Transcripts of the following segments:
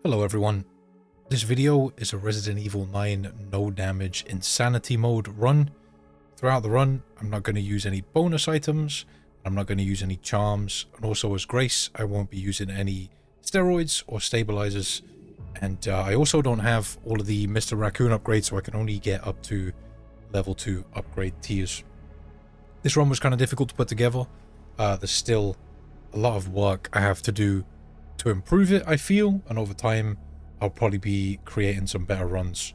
Hello everyone, this video is a Resident Evil 9 no damage insanity mode run. Throughout the run, I'm not going to use any bonus items, I'm not going to use any charms, and also as Grace, I won't be using any steroids or stabilizers, and I also don't have all of the Mr. Raccoon upgrades, so I can only get up to level 2 upgrade tiers. This run was kind of difficult to put together. There's still a lot of work I have to do to improve it, I feel, and over time I'll probably be creating some better runs.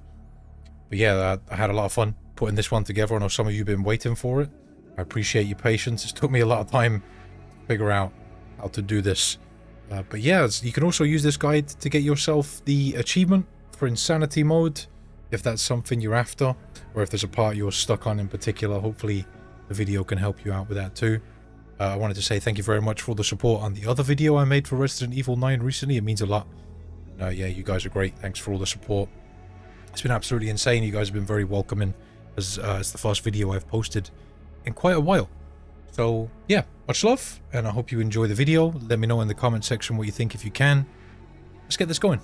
But yeah, I had a lot of fun putting this one together. I know some of you have been waiting for it. I appreciate your patience. It took me a lot of time to figure out how to do this. But yeah, you can also use this guide to get yourself the achievement for Insanity mode, if that's something you're after, or if there's a part you're stuck on in particular. Hopefully the video can help you out with that too. I wanted to say thank you very much for the support on the other video I made for Resident Evil 9 recently. It means a lot. Yeah, you guys are great. Thanks for all the support. It's been absolutely insane. You guys have been very welcoming, as it's the first video I've posted in quite a while. So yeah, much love, and I hope you enjoy the video. Let me know in the comment section what you think if you can. Let's get this going.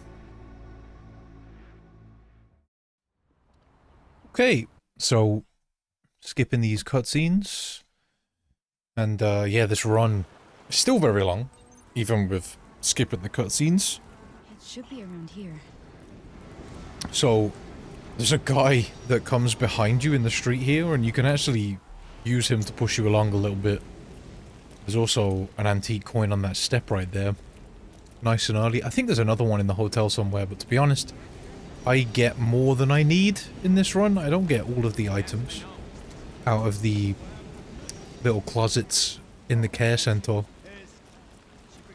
Okay, so skipping these cutscenes. And yeah, this run is still very long, even with skipping the cutscenes. It should be around here. So, there's a guy that comes behind you in the street here, and you can actually use him to push you along a little bit. There's also an antique coin on that step right there. Nice and early. I think there's another one in the hotel somewhere, but to be honest, I get more than I need in this run. I don't get all of the items out of the little closets in the care center.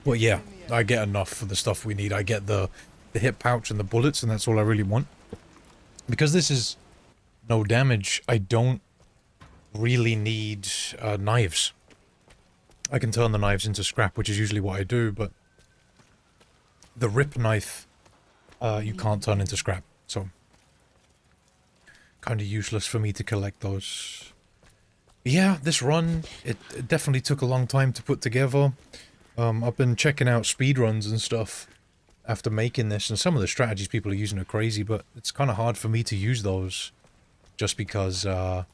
But yeah, I get enough for the stuff we need. I get the hip pouch and the bullets, and that's all I really want. Because this is no damage, I don't really need knives. I can turn the knives into scrap, which is usually what I do, but the rip knife you can't turn into scrap, so kind of useless for me to collect those. Yeah, this run, it definitely took a long time to put together. I've been checking out speedruns and stuff after making this, and some of the strategies people are using are crazy, but it's kind of hard for me to use those just because I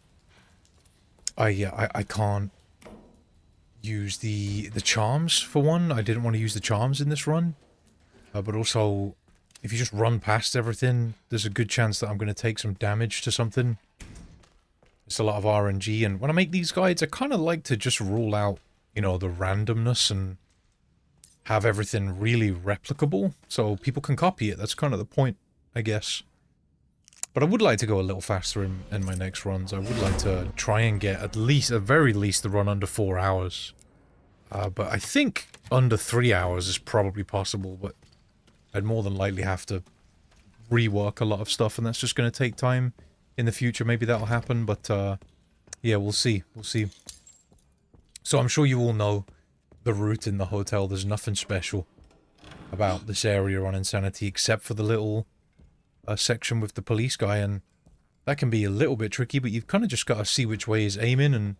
can't use the charms, for one. I didn't want to use the charms in this run, but also if you just run past everything, there's a good chance that I'm going to take some damage to something. It's a lot of RNG, and when I make these guides, I kind of like to just rule out, you know, the randomness and have everything really replicable, so people can copy it. That's kind of the point, I guess. But I would like to go a little faster in my next runs. I would like to try and get at least, at very least, the run under 4 hours. But I think under 3 hours is probably possible, but I'd more than likely have to rework a lot of stuff, and that's just going to take time. In the future, maybe that'll happen, but yeah, we'll see. We'll see. So I'm sure you all know the route in the hotel. There's nothing special about this area on Insanity except for the little section with the police guy, and that can be a little bit tricky, but you've kind of just got to see which way he's aiming and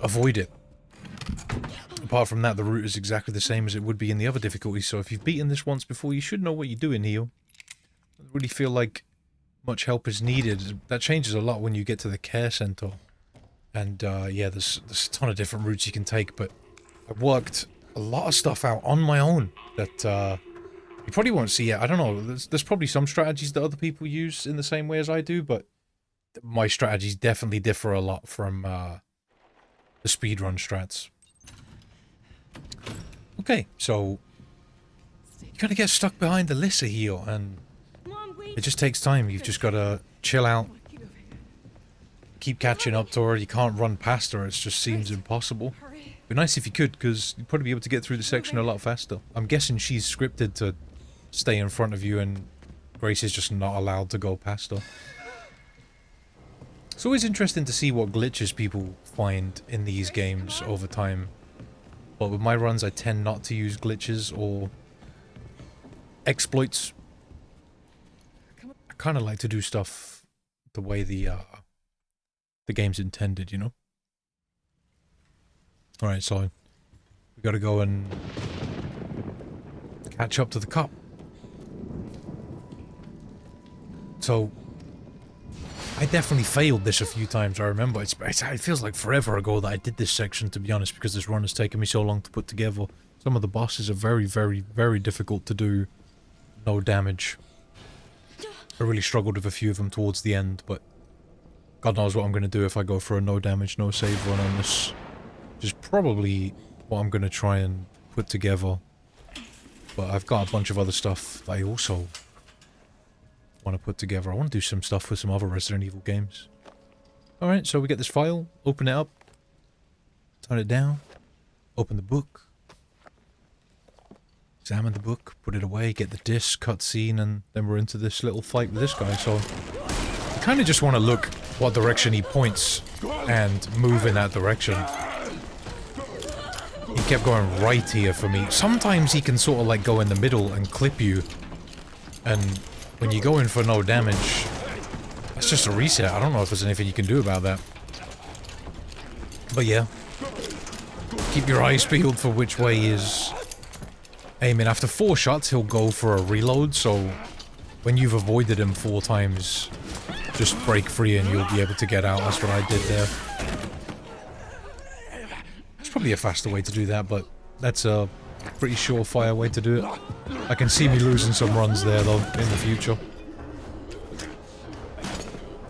avoid it. Apart from that, the route is exactly the same as it would be in the other difficulties, so if you've beaten this once before, you should know what you're doing here. I really feel like much help is needed. That changes a lot when you get to the care center, and yeah, there's a ton of different routes you can take, but I worked a lot of stuff out on my own that you probably won't see yet. I don't know, there's probably some strategies that other people use in the same way as I do, but my strategies definitely differ a lot from the speedrun strats. Okay, so you gotta get stuck behind Alyssa here, and it just takes time. You've just got to chill out, keep catching up to her. You can't run past her. It just seems impossible. It'd be nice if you could, because you'd probably be able to get through the section a lot faster. I'm guessing she's scripted to stay in front of you, and Grace is just not allowed to go past her. It's always interesting to see what glitches people find in these games over time. But with my runs, I tend not to use glitches or exploits. Kind of like to do stuff the way the game's intended, you know? Alright, so we gotta go and catch up to the cop. So I definitely failed this a few times. I remember it feels like forever ago that I did this section, to be honest, because this run has taken me so long to put together. Some of the bosses are very, very, very difficult to do. No damage. I really struggled with a few of them towards the end, but God knows what I'm going to do if I go for a no damage, no save run on this. Which is probably what I'm going to try and put together. But I've got a bunch of other stuff that I also want to put together. I want to do some stuff with some other Resident Evil games. Alright, so we get this file, open it up, turn it down, open the book, examine the book, put it away, get the disc, cutscene, and then we're into this little fight with this guy. So I kind of just want to look what direction he points and move in that direction. He kept going right here for me. Sometimes he can sort of like go in the middle and clip you, and when you go in for no damage, that's just a reset. I don't know if there's anything you can do about that. But yeah, keep your eyes peeled for which way he is aiming. After 4 shots, he'll go for a reload, so when you've avoided him 4 times, just break free and you'll be able to get out. That's what I did there. There's probably a faster way to do that, but that's a pretty surefire way to do it. I can see me losing some runs there, though, in the future.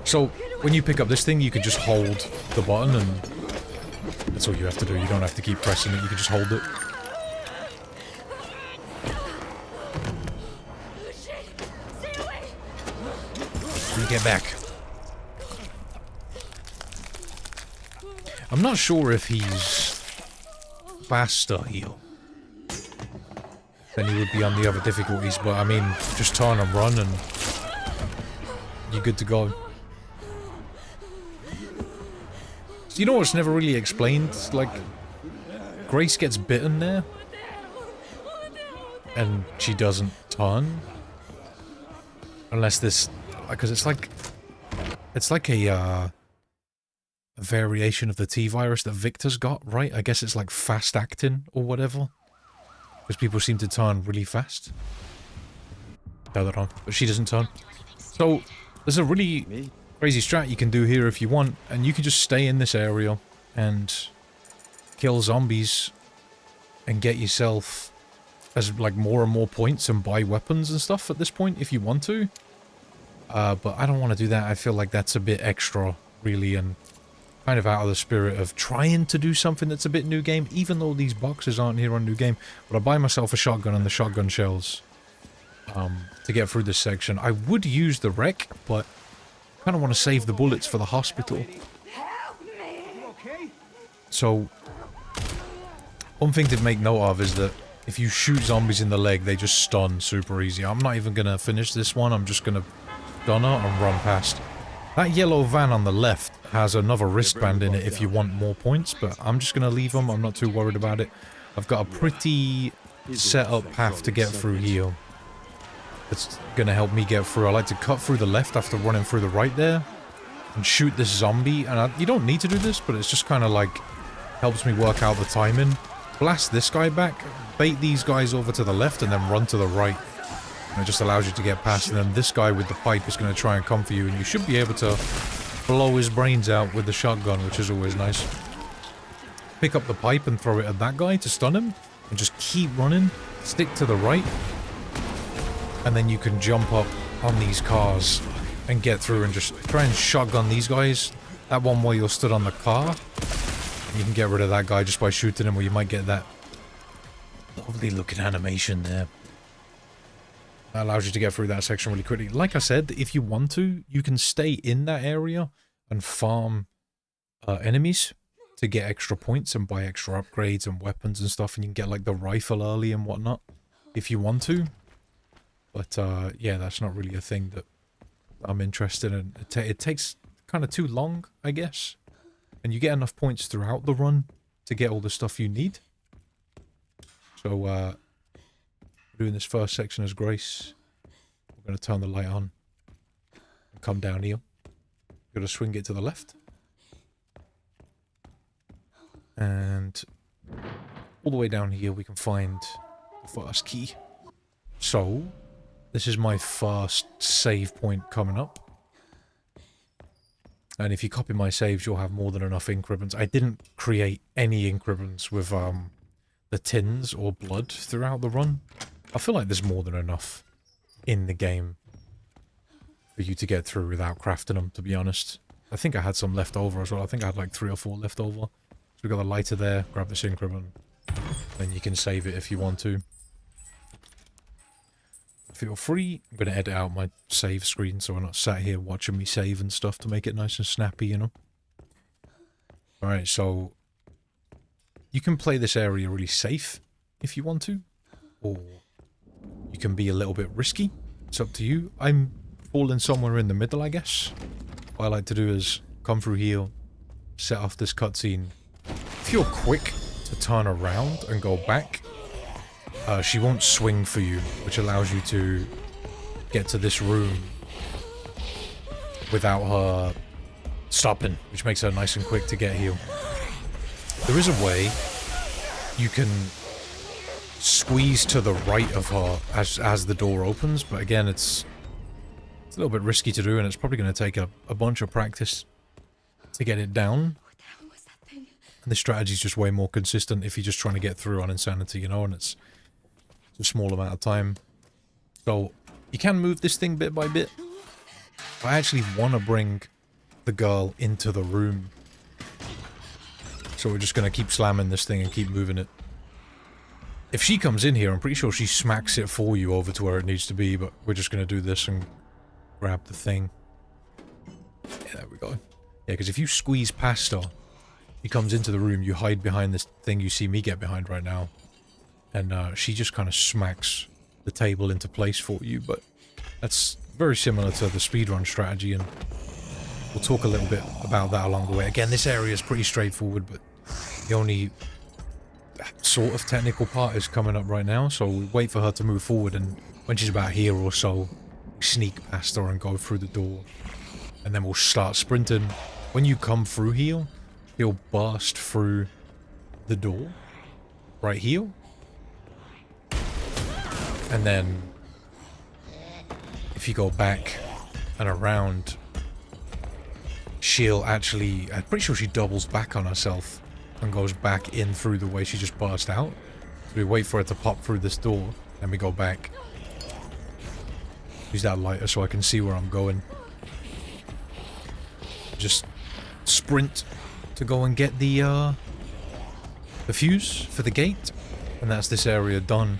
So, when you pick up this thing, you can just hold the button, and that's all you have to do. You don't have to keep pressing it, you can just hold it. You get back. I'm not sure if he's faster here than he would be on the other difficulties, but I mean, just turn and run and you're good to go. So you know what's never really explained? Like, Grace gets bitten there, and she doesn't turn. Unless this, because it's like a variation of the T-virus that Victor's got, right? I guess it's like fast acting or whatever. Because people seem to turn really fast. No, they're wrong. But she doesn't turn. So, there's a really crazy strat you can do here if you want. And you can just stay in this area and kill zombies and get yourself as like more and more points and buy weapons and stuff at this point if you want to. But I don't want to do that. I feel like that's a bit extra, really, and kind of out of the spirit of trying to do something that's a bit new game, even though these boxes aren't here on new game. But I buy myself a shotgun and the shotgun shells to get through this section. I would use the wreck, but I kind of want to save the bullets for the hospital. So, one thing to make note of is that if you shoot zombies in the leg, they just stun super easy. I'm not even going to finish this one. I'm just going to stun her and run past. That yellow van on the left has another wristband in it if you want more points, but I'm just going to leave them. I'm not too worried about it. I've got a pretty set up path to get through here. It's going to help me get through. I like to cut through the left after running through the right there and shoot this zombie. And you don't need to do this, but it's just kind of like helps me work out the timing. Blast this guy back, bait these guys over to the left, and then run to the right. And it just allows you to get past, and then this guy with the pipe is going to try and come for you, and you should be able to blow his brains out with the shotgun, which is always nice. Pick up the pipe and throw it at that guy to stun him, and just keep running, stick to the right, and then you can jump up on these cars and get through and just try and shotgun these guys. That one where you're stood on the car, you can get rid of that guy just by shooting him, or you might get that lovely looking animation there. That allows you to get through that section really quickly. Like I said, if you want to, you can stay in that area and farm enemies to get extra points and buy extra upgrades and weapons and stuff, and you can get like the rifle early and whatnot if you want to. But yeah, that's not really a thing that I'm interested in. It takes kind of too long, I guess. And you get enough points throughout the run to get all the stuff you need. So, we're doing this first section as Grace. We're going to turn the light on and come down here. We're going to swing it to the left. And all the way down here we can find the first key. So, This is my first save point coming up. And if you copy my saves, you'll have more than enough ink ribbons. I didn't create any ink ribbons with the tins or blood throughout the run. I feel like there's more than enough in the game for you to get through without crafting them, to be honest. I think I had some left over as well. I think I had like 3 or 4 left over. So we got the lighter there, grab this ink ribbon. Then you can save it if you want to. Feel free. I'm going to edit out my save screen so we're not sat here watching me save and stuff to make it nice and snappy, you know. Alright, so you can play this area really safe if you want to, or you can be a little bit risky. It's up to you. I'm falling somewhere in the middle, I guess. What I like to do is come through here, set off this cutscene. If you're quick to turn around and go back, she won't swing for you, which allows you to get to this room without her stopping, which makes her nice and quick to get here. There is a way you can squeeze to the right of her as the door opens, but again, it's a little bit risky to do, and it's probably going to take a bunch of practice to get it down. What the hell was that thing? And the strategy's just way more consistent if you're just trying to get through on Insanity, you know, and it's a small amount of time. So you can move this thing bit by bit. I actually want to bring the girl into the room, so we're just going to keep slamming this thing and keep moving it. If she comes in here, I'm pretty sure she smacks it for you over to where it needs to be, but we're just going to do this and grab the thing. Yeah, there we go. Yeah, because if you squeeze past her, she comes into the room, you hide behind this thing you see me get behind right now, and she just kind of smacks the table into place for you. But that's very similar to the speedrun strategy, and we'll talk a little bit about that along the way. Again, this area is pretty straightforward, but the only sort of technical part is coming up right now, so we wait for her to move forward, and when she's about here or so, we sneak past her and go through the door, and then we'll start sprinting. When you come through here, you'll burst through the door right here, and then if you go back and around, she'll actually, I'm pretty sure she doubles back on herself and goes back in through the way she just burst out. So we wait for her to pop through this door, then we go back. Use that lighter so I can see where I'm going. Just sprint to go and get the fuse for the gate, and that's this area done.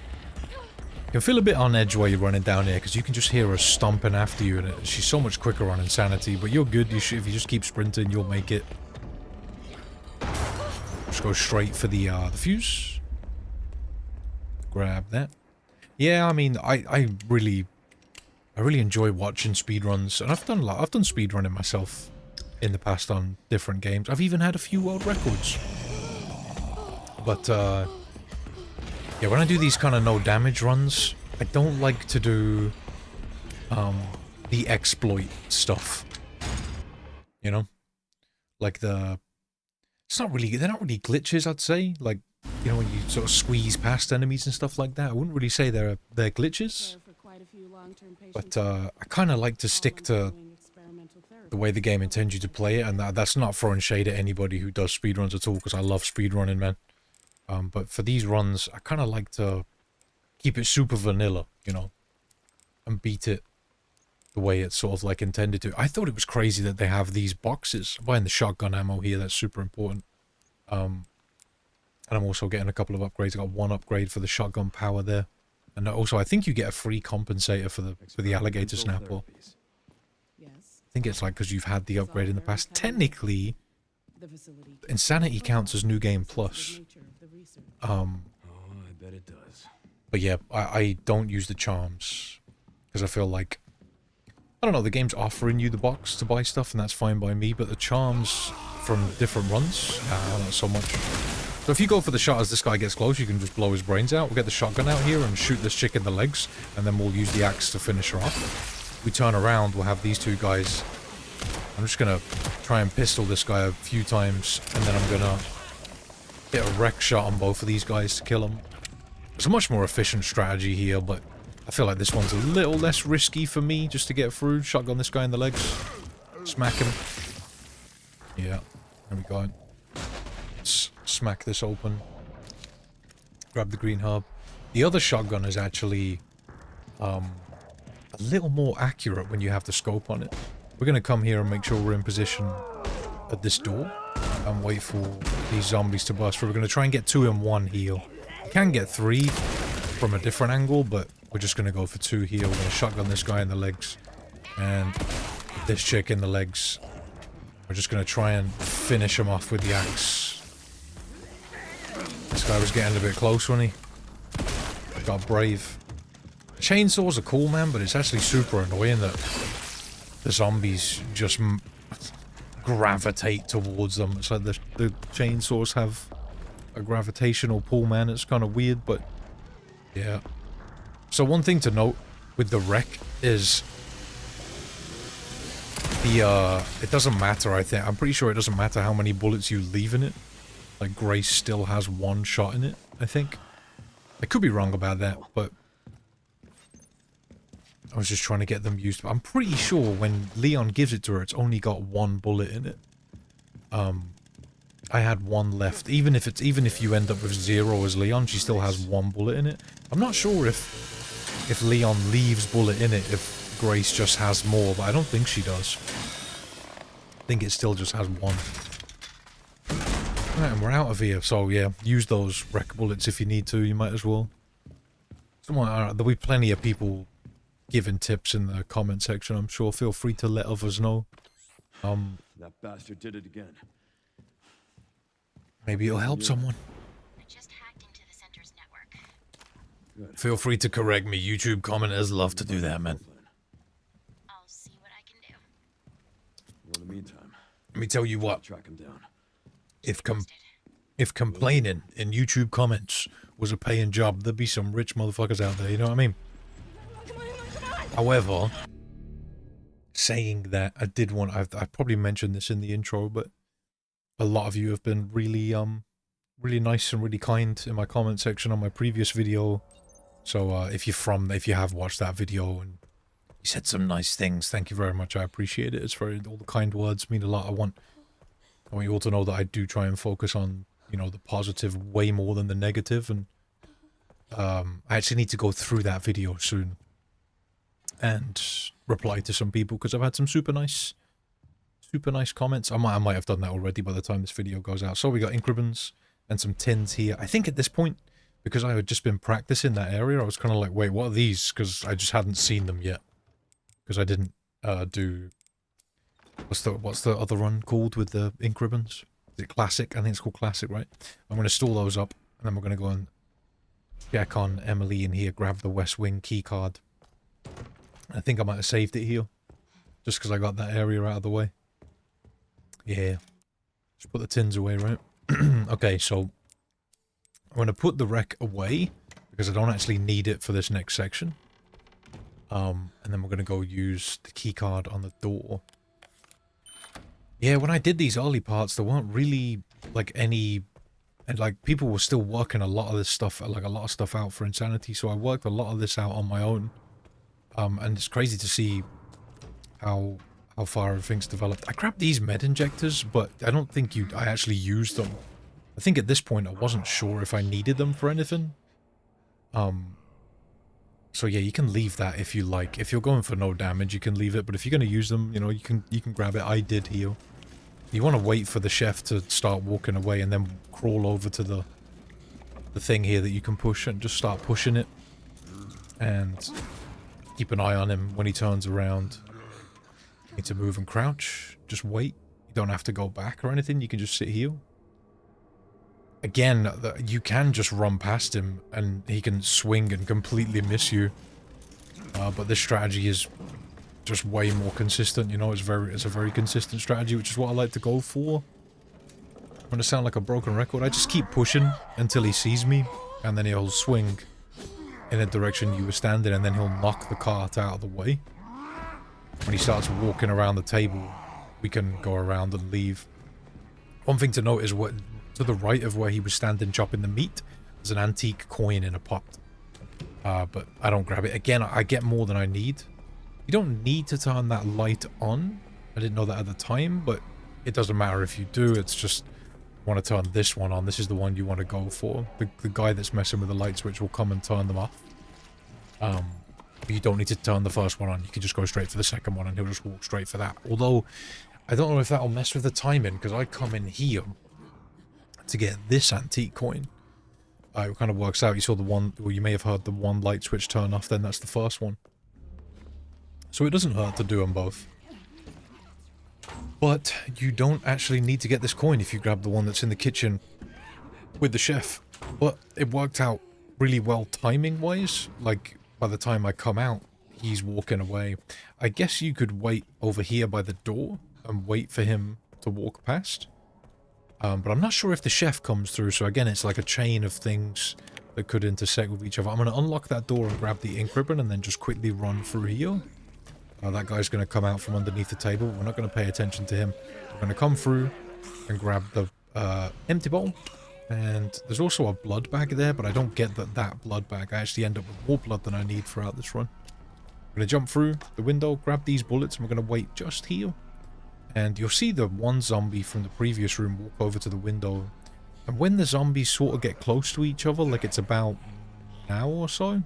You can feel a bit on edge while you're running down here, because you can just hear her stomping after you, and she's so much quicker on Insanity, but you're good. If you just keep sprinting, you'll make it. Just go straight for the fuse. Grab that. Yeah, I mean, I really enjoy watching speedruns, and I've done speedrunning myself in the past on different games. I've even had a few world records. But yeah, when I do these kind of no damage runs, I don't like to do the exploit stuff. You know? Like they're not really glitches, I'd say. Like, you know, when you sort of squeeze past enemies and stuff like that. I wouldn't really say they're glitches. But I kind of like to stick to the way the game intends you to play it, and that's not throwing shade at anybody who does speedruns at all, because I love speedrunning, man. But for these runs, I kind of like to keep it super vanilla, you know, and beat it the way it's sort of like intended to. I thought it was crazy that they have these boxes. I'm buying the shotgun ammo here, that's super important. And I'm also getting a couple of upgrades. I got one upgrade for the shotgun power there. And also, I think you get a free compensator for the alligator snapper. I think it's like because you've had the upgrade in the past. Technically, Insanity counts as New Game Plus. Oh, I bet it does. But yeah, I don't use the charms because I feel like, I don't know, the game's offering you the box to buy stuff, and that's fine by me. But the charms from different runs, not so much. So if you go for the shot as this guy gets close, you can just blow his brains out. We'll get the shotgun out here and shoot this chick in the legs, and then we'll use the axe to finish her off. We turn around, we'll have these two guys. I'm just gonna try and pistol this guy a few times, and then I'm gonna get a wreck shot on both of these guys to kill them. It's a much more efficient strategy here, but I feel like this one's a little less risky for me just to get through. Shotgun this guy in the legs. Smack him. Yeah, there we go. Let's smack this open. Grab the green herb. The other shotgun is actually a little more accurate when you have the scope on it. We're going to come here and make sure we're in position at this door and wait for these zombies to burst through. We're going to try and get 2 in 1 heal. You can get 3 from a different angle, but we're just going to go for 2 heal. We're going to shotgun this guy in the legs and this chick in the legs. We're just going to try and finish him off with the axe. This guy was getting a bit close, wasn't he? Got brave. Chainsaws are cool, man, but it's actually super annoying that the zombies just gravitate towards them. It's like the chainsaws have a gravitational pull, man. It's kind of weird, but yeah. So one thing to note with the wreck is it doesn't matter, I think. I'm pretty sure it doesn't matter how many bullets you leave in it. Like, Grace still has 1 shot in it, I think. I could be wrong about that, but I was just trying to get them used. I'm pretty sure when Leon gives it to her, it's only got 1 bullet in it. I had 1 left. Even if you end up with 0 as Leon, she still has 1 bullet in it. I'm not sure if Leon leaves bullet in it, if Grace just has more, but I don't think she does. I think it still just has 1. Right, and we're out of here, so yeah, use those wreck bullets if you need to, you might as well. There'll be plenty of people giving tips in the comment section, I'm sure. Feel free to let others know. That bastard did it again. Maybe it'll help someone. I just hacked into the center's network. Good. Feel free to correct me. YouTube commenters love to do that, man. I'll see what I can do. Well, in the meantime, Let me tell you I'll what. track him down. If complaining in YouTube comments was a paying job, there'd be some rich motherfuckers out there, you know what I mean? However, saying that, I did want... I probably mentioned this in the intro, but a lot of you have been really, really nice and really kind in my comment section on my previous video. So, if you have watched that video and you said some nice things, thank you very much. I appreciate it. All the kind words mean a lot. I want you all to know that I do try and focus on, you know, the positive way more than the negative, and I actually need to go through that video soon and reply to some people because I've had some super nice comments. I might have done that already by the time this video goes out. So we got ink ribbons and some tins here. I think at this point, because I had just been practicing that area, I was kind of like, wait, what are these? Because I just hadn't seen them yet. Because I didn't do... What's the other run called with the ink ribbons? Is it Classic? I think it's called Classic, right? I'm going to store those up, and then we're going to go and check on Emily in here, grab the West Wing key card. I think I might have saved it here, just because I got that area out of the way. Yeah. Just put the tins away, right? Okay, so I'm going to put the wreck away, because I don't actually need it for this next section. And then we're going to go use the key card on the door. Yeah, when I did these early parts, there weren't really, like, any... And, like, people were still working a lot of this stuff, like, a lot of stuff out for Insanity, so I worked a lot of this out on my own. And it's crazy to see how far everything's developed. I grabbed these med injectors, but I don't think I actually used them. I think at this point I wasn't sure if I needed them for anything. So yeah, you can leave that if you like. If you're going for no damage, you can leave it, but if you're going to use them, you know, you can grab it. I did heal. You want to wait for the chef to start walking away and then crawl over to the thing here that you can push and just start pushing it. And keep an eye on him when he turns around. You need to move and crouch. Just wait. You don't have to go back or anything. You can just sit here. Again, you can just run past him and he can swing and completely miss you. But this strategy is just way more consistent, you know, it's a very consistent strategy, which is what I like to go for. I'm gonna sound like a broken record. I just keep pushing until he sees me, and then he'll swing in the direction you were standing, and then he'll knock the cart out of the way. When he starts walking around the table, we can go around and leave. One thing to note is what to the right of where he was standing chopping the meat, there's an antique coin in a pot. But I don't grab it. Again, I get more than I need. You don't need to turn that light on. I didn't know that at the time, but it doesn't matter if you do. It's just want to turn this one on. This is the one you want to go for. The guy that's messing with the light switch will come and turn them off. You don't need to turn the first one on. You can just go straight for the second one and he'll just walk straight for that. Although, I don't know if that'll mess with the timing because I come in here to get this antique coin. It kind of works out. You saw the one, or you may have heard the one light switch turn off, then that's the first one. So it doesn't hurt to do them both. But you don't actually need to get this coin if you grab the one that's in the kitchen with the chef. But it worked out really well timing-wise. Like, by the time I come out, he's walking away. I guess you could wait over here by the door and wait for him to walk past. But I'm not sure if the chef comes through, so again, it's like a chain of things that could intersect with each other. I'm going to unlock that door and grab the ink ribbon and then just quickly run through here. That guy's going to come out from underneath the table. We're not going to pay attention to him. We're going to come through and grab the empty bowl. And there's also a blood bag there, but I don't get that blood bag. I actually end up with more blood than I need throughout this run. I'm going to jump through the window, grab these bullets, and we're going to wait just here. And you'll see the one zombie from the previous room walk over to the window. And when the zombies sort of get close to each other, like it's about now or so,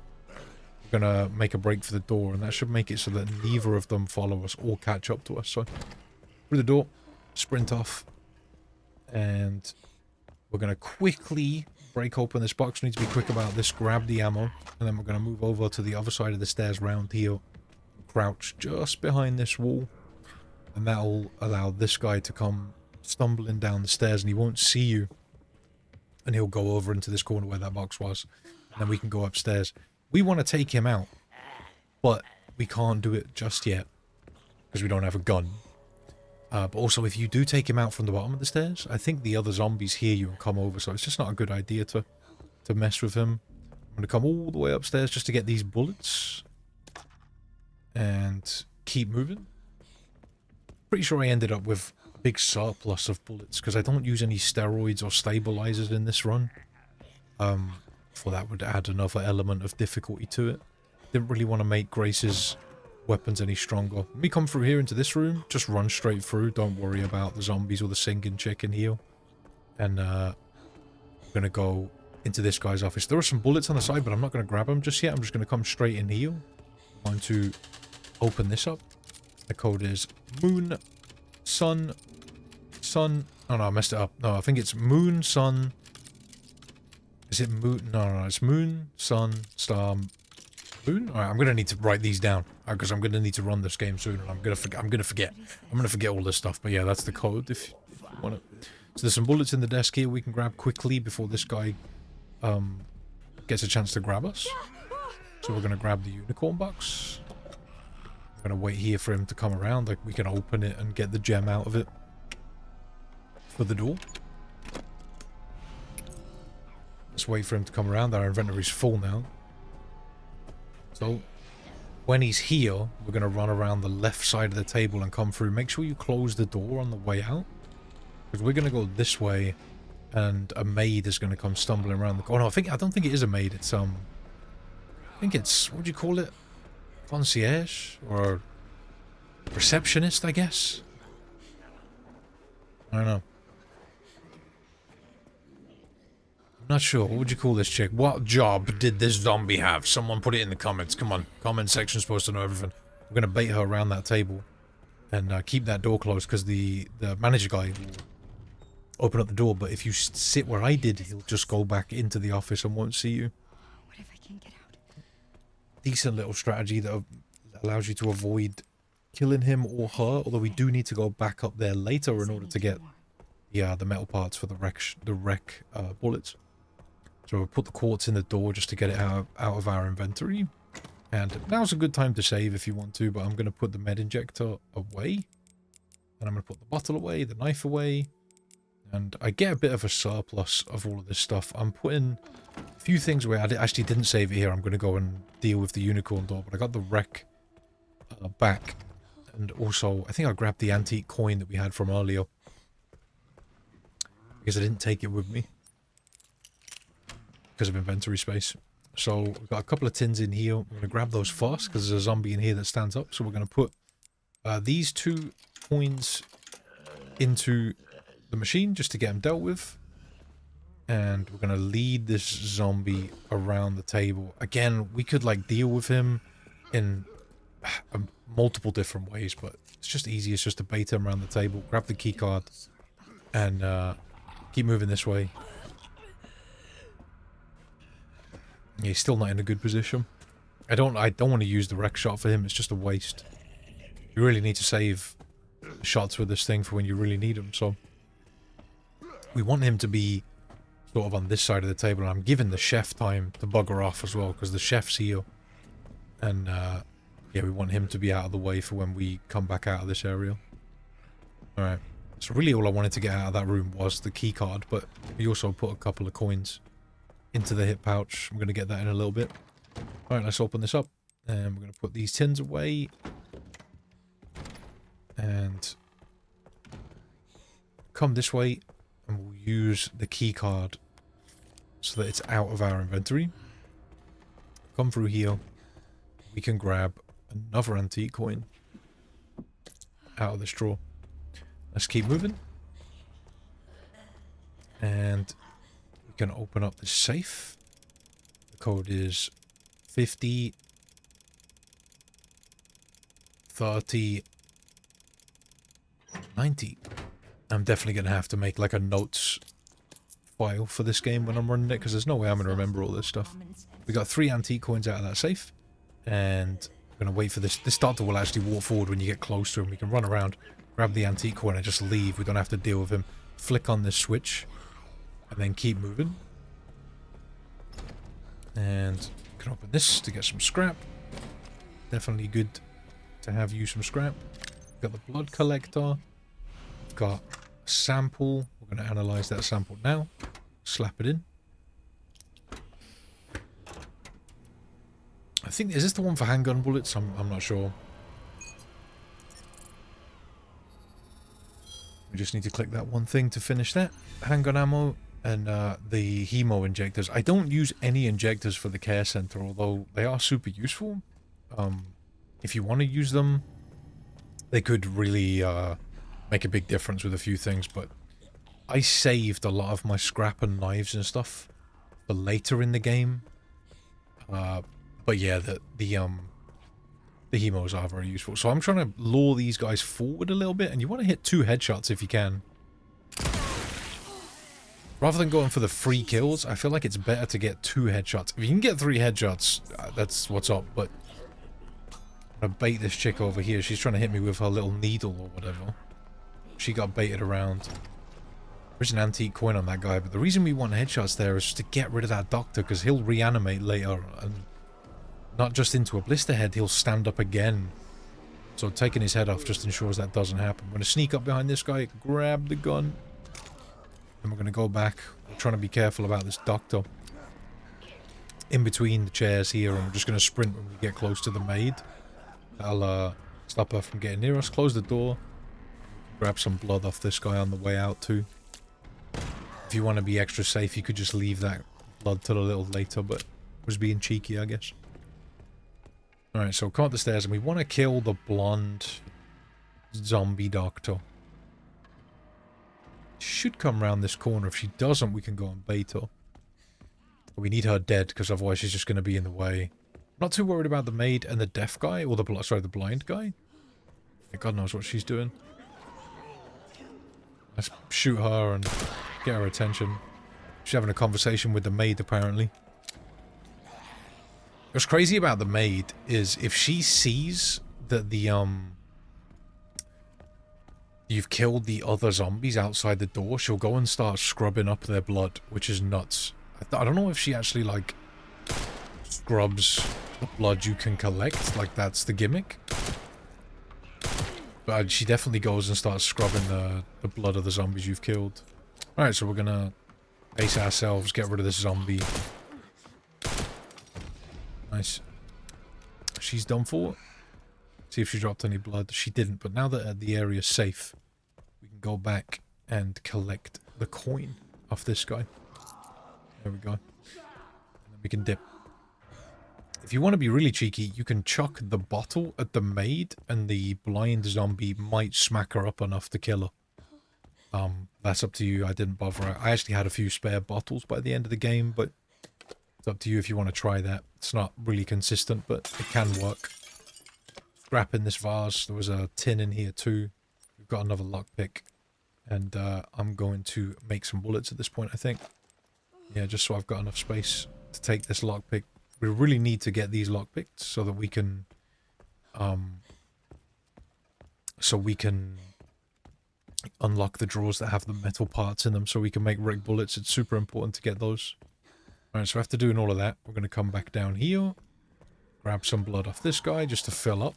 we're going to make a break for the door. And that should make it so that neither of them follow us or catch up to us. So, through the door, sprint off. And we're going to quickly break open this box. We need to be quick about this. Grab the ammo. And then we're going to move over to the other side of the stairs round here. Crouch just behind this wall. And that'll allow this guy to come stumbling down the stairs and he won't see you. And he'll go over into this corner where that box was. And then we can go upstairs. We want to take him out. But we can't do it just yet. Because we don't have a gun. But also if you do take him out from the bottom of the stairs, I think the other zombies hear you and come over. So it's just not a good idea to mess with him. I'm going to come all the way upstairs just to get these bullets. And keep moving. Pretty sure I ended up with a big surplus of bullets because I don't use any steroids or stabilizers in this run. For that would add another element of difficulty to it. Didn't really want to make Grace's weapons any stronger. Let me come through here into this room. Just run straight through. Don't worry about the zombies or the singing chick in here. And we're going to go into this guy's office. There are some bullets on the side, but I'm not going to grab them just yet. I'm just going to come straight in here. I'm going to open this up. The code is Moon, Sun. Oh no, I messed it up. No, I think it's Moon, Sun. Is it Moon? No, it's Moon, Sun, Star, Moon. All right, I'm gonna need to write these down because I'm gonna need to run this game soon, and I'm gonna forget. I'm gonna forget all this stuff. But yeah, that's the code if you want it. So there's some bullets in the desk here we can grab quickly before this guy gets a chance to grab us. So we're gonna grab the unicorn box. I'm going to wait here for him to come around. Like, we can open it and get the gem out of it for the door. Let's wait for him to come around. Our inventory's full now. So, when he's here, we're going to run around the left side of the table and come through. Make sure you close the door on the way out. Because we're going to go this way, and a maid is going to come stumbling around the corner. Oh, no, I don't think it is a maid. It's, I think it's, what do you call it? Concierge or receptionist, I guess. I don't know. I'm not sure. What would you call this chick? What job did this zombie have? Someone put it in the comments. Come on. Comment section's supposed to know everything. We're going to bait her around that table and keep that door closed because the manager guy will open up the door. But if you sit where I did, he'll just go back into the office and won't see you. What if I can't get out? Decent little strategy that allows you to avoid killing him or her, although we do need to go back up there later in order to get the metal parts for the wreck bullets. So we'll put the quartz in the door just to get it out of our inventory. And now's a good time to save if you want to, but I'm going to put the med injector away. And I'm going to put the bottle away, the knife away. And I get a bit of a surplus of all of this stuff. I'm putting a few things away. I actually didn't save it here. I'm going to go and deal with the unicorn door. But I got the wreck back. And also, I think I grabbed the antique coin that we had from earlier. Because I didn't take it with me. Because of inventory space. So we've got a couple of tins in here. We're going to grab those fast because there's a zombie in here that stands up. So we're going to put these 2 coins into the machine just to get them dealt with. And we're going to lead this zombie around the table. Again, we could like deal with him in multiple different ways, but it's just easiest just to bait him around the table, grab the key card, and keep moving this way. Yeah, he's still not in a good position. I don't want to use the wreck shot for him. It's just a waste. You really need to save shots with this thing for when you really need them. So we want him to be sort of on this side of the table. And I'm giving the chef time to bugger off as well because the chef's here. And yeah, we want him to be out of the way for when we come back out of this area. Alright. So really all I wanted to get out of that room was the key card, but we also put a couple of coins into the hip pouch. I'm going to get that in a little bit. Alright, let's open this up. And we're going to put these tins away. And come this way. And we'll use the key card so that it's out of our inventory. Come through here. We can grab another antique coin out of this drawer. Let's keep moving. And we can open up this safe. The code is 50 30 90. I'm definitely going to have to make like a notes file for this game when I'm running it, because there's no way I'm going to remember all this stuff. We got 3 antique coins out of that safe, and we're going to wait for this. This doctor will actually walk forward when you get close to him. We can run around, grab the antique coin, and just leave. We don't have to deal with him. Flick on this switch, and then keep moving. And we can open this to get some scrap. Definitely good to have you some scrap. We've got the blood collector. We've got a sample. We're going to analyze that sample now. Slap it in. I think, is this the one for handgun bullets? I'm not sure. We just need to click that one thing to finish that. Handgun ammo and the hemo injectors. I don't use any injectors for the care center, although they are super useful. If you want to use them, they could really make a big difference with a few things, but I saved a lot of my scrap and knives and stuff for later in the game. But yeah, the hemos are very useful. So I'm trying to lure these guys forward a little bit, and you want to hit 2 headshots if you can. Rather than going for the free kills, I feel like it's better to get 2 headshots. If you can get 3 headshots, that's what's up, but I'm gonna bait this chick over here. She's trying to hit me with her little needle or whatever. She got baited around. There's an antique coin on that guy, but the reason we want headshots there is just to get rid of that doctor, because he'll reanimate later, and not just into a blister head, he'll stand up again. So taking his head off just ensures that doesn't happen. I'm going to sneak up behind this guy, grab the gun, and we're going to go back. We're trying to be careful about this doctor in between the chairs here, and we're just going to sprint when we get close to the maid. That'll stop her from getting near us. Close the door. Grab some blood off this guy on the way out too. If you want to be extra safe, you could just leave that blood till a little later, but was being cheeky, I guess. Alright, so come up the stairs, and we want to kill the blonde zombie doctor. Should come around this corner. If she doesn't, we can go and bait her. But we need her dead, because otherwise she's just going to be in the way. Not too worried about the maid and the deaf guy, or the blind guy. God knows what she's doing. Let's shoot her and get her attention. She's having a conversation with the maid, apparently. What's crazy about the maid is if she sees that you've killed the other zombies outside the door, she'll go and start scrubbing up their blood, which is nuts. I don't know if she actually, like, scrubs the blood you can collect, like that's the gimmick. But she definitely goes and starts scrubbing the blood of the zombies you've killed. Alright, so we're gonna base ourselves, get rid of this zombie. Nice. She's done for. See if she dropped any blood. She didn't, but now that the area's safe, we can go back and collect the coin off this guy. There we go. And then we can dip. if you want to be really cheeky, you can chuck the bottle at the maid, and the blind zombie might smack her up enough to kill her. That's up to you. I didn't bother. I actually had a few spare bottles by the end of the game, but it's up to you if you want to try that. It's not really consistent, but it can work. Scrap in this vase. There was a tin in here too. We've got another lockpick. And I'm going to make some bullets at this point, I think. Yeah, just so I've got enough space to take this lockpick. We really need to get these lockpicked so that we can... unlock the drawers that have the metal parts in them so we can make rig bullets. It's super important to get those. Alright, so after doing all of that, we're going to come back down here. Grab some blood off this guy just to fill up.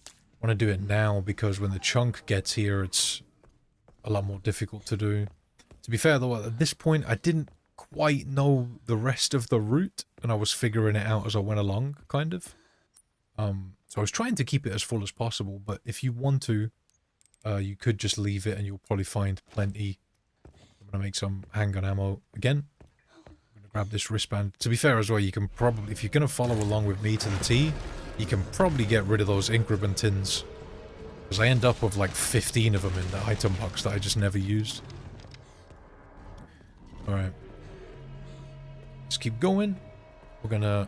I want to do it now because when the chunk gets here, it's a lot more difficult to do. To be fair though, at this point, I didn't quite know the rest of the route, and I was figuring it out as I went along, kind of. So I was trying to keep it as full as possible, but if you want to, you could just leave it and you'll probably find plenty. I'm going to make some handgun ammo again. I'm going to grab this wristband. To be fair as well, you can probably, if you're going to follow along with me to the T, you can probably get rid of those increment tins. Because I end up with like 15 of them in the item box that I just never used. Alright. Let's keep going. We're going to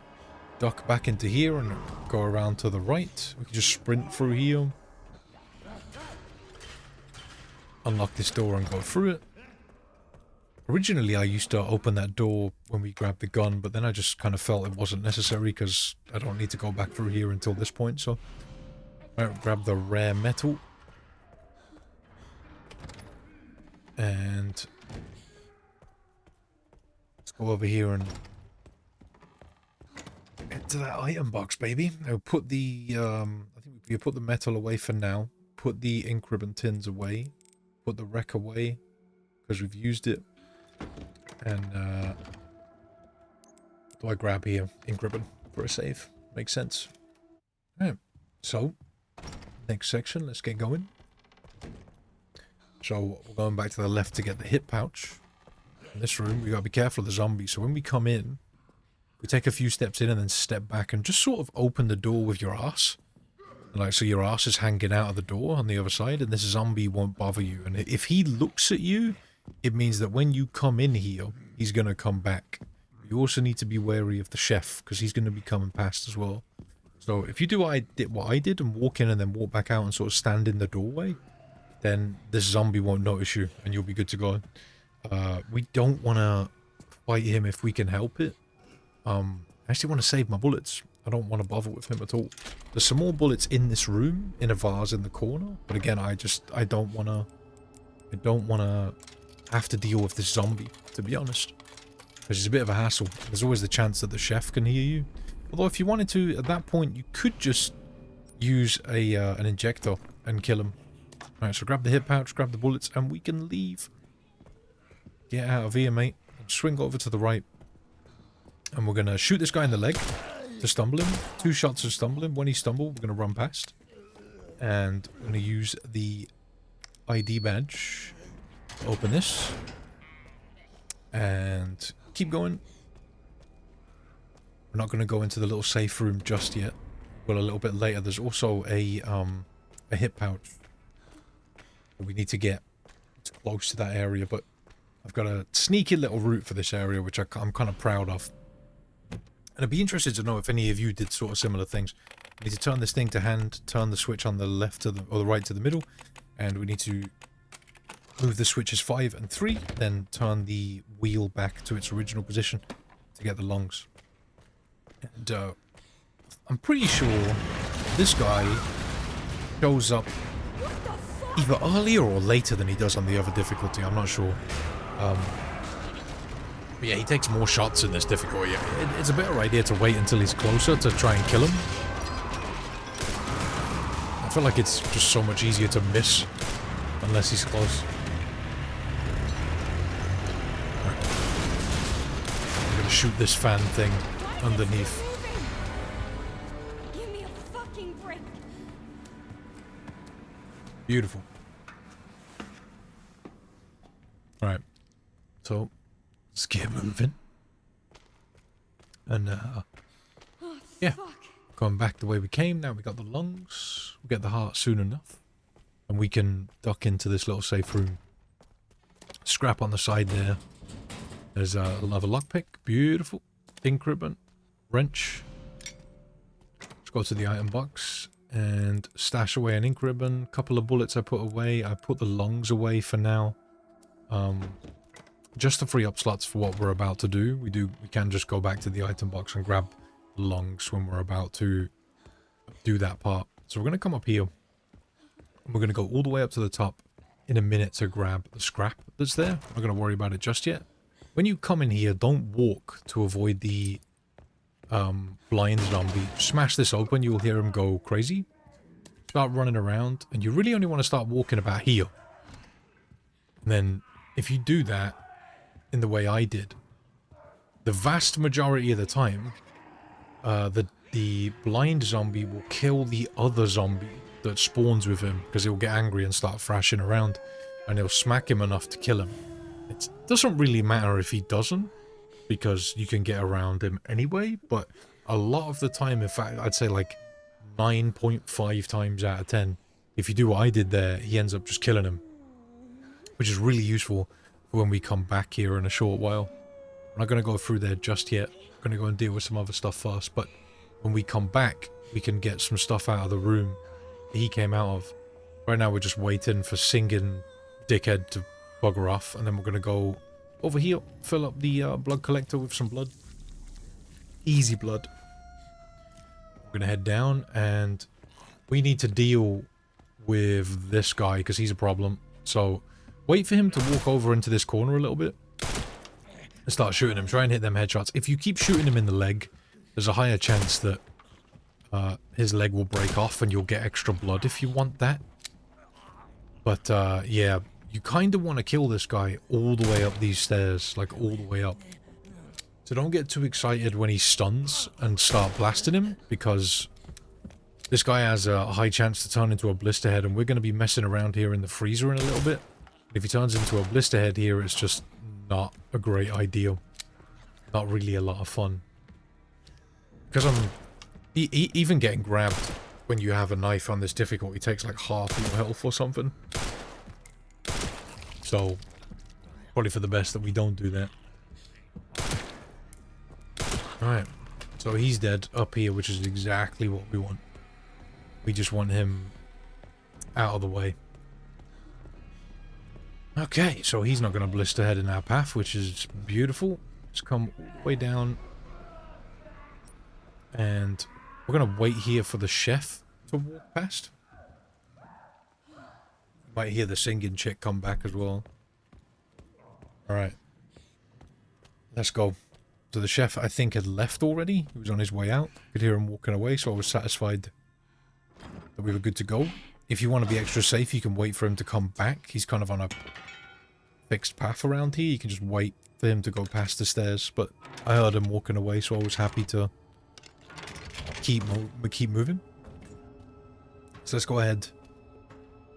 duck back into here and go around to the right. We can just sprint through here. Unlock this door and go through it. Originally, I used to open that door when we grabbed the gun, but then I just kind of felt it wasn't necessary because I don't need to go back through here until this point, so... Alright, grab the rare metal. And... let's go over here and... get to that item box, baby. I'll put the, I think we put the metal away for now. Put the ink ribbon tins away. Put the wreck away, because we've used it. And, what do I grab here? Ink ribbon for a save. Makes sense. Alright, so, next section, let's get going. So, we're going back to the left to get the hip pouch. In this room, we gotta be careful of the zombies. So when we come in, we take a few steps in and then step back and just sort of open the door with your ass. Like, so your ass is hanging out of the door on the other side, and this zombie won't bother you. And if he looks at you, it means that when you come in here, he's going to come back. You also need to be wary of the chef, because he's going to be coming past as well. So if you do what I did and walk in and then walk back out and sort of stand in the doorway, then this zombie won't notice you, and you'll be good to go. We don't want to fight him if we can help it. I actually want to save my bullets. I don't want to bother with him at all. There's some more bullets in this room, in a vase in the corner. But again, I don't want to have to deal with this zombie, to be honest. Because it's a bit of a hassle. There's always the chance that the chef can hear you. Although if you wanted to, at that point, you could just use an injector and kill him. Alright, so grab the hip pouch, grab the bullets, and we can leave. Get out of here, mate. Swing over to the right. And we're going to shoot this guy in the leg to stumble him. 2 shots to stumble him. When he stumbles, we're going to run past. And we're going to use the ID badge to open this. And keep going. We're not going to go into the little safe room just yet. Well, a little bit later. There's also a hip pouch that we need to get. It's close to that area, but I've got a sneaky little route for this area, which I'm kind of proud of. And I'd be interested to know if any of you did sort of similar things. We need to turn this thing to hand, turn the switch on the left to the, or the right to the middle, and we need to move the switches 5 and 3, then turn the wheel back to its original position to get the lungs. And I'm pretty sure this guy shows up either earlier or later than he does on the other difficulty. I'm not sure. But yeah, he takes more shots in this difficulty. It's a better idea to wait until he's closer to try and kill him. I feel like it's just so much easier to miss unless he's close. Right. I'm gonna shoot this fan thing underneath. Give me a fucking break. Beautiful. Right. So let's get moving. And yeah, going back the way we came. Now we got the lungs. We'll get the heart soon enough. And we can duck into this little safe room. Scrap on the side there. There's another lockpick. Beautiful. Ink ribbon. Wrench. Let's go to the item box and stash away an ink ribbon. Couple of bullets I put away. I put the lungs away for now. Just to free up slots for what we're about to do. We can just go back to the item box and grab lungs when we're about to do that part. So we're going to come up here. And we're going to go all the way up to the top in a minute to grab the scrap that's there. I'm not going to worry about it just yet. When you come in here, don't walk to avoid the blind zombie. Smash this open, you'll hear him go crazy. Start running around, and you really only want to start walking about here. And then, if you do that in the way I did, the vast majority of the time, the blind zombie will kill the other zombie that spawns with him, because he'll get angry and start thrashing around, and he'll smack him enough to kill him. It doesn't really matter if he doesn't, because you can get around him anyway, but a lot of the time, in fact, I'd say like 9.5 times out of 10, if you do what I did there, he ends up just killing him, which is really useful for when we come back here in a short while. I'm not going to go through there just yet. I'm going to go and deal with some other stuff first, but when we come back, we can get some stuff out of the room he came out of. Right now, we're just waiting for singing dickhead to bugger off, and then we're going to go over here, fill up the blood collector with some blood. Easy blood. We're going to head down, and we need to deal with this guy, because he's a problem. So, wait for him to walk over into this corner a little bit, and start shooting him. Try and hit them headshots. If you keep shooting him in the leg, there's a higher chance that his leg will break off, and you'll get extra blood if you want that. But, yeah, you kind of want to kill this guy all the way up these stairs, like all the way up. So don't get too excited when he stuns and start blasting him, because this guy has a high chance to turn into a blisterhead, and we're going to be messing around here in the freezer in a little bit. If he turns into a blisterhead here, it's just not a great idea. Not really a lot of fun. Because even getting grabbed when you have a knife on this difficulty takes like half your health or something. So, probably for the best that we don't do that. Alright, so he's dead up here, which is exactly what we want. We just want him out of the way. Okay, so he's not going to blister head in our path, which is beautiful. Let's come all the way down. And we're going to wait here for the chef to walk past. Might hear the singing chick come back as well. Alright. Let's go. So the chef, I think, had left already. He was on his way out. Could hear him walking away, so I was satisfied that we were good to go. If you want to be extra safe, you can wait for him to come back. He's kind of on a fixed path around here. You can just wait for him to go past the stairs. But I heard him walking away, so I was happy to keep moving. So let's go ahead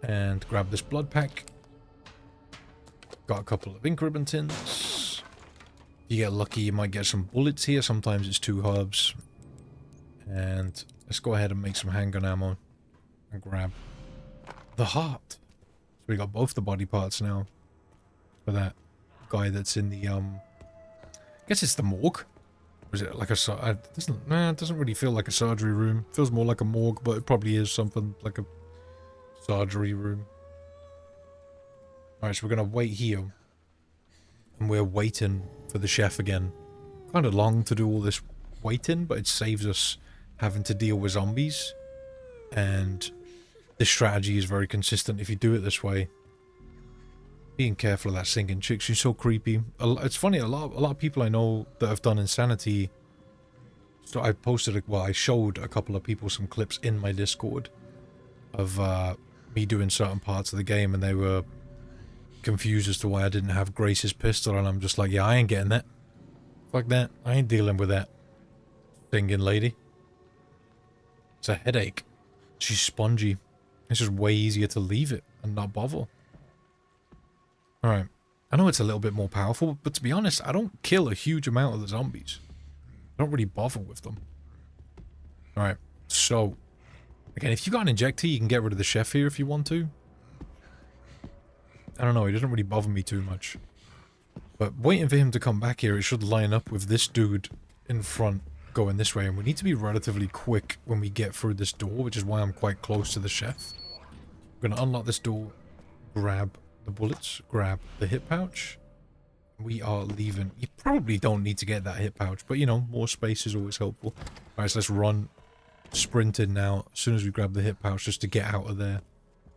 and grab this blood pack. Got a couple of ink ribbon tins. If you get lucky, you might get some bullets here. Sometimes it's 2 herbs. And let's go ahead and make some handgun ammo and grab the heart. So we got both the body parts now for that guy that's in the I guess it's the morgue. Or is it like a it doesn't really feel like a surgery room. It feels more like a morgue, but it probably is something like a surgery room. Alright, so we're gonna wait here. And we're waiting for the chef again. Kind of long to do all this waiting, but it saves us having to deal with zombies. And this strategy is very consistent if you do it this way. Being careful of that singing chick, she's so creepy. It's funny, a lot of people I know that have done Insanity. So I I showed a couple of people some clips in my Discord of me doing certain parts of the game, and they were confused as to why I didn't have Grace's pistol, and I'm just like, yeah, I ain't getting that. Fuck that. I ain't dealing with that singing lady. It's a headache. She's spongy. It's just way easier to leave it and not bother. Alright. I know it's a little bit more powerful, but to be honest, I don't kill a huge amount of the zombies. I don't really bother with them. Alright, so... Again, if you got an injector, you can get rid of the chef here if you want to. I don't know, it doesn't really bother me too much. But waiting for him to come back here, it should line up with this dude in front going this way. And we need to be relatively quick when we get through this door, which is why I'm quite close to the chef. We're going to unlock this door, grab the bullets, grab the hip pouch. We are leaving. You probably don't need to get that hip pouch, but you know, more space is always helpful. Alright, so let's run, sprinted now, as soon as we grab the hip pouch, just to get out of there.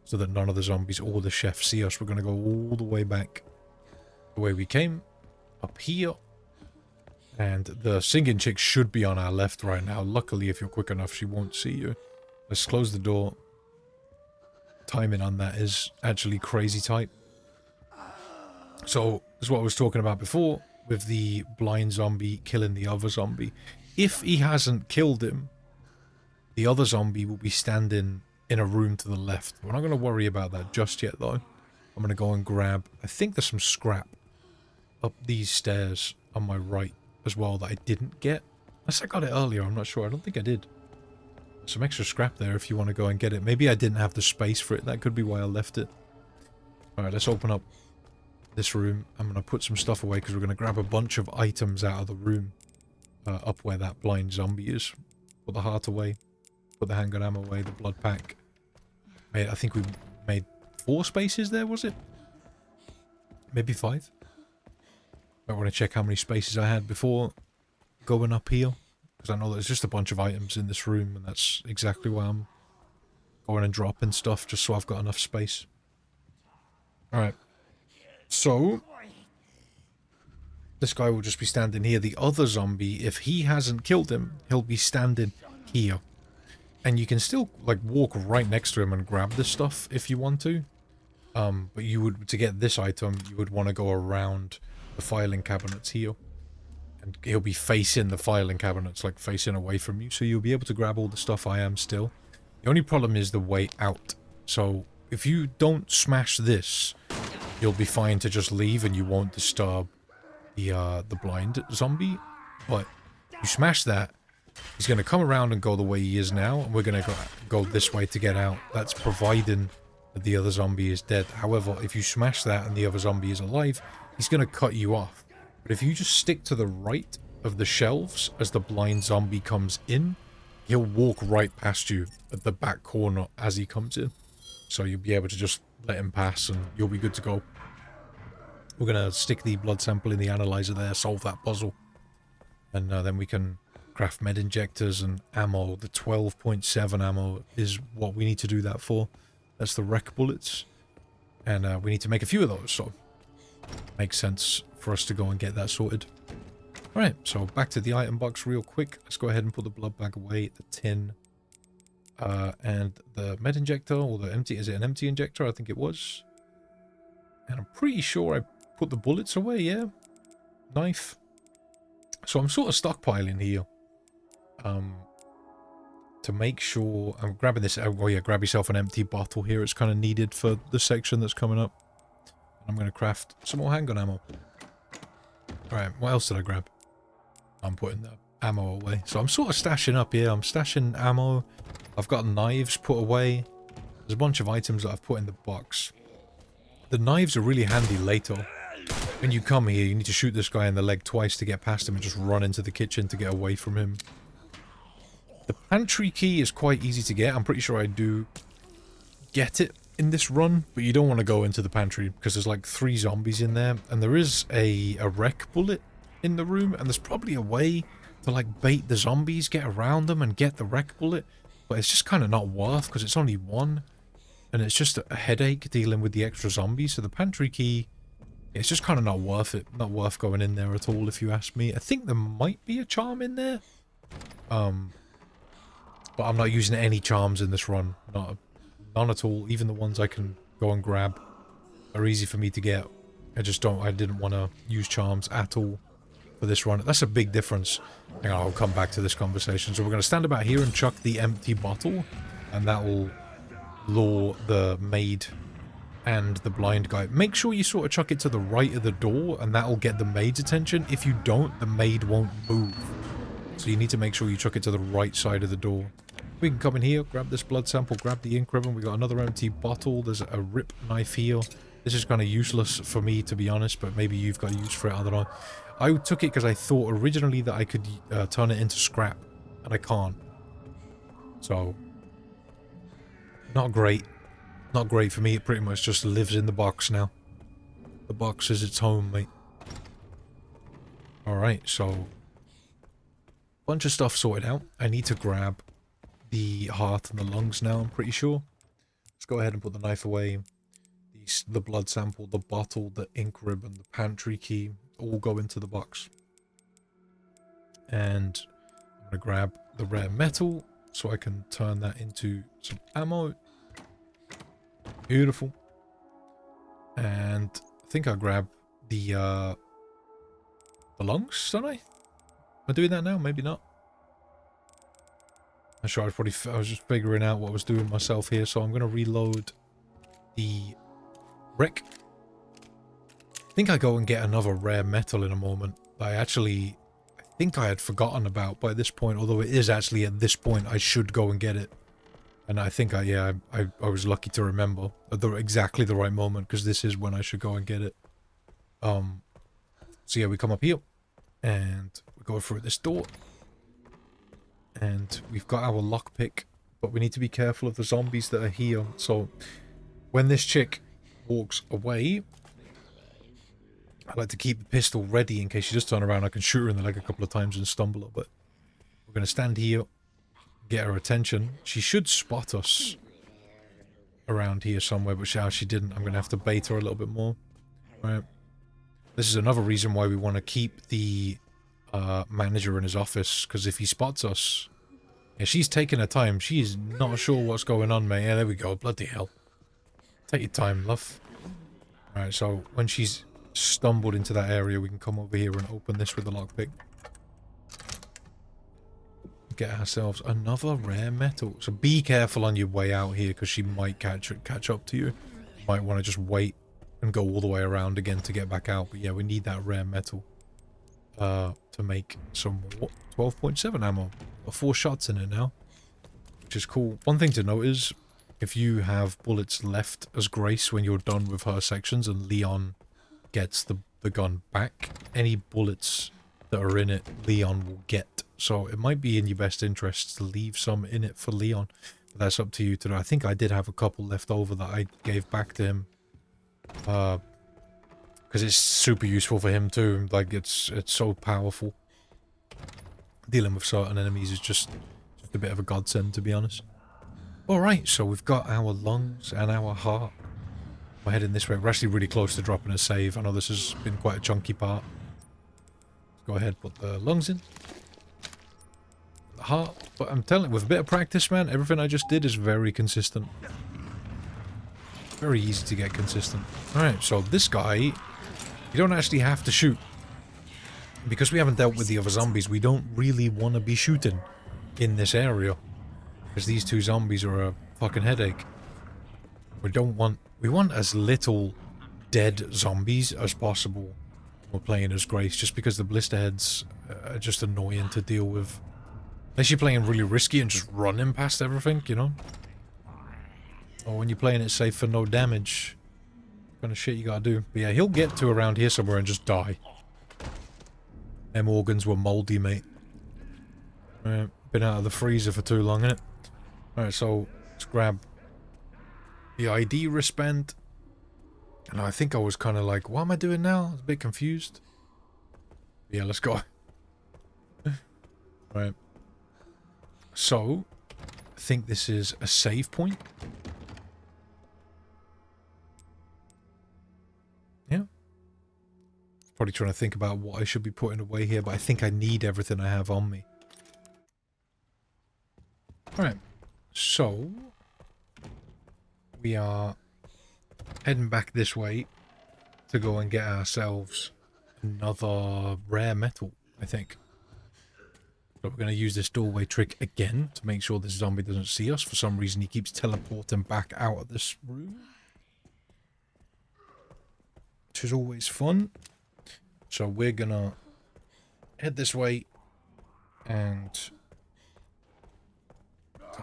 So that none of the zombies or the chef see us. We're going to go all the way back the way we came. Up here. And the singing chick should be on our left right now. Luckily, if you're quick enough, she won't see you. Let's close the door. Timing on that is actually crazy tight. So, this is what I was talking about before. With the blind zombie killing the other zombie. If he hasn't killed him, the other zombie will be standing in a room to the left. We're not going to worry about that just yet, though. I'm going to go and grab... I think there's some scrap up these stairs on my right as well that I didn't get. Unless I got it earlier, I'm not sure. I don't think I did. Some extra scrap there if you want to go and get it. Maybe I didn't have the space for it. That could be why I left it. Alright, let's open up this room. I'm going to put some stuff away because we're going to grab a bunch of items out of the room. Up where that blind zombie is. Put the heart away. Put the handgun ammo away, the blood pack. I think we made 4 spaces there, was it? Maybe 5? I want to check how many spaces I had before going up here. Because I know there's just a bunch of items in this room, and that's exactly why I'm going and dropping stuff, just so I've got enough space. Alright. So, this guy will just be standing here. The other zombie, if he hasn't killed him, he'll be standing here. And you can still, like, walk right next to him and grab this stuff if you want to. But you would, to get this item, you would want to go around the filing cabinets here. And he'll be facing the filing cabinets, like, facing away from you. So you'll be able to grab all the stuff I am still. The only problem is the way out. So, if you don't smash this, you'll be fine to just leave and you won't disturb the blind zombie. But if you smash that, he's going to come around and go the way he is now, and we're going to go this way to get out. That's providing that the other zombie is dead. However, if you smash that and the other zombie is alive, he's going to cut you off. But if you just stick to the right of the shelves as the blind zombie comes in, he'll walk right past you at the back corner as he comes in. So you'll be able to just let him pass and you'll be good to go. We're going to stick the blood sample in the analyzer there, solve that puzzle. And then we can craft med injectors and ammo. The 12.7 ammo is what we need to do that for. That's the rec bullets. And we need to make a few of those, so makes sense for us to go and get that sorted. Alright, so back to the item box real quick. Let's go ahead and put the blood bag away, the tin, and the med injector, or the empty, is it an empty injector? I think it was. And I'm pretty sure I put the bullets away, yeah? Knife. So I'm sort of stockpiling here. To make sure I'm grabbing this. Oh yeah, grab yourself an empty bottle here. It's kind of needed for the section that's coming up. I'm going to craft some more handgun ammo. Alright, what else did I grab? I'm putting the ammo away. So I'm sort of stashing up here. I'm stashing ammo. I've got knives put away. There's a bunch of items that I've put in the box. The knives are really handy later. When you come here, you need to shoot this guy in the leg twice to get past him and just run into the kitchen to get away from him. The pantry key is quite easy to get. I'm pretty sure I do get it in this run, but you don't want to go into the pantry because there's like 3 zombies in there, and there is a rec bullet in the room, and there's probably a way to like bait the zombies, get around them and get the rec bullet, but it's just kind of not worth because it's only 1, and it's just a headache dealing with the extra zombies. So the pantry key, it's just kind of not worth it. Not worth going in there at all, if you ask me. I think there might be a charm in there. But I'm not using any charms in this run. None at all. Even the ones I can go and grab are easy for me to get. I didn't want to use charms at all for this run. That's a big difference. Hang on, I'll come back to this conversation. So we're going to stand about here and chuck the empty bottle. And that will lure the maid and the blind guy. Make sure you sort of chuck it to the right of the door, and that will get the maid's attention. If you don't, the maid won't move. So you need to make sure you chuck it to the right side of the door. We can come in here, grab this blood sample, grab the ink ribbon. We got another empty bottle. There's a rip knife here. This is kind of useless for me, to be honest, but maybe you've got use for it. I don't know. I took it because I thought originally that I could turn it into scrap, and I can't. So, not great. Not great for me. It pretty much just lives in the box now. The box is its home, mate. Alright, so bunch of stuff sorted out. I need to grab the heart and the lungs now, I'm pretty sure. Let's go ahead and put the knife away. The blood sample, the bottle, the ink ribbon, the pantry key, all go into the box. And I'm going to grab the rare metal so I can turn that into some ammo. Beautiful. And I think I'll grab the lungs, don't I? Am I doing that now? Maybe not. I'm sure I was just figuring out what I was doing myself here, so I'm going to reload the brick. I think I go and get another rare metal in a moment. I think I had forgotten about by this point, although it is actually at this point I should go and get it. And I think I was lucky to remember at exactly the right moment, because this is when I should go and get it. So yeah, we come up here and we go through this door. And we've got our lockpick, but we need to be careful of the zombies that are here. So when this chick walks away, I like to keep the pistol ready in case she does turn around. I can shoot her in the leg a couple of times and stumble her. But we're going to stand here, get her attention. She should spot us around here somewhere, but she didn't. I'm going to have to bait her a little bit more. All right. This is another reason why we want to keep the manager in his office, because if he spots us, yeah, she's taking her time. She's not sure what's going on, mate. Yeah, there we go. Bloody hell. Take your time, love. Alright, so when she's stumbled into that area, we can come over here and open this with the lockpick. Get ourselves another rare metal. So be careful on your way out here, because she might catch up to you. You might want to just wait and go all the way around again to get back out. But yeah, we need that rare metal to make some 12.7 ammo. Got 4 shots in it now, which is cool. One thing to note is, if you have bullets left as grace when you're done with her sections and Leon gets the gun back, any bullets that are in it, Leon will get. So it might be in your best interest to leave some in it for Leon. But that's up to you to do. I think I did have a couple left over that I gave back to him. Because it's super useful for him too. Like, it's so powerful. Dealing with certain enemies is just a bit of a godsend, to be honest. Alright, so we've got our lungs and our heart. We're heading this way. We're actually really close to dropping a save. I know this has been quite a chunky part. Let's go ahead, put the lungs in. The heart. But I'm telling you, with a bit of practice, man, everything I just did is very consistent. Very easy to get consistent. Alright, so this guy, you don't actually have to shoot. Because we haven't dealt with the other zombies, we don't really want to be shooting in this area. Because these 2 zombies are a fucking headache. We want as little dead zombies as possible when we're playing as Grace, just because the blister heads are just annoying to deal with. Unless you're playing really risky and just running past everything, you know? Or when you're playing it safe for no damage. Kind of shit you gotta do. But yeah, he'll get to around here somewhere and just die. Them organs were mouldy, mate. Been out of the freezer for too long, innit? Alright, so let's grab the ID wristband. And I think I was kind of like, what am I doing now? I was a bit confused. Yeah, let's go. Right. So, I think this is a save point. Yeah. Probably trying to think about what I should be putting away here, but I think I need everything I have on me. Alright. So, we are heading back this way to go and get ourselves another rare metal, I think. So we're going to use this doorway trick again to make sure this zombie doesn't see us. For some reason he keeps teleporting back out of this room, which is always fun. So we're going to head this way And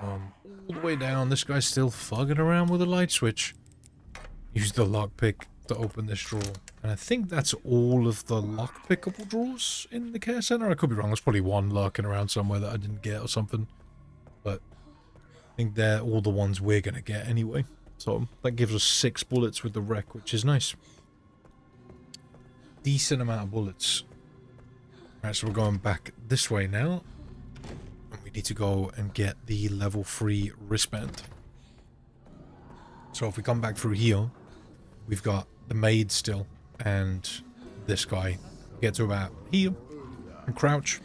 all the way down. This guy's still fugging around with a light switch. Use the lockpick to open this drawer. And I think that's all of the lockpickable drawers in the care center. I could be wrong. There's probably one lurking around somewhere that I didn't get or something. But I think they're all the ones we're going to get anyway. So that gives us 6 bullets with the wreck, which is nice. Decent amount of bullets. Alright, so we're going back this way now. And we need to go and get the level 3 wristband. So if we come back through here, we've got the maid still. And this guy. Get to about here and crouch.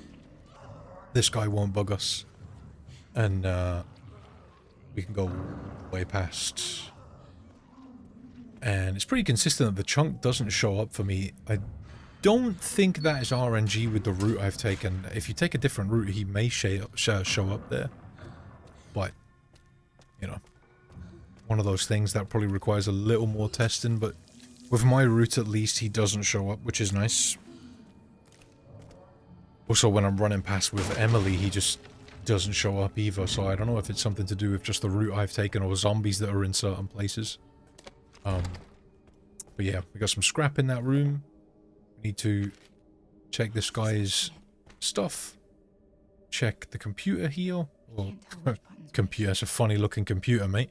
This guy won't bug us. And we can go way past. And it's pretty consistent that the chunk doesn't show up for me. I don't think that is RNG with the route I've taken. If you take a different route, he may show up there. But, you know, one of those things that probably requires a little more testing. But with my route, at least, he doesn't show up, which is nice. Also, when I'm running past with Emily, he just doesn't show up either. So I don't know if it's something to do with just the route I've taken or zombies that are in certain places. But yeah, we got some scrap in that room. We need to check this guy's stuff. Check the computer here. Or, computer, it's a funny looking computer, mate.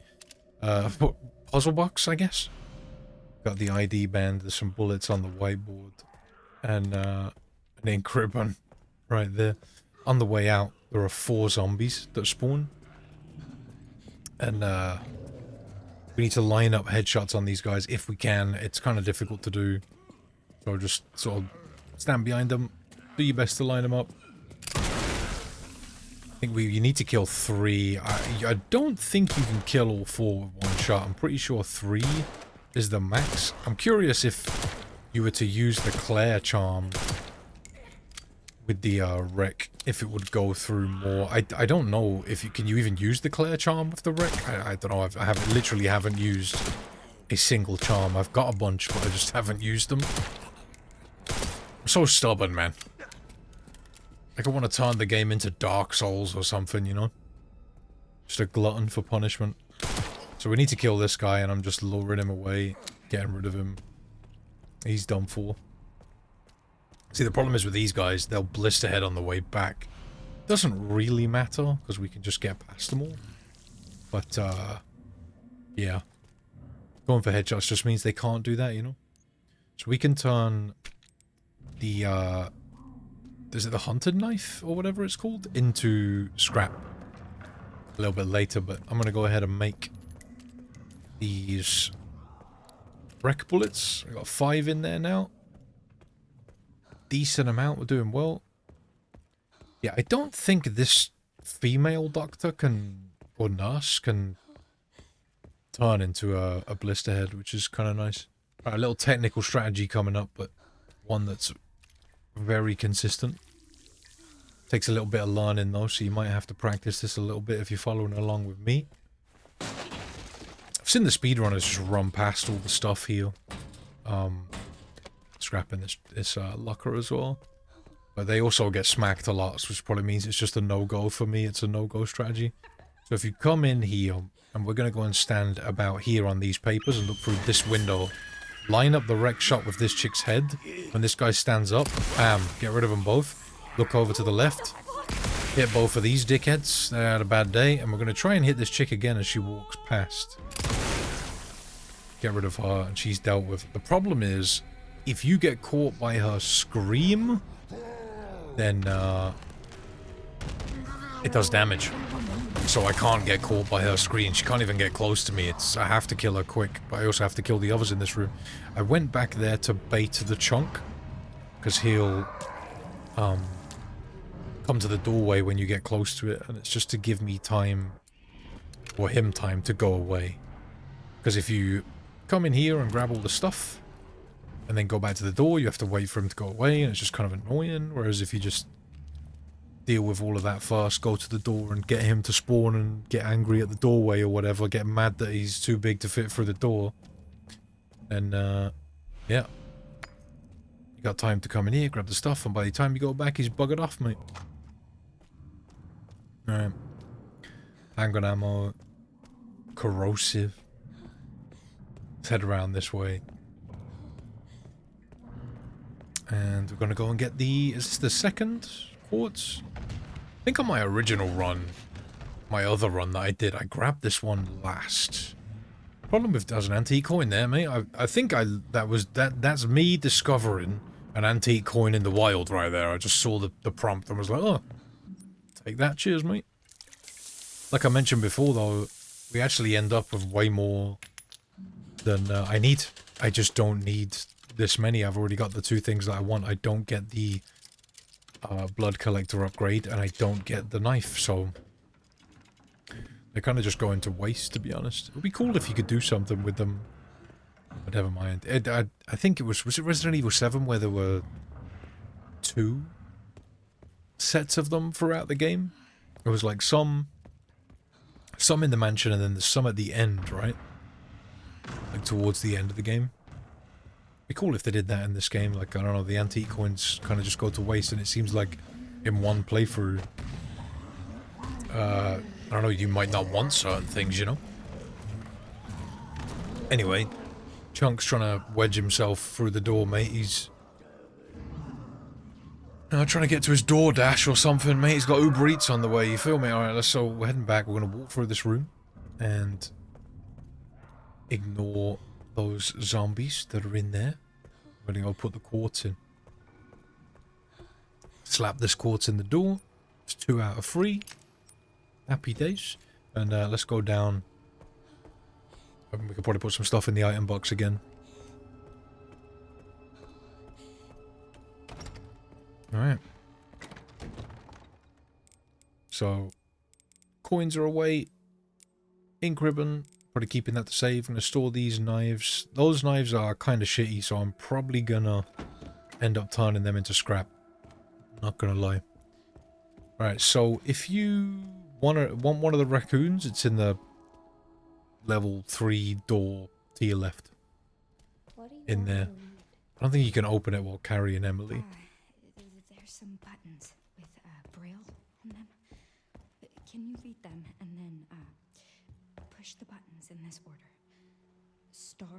Puzzle box, I guess. Got the ID band, there's some bullets on the whiteboard. And an ink ribbon right there. On the way out, there are 4 zombies that spawn. And we need to line up headshots on these guys if we can. It's kind of difficult to do. So just sort of stand behind them. Do your best to line them up. I think you need to kill 3. I don't think you can kill all 4 with one shot. I'm pretty sure 3 is the max. I'm curious if you were to use the Claire charm with the wreck, if it would go through more. I don't know if you can even use the Claire charm with the wreck. I don't know. I literally haven't used a single charm. I've got a bunch, but I just haven't used them. I'm so stubborn, man. Like I want to turn the game into Dark Souls or something, you know? Just a glutton for punishment. So we need to kill this guy, and I'm just luring him away, getting rid of him. He's done for. See, the problem is with these guys, they'll blister head on the way back. Doesn't really matter, because we can just get past them all. But, yeah. Going for headshots just means they can't do that, you know? So we can turn the, is it the hunted knife, or whatever it's called, into scrap. A little bit later, but I'm gonna go ahead and make these wreck bullets. I've got 5 in there now. Decent amount, we're doing well. Yeah, I don't think this female doctor can, or nurse can turn into a blister head, which is kind of nice. Right, a little technical strategy coming up, but one that's very consistent. Takes a little bit of learning though, so you might have to practice this a little bit if you're following along with me. I've seen the speedrunners just run past all the stuff here. Scrapping this locker as well. But they also get smacked a lot, which probably means it's just a no-go for me. It's a no-go strategy. So if you come in here, and we're going to go and stand about here on these papers and look through this window. Line up the wreck shot with this chick's head. When this guy stands up, bam, get rid of them both. Look over to the left. Hit both of these dickheads. They had a bad day. And we're going to try and hit this chick again as she walks past. Get rid of her, and she's dealt with. The problem is, if you get caught by her scream, then it does damage. So I can't get caught by her scream. She can't even get close to me. I have to kill her quick, but I also have to kill the others in this room. I went back there to bait the chunk, because he'll come to the doorway when you get close to it, and it's just to give me time, or him time, to go away. Because if you come in here and grab all the stuff, and then go back to the door, you have to wait for him to go away, and it's just kind of annoying. Whereas if you just deal with all of that first, go to the door and get him to spawn and get angry at the doorway or whatever, get mad that he's too big to fit through the door, and yeah. You got time to come in here, grab the stuff, and by the time you go back, he's buggered off, mate. Alright. Handgun ammo. Corrosive. Let's head around this way. And we're gonna go and get the... Is this the second quartz? I think on my original run, my other run that I did, I grabbed this one last. Problem with there's an antique coin there, mate. I think that's me discovering an antique coin in the wild right there. I just saw the prompt and was like, oh, take that, cheers, mate. Like I mentioned before, though, we actually end up with way more than I need. I just don't need this many. I've already got the 2 things that I want. I don't get the blood collector upgrade, and I don't get the knife, so they kind of just go into waste, to be honest. It would be cool if you could do something with them, but never mind. I think it was it Resident Evil 7 where there were 2 sets of them throughout the game? It was like some in the mansion and then there's some at the end, right? Like towards the end of the game. It'd be cool if they did that in this game. Like, I don't know, the antique coins kind of just go to waste, and it seems like in one playthrough, I don't know, you might not want certain things, you know? Anyway, Chunk's trying to wedge himself through the door, mate. He's trying to get to his DoorDash or something, mate. He's got Uber Eats on the way, you feel me? Alright, so we're heading back. We're going to walk through this room and ignore those zombies that are in there. We're going to go put the quartz in. Slap this quartz in the door. It's 2 out of 3. Happy days. And let's go down. We could probably put some stuff in the item box again. Alright. So, coins are away. Ink ribbon. Probably keeping that to save. I'm going to store these knives. Those knives are kind of shitty, so I'm probably going to end up turning them into scrap. Not going to lie. Alright, so if you want one of the raccoons, it's in the level 3 door to your left. In there. I don't think you can open it while carrying Emily. There's some buttons with braille on them. Can you read them and then push the buttons in this order? Star,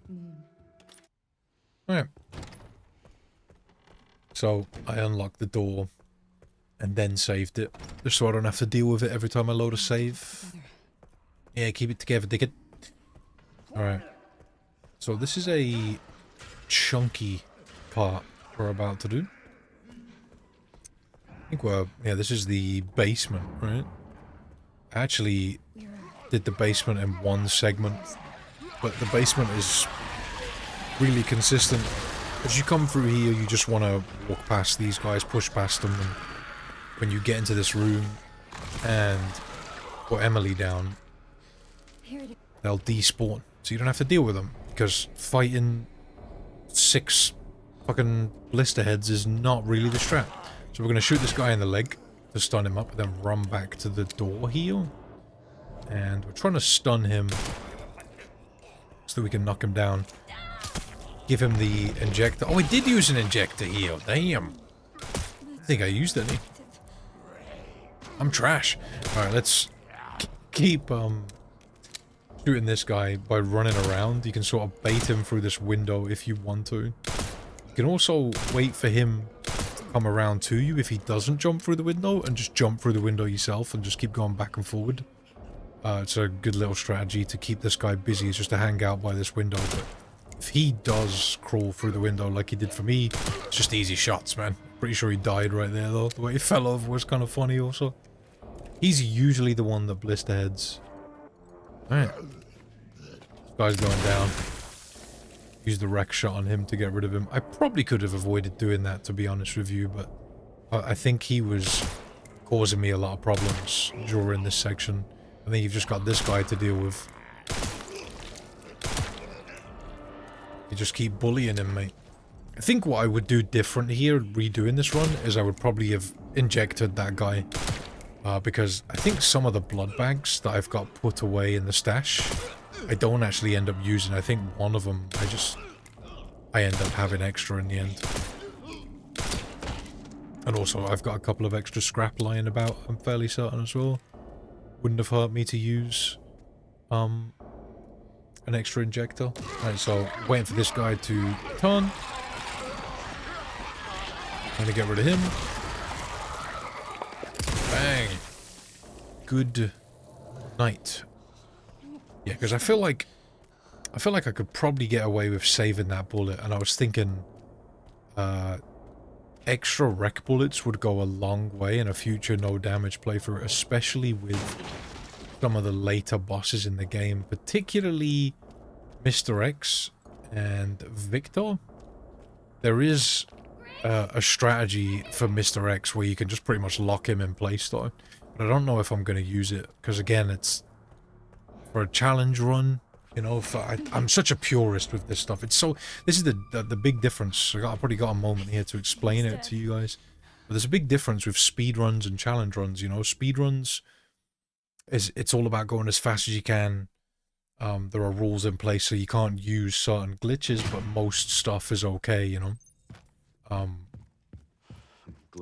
moon. Alright. So, I unlocked the door and then saved it, just so I don't have to deal with it every time I load a save. Yeah, keep it together, dig it. Alright. So this is a chunky part we're about to do. I think yeah, this is the basement, right? I actually did the basement in one segment, but the basement is really consistent. As you come through here, you just want to walk past these guys, push past them, and when you get into this room and put Emily down, they'll despawn. So you don't have to deal with them, because fighting 6 fucking blister heads is not really the strat. So we're going to shoot this guy in the leg to stun him up, and then run back to the door here. And we're trying to stun him so that we can knock him down. Give him the injector. Oh, I did use an injector here. Damn. I think I used any. I'm trash. Alright, let's keep shooting this guy by running around. You can sort of bait him through this window if you want to. You can also wait for him to come around to you if he doesn't jump through the window, and just jump through the window yourself and just keep going back and forward. It's a good little strategy to keep this guy busy, is just to hang out by this window. But if he does crawl through the window like he did for me, it's just easy shots, man. Pretty sure he died right there, though. The way he fell over was kind of funny, also. He's usually the one that blister heads. Alright. This guy's going down. Use the wreck shot on him to get rid of him. I probably could have avoided doing that, to be honest with you, but I think he was causing me a lot of problems during this section. I think you've just got this guy to deal with. You just keep bullying him, mate. I think what I would do different here, redoing this run, is I would probably have injected that guy. Because I think some of the blood bags that I've got put away in the stash, I don't actually end up using. I think one of them, I end up having extra in the end. And also, I've got a couple of extra scrap lying about, I'm fairly certain as well. Wouldn't have hurt me to use an extra injector. Alright, so waiting for this guy to turn. Trying to get rid of him. Bang! Good night. Yeah, because I feel like I could probably get away with saving that bullet, and I was thinking extra rec bullets would go a long way in a future no damage playthrough, especially with some of the later bosses in the game, particularly Mr. X and Victor. There is a strategy for Mr. X where you can just pretty much lock him in place though, but I don't know if I'm going to use it, because again, it's for a challenge run. You know, I'm such a purist with this stuff. It's so... This is the big difference. I've probably got a moment here to explain it to you guys. But there's a big difference with speed runs and challenge runs, you know. Speed runs, it's all about going as fast as you can. There are rules in place, so you can't use certain glitches, but most stuff is okay, you know.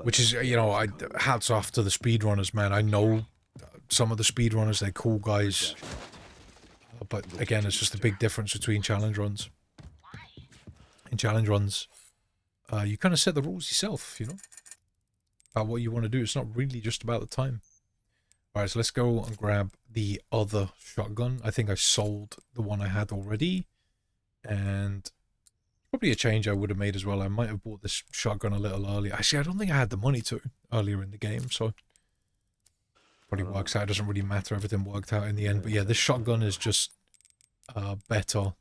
Which is, you know, hats off to the speedrunners, man. I know some of the speedrunners, they're cool guys. But again, it's just a big difference between challenge runs. In challenge runs, you kind of set the rules yourself, you know, about what you want to do. It's not really just about the time. Alright, so let's go and grab the other shotgun. I think I sold the one I had already. And probably a change I would have made as well. I might have bought this shotgun a little earlier. Actually, I don't think I had the money to earlier in the game, so... Probably works out. It doesn't really matter. Everything worked out in the end. But yeah, this shotgun is just better in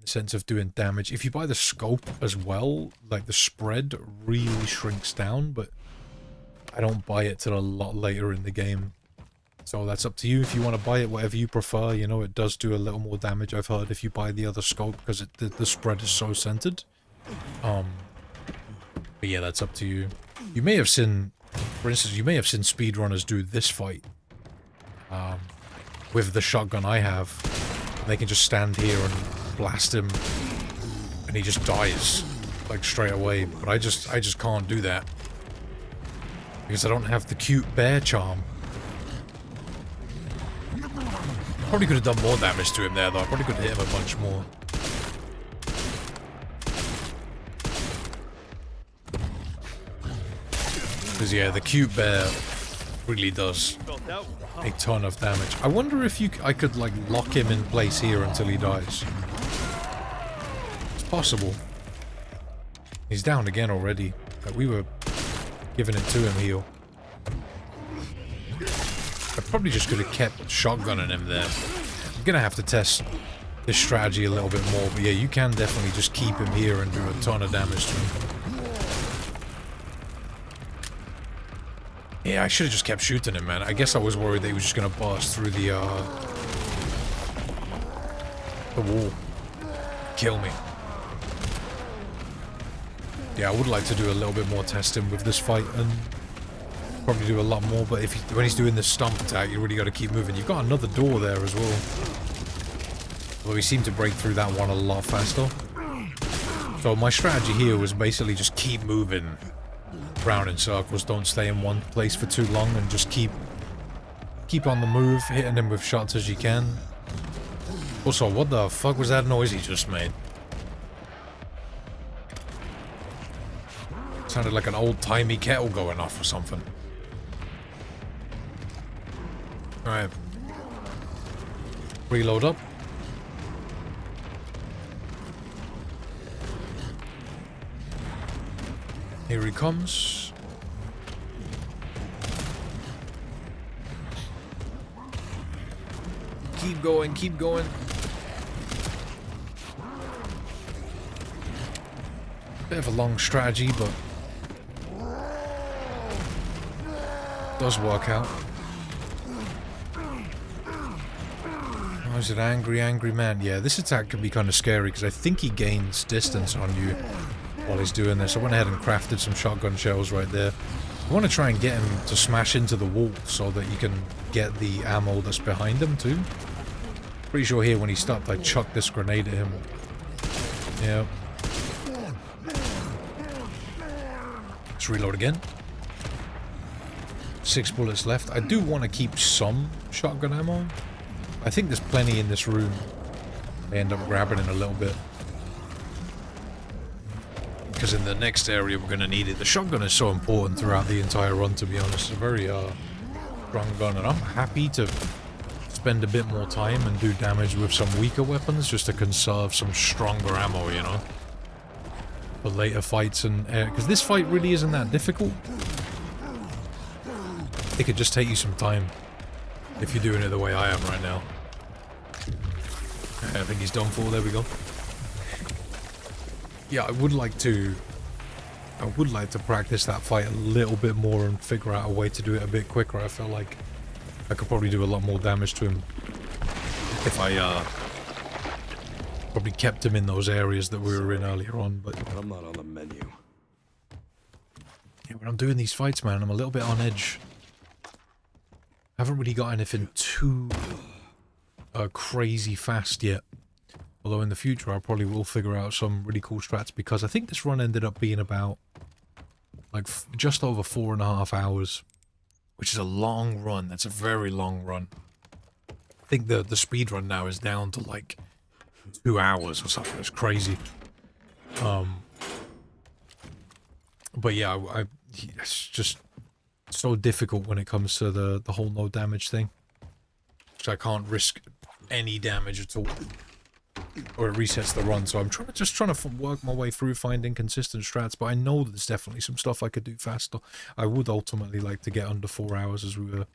the sense of doing damage. If you buy the scope as well, like the spread really shrinks down, but I don't buy it till a lot later in the game. So that's up to you. If you want to buy it, whatever you prefer, you know, it does do a little more damage, I've heard, if you buy the other scope, because the spread is so centered. But yeah, that's up to you. You may have seen... For instance, you may have seen speedrunners do this fight with the shotgun I have. They can just stand here and blast him, and he just dies like straight away. But I just can't do that because I don't have the cute bear charm. Probably could have done more damage to him there, though. I probably could have hit him a bunch more. Because, yeah, the cute bear really does a ton of damage. I wonder if I could, like, lock him in place here until he dies. It's possible. He's down again already. Like, we were giving it to him heal. I probably just could have kept shotgunning him there. I'm going to have to test this strategy a little bit more. But, yeah, you can definitely just keep him here and do a ton of damage to him. Yeah, I should have just kept shooting him, man. I guess I was worried that he was just gonna burst through the wall. Kill me. Yeah, I would like to do a little bit more testing with this fight and probably do a lot more, but when he's doing this stomp attack, you really gotta keep moving. You've got another door there as well. Although we seem to break through that one a lot faster. So my strategy here was basically just keep moving round in circles, don't stay in one place for too long, and just keep on the move, hitting him with shots as you can. Also, what the fuck was that noise he just made? Sounded like an old-timey kettle going off or something. Alright. Reload up. Here he comes. Keep going, keep going. Bit of a long strategy, but does work out. Oh, is it angry man? Yeah, this attack can be kind of scary because I think he gains distance on you while he's doing this. I went ahead and crafted some shotgun shells right there. I want to try and get him to smash into the wall so that you can get the ammo that's behind him too. Pretty sure here when he stopped I chucked this grenade at him. Yeah. Let's Let's reload again. 6 bullets left. I do want to keep some shotgun ammo. I think there's plenty in this room. I end up grabbing in a little bit. Because in the next area we're going to need it. The shotgun is so important throughout the entire run, to be honest. It's a very strong gun, and I'm happy to spend a bit more time and do damage with some weaker weapons just to conserve some stronger ammo, you know? For later fights and... because this fight really isn't that difficult. It could just take you some time if you're doing it the way I am right now. I think he's done for. There we go. Yeah, I would like to practice that fight a little bit more and figure out a way to do it a bit quicker. I feel like I could probably do a lot more damage to him if I probably kept him in those areas that we were in earlier on. But I'm not on the menu. yeah, when I'm doing these fights, man, I'm a little bit on edge. I haven't really got anything too crazy fast yet. Although in the future I probably will figure out some really cool strats, because I think this run ended up being about like just over 4.5 hours, which is a long run. That's a very long run. I think the speed run now is down to like 2 hours or something. It's crazy. But yeah, it's just so difficult when it comes to the whole no damage thing. So I can't risk any damage at all, or it resets the run. So I'm just trying to work my way through finding consistent strats, but I know that there's definitely some stuff I could do faster. I would ultimately like to get under 4 hours, as we were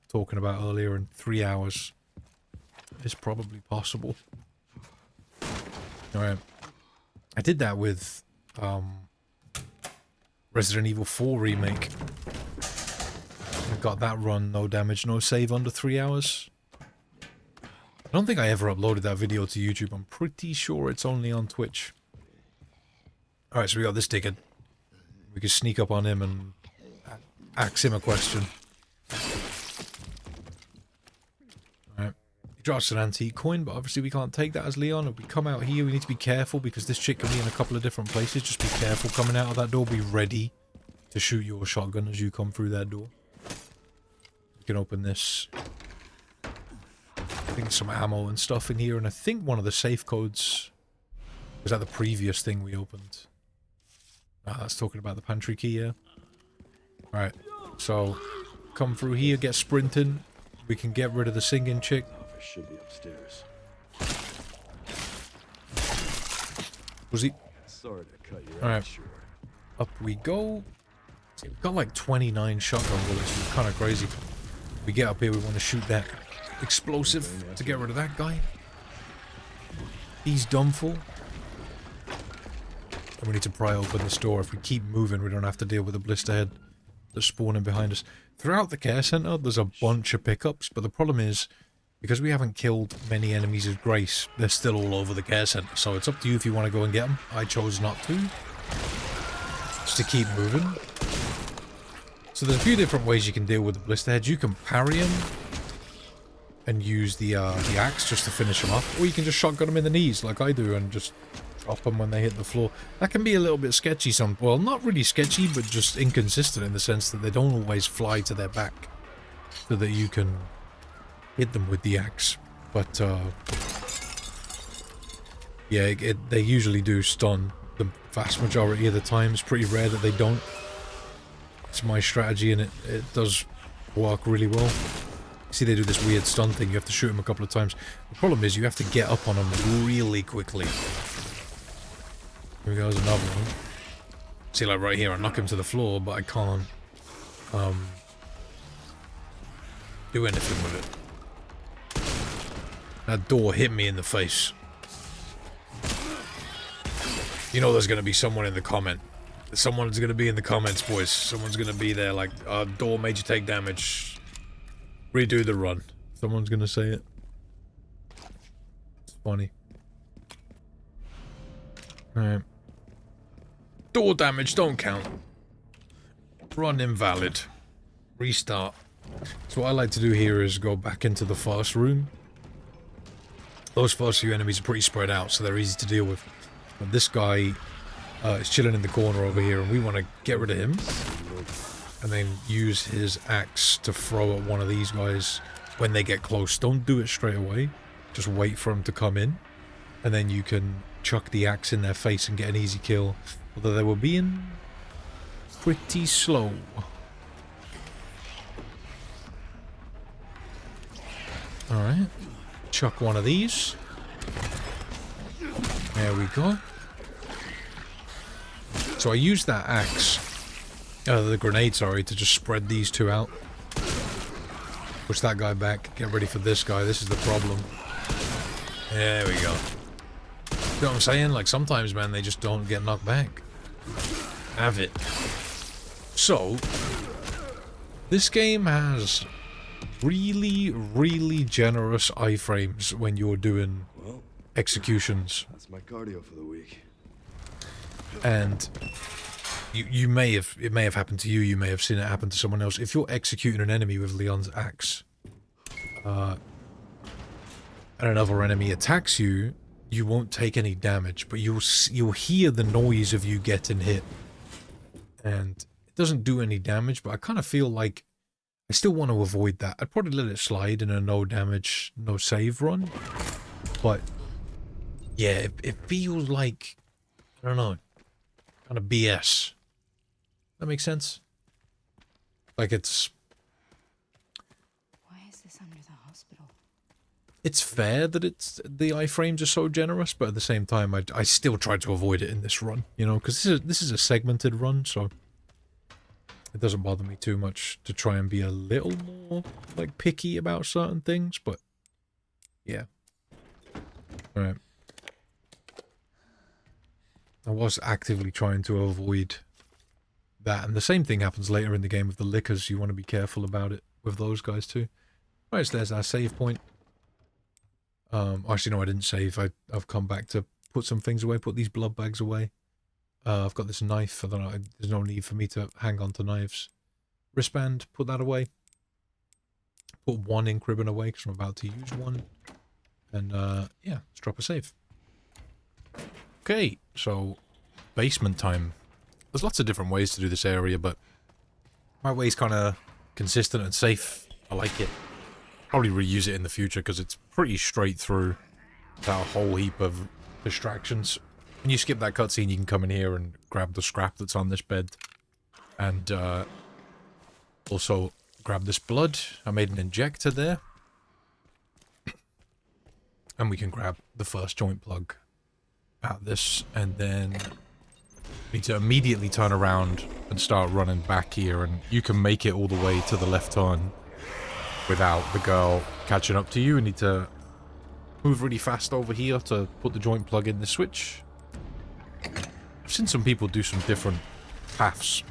talking about earlier, and 3 hours is probably possible. Alright. I did that with Resident Evil 4 Remake. I got that run, no damage, no save, under 3 hours. I don't think I ever uploaded that video to YouTube. I'm pretty sure it's only on Twitch. Alright, so we got this dickhead. We can sneak up on him and ask him a question. Alright. He drops an antique coin, but obviously we can't take that as Leon. If we come out here, we need to be careful, because this chick can be in a couple of different places. Just be careful coming out of that door. Be ready to shoot your shotgun as you come through that door. We can open this. I think some ammo and stuff in here, and I think one of the safe codes was that the previous thing we opened. That's talking about the pantry key, yeah. Alright, so come through here, get sprinting. We can get rid of the singing chick. I should be upstairs. Was he? Sorry to cut you Alright. out short. Up we go. See, we've got like 29 shotgun bullets, it's kind of crazy. We get up here, we want to shoot that explosive to get rid of that guy. He's done for. And we need to pry open this door. If we keep moving, we don't have to deal with the blister head that's spawning behind us. Throughout the care center, there's a bunch of pickups, but the problem is, because we haven't killed many enemies as Grace, they're still all over the care center. So it's up to you if you want to go and get them. I chose not to. Just to keep moving. So there's a few different ways you can deal with the blister heads. You can parry them and use the axe just to finish them off, or you can just shotgun them in the knees like I do and just drop them when they hit the floor. That can be a little bit sketchy. Well, not really sketchy, but just inconsistent in the sense that they don't always fly to their back so that you can hit them with the axe. But yeah, they usually do stun the vast majority of the time. It's pretty rare that they don't. It's my strategy, and it does work really well. See, they do this weird stun thing. You have to shoot them a couple of times. The problem is you have to get up on them really quickly. Here goes another one. See, like right here, I knock him to the floor, but I can't do anything with it. That door hit me in the face. You know there's going to be someone in the comment. Someone's going to be in the comments, boys. Someone's going to be there like, door made you take damage. Redo the run. Someone's going to say it. It's funny. Alright. Door damage don't count. Run invalid. Restart. So what I like to do here is go back into the first room. Those first few enemies are pretty spread out, so they're easy to deal with. But this guy, is chilling in the corner over here, and we want to get rid of him. And then use his axe to throw at one of these guys when they get close. Don't do it straight away. Just wait for them to come in. And then you can chuck the axe in their face and get an easy kill. Although they were being pretty slow. Alright. Chuck one of these. There we go. So I used that axe, the grenade, sorry, to just spread these two out. Push that guy back, get ready for this guy. This is the problem. There we go. You know what I'm saying? Like, sometimes, man, they just don't get knocked back. Have it. So, this game has really, really generous iframes when you're doing executions. That's my cardio for the week. And it may have happened to you, you may have seen it happen to someone else. If you're executing an enemy with Leon's axe, and another enemy attacks you, you won't take any damage, but you'll hear the noise of you getting hit. And it doesn't do any damage, but I kind of feel like I still want to avoid that. I'd probably let it slide in a no damage, no save run. But yeah, it feels like, I don't know, kind of BS. That makes sense? Like it's... Why is this under the hospital? It's fair that the iframes are so generous, but at the same time, I still try to avoid it in this run, you know, because this is a segmented run, so it doesn't bother me too much to try and be a little more, like, picky about certain things, but yeah. Alright. I was actively trying to avoid that, and the same thing happens later in the game with the lickers. You want to be careful about it with those guys too. Alright, so there's our save point. Actually, no, I didn't save. I've come back to put some things away, put these blood bags away. I've got this knife. I don't know, there's no need for me to hang on to knives. Wristband, put that away. Put one ink ribbon away because I'm about to use one. And, yeah, let's drop a save. Okay, so basement time. There's lots of different ways to do this area, but my way's kind of consistent and safe. I like it. Probably reuse it in the future because it's pretty straight through without a whole heap of distractions. When you skip that cutscene, you can come in here and grab the scrap that's on this bed. And also grab this blood. I made an injector there. And we can grab the first joint plug out of this. And then we need to immediately turn around and start running back here. And you can make it all the way to the left turn without the girl catching up to you. You need to move really fast over here to put the joint plug in the switch. I've seen some people do some different paths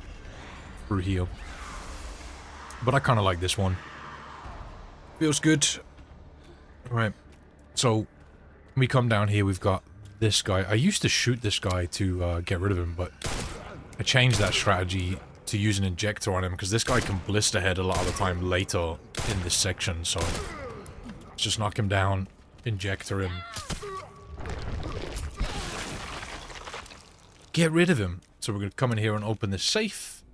through here, but I kind of like this one. Feels good. Alright, so when we come down here, we've got this guy. I used to shoot this guy to get rid of him, but I changed that strategy to use an injector on him because this guy can blister head a lot of the time later in this section, so let's just knock him down, injector him. Get rid of him. So we're going to come in here and open this safe.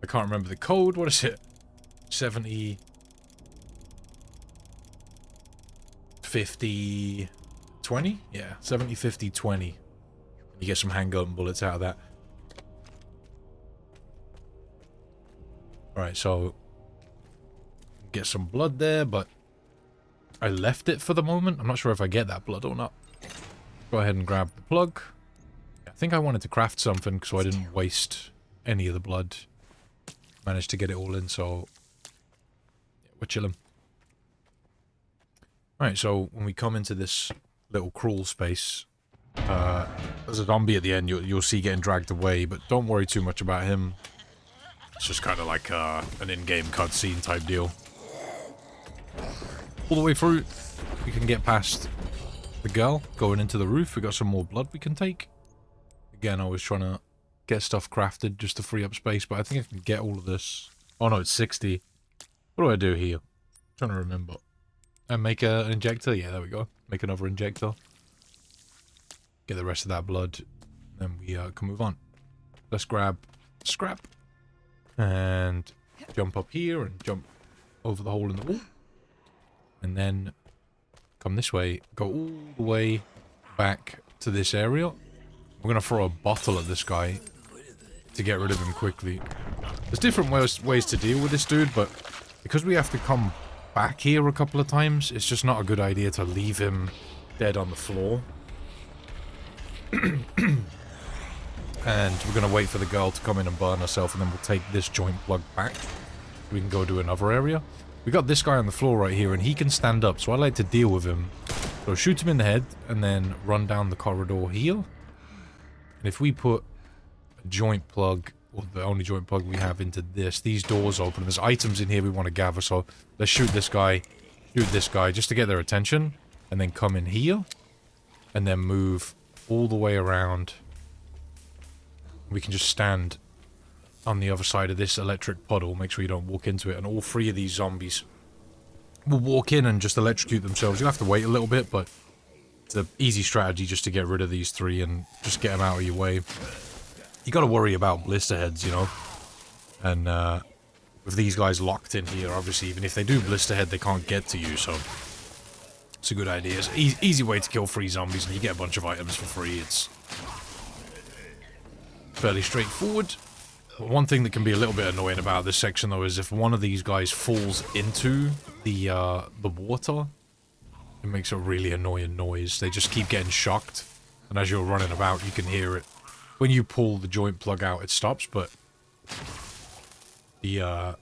I can't remember the code. What is it? 70... 50... 20? Yeah, 70, 50, 20. You get some handgun bullets out of that. Alright, so... get some blood there, but... I left it for the moment. I'm not sure if I get that blood or not. Go ahead and grab the plug. I think I wanted to craft something so I didn't waste any of the blood. Managed to get it all in, so yeah, we're chilling. Alright, so when we come into this little crawl space, there's a zombie at the end you'll see getting dragged away, but don't worry too much about him. It's just kind of like an in-game cutscene type deal. All the way through, we can get past the girl going into the roof. We got some more blood we can take. Again, I was trying to get stuff crafted just to free up space, but I think I can get all of this. Oh no, it's 60. What do I do here? I'm trying to remember. And make an injector? Yeah, there we go. Make another injector. Get the rest of that blood. Then we can move on. Let's grab scrap and jump up here and jump over the hole in the wall. And then come this way, go all the way back to this area. We're going to throw a bottle at this guy to get rid of him quickly. There's different ways to deal with this dude, but because we have to come back here a couple of times, it's just not a good idea to leave him dead on the floor. And we're going to wait for the girl to come in and burn herself, and then we'll take this joint plug back. We can go to another area. We got this guy on the floor right here, and he can stand up, so I like to deal with him. So shoot him in the head, and then run down the corridor here. And if we put a joint plug, or the only joint plug we have, into this, these doors open. There's items in here we want to gather, so let's shoot this guy, just to get their attention, and then come in here, and then move all the way around. We can just stand on the other side of this electric puddle, make sure you don't walk into it, and all three of these zombies will walk in and just electrocute themselves. You'll have to wait a little bit, but it's an easy strategy just to get rid of these three and just get them out of your way. You got to worry about blister heads, you know, and with these guys locked in here, obviously, even if they do blister head, they can't get to you, so it's a good idea. It's an easy way to kill 3 zombies, and you get a bunch of items for free. It's fairly straightforward. But one thing that can be a little bit annoying about this section, though, is if one of these guys falls into the water, it makes a really annoying noise. They just keep getting shocked, and as you're running about, you can hear it. When you pull the joint plug out, it stops, but the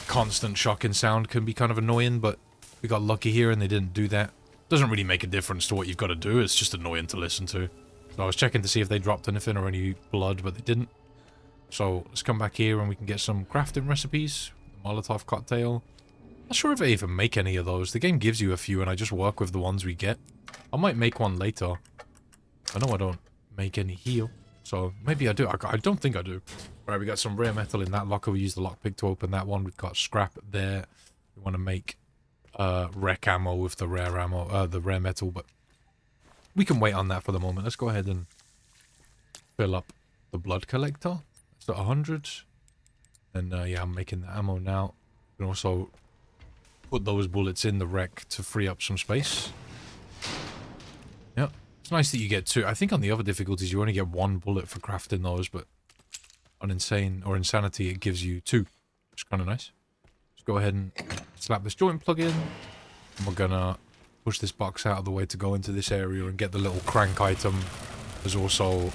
constant shocking sound can be kind of annoying, but we got lucky here and they didn't do that. Doesn't really make a difference to what you've got to do, it's just annoying to listen to. So I was checking to see if they dropped anything or any blood, but they didn't. So let's come back here and we can get some crafting recipes. The Molotov cocktail. Not sure if I even make any of those. The game gives you a few and I just work with the ones we get. I might make one later. I know I don't make any here, so maybe I do. I don't think I do. Alright, we got some rare metal in that locker. We use the lockpick to open that one. We've got scrap there. We want to make rec ammo with the rare ammo, the rare metal, but we can wait on that for the moment. Let's go ahead and fill up the blood collector. It's at 100. And yeah, I'm making the ammo now. We can also put those bullets in the rec to free up some space. Yep. It's nice that you get 2. I think on the other difficulties you only get 1 bullet for crafting those, but on Insane or Insanity it gives you 2. Which is kind of nice. Let's go ahead and slap this joint plug in. And we're gonna push this box out of the way to go into this area and get the little crank item. There's also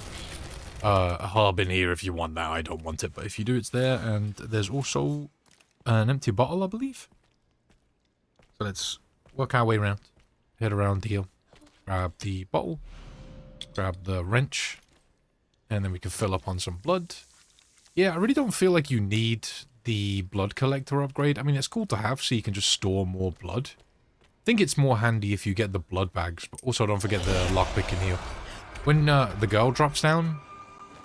a herb in here if you want that. I don't want it, but if you do, it's there. And there's also an empty bottle, I believe. So let's work our way around. Head around here. Grab the bottle. Grab the wrench. And then we can fill up on some blood. Yeah, I really don't feel like you need the blood collector upgrade. I mean, it's cool to have so you can just store more blood. I think it's more handy if you get the blood bags, but also don't forget the lockpick in here. When the girl drops down,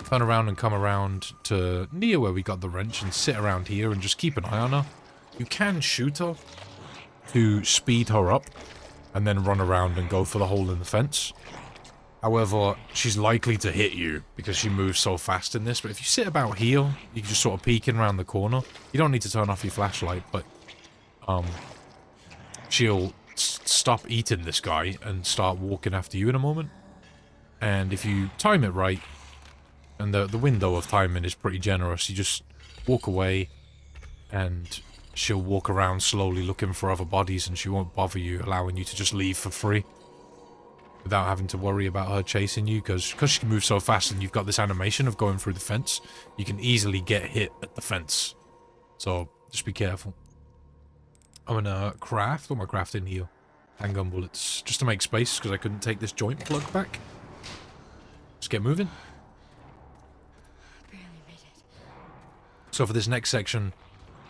turn around and come around to near where we got the wrench and sit around here and just keep an eye on her. You can shoot her to speed her up and then run around and go for the hole in the fence. However, she's likely to hit you because she moves so fast in this, but if you sit about here, you can just sort of peeking around the corner. You don't need to turn off your flashlight, but she'll stop eating this guy and start walking after you in a moment. And if you time it right, and the window of timing is pretty generous, you just walk away and she'll walk around slowly looking for other bodies and she won't bother you, allowing you to just leave for free without having to worry about her chasing you, because she can move so fast and you've got this animation of going through the fence, you can easily get hit at the fence. So just be careful. I'm gonna craft. What am I crafting here? Handgun bullets, just to make space because I couldn't take this joint plug back. Let's get moving. Barely made it. So for this next section,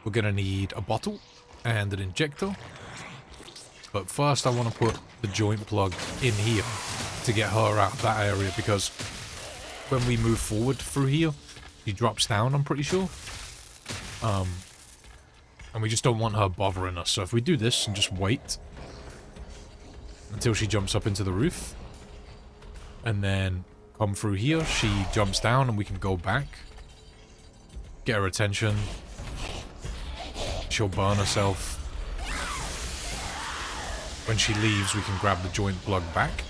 we're gonna need a bottle and an injector. But first I want to put the joint plug in here to get her out of that area, because when we move forward through here, she drops down, I'm pretty sure. And we just don't want her bothering us. So if we do this and just wait until she jumps up into the roof, and then come through here. She jumps down and we can go back. Get her attention. She'll burn herself. When she leaves, we can grab the joint plug back.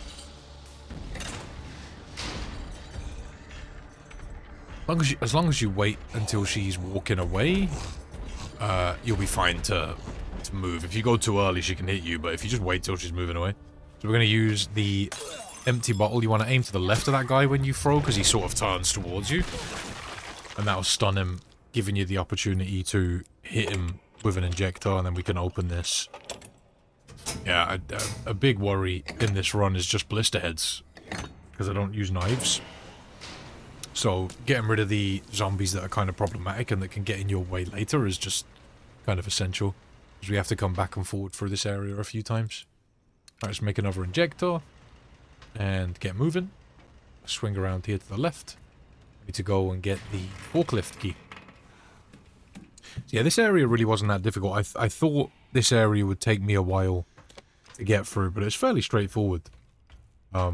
As long as you wait until she's walking away, you'll be fine to move. If you go too early, she can hit you, but if you just wait till she's moving away. So we're going to use the empty bottle. You want to aim to the left of that guy when you throw, because he sort of turns towards you. And that'll stun him, giving you the opportunity to hit him with an injector, and then we can open this. Yeah, a big worry in this run is just blister heads, because I don't use knives. So getting rid of the zombies that are kind of problematic and that can get in your way later is just kind of essential, because we have to come back and forward through this area a few times. Alright, let's make another injector and get moving. Swing around here to the left. Need to go and get the forklift key. So yeah, this area really wasn't that difficult. I thought this area would take me a while to get through, but it's fairly straightforward. I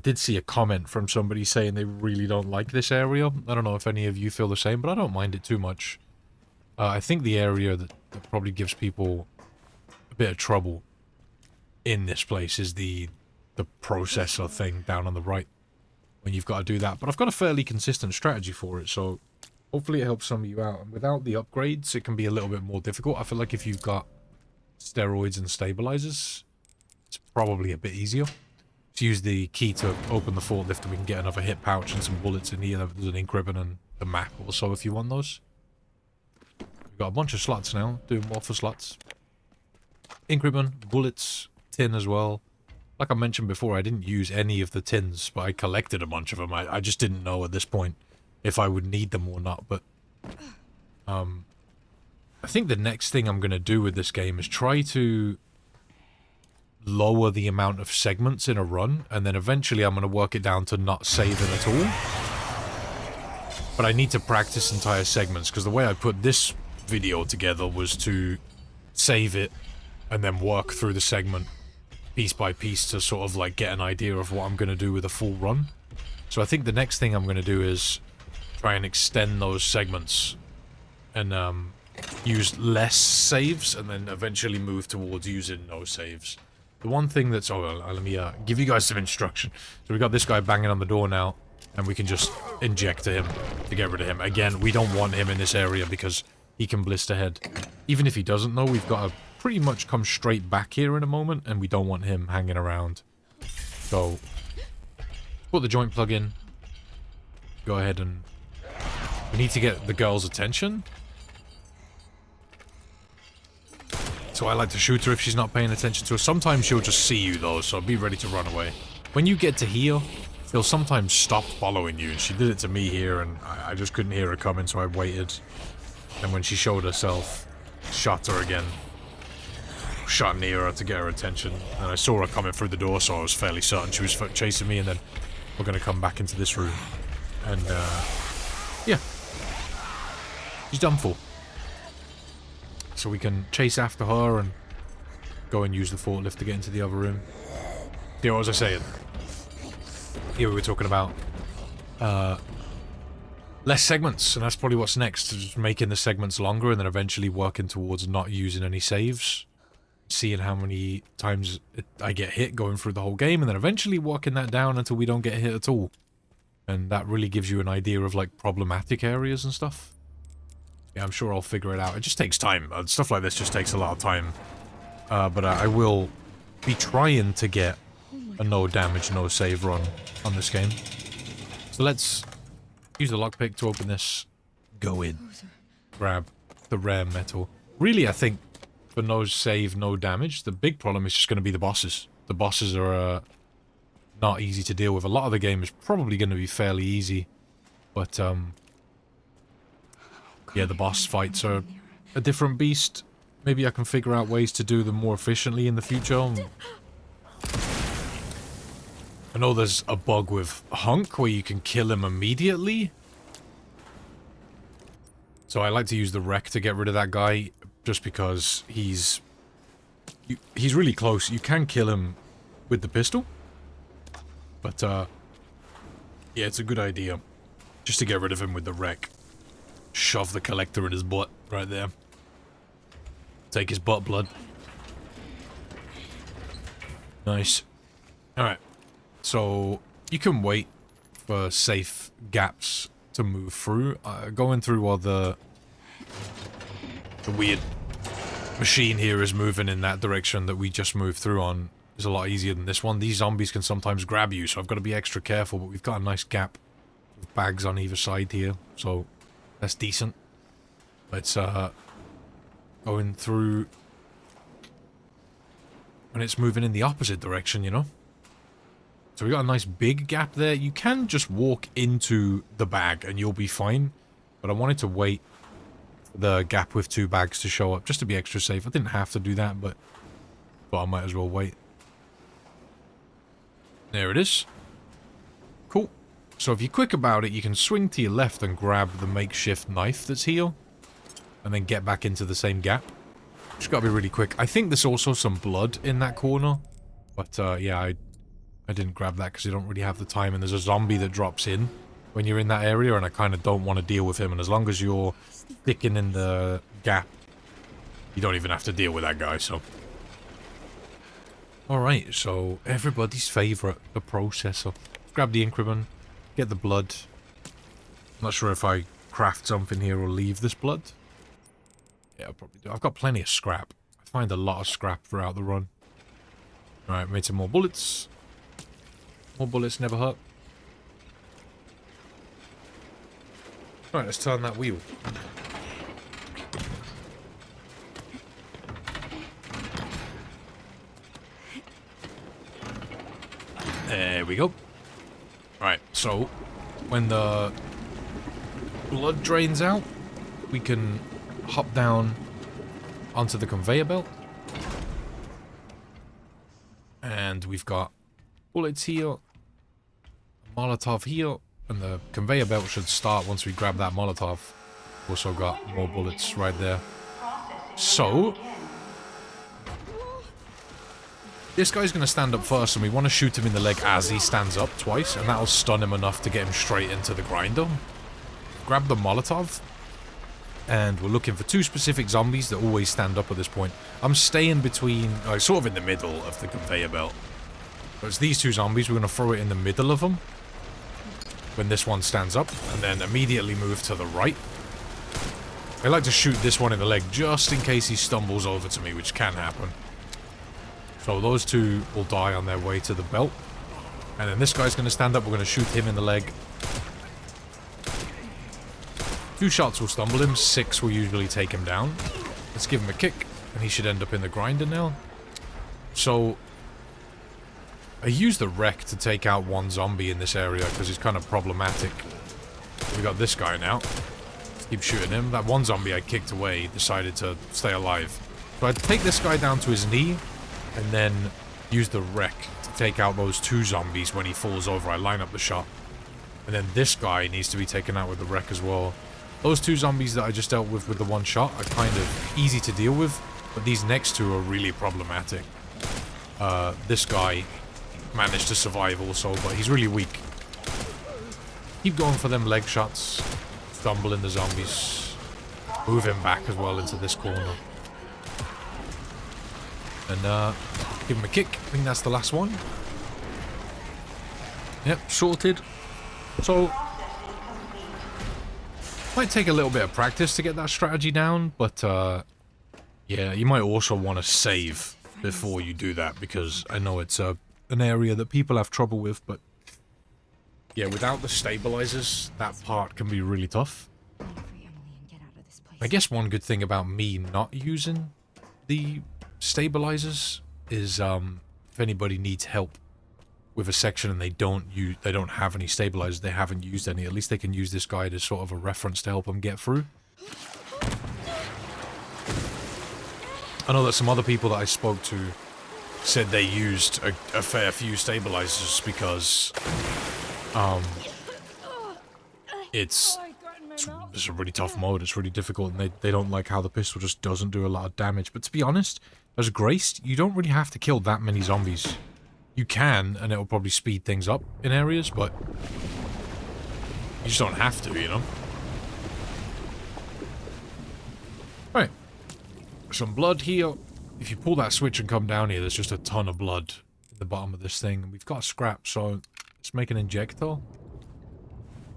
did see a comment from somebody saying they really don't like this area. I don't know if any of you feel the same, but I don't mind it too much. I think the area that probably gives people a bit of trouble in this place is the processor thing down on the right, when you've got to do that. But I've got a fairly consistent strategy for it, so hopefully it helps some of you out. And without the upgrades, it can be a little bit more difficult. I feel like if you've got steroids and stabilizers, it's probably a bit easier. Let's use the key to open the forklift and we can get another hit pouch and some bullets in here. There's an ink ribbon and the map also if you want those. We've got a bunch of slots now, doing more for slots. Ink ribbon, bullets, tin as well. Like I mentioned before, I didn't use any of the tins, but I collected a bunch of them. I just didn't know at this point if I would need them or not, but I think the next thing I'm going to do with this game is try to lower the amount of segments in a run, and then eventually I'm going to work it down to not saving at all. But I need to practice entire segments, because the way I put this video together was to save it and then work through the segment piece by piece to sort of like get an idea of what I'm going to do with a full run. So I think the next thing I'm going to do is try and extend those segments and use less saves, and then eventually move towards using no saves. The one thing that's... Oh, let me give you guys some instruction. So we got this guy banging on the door now, and we can just inject him to get rid of him. Again, we don't want him in this area because he can blister head. Even if he doesn't, though, we've got to pretty much come straight back here in a moment, and we don't want him hanging around. So, put the joint plug in. Go ahead and... We need to get the girl's attention. So I like to shoot her if she's not paying attention to us. Sometimes she'll just see you though, so be ready to run away. When you get to here, she'll sometimes stop following you. And she did it to me here, and I just couldn't hear her coming, so I waited. And when she showed herself, shot her again. Shot near her to get her attention. And I saw her coming through the door, so I was fairly certain she was chasing me. And then we're going to come back into this room. And, yeah. She's done for. So we can chase after her and go and use the forklift to get into the other room. Yeah, what was I saying? Here we were talking about less segments, and that's probably what's next. Just making the segments longer and then eventually working towards not using any saves. Seeing how many times I get hit going through the whole game, and then eventually working that down until we don't get hit at all. And that really gives you an idea of like problematic areas and stuff. Yeah, I'm sure I'll figure it out. It just takes time. Stuff like this just takes a lot of time. But I will be trying to get a no damage, no save run on this game. So let's use the lockpick to open this. Go in. Grab the rare metal. Really, I think for no save, no damage, the big problem is just going to be the bosses. The bosses are not easy to deal with. A lot of the game is probably going to be fairly easy. But, yeah, the boss fights are a different beast. Maybe I can figure out ways to do them more efficiently in the future. I know there's a bug with Hunk where you can kill him immediately. So I like to use the wreck to get rid of that guy, just because he's really close. You can kill him with the pistol. But, yeah, it's a good idea. Just to get rid of him with the wreck. Shove the collector in his butt right there. Take his butt blood. Nice. Alright. So, you can wait for safe gaps to move through. Going through while the weird machine here is moving in that direction that we just moved through on is a lot easier than this one. These zombies can sometimes grab you, so I've got to be extra careful, but we've got a nice gap with bags on either side here, so that's decent. Let's going through when it's moving in the opposite direction, you know? So we got a nice big gap there. You can just walk into the bag and you'll be fine, but I wanted to wait for the gap with 2 bags to show up just to be extra safe. I didn't have to do that, but I might as well wait. There it is. Cool. So if you're quick about it, you can swing to your left and grab the makeshift knife that's here, and then get back into the same gap. Just gotta be really quick. I think there's also some blood in that corner, but yeah, I didn't grab that because you don't really have the time, and there's a zombie that drops in when you're in that area, and I kind of don't want to deal with him, and as long as you're sticking in the gap, you don't even have to deal with that guy, so... Alright, so everybody's favourite, the processor. Grab the increment, get the blood. I'm not sure if I craft something here or leave this blood. Yeah, I'll probably do. I've got plenty of scrap. I find a lot of scrap throughout the run. Alright, made some more bullets. More bullets never hurt. Alright, let's turn that wheel. There we go. Alright, so when the blood drains out, we can hop down onto the conveyor belt. And we've got bullets here, a Molotov here, and the conveyor belt should start once we grab that Molotov. Also got more bullets right there. So, this guy's going to stand up first, and we want to shoot him in the leg as he stands up twice, and that'll stun him enough to get him straight into the grinder. Grab the Molotov, and we're looking for 2 specific zombies that always stand up at this point. I'm staying between, sort of in the middle of the conveyor belt. But it's these 2 zombies, we're going to throw it in the middle of them when this one stands up, and then immediately move to the right. I like to shoot this one in the leg just in case he stumbles over to me, which can happen. So those 2 will die on their way to the belt. And then this guy's going to stand up, we're going to shoot him in the leg. 2 shots will stumble him, 6 will usually take him down. Let's give him a kick, and he should end up in the grinder now. So, I used the wreck to take out 1 zombie in this area, because he's kind of problematic. We got this guy now. Let's keep shooting him. That 1 zombie I kicked away decided to stay alive. So I'd take this guy down to his knee, and then use the wreck to take out those 2 zombies when he falls over. I line up the shot. And then this guy needs to be taken out with the wreck as well. Those 2 zombies that I just dealt with the 1 shot are kind of easy to deal with, but these next 2 are really problematic. This guy managed to survive also, but he's really weak. Keep going for them leg shots. Stumble in the zombies. Move him back as well into this corner. And give him a kick. I think that's the last one. Yep, sorted. So, might take a little bit of practice to get that strategy down, but yeah, you might also want to save before you do that, because I know it's an area that people have trouble with, but yeah, without the stabilizers, that part can be really tough. I guess one good thing about me not using the stabilizers is if anybody needs help with a section and they don't have any stabilizers, they haven't used any, at least they can use this guide as sort of a reference to help them get through. I know that some other people that I spoke to said they used a fair few stabilizers because it's a really tough mode, it's really difficult, and they don't like how the pistol just doesn't do a lot of damage. But to be honest, as Graced, you don't really have to kill that many zombies You can, and it'll probably speed things up in areas, but you just don't have to, you know? Right. Some blood here. If you pull that switch and come down here, there's just a ton of blood at the bottom of this thing. We've got scrap, so let's make an injector.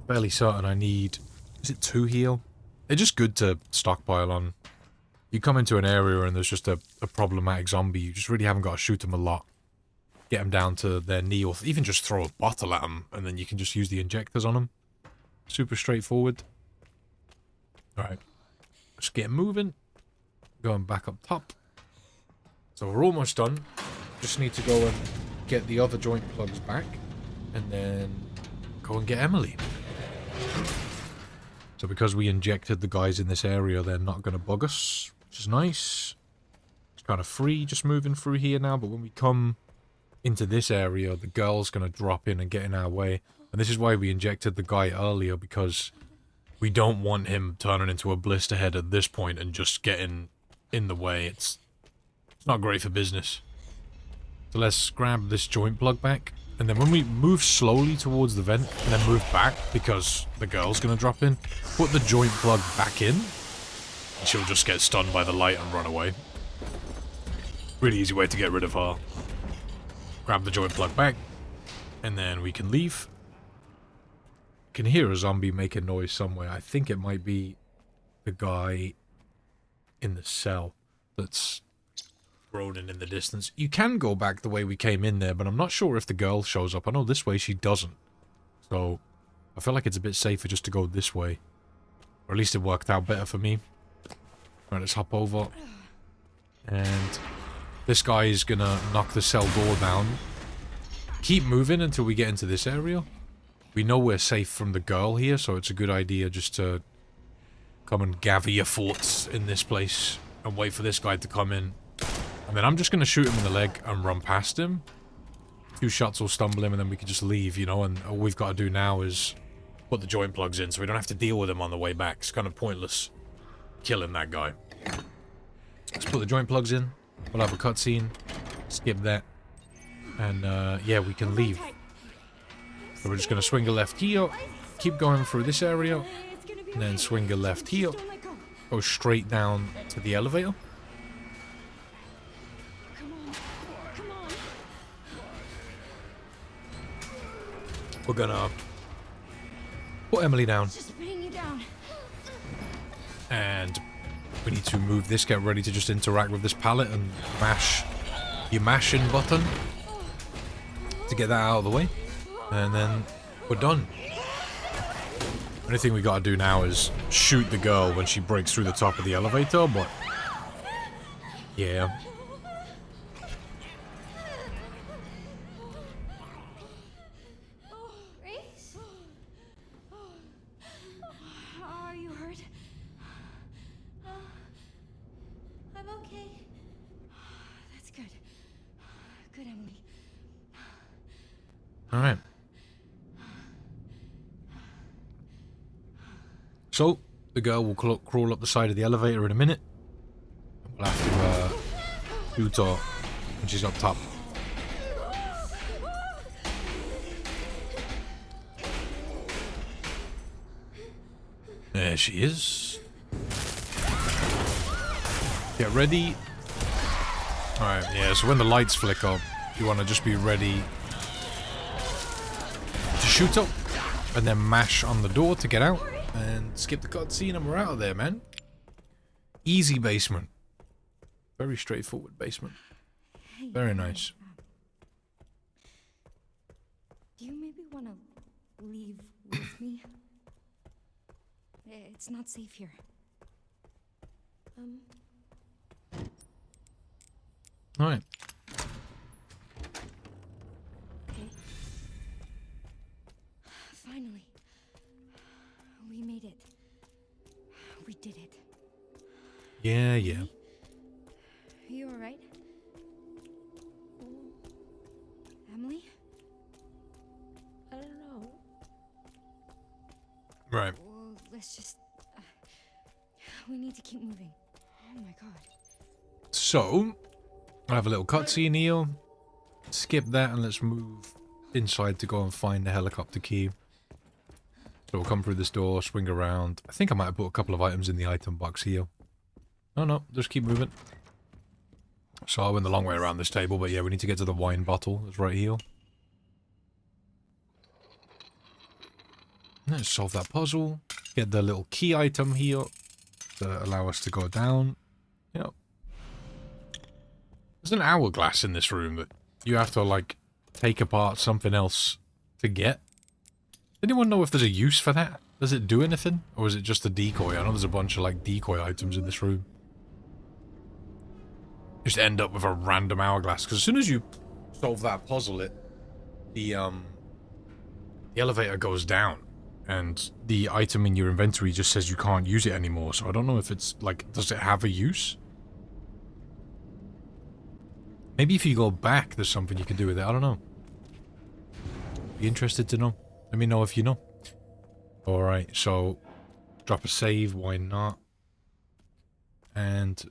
Fairly certain I need... Is it 2 heal? They're just good to stockpile on. You come into an area and there's just a problematic zombie, you just really haven't got to shoot them a lot. Get them down to their knee, or even just throw a bottle at them, and then you can just use the injectors on them. Super straightforward. Alright. Let's get moving. Going back up top. So we're almost done. Just need to go and get the other joint plugs back. And then go and get Emily. So because we injected the guys in this area, they're not going to bug us, which is nice. It's kind of free just moving through here now, but when we come into this area, the girl's going to drop in and get in our way. And this is why we injected the guy earlier, because we don't want him turning into a blister head at this point and just getting in the way. It's not great for business. So let's grab this joint plug back. And then when we move slowly towards the vent and then move back, because the girl's going to drop in, put the joint plug back in. And she'll just get stunned by the light and run away. Really easy way to get rid of her. Grab the joint plug back. And then we can leave. Can hear a zombie making noise somewhere. I think it might be the guy in the cell that's groaning in the distance. You can go back the way we came in there, but I'm not sure if the girl shows up. I know this way she doesn't. So I feel like it's a bit safer just to go this way. Or at least it worked out better for me. Right, let's hop over. And this guy is gonna knock the cell door down. Keep moving until we get into this area. We know we're safe from the girl here, so it's a good idea just to come and gather your thoughts in this place and wait for this guy to come in. And then I'm just going to shoot him in the leg and run past him. 2 shots will stumble him and then we can just leave, you know, and all we've got to do now is put the joint plugs in so we don't have to deal with him on the way back. It's kind of pointless killing that guy. Let's put the joint plugs in. We'll have a cutscene. Skip that. And, yeah, we can leave. So we're just going to swing a left here. Keep going through this area. And then swing a left here. Go straight down to the elevator. We're gonna put Emily down. And we need to move this, get ready to just interact with this pallet and mash your mashing button to get that out of the way. And then we're done. Only thing we gotta do now is shoot the girl when she breaks through the top of the elevator, but yeah. Are you hurt? I'm okay. That's good. Good, Emily. Alright. So, the girl will crawl up the side of the elevator in a minute. We'll have to shoot her when she's up top. There she is. Get ready. Alright, yeah, so when the lights flicker, you want to just be ready to shoot up and then mash on the door to get out. And skip the cutscene and we're out of there, man. Easy basement. Very straightforward basement. Very nice. Do you maybe want to leave with me? It's not safe here. Alright. Okay. Finally. We made it. We did it. Yeah, yeah. Are you alright? Emily? I don't know. Right. Well, let's just... we need to keep moving. Oh my god. So, I have a little cutscene here. skip that and let's move inside to go and find the helicopter key. So we'll come through this door, swing around. I think I might have put a couple of items in the item box here. Oh no, just keep moving. So I went the long way around this table, but yeah, we need to get to the wine bottle. It's right here. Let's solve that puzzle. Get the little key item here to allow us to go down. Yep. There's an hourglass in this room that you have to, like, take apart something else to get. Anyone know if there's a use for that? Does it do anything? Or is it just a decoy? I know there's a bunch of, like, decoy items in this room. Just end up with a random hourglass. Because as soon as you solve that puzzle, the elevator goes down. And the item in your inventory just says you can't use it anymore. So I don't know if it's, like, does it have a use? Maybe if you go back, there's something you can do with it. I don't know. Be interested to know. Let me know if you know. Alright, so drop a save, why not? And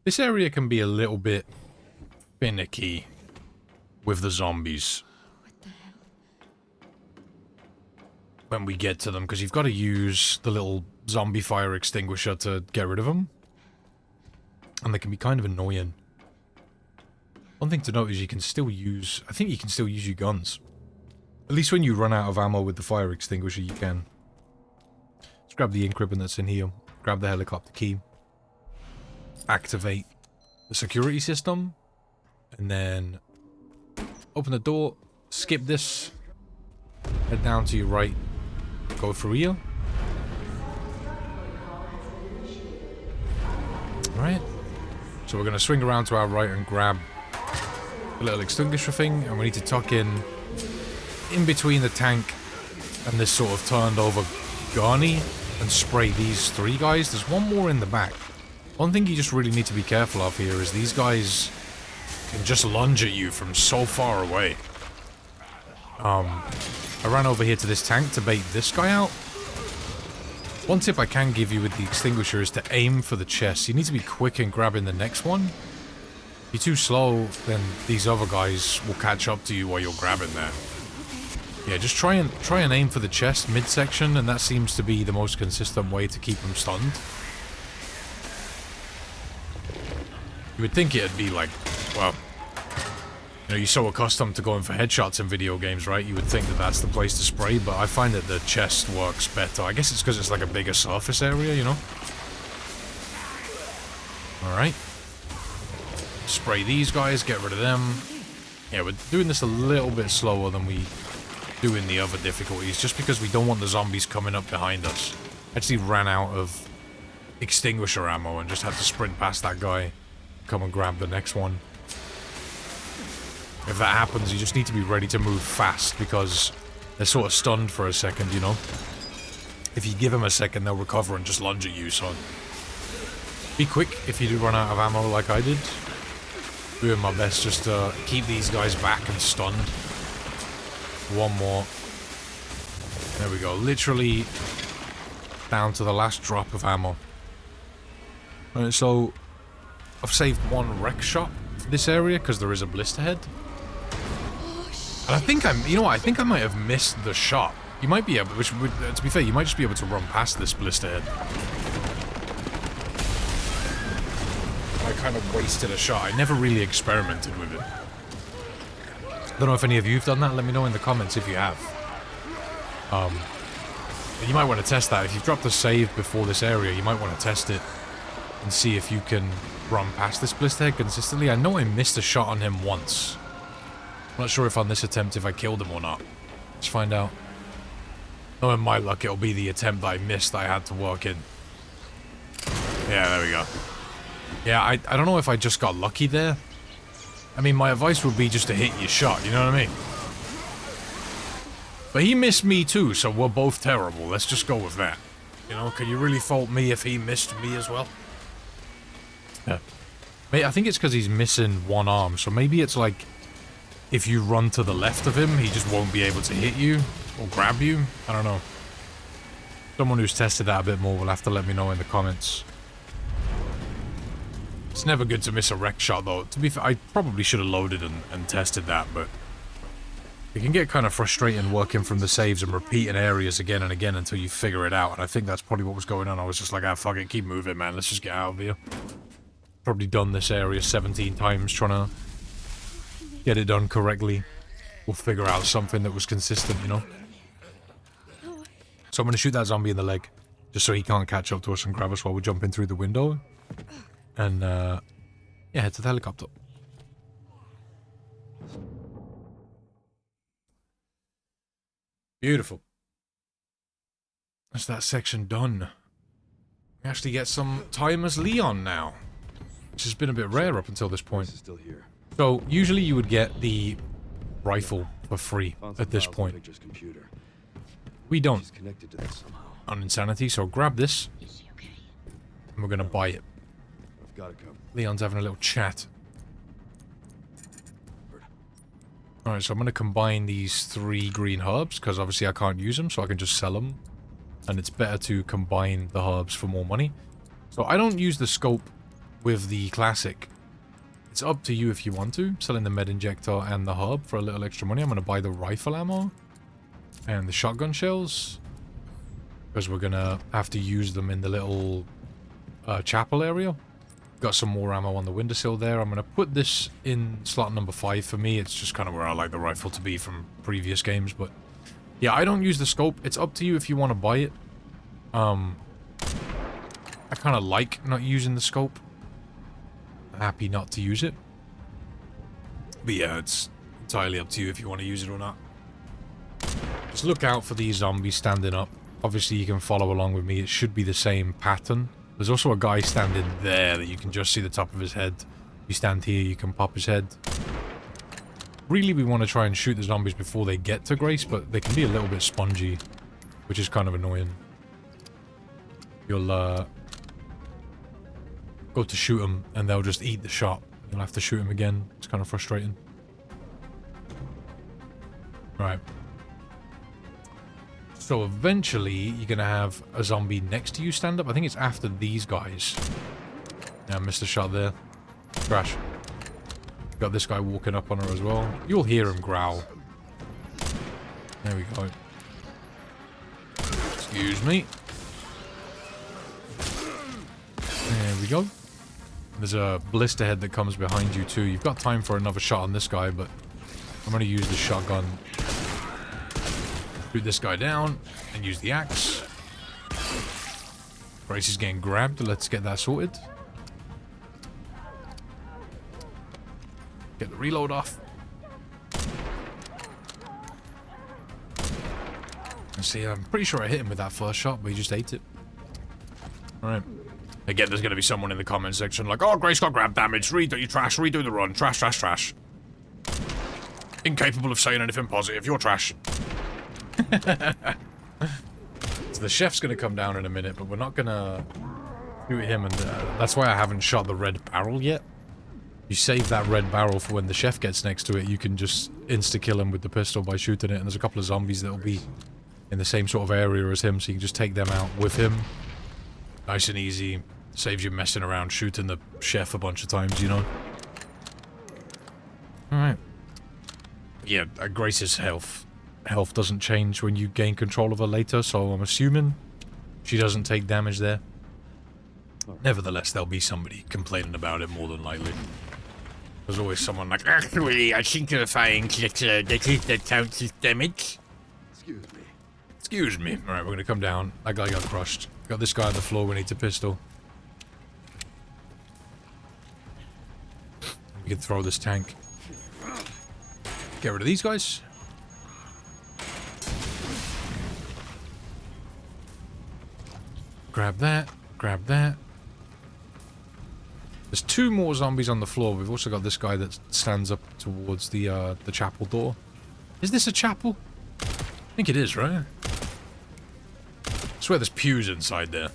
this area can be a little bit finicky with the zombies. What the hell? When we get to them, because you've got to use the little zombie fire extinguisher to get rid of them. And they can be kind of annoying. One thing to note is you can still use... I think you can still use your guns. At least when you run out of ammo with the fire extinguisher, you can. Let's grab the ink ribbon that's in here. Grab the helicopter key. Activate the security system. And then open the door. Skip this. Head down to your right. Go through here. Alright. So we're going to swing around to our right and grab the little extinguisher thing. And we need to tuck in between the tank and this sort of turned over gurney and spray these three guys. There's one more in the back. One thing you just really need to be careful of here is these guys can just lunge at you from so far away. I ran over here to this tank to bait this guy out. One tip I can give you with the extinguisher is to aim for the chest. You need to be quick in grabbing the next one. If you're too slow, then these other guys will catch up to you while you're grabbing there. Yeah, just try and aim for the chest midsection, and that seems to be the most consistent way to keep them stunned. You would think it'd be like, well, you know, you're so accustomed to going for headshots in video games, right? You would think that that's the place to spray, but I find that the chest works better. I guess it's because it's like a bigger surface area, you know? Alright. Spray these guys, get rid of them. Yeah, we're doing this a little bit slower than we do in the other difficulties, just because we don't want the zombies coming up behind us. Actually ran out of extinguisher ammo and just had to sprint past that guy. Come and grab the next one. If that happens, you just need to be ready to move fast, because they're sort of stunned for a second, you know? If you give them a second, they'll recover and just lunge at you, so be quick if you do run out of ammo like I did. Doing my best just to keep these guys back and stunned. One more. There we go. Literally down to the last drop of ammo. Alright, so I've saved one wreck shot for this area because there is a blister head. And I think you know what? I think I might have missed the shot. You might be able, which would, to be fair, you might just be able to run past this blister head. I kind of wasted a shot. I never really experimented with it. Don't know if any of you have done that. Let me know in the comments if you have. You might want to test that. If you've dropped a save before this area, you might want to test it and see if you can run past this blister head consistently. I know I missed a shot on him once. I'm not sure if on this attempt if I killed him or not. Let's find out. Knowing my luck, it'll be the attempt that I missed that I had to work in. Yeah, there we go. Yeah, I don't know if I just got lucky there. I mean, my advice would be just to hit your shot, you know what I mean? But he missed me too, so we're both terrible. Let's just go with that. You know, can you really fault me if he missed me as well? Yeah. I think it's because he's missing one arm, so maybe it's like if you run to the left of him, he just won't be able to hit you or grab you. I don't know. Someone who's tested that a bit more will have to let me know in the comments. It's never good to miss a wreck shot, though. To be fair, I probably should have loaded and tested that, but it can get kind of frustrating working from the saves and repeating areas again and again until you figure it out, and I think that's probably what was going on. I was just like, ah, fuck it, keep moving, man. Let's just get out of here. Probably done this area 17 times trying to get it done correctly. We'll figure out something that was consistent, you know? So I'm going to shoot that zombie in the leg, just so he can't catch up to us and grab us while we're jumping through the window. And, yeah, head to the helicopter. Beautiful. That's that section done. We actually get some time as Leon now, which has been a bit rare up until this point. It's still here. So, usually you would get the rifle for free at this point. Victor's computer. We don't. She's connected to this somehow. On Insanity, so grab this, Is she okay? and we're gonna buy it. I've got to come. Leon's having a little chat. Alright, so I'm gonna combine these 3 green herbs, because obviously I can't use them, so I can just sell them. And it's better to combine the herbs for more money. So I don't use the scope with the classic. It's up to you if you want to. Selling the med injector and the herb for a little extra money. I'm gonna buy the rifle ammo and the shotgun shells, because we're gonna have to use them in the little chapel area. Got some more ammo on the windowsill there. I'm gonna put this in slot number 5 for me. It's just kind of where I like the rifle to be from previous games, but yeah, I don't use the scope. It's up to you if you want to buy it. I kind of like not using the scope. Happy not to use it. But yeah, it's entirely up to you if you want to use it or not. Just look out for these zombies standing up. Obviously, you can follow along with me. It should be the same pattern. There's also a guy standing there that you can just see the top of his head. You stand here, you can pop his head. Really, we want to try and shoot the zombies before they get to Grace, but they can be a little bit spongy, which is kind of annoying. You'll, go to shoot them, and they'll just eat the shot. You'll have to shoot them again. It's kind of frustrating. Right. So eventually, you're going to have a zombie next to you stand up. I think it's after these guys. Yeah, I missed a shot there. Crash. Got this guy walking up on her as well. You'll hear him growl. There we go. Excuse me. There we go. There's a blister head that comes behind you too. You've got time for another shot on this guy, but I'm going to use the shotgun. Shoot this guy down and use the axe. Grace is getting grabbed. Let's get that sorted. Get the reload off. Let's see, I'm pretty sure I hit him with that first shot, but he just ate it. Alright. Again, there's going to be someone in the comment section like, oh, Grace got grab damage. Redo you trash. Redo the run. Trash, trash, trash. Incapable of saying anything positive. You're trash. So the chef's going to come down in a minute, but we're not going to shoot him, and that's why I haven't shot the red barrel yet. You save that red barrel for when the chef gets next to it. You can just insta-kill him with the pistol by shooting it, and there's a couple of zombies that'll be in the same sort of area as him, so you can just take them out with him. Nice and easy. Saves you messing around shooting the chef a bunch of times, you know? Alright. Yeah, Grace's health doesn't change when you gain control of her later, so I'm assuming she doesn't take damage there. Nevertheless, there'll be somebody complaining about it more than likely. There's always someone like, actually, I think you're fine, that counts as damage. Excuse me. Excuse me. Alright, we're gonna come down. That guy got crushed. Got this guy on the floor, we need a pistol. We can throw this tank. Get rid of these guys. Grab that. Grab that. There's 2 more zombies on the floor. We've also got this guy that stands up towards the chapel door. Is this a chapel? I think it is, right? I swear there's pews inside there.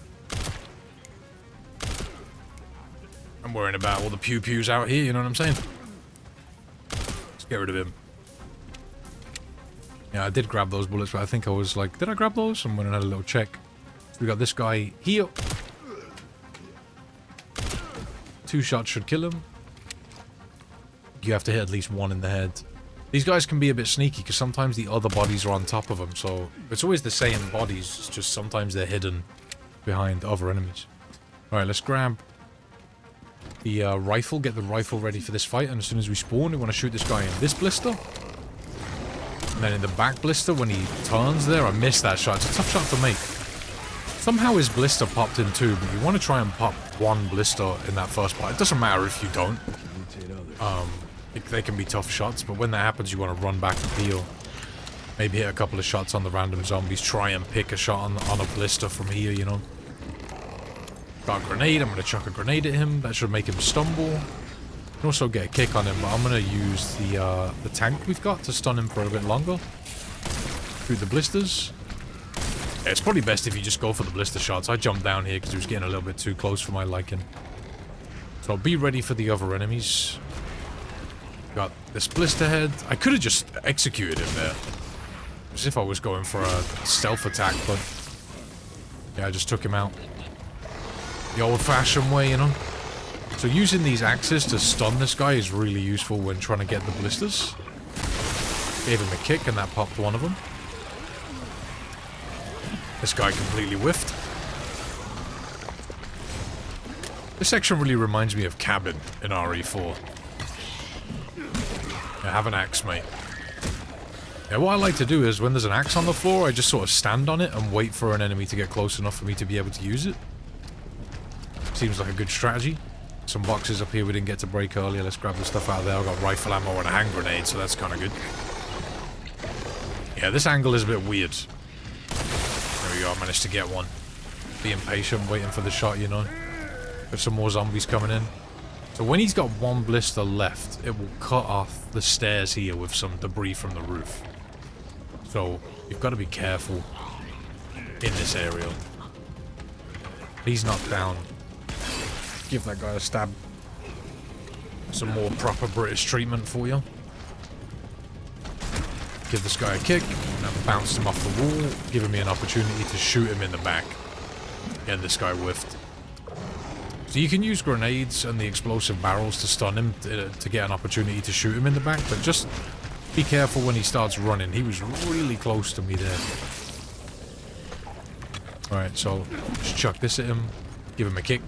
I'm worrying about all the pews out here, you know what I'm saying? Let's get rid of him. Yeah, I did grab those bullets, but I think I was like, did I grab those? I'm gonna have a little check. So we got this guy here. 2 shots should kill him. You have to hit at least 1 in the head. These guys can be a bit sneaky because sometimes the other bodies are on top of them, so it's always the same bodies, it's just sometimes they're hidden behind other enemies. Alright, let's grab the rifle, get the rifle ready for this fight, and as soon as we spawn, we want to shoot this guy in this blister. And then in the back blister, when he turns there, I missed that shot. It's a tough shot to make. Somehow his blister popped in too, but you want to try and pop 1 blister in that first part. It doesn't matter if you don't. They can be tough shots, but when that happens, you want to run back and heal. Maybe hit a couple of shots on the random zombies. Try and pick a shot on a blister from here, you know. Got a grenade. I'm going to chuck a grenade at him. That should make him stumble. You can also get a kick on him, but I'm going to use the tank we've got to stun him for a bit longer. Through the blisters. Yeah, it's probably best if you just go for the blister shots. I jumped down here because he was getting a little bit too close for my liking. So be ready for the other enemies. Got this blister head. I could have just executed him there. As if I was going for a stealth attack, but yeah, I just took him out. The old-fashioned way, you know? So using these axes to stun this guy is really useful when trying to get the blisters. Gave him a kick and that popped 1 of them. This guy completely whiffed. This section really reminds me of Cabin in RE4. Yeah, have an axe, mate. Yeah, what I like to do is when there's an axe on the floor, I just sort of stand on it and wait for an enemy to get close enough for me to be able to use it. Seems like a good strategy. Some boxes up here we didn't get to break earlier. Let's grab the stuff out of there. I've got rifle ammo and a hand grenade, so that's kind of good. Yeah, this angle is a bit weird. There we go, I managed to get one. Being patient, waiting for the shot, you know. There's some more zombies coming in. So when he's got 1 blister left, it will cut off the stairs here with some debris from the roof. So you've got to be careful in this area. He's knocked down. Give that guy a stab. Some more proper British treatment for you. Give this guy a kick, and then bounce him off the wall, giving me an opportunity to shoot him in the back. And this guy whiffed. So you can use grenades and the explosive barrels to stun him to get an opportunity to shoot him in the back, but just be careful when he starts running. He was really close to me there. Alright, so just chuck this at him, give him a kick.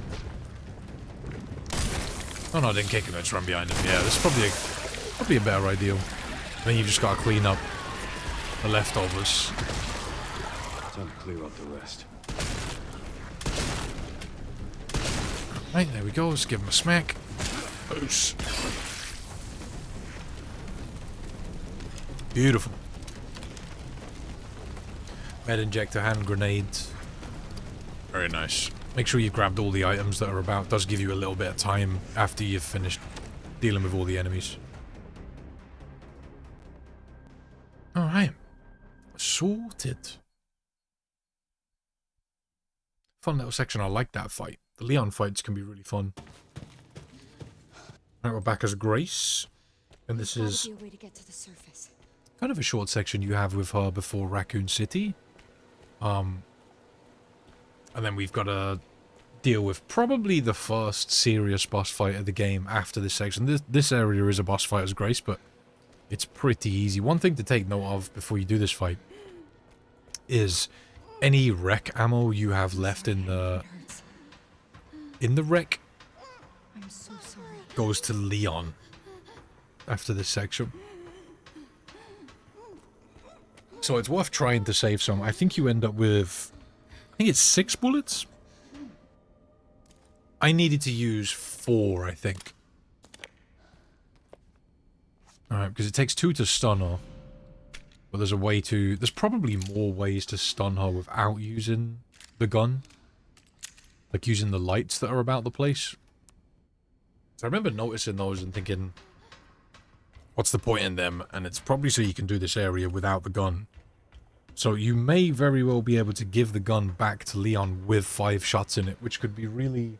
Oh no, I didn't kick him, I just ran behind him. Yeah, this is probably a better idea. And then you've just got to clean up the leftovers. Time to clear out the rest. Right, there we go. Let's give him a smack. Boos. Beautiful. Med injector, hand grenade. Very nice. Make sure you've grabbed all the items that are about. It does give you a little bit of time after you've finished dealing with all the enemies. Alright. Sorted. Fun little section. I like that fight. The Leon fights can be really fun. Alright, we're back as Grace. And this is Be a way to get to the surface. kind of a short section you have with her before Raccoon City. And then we've got to deal with probably the first serious boss fight of the game after this section. This area is a boss fight as Grace, but it's pretty easy. One thing to take note of before you do this fight is any wreck ammo you have left in the wreck I'm so sorry. goes to Leon after this section. So it's worth trying to save some. I think you end up with, I think it's 6 bullets. I needed to use 4, I think. Alright, because it takes 2 to stun her. But there's a way to, there's probably more ways to stun her without using the gun. Like using the lights that are about the place. So I remember noticing those and thinking, what's the point in them? And it's probably so you can do this area without the gun. So you may very well be able to give the gun back to Leon with 5 shots in it, which could be really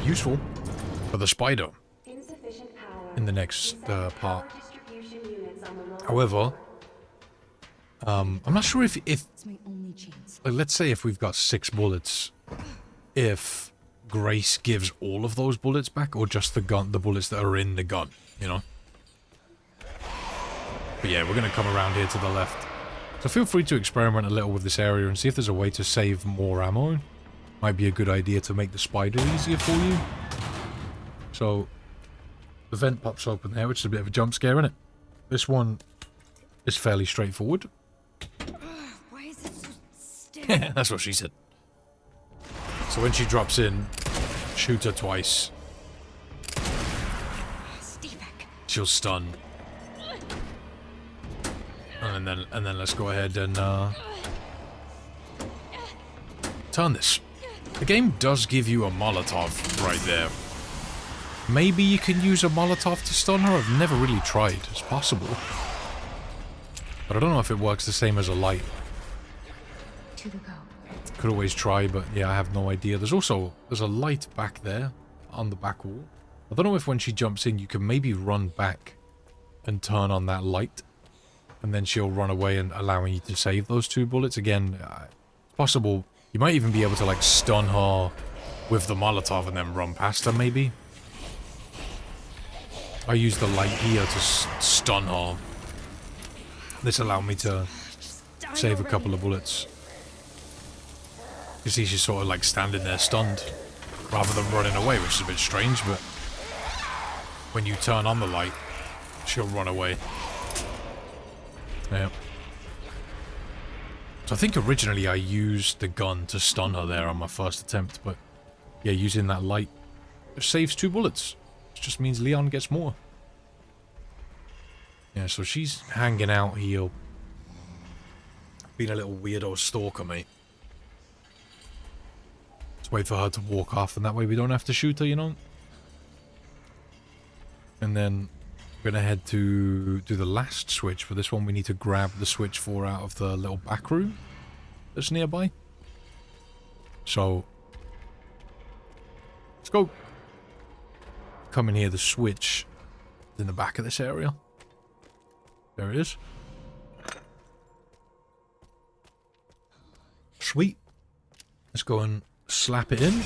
useful for the spider in the next part. However, I'm not sure if It's my only chance. like, let's say if we've got 6 bullets, if Grace gives all of those bullets back, or just the bullets that are in the gun, you know? But yeah, we're going to come around here to the left. So feel free to experiment a little with this area and see if there's a way to save more ammo. Might be a good idea to make the spider easier for you. So, the vent pops open there, which is a bit of a jump scare, isn't it? This one is fairly straightforward. Why is it so stiff? That's what she said. So when she drops in, shoot her twice. Stevek. She'll stun. And then let's go ahead and turn this. The game does give you a Molotov right there. Maybe you can use a Molotov to stun her? I've never really tried. It's possible. But I don't know if it works the same as a light. 2 to go. Could always try, but yeah, I have no idea. There's a light back there on the back wall. I don't know if when she jumps in, you can maybe run back and turn on that light. And then she'll run away and allowing you to save those 2 bullets. Again, it's possible. You might even be able to like stun her with the Molotov and then run past her maybe. I use the light here to stun her. This allowed me to save a couple of bullets. You see she's sort of like standing there stunned rather than running away, which is a bit strange, but when you turn on the light, she'll run away. Yeah. So I think originally I used the gun to stun her there on my first attempt, but yeah, using that light just saves 2 bullets. Which just means Leon gets more. Yeah, so she's hanging out here. Being a little weirdo stalker, mate. Let's wait for her to walk off, and that way we don't have to shoot her, you know? And then we're going to head to do the last switch. For this one, we need to grab the switch 4 out of the little back room that's nearby. So, let's go. Come in here, the switch is in the back of this area. There it is. Sweet. Let's go and slap it in.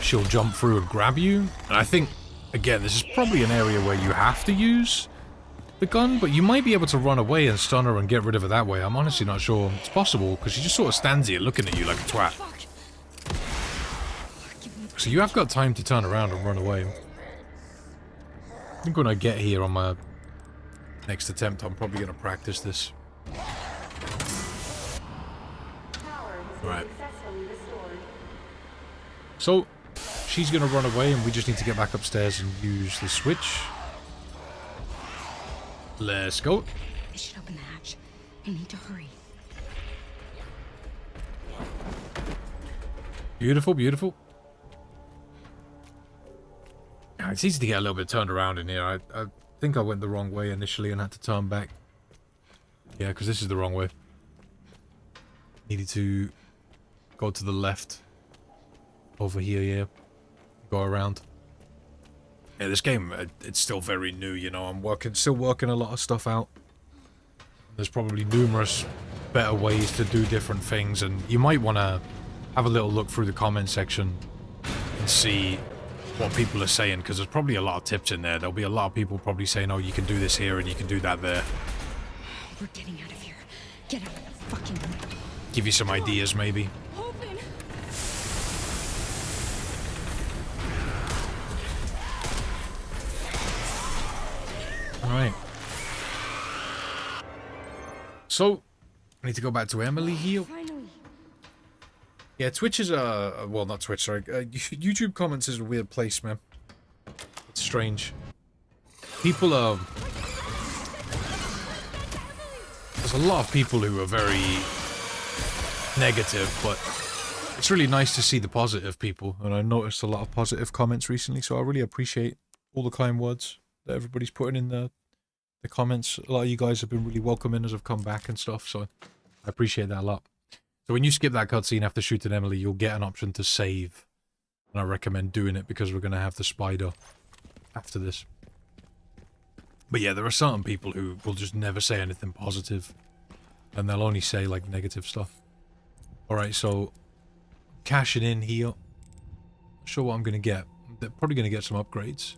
She'll jump through and grab you. And I think, again, this is probably an area where you have to use the gun, but you might be able to run away and stun her and get rid of her that way. I'm honestly not sure. It's possible, because she just sort of stands here looking at you like a twat. So you have got time to turn around and run away. I think when I get here on my next attempt, I'm probably going to practice this. Right. So, she's going to run away and we just need to get back upstairs and use the switch. Let's go. I should open the hatch. I need to hurry. Beautiful, beautiful. It's easy to get a little bit turned around in here. I think I went the wrong way initially and had to turn back. Yeah, because this is the wrong way. Needed to go to the left. Over here, yeah. Go around. Yeah, this game, it's still very new, you know. I'm still working a lot of stuff out. There's probably numerous better ways to do different things, and you might want to have a little look through the comment section and see what people are saying, because there's probably a lot of tips in there. There'll be a lot of people probably saying, oh, you can do this here and you can do that there. We're getting out of here. Get out of the fucking way. Give you some ideas, maybe. Open. Alright. So, I need to go back to Emily here. Finally. Yeah, Twitch is well, not Twitch, sorry. YouTube comments is a weird place, man. It's strange. People are... There's a lot of people who are very negative, but it's really nice to see the positive people, and I noticed a lot of positive comments recently, so I really appreciate all the kind words that everybody's putting in the comments. A lot of you guys have been really welcoming as I've come back and stuff, so I appreciate that a lot. So when you skip that cutscene after shooting Emily, you'll get an option to save. And I recommend doing it because we're going to have the spider after this. But yeah, there are certain people who will just never say anything positive. And they'll only say like negative stuff. Alright, so cashing in here. Sure what I'm going to get. They're probably going to get some upgrades.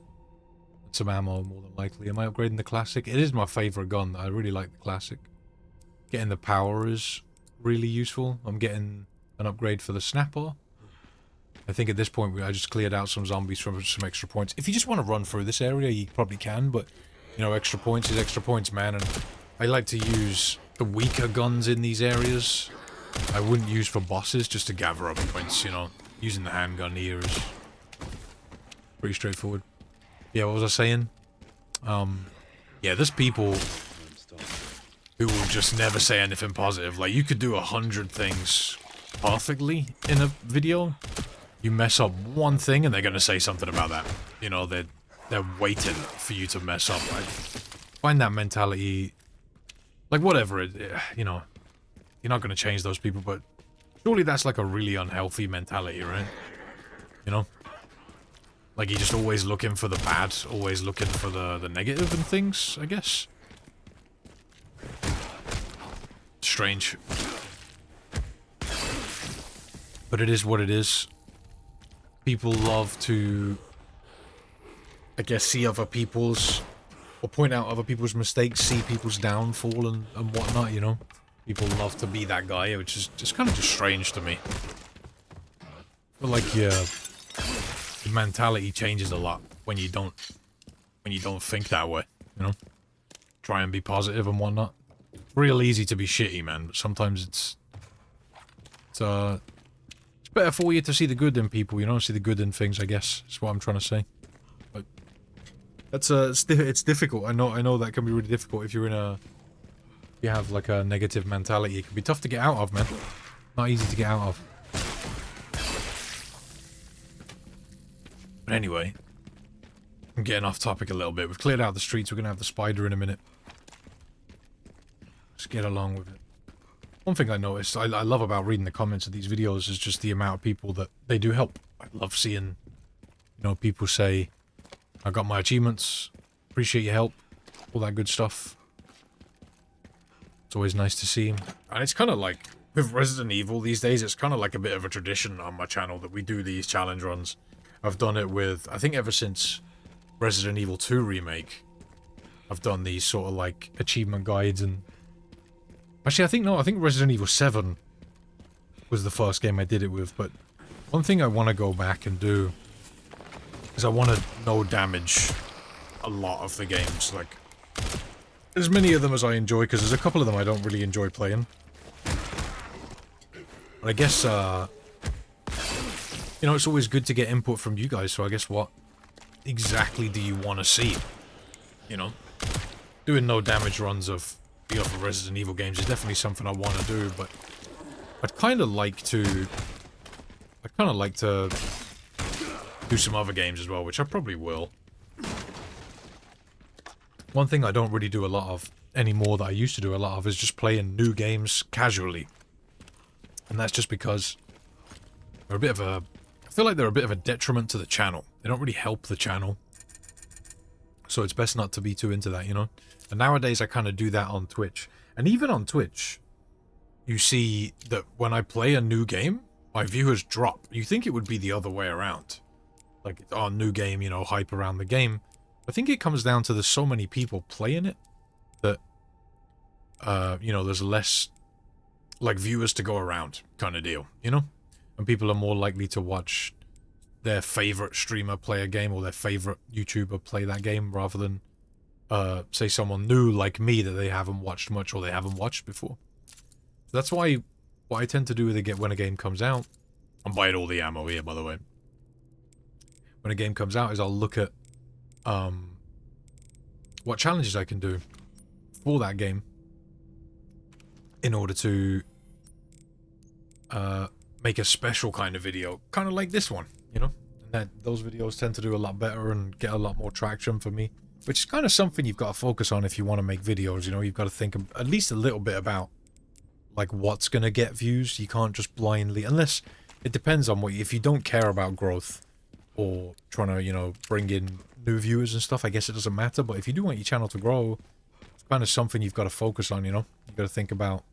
Some ammo, more than likely. Am I upgrading the classic? It is my favorite gun. I really like the classic. Getting the power is really useful. I'm getting an upgrade for the snapper. I think at this point I just cleared out some zombies from some extra points. If you just want to run through this area, you probably can, but you know, extra points is extra points, man. And I like to use the weaker guns in these areas. I wouldn't use for bosses just to gather up points, you know. Using the handgun here is pretty straightforward. Yeah, what was I saying? Yeah, there's people who will just never say anything positive. Like, you could do 100 things perfectly in a video. You mess up one thing and they're gonna say something about that. You know, they're waiting for you to mess up. I find that mentality, like, whatever it, you know, you're not gonna change those people, but surely that's like a really unhealthy mentality, right? You know? Like, you're just always looking for the bad, always looking for the negative in things, I guess. Strange. But it is what it is. People love to, I guess, see other people's, or point out other people's mistakes, see people's downfall and whatnot, you know? People love to be that guy, which is just kind of just strange to me. But like, yeah, the mentality changes a lot when you don't think that way, you know? Try and be positive and whatnot. Real easy to be shitty, man, but sometimes it's better for you to see the good in people, you know, see the good in things, I guess, is what I'm trying to say. But that's it's difficult. I know that can be really difficult if you're in a, you have like a negative mentality. It can be tough to get out of, man. Not easy to get out of. But anyway, I'm getting off topic a little bit. We've cleared out the streets. We're gonna have the spider in a minute. Let's get along with it. One thing I noticed, I love about reading the comments of these videos is just the amount of people that they do help. I love seeing, you know, people say, I got my achievements, appreciate your help, all that good stuff. It's always nice to see. And it's kind of like, with Resident Evil these days, it's kind of like a bit of a tradition on my channel that we do these challenge runs. I've done it with, I think ever since Resident Evil 2 Remake, I've done these sort of like achievement guides and... Actually, I think Resident Evil 7 was the first game I did it with, but one thing I want to go back and do is I want to no damage a lot of the games, like, as many of them as I enjoy, because there's a couple of them I don't really enjoy playing. But I guess, you know, it's always good to get input from you guys, so I guess what exactly do you want to see? You know? Doing no damage runs of the other Resident Evil games is definitely something I want to do, but I'd kind of like to do some other games as well, which I probably will. One thing I don't really do a lot of anymore that I used to do a lot of is just playing new games casually. And that's just because they're a bit of a... I feel like they're a bit of a detriment to the channel. They don't really help the channel. So it's best not to be too into that, you know? And nowadays I kind of do that on Twitch. And even on Twitch, you see that when I play a new game, my viewers drop. You think it would be the other way around. Like, oh, new game, you know, hype around the game. I think it comes down to there's so many people playing it that, you know, there's less, like, viewers to go around kind of deal, you know? And people are more likely to watch their favorite streamer play a game or their favorite YouTuber play that game rather than, say, someone new like me that they haven't watched much or they haven't watched before. So that's why what I tend to do with when a game comes out, I'm buying all the ammo here, by the way. When a game comes out is I'll look at what challenges I can do for that game in order to make a special kind of video, kind of like this one, you know? And those videos tend to do a lot better and get a lot more traction for me, which is kind of something you've got to focus on if you want to make videos, you know? You've got to think at least a little bit about, like, what's going to get views. You can't just blindly, unless it depends on what, if you don't care about growth or trying to, you know, bring in new viewers and stuff, I guess it doesn't matter. But if you do want your channel to grow, it's kind of something you've got to focus on, you know? You've got to think about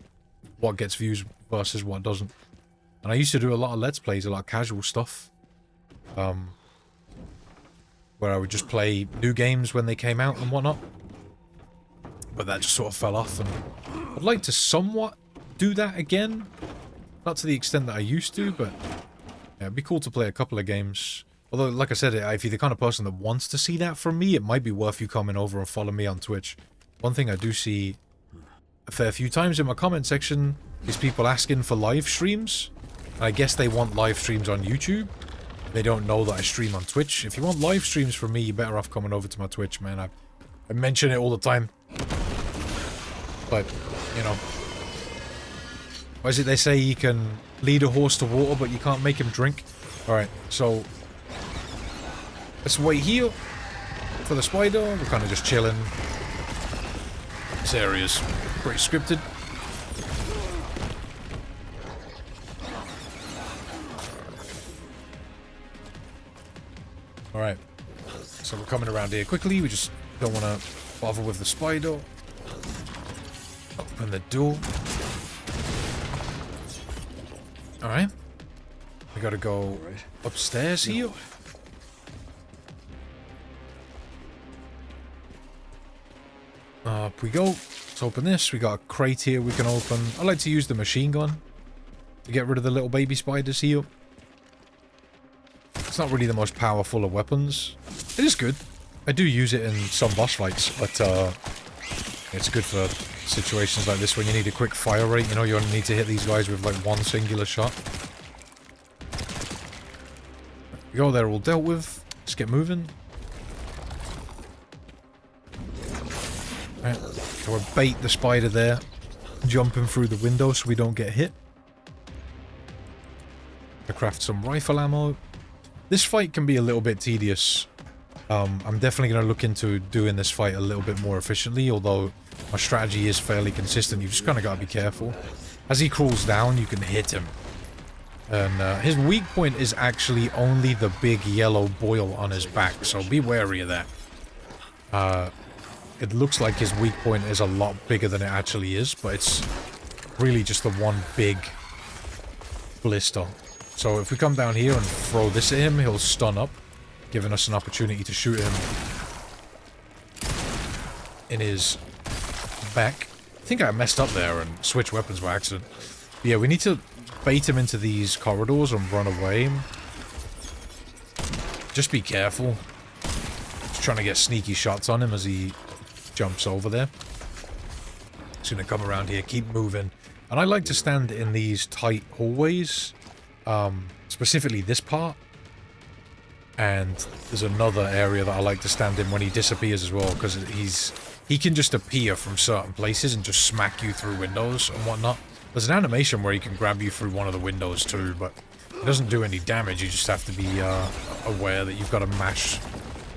what gets views versus what doesn't. And I used to do a lot of Let's Plays, a lot of casual stuff. where I would just play new games when they came out and whatnot. But that just sort of fell off, and I'd like to somewhat do that again. Not to the extent that I used to, but yeah, it'd be cool to play a couple of games. Although, like I said, if you're the kind of person that wants to see that from me, it might be worth you coming over and follow me on Twitch. One thing I do see a fair few times in my comment section is people asking for live streams. And I guess they want live streams on YouTube. They don't know that I stream on Twitch. If you want live streams from me, you're better off coming over to my Twitch, man. I mention it all the time. But, you know, what is it they say? You can lead a horse to water, but you can't make him drink. Alright, so let's wait here for the spider. We're kind of just chilling. This area's pretty scripted. Alright, so we're coming around here quickly. We just don't want to bother with the spider. Open the door. Alright. We gotta go upstairs here. Up we go. Let's open this. We got a crate here we can open. I like to use the machine gun to get rid of the little baby spiders here. It's not really the most powerful of weapons. It is good. I do use it in some boss fights, but it's good for situations like this when you need a quick fire rate. You know, you only need to hit these guys with like one singular shot. We go, they're all dealt with. Let's get moving. Right. So we'll bait the spider there, jumping through the window so we don't get hit. I craft some rifle ammo. This fight can be a little bit tedious. I'm definitely going to look into doing this fight a little bit more efficiently, although my strategy is fairly consistent. You've just kind of got to be careful. As he crawls down, you can hit him. And his weak point is actually only the big yellow boil on his back, so be wary of that. It looks like his weak point is a lot bigger than it actually is, but it's really just the one big blister. So if we come down here and throw this at him, he'll stun up, giving us an opportunity to shoot him in his back. I think I messed up there and switched weapons by accident. But yeah, we need to bait him into these corridors and run away. Just be careful. Just trying to get sneaky shots on him as he jumps over there. He's going to come around here, keep moving. And I like to stand in these tight hallways. Specifically this part. And there's another area that I like to stand in when he disappears as well, because he can just appear from certain places and just smack you through windows and whatnot. There's an animation where he can grab you through one of the windows too, but it doesn't do any damage. You just have to be aware that you've got to mash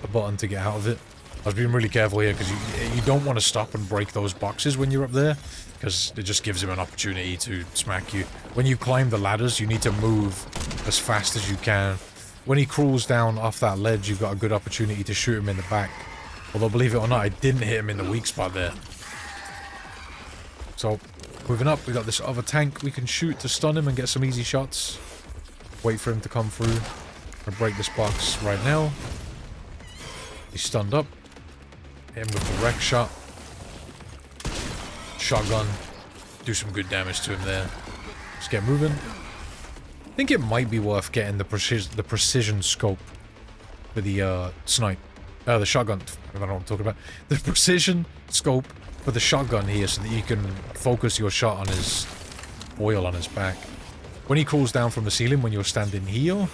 a button to get out of it. I was being really careful here because you don't want to stop and break those boxes when you're up there, because it just gives him an opportunity to smack you. When you climb the ladders, you need to move as fast as you can. When he crawls down off that ledge, you've got a good opportunity to shoot him in the back. Although, believe it or not, I didn't hit him in the weak spot there. So, moving up, we got this other tank we can shoot to stun him and get some easy shots. Wait for him to come through. I'll break this box right now. He's stunned up. Hit him with the wreck shot. Shotgun. Do some good damage to him there. Let's get moving. I think it might be worth getting the precision scope for the snipe. The shotgun. I don't know what I'm talking about. The precision scope for the shotgun here so that you can focus your shot on his oil on his back. When he crawls down from the ceiling when you're standing here,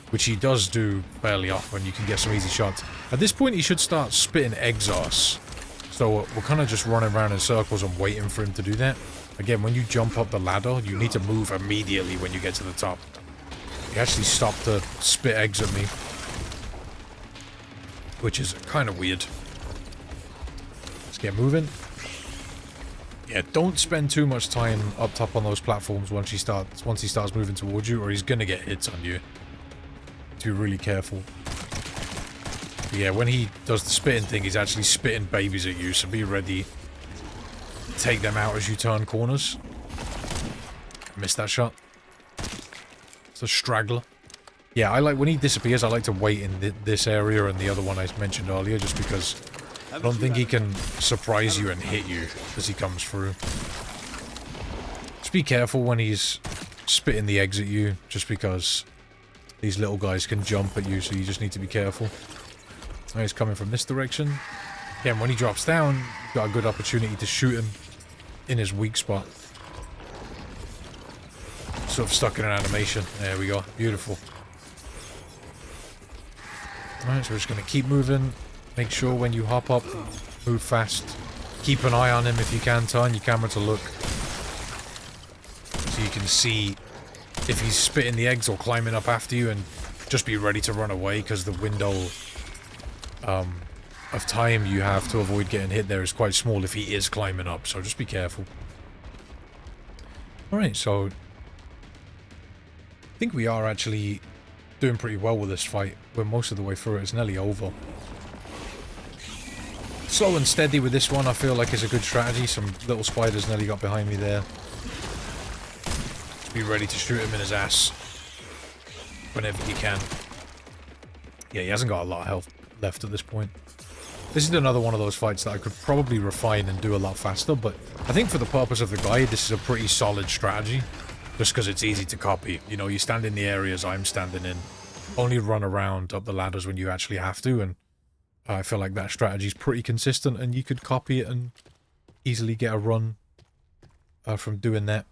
which he does do fairly often, you can get some easy shots. At this point, he should start spitting exhaust. So we're kind of just running around in circles and waiting for him to do that. Again, when you jump up the ladder, you need to move immediately when you get to the top. He actually stopped to spit eggs at me, which is kind of weird. Let's get moving. Yeah, don't spend too much time up top on those platforms once he starts moving towards you, or he's gonna get hits on you. Be really careful. But yeah, when he does the spitting thing, he's actually spitting babies at you, so be ready. Take them out as you turn corners. Missed that shot. It's a straggler. Yeah, I like when he disappears, I like to wait in this area and the other one I mentioned earlier, just because I don't think he can surprise you and hit you as he comes through. Just be careful when he's spitting the eggs at you, just because these little guys can jump at you, so you just need to be careful. Now he's coming from this direction. Again, when he drops down, you've got a good opportunity to shoot him in his weak spot. Sort of stuck in an animation. There we go. Beautiful. Alright, so we're just going to keep moving. Make sure when you hop up, move fast. Keep an eye on him if you can. Turn your camera to look. So you can see if he's spitting the eggs or climbing up after you, and just be ready to run away, because the window of time you have to avoid getting hit there is quite small if he is climbing up, so just be careful. Alright, so I think we are actually doing pretty well with this fight. We're most of the way through it. It's nearly over. Slow and steady with this one, I feel like, is a good strategy. Some little spiders nearly got behind me there. Just be ready to shoot him in his ass whenever you can. Yeah, he hasn't got a lot of health left at this point. This is another one of those fights that I could probably refine and do a lot faster, but I think for the purpose of the guide, this is a pretty solid strategy. Just because it's easy to copy. You know, you stand in the areas I'm standing in. Only run around up the ladders when you actually have to, and I feel like that strategy is pretty consistent, and you could copy it and easily get a run from doing that.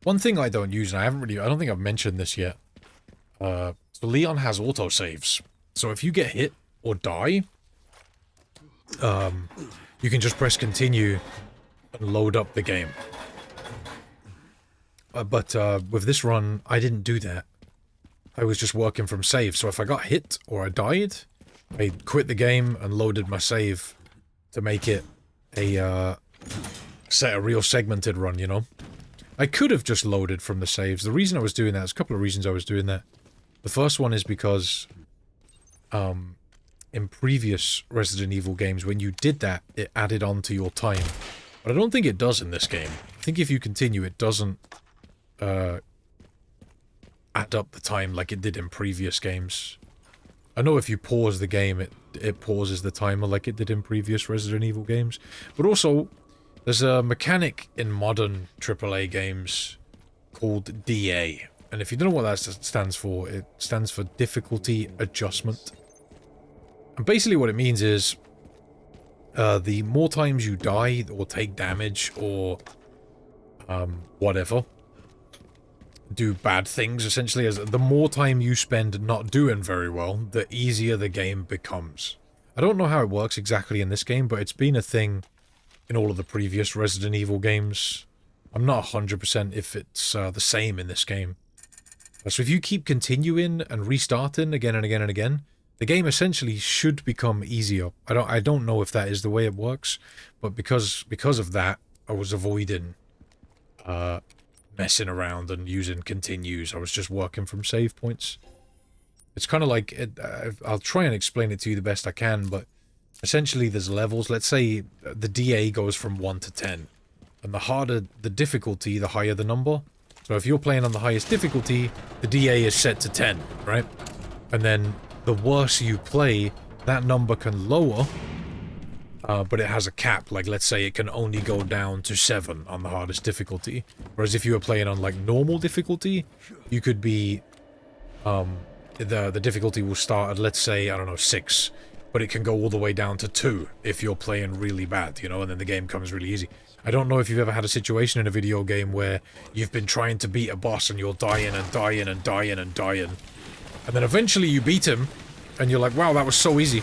One thing I don't use, and I don't think I've mentioned this yet. So Leon has autosaves. So if you get hit or die, you can just press continue and load up the game. But with this run, I didn't do that. I was just working from save, so if I got hit or I died, I quit the game and loaded my save to make it a real segmented run, you know? I could have just loaded from the saves. The reason I was doing that, there's a couple of reasons I was doing that. The first one is because in previous Resident Evil games, when you did that, it added on to your time. But I don't think it does in this game. I think if you continue, it doesn't add up the time like it did in previous games. I know if you pause the game, it pauses the timer like it did in previous Resident Evil games. But also, there's a mechanic in modern AAA games called DA. And if you don't know what that stands for, it stands for Difficulty Adjustment. And basically what it means is, the more times you die or take damage or whatever, do bad things, essentially, as the more time you spend not doing very well, the easier the game becomes. I don't know how it works exactly in this game, but it's been a thing in all of the previous Resident Evil games. I'm not 100% if it's the same in this game. So if you keep continuing and restarting again and again and again, the game essentially should become easier. I don't know if that is the way it works, but because of that, I was avoiding messing around and using continues. I was just working from save points. It's kind of like, I'll try and explain it to you the best I can, but essentially there's levels. Let's say the DA goes from 1 to 10, and the harder the difficulty, the higher the number. So if you're playing on the highest difficulty, the DA is set to 10, right? And then the worse you play, that number can lower, but it has a cap. Like, let's say it can only go down to 7 on the hardest difficulty. Whereas if you were playing on, like, normal difficulty, you could be, the difficulty will start at, let's say, I don't know, 6. But it can go all the way down to 2 if you're playing really bad, you know, and then the game comes really easy. I don't know if you've ever had a situation in a video game where you've been trying to beat a boss and you're dying and dying and dying and dying. And then eventually you beat him, and you're like, wow, that was so easy.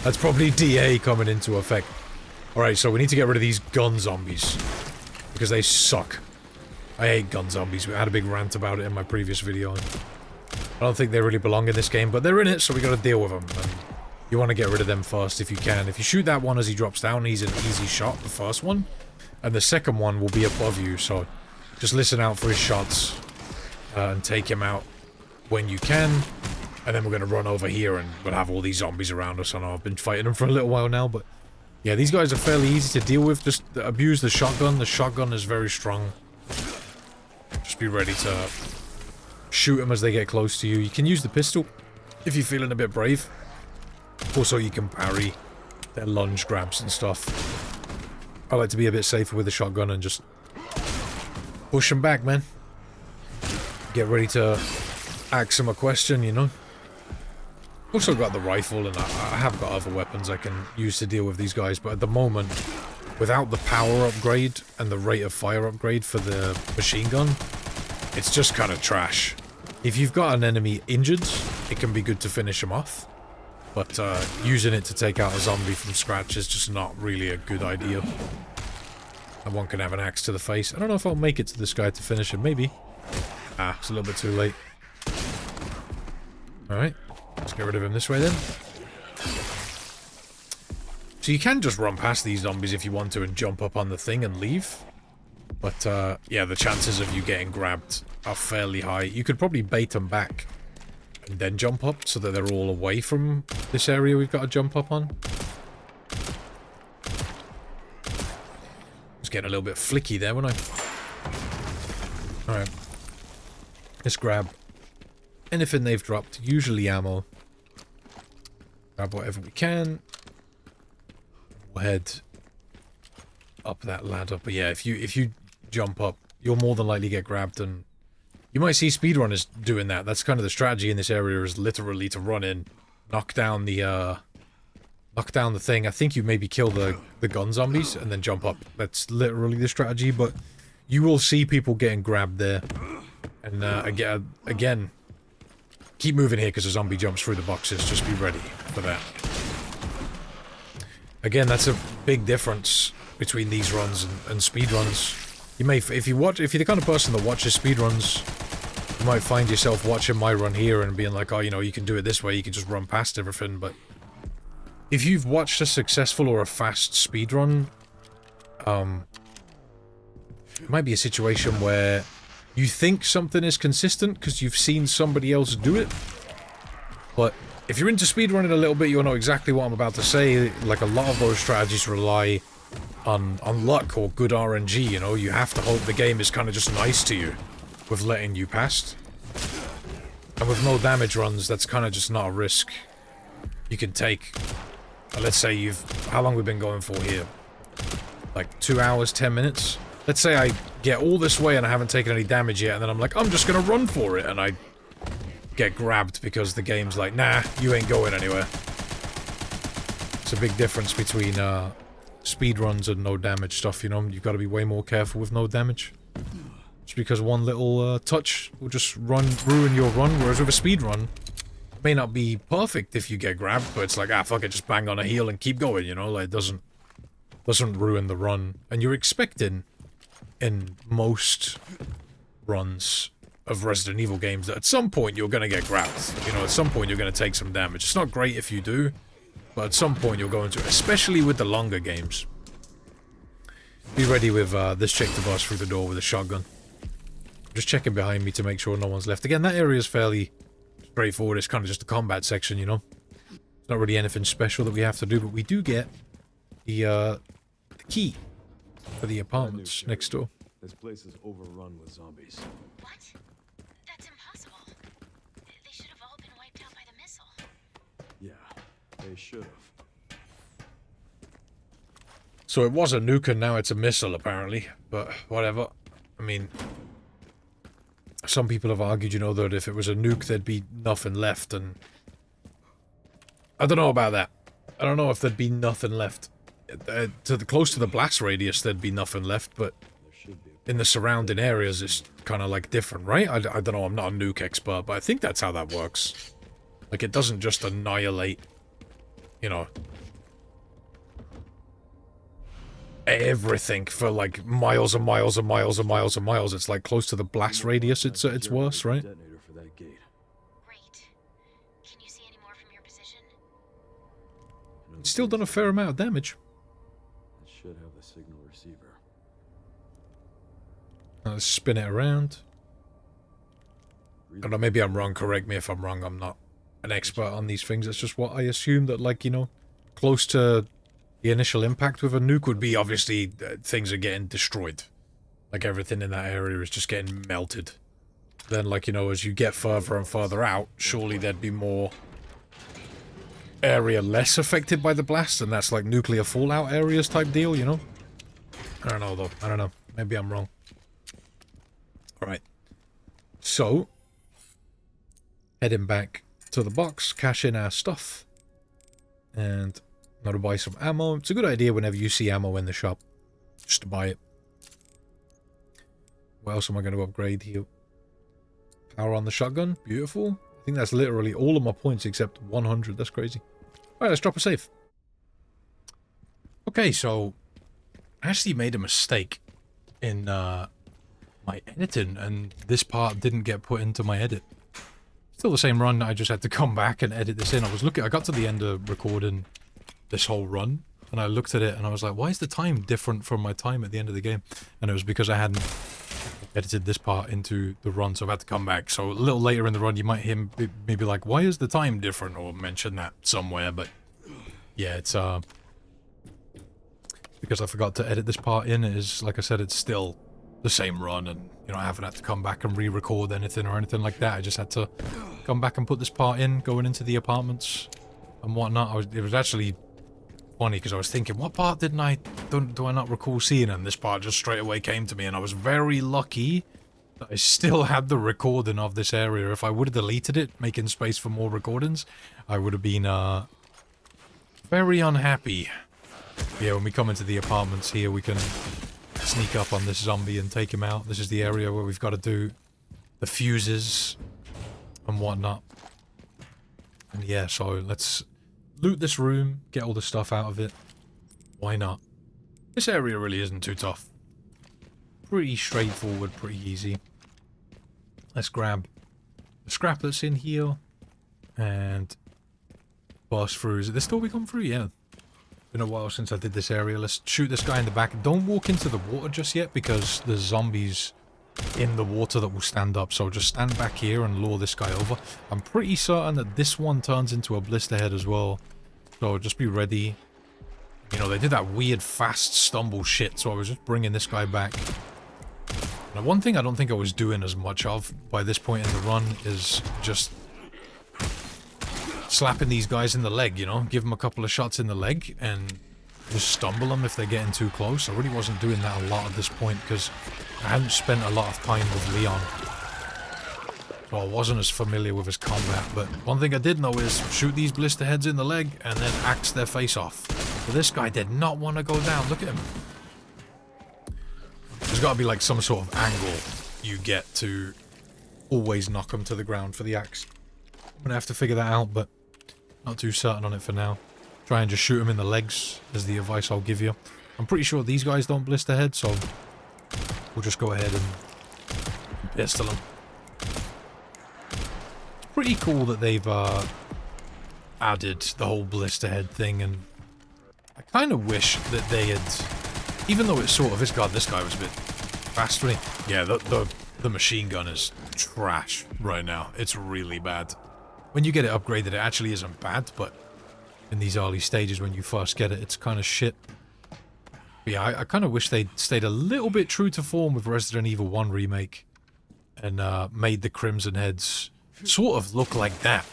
That's probably DA coming into effect. Alright, so we need to get rid of these gun zombies, because they suck. I hate gun zombies. We had a big rant about it in my previous video, and I don't think they really belong in this game, but they're in it, so we gotta deal with them. And you want to get rid of them first if you can. If you shoot that one as he drops down, he's an easy shot, the first one. And the second one will be above you, so just listen out for his shots and take him out when you can. And then we're going to run over here and we'll have all these zombies around us. I know I've been fighting them for a little while now, but yeah, these guys are fairly easy to deal with. Just abuse the shotgun. The shotgun is very strong. Just be ready to shoot them as they get close to you. You can use the pistol if you're feeling a bit brave. Also, you can parry their lunge grabs and stuff. I like to be a bit safer with the shotgun and just push them back, man. Get ready to ask them a question, you know. Also got the rifle, and I have got other weapons I can use to deal with these guys, but at the moment, without the power upgrade and the rate of fire upgrade for the machine gun, it's just kind of trash. If you've got an enemy injured, it can be good to finish them off, but using it to take out a zombie from scratch is just not really a good idea. And one can have an axe to the face. I don't know if I'll make it to this guy to finish him, maybe. Ah, it's a little bit too late. Alright. Let's get rid of him this way then. So you can just run past these zombies if you want to and jump up on the thing and leave. But yeah, the chances of you getting grabbed are fairly high. You could probably bait them back and then jump up so that they're all away from this area we've got to jump up on. Just getting a little bit flicky there, wasn't I? Alright. Let's grab anything they've dropped, usually ammo. Grab whatever we can. We'll head up that ladder. But yeah, if you jump up, you'll more than likely get grabbed, and you might see speedrunners doing that. That's kind of the strategy in this area, is literally to run in, knock down the thing. I think you maybe kill the gun zombies and then jump up. That's literally the strategy, but you will see people getting grabbed there. And again, keep moving here because a zombie jumps through the boxes. Just be ready for that. Again, that's a big difference between these runs and speed runs. You may, if you're the kind of person that watches speed runs, you might find yourself watching my run here and being like, oh, you know, you can do it this way. You can just run past everything. But if you've watched a successful or a fast speed run, it might be a situation where you think something is consistent because you've seen somebody else do it. But if you're into speedrunning a little bit, you'll know exactly what I'm about to say. Like, a lot of those strategies rely on luck or good RNG, you know? You have to hope the game is kind of just nice to you with letting you past. And with no damage runs, that's kind of just not a risk you can take. Let's say how long we've been going for here? Like 2 hours, 10 minutes? Let's say I get all this way and I haven't taken any damage yet, and then I'm like, I'm just gonna run for it, and I get grabbed because the game's like, nah, you ain't going anywhere. It's a big difference between speedruns and no damage stuff, you know? You've got to be way more careful with no damage. Just because one little touch will just ruin your run, whereas with a speedrun, it may not be perfect if you get grabbed, but it's like, ah, fuck it, just bang on a heel and keep going, you know? Like, it doesn't ruin the run. And you're expecting, in most runs of Resident Evil games, that at some point you're going to get grabbed. You know, at some point you're going to take some damage. It's not great if you do, but at some point you're going to, especially with the longer games. Be ready with this chick to bust through the door with a shotgun. Just checking behind me to make sure no one's left. Again, that area is fairly straightforward. It's kind of just a combat section, you know? It's not really anything special that we have to do, but we do get the key for the apartments next door. This place is overrun with zombies. What? That's impossible. They should have all been wiped out by the missile. Yeah, they should have. So it was a nuke and now it's a missile, apparently. But whatever. I mean, some people have argued, you know, that if it was a nuke, there'd be nothing left, and I don't know about that. I don't know if there'd be nothing left. Close to the blast radius, there'd be nothing left, but in the surrounding areas, it's kind of like different, right? I don't know, I'm not a nuke expert, but I think that's how that works. Like, it doesn't just annihilate, you know, everything for like miles and miles and miles and miles and miles. It's like close to the blast radius, it's worse, right? Detonator for that gate. Great. Can you see any more from your position? It's still done a fair amount of damage. It should have the signal receiver. Let's spin it around. I don't know, maybe I'm wrong, correct me if I'm wrong, I'm not an expert on these things, it's just what I assume, that, like, you know, close to the initial impact with a nuke would be, obviously, things are getting destroyed. Like, everything in that area is just getting melted. then, like, you know, as you get further and further out, surely there'd be more area less affected by the blast, and that's like nuclear fallout areas type deal, you know? I don't know, though. I don't know. Maybe I'm wrong. Alright. So, heading back to the box, cash in our stuff, and now to buy some ammo. It's a good idea whenever you see ammo in the shop, just to buy it. What else am I going to upgrade here? Power on the shotgun. Beautiful. I think that's literally all of my points except 100. That's crazy. Alright, let's drop a save. Okay, so I actually made a mistake in my editing, and this part didn't get put into my edit. Still the same run, I just had to come back and edit this in. I got to the end of recording this whole run, and I looked at it and I was like, why is the time different from my time at the end of the game? And it was because I hadn't edited this part into the run, so I've had to come back. So a little later in the run, you might hear me be like, why is the time different? Or mention that somewhere, but yeah, it's because I forgot to edit this part in. It is, like I said, it's still the same run, and, you know, I haven't had to come back and re-record anything or anything like that. I just had to come back and put this part in, going into the apartments and whatnot. It was actually funny because I was thinking, what part do I not recall seeing? And this part just straight away came to me, and I was very lucky that I still had the recording of this area. If I would have deleted it, making space for more recordings, I would have been very unhappy. Yeah, when we come into the apartments here, we can sneak up on this zombie and take him out. This is the area where we've got to do the fuses and whatnot. And yeah, so let's loot this room, get all the stuff out of it. Why not? This area really isn't too tough. Pretty straightforward, pretty easy. Let's grab the scrap that's in here and bust through. Is it this door we come through? Yeah. Been a while since I did this area. Let's shoot this guy in the back. Don't walk into the water just yet, because there's zombies in the water that will stand up. So just stand back here and lure this guy over. I'm pretty certain that this one turns into a blister head as well. So just be ready. You know, they did that weird fast stumble shit, so I was just bringing this guy back. Now, one thing I don't think I was doing as much of by this point in the run is just slapping these guys in the leg, you know? Give them a couple of shots in the leg and just stumble them if they're getting too close. I really wasn't doing that a lot at this point because I hadn't spent a lot of time with Leon. So I wasn't as familiar with his combat, but one thing I did know is shoot these blister heads in the leg and then axe their face off. But this guy did not want to go down. Look at him. There's got to be like some sort of angle you get to always knock him to the ground for the axe. I'm going to have to figure that out, but not too certain on it for now. Try and just shoot him in the legs is the advice I'll give you. I'm pretty sure these guys don't blister head, so we'll just go ahead and pistol them. It's pretty cool that they've added the whole blister head thing, and I kind of wish that they had, even though it's sort of, this guy was a bit fast, really. Yeah, the machine gun is trash right now. It's really bad. When you get it upgraded, it actually isn't bad, but in these early stages when you first get it, it's kind of shit. But yeah, I kind of wish they'd stayed a little bit true to form with Resident Evil 1 Remake and made the Crimson Heads sort of look like that,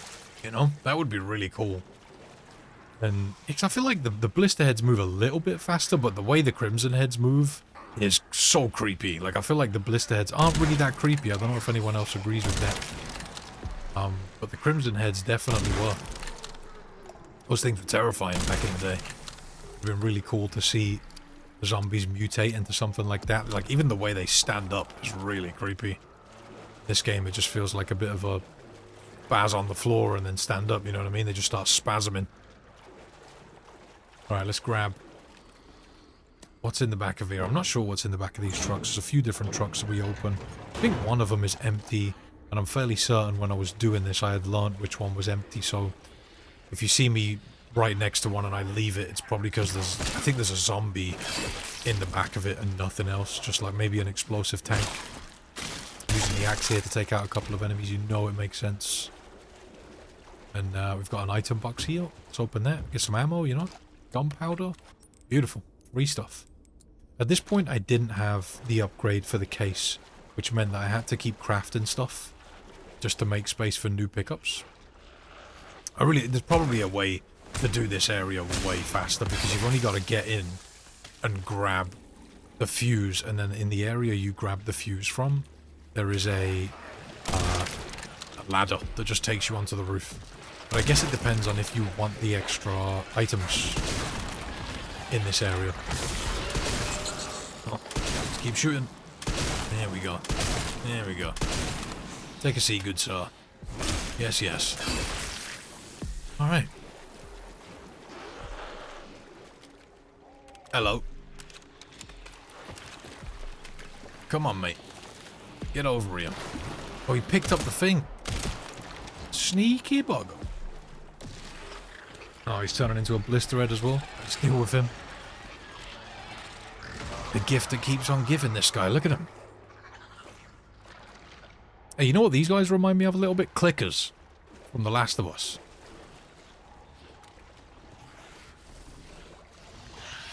you know? That would be really cool. And I feel like the Blister Heads move a little bit faster, but the way the Crimson Heads move is so creepy. Like, I feel like the Blister Heads aren't really that creepy. I don't know if anyone else agrees with that. But the Crimson Heads definitely were. Those things were terrifying back in the day. It would have been really cool to see the zombies mutate into something like that. Like, even the way they stand up is really creepy. This game, it just feels like a bit of a spaz on the floor and then stand up, you know what I mean? They just start spasming. Alright, let's grab what's in the back of here. I'm not sure what's in the back of these trucks. There's a few different trucks that we open. I think one of them is empty, and I'm fairly certain when I was doing this I had learned which one was empty, so if you see me right next to one and I leave it, it's probably because I think there's a zombie in the back of it and nothing else, just like maybe an explosive tank. Using the axe here to take out a couple of enemies, you know it makes sense. And we've got an item box here. Let's open that, get some ammo, you know? Gunpowder. Beautiful. Free stuff. At this point, I didn't have the upgrade for the case, which meant that I had to keep crafting stuff just to make space for new pickups. There's probably a way to do this area way faster, because you've only got to get in and grab the fuse, and then in the area you grab the fuse from, there is a ladder that just takes you onto the roof. But I guess it depends on if you want the extra items in this area. Oh, let's keep shooting. There we go. There we go. Take a seat, good sir. Yes, yes. Alright. Hello. Come on, mate. Get over here. Oh, he picked up the thing. Sneaky bugger. Oh, he's turning into a blisterhead as well. Let's deal with him. The gift that keeps on giving, this guy. Look at him. Hey, you know what these guys remind me of a little bit? Clickers from The Last of Us.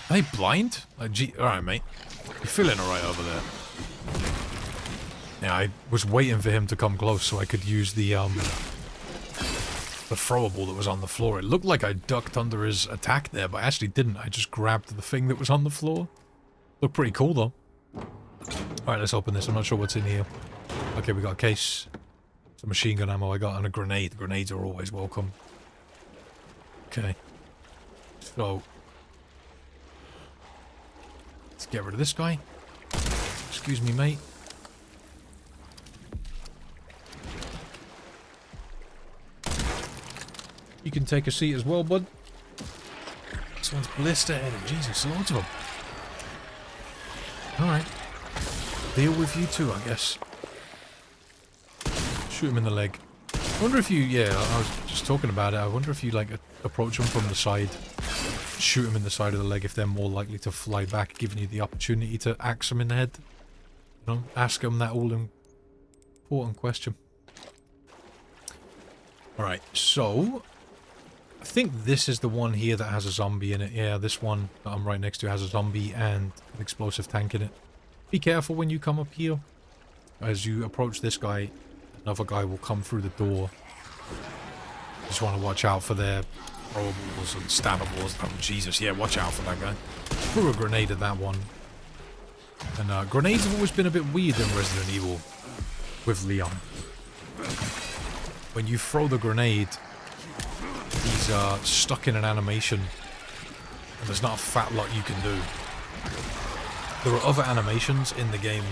Are they blind? Alright, mate. You're feeling alright over there. Yeah, I was waiting for him to come close so I could use the throwable that was on the floor. It looked like I ducked under his attack there, but I actually didn't. I just grabbed the thing that was on the floor. Looked pretty cool, though. Alright, let's open this. I'm not sure what's in here. Okay, we got a case. Some machine gun ammo I got, and a grenade. Grenades are always welcome. Okay. So... let's get rid of this guy. Excuse me, mate. You can take a seat as well, bud. This one's blister-headed. Jesus, loads of them. Alright. Deal with you too, I guess. Shoot him in the leg. I wonder if you... yeah, I was just talking about it. I wonder if you, like, approach them from the side. Shoot them in the side of the leg if they're more likely to fly back, giving you the opportunity to axe them in the head. You know, ask them that all-important question. Alright, so... I think this is the one here that has a zombie in it. Yeah, this one that I'm right next to has a zombie and an explosive tank in it. Be careful when you come up here. As you approach this guy, another guy will come through the door. Just want to watch out for their throwables and stabbables. Oh, Jesus, yeah, watch out for that guy. Threw a grenade at that one. And grenades have always been a bit weird in Resident Evil with Leon. When you throw the grenade, he's stuck in an animation, and there's not a fat lot you can do. There are other animations in the game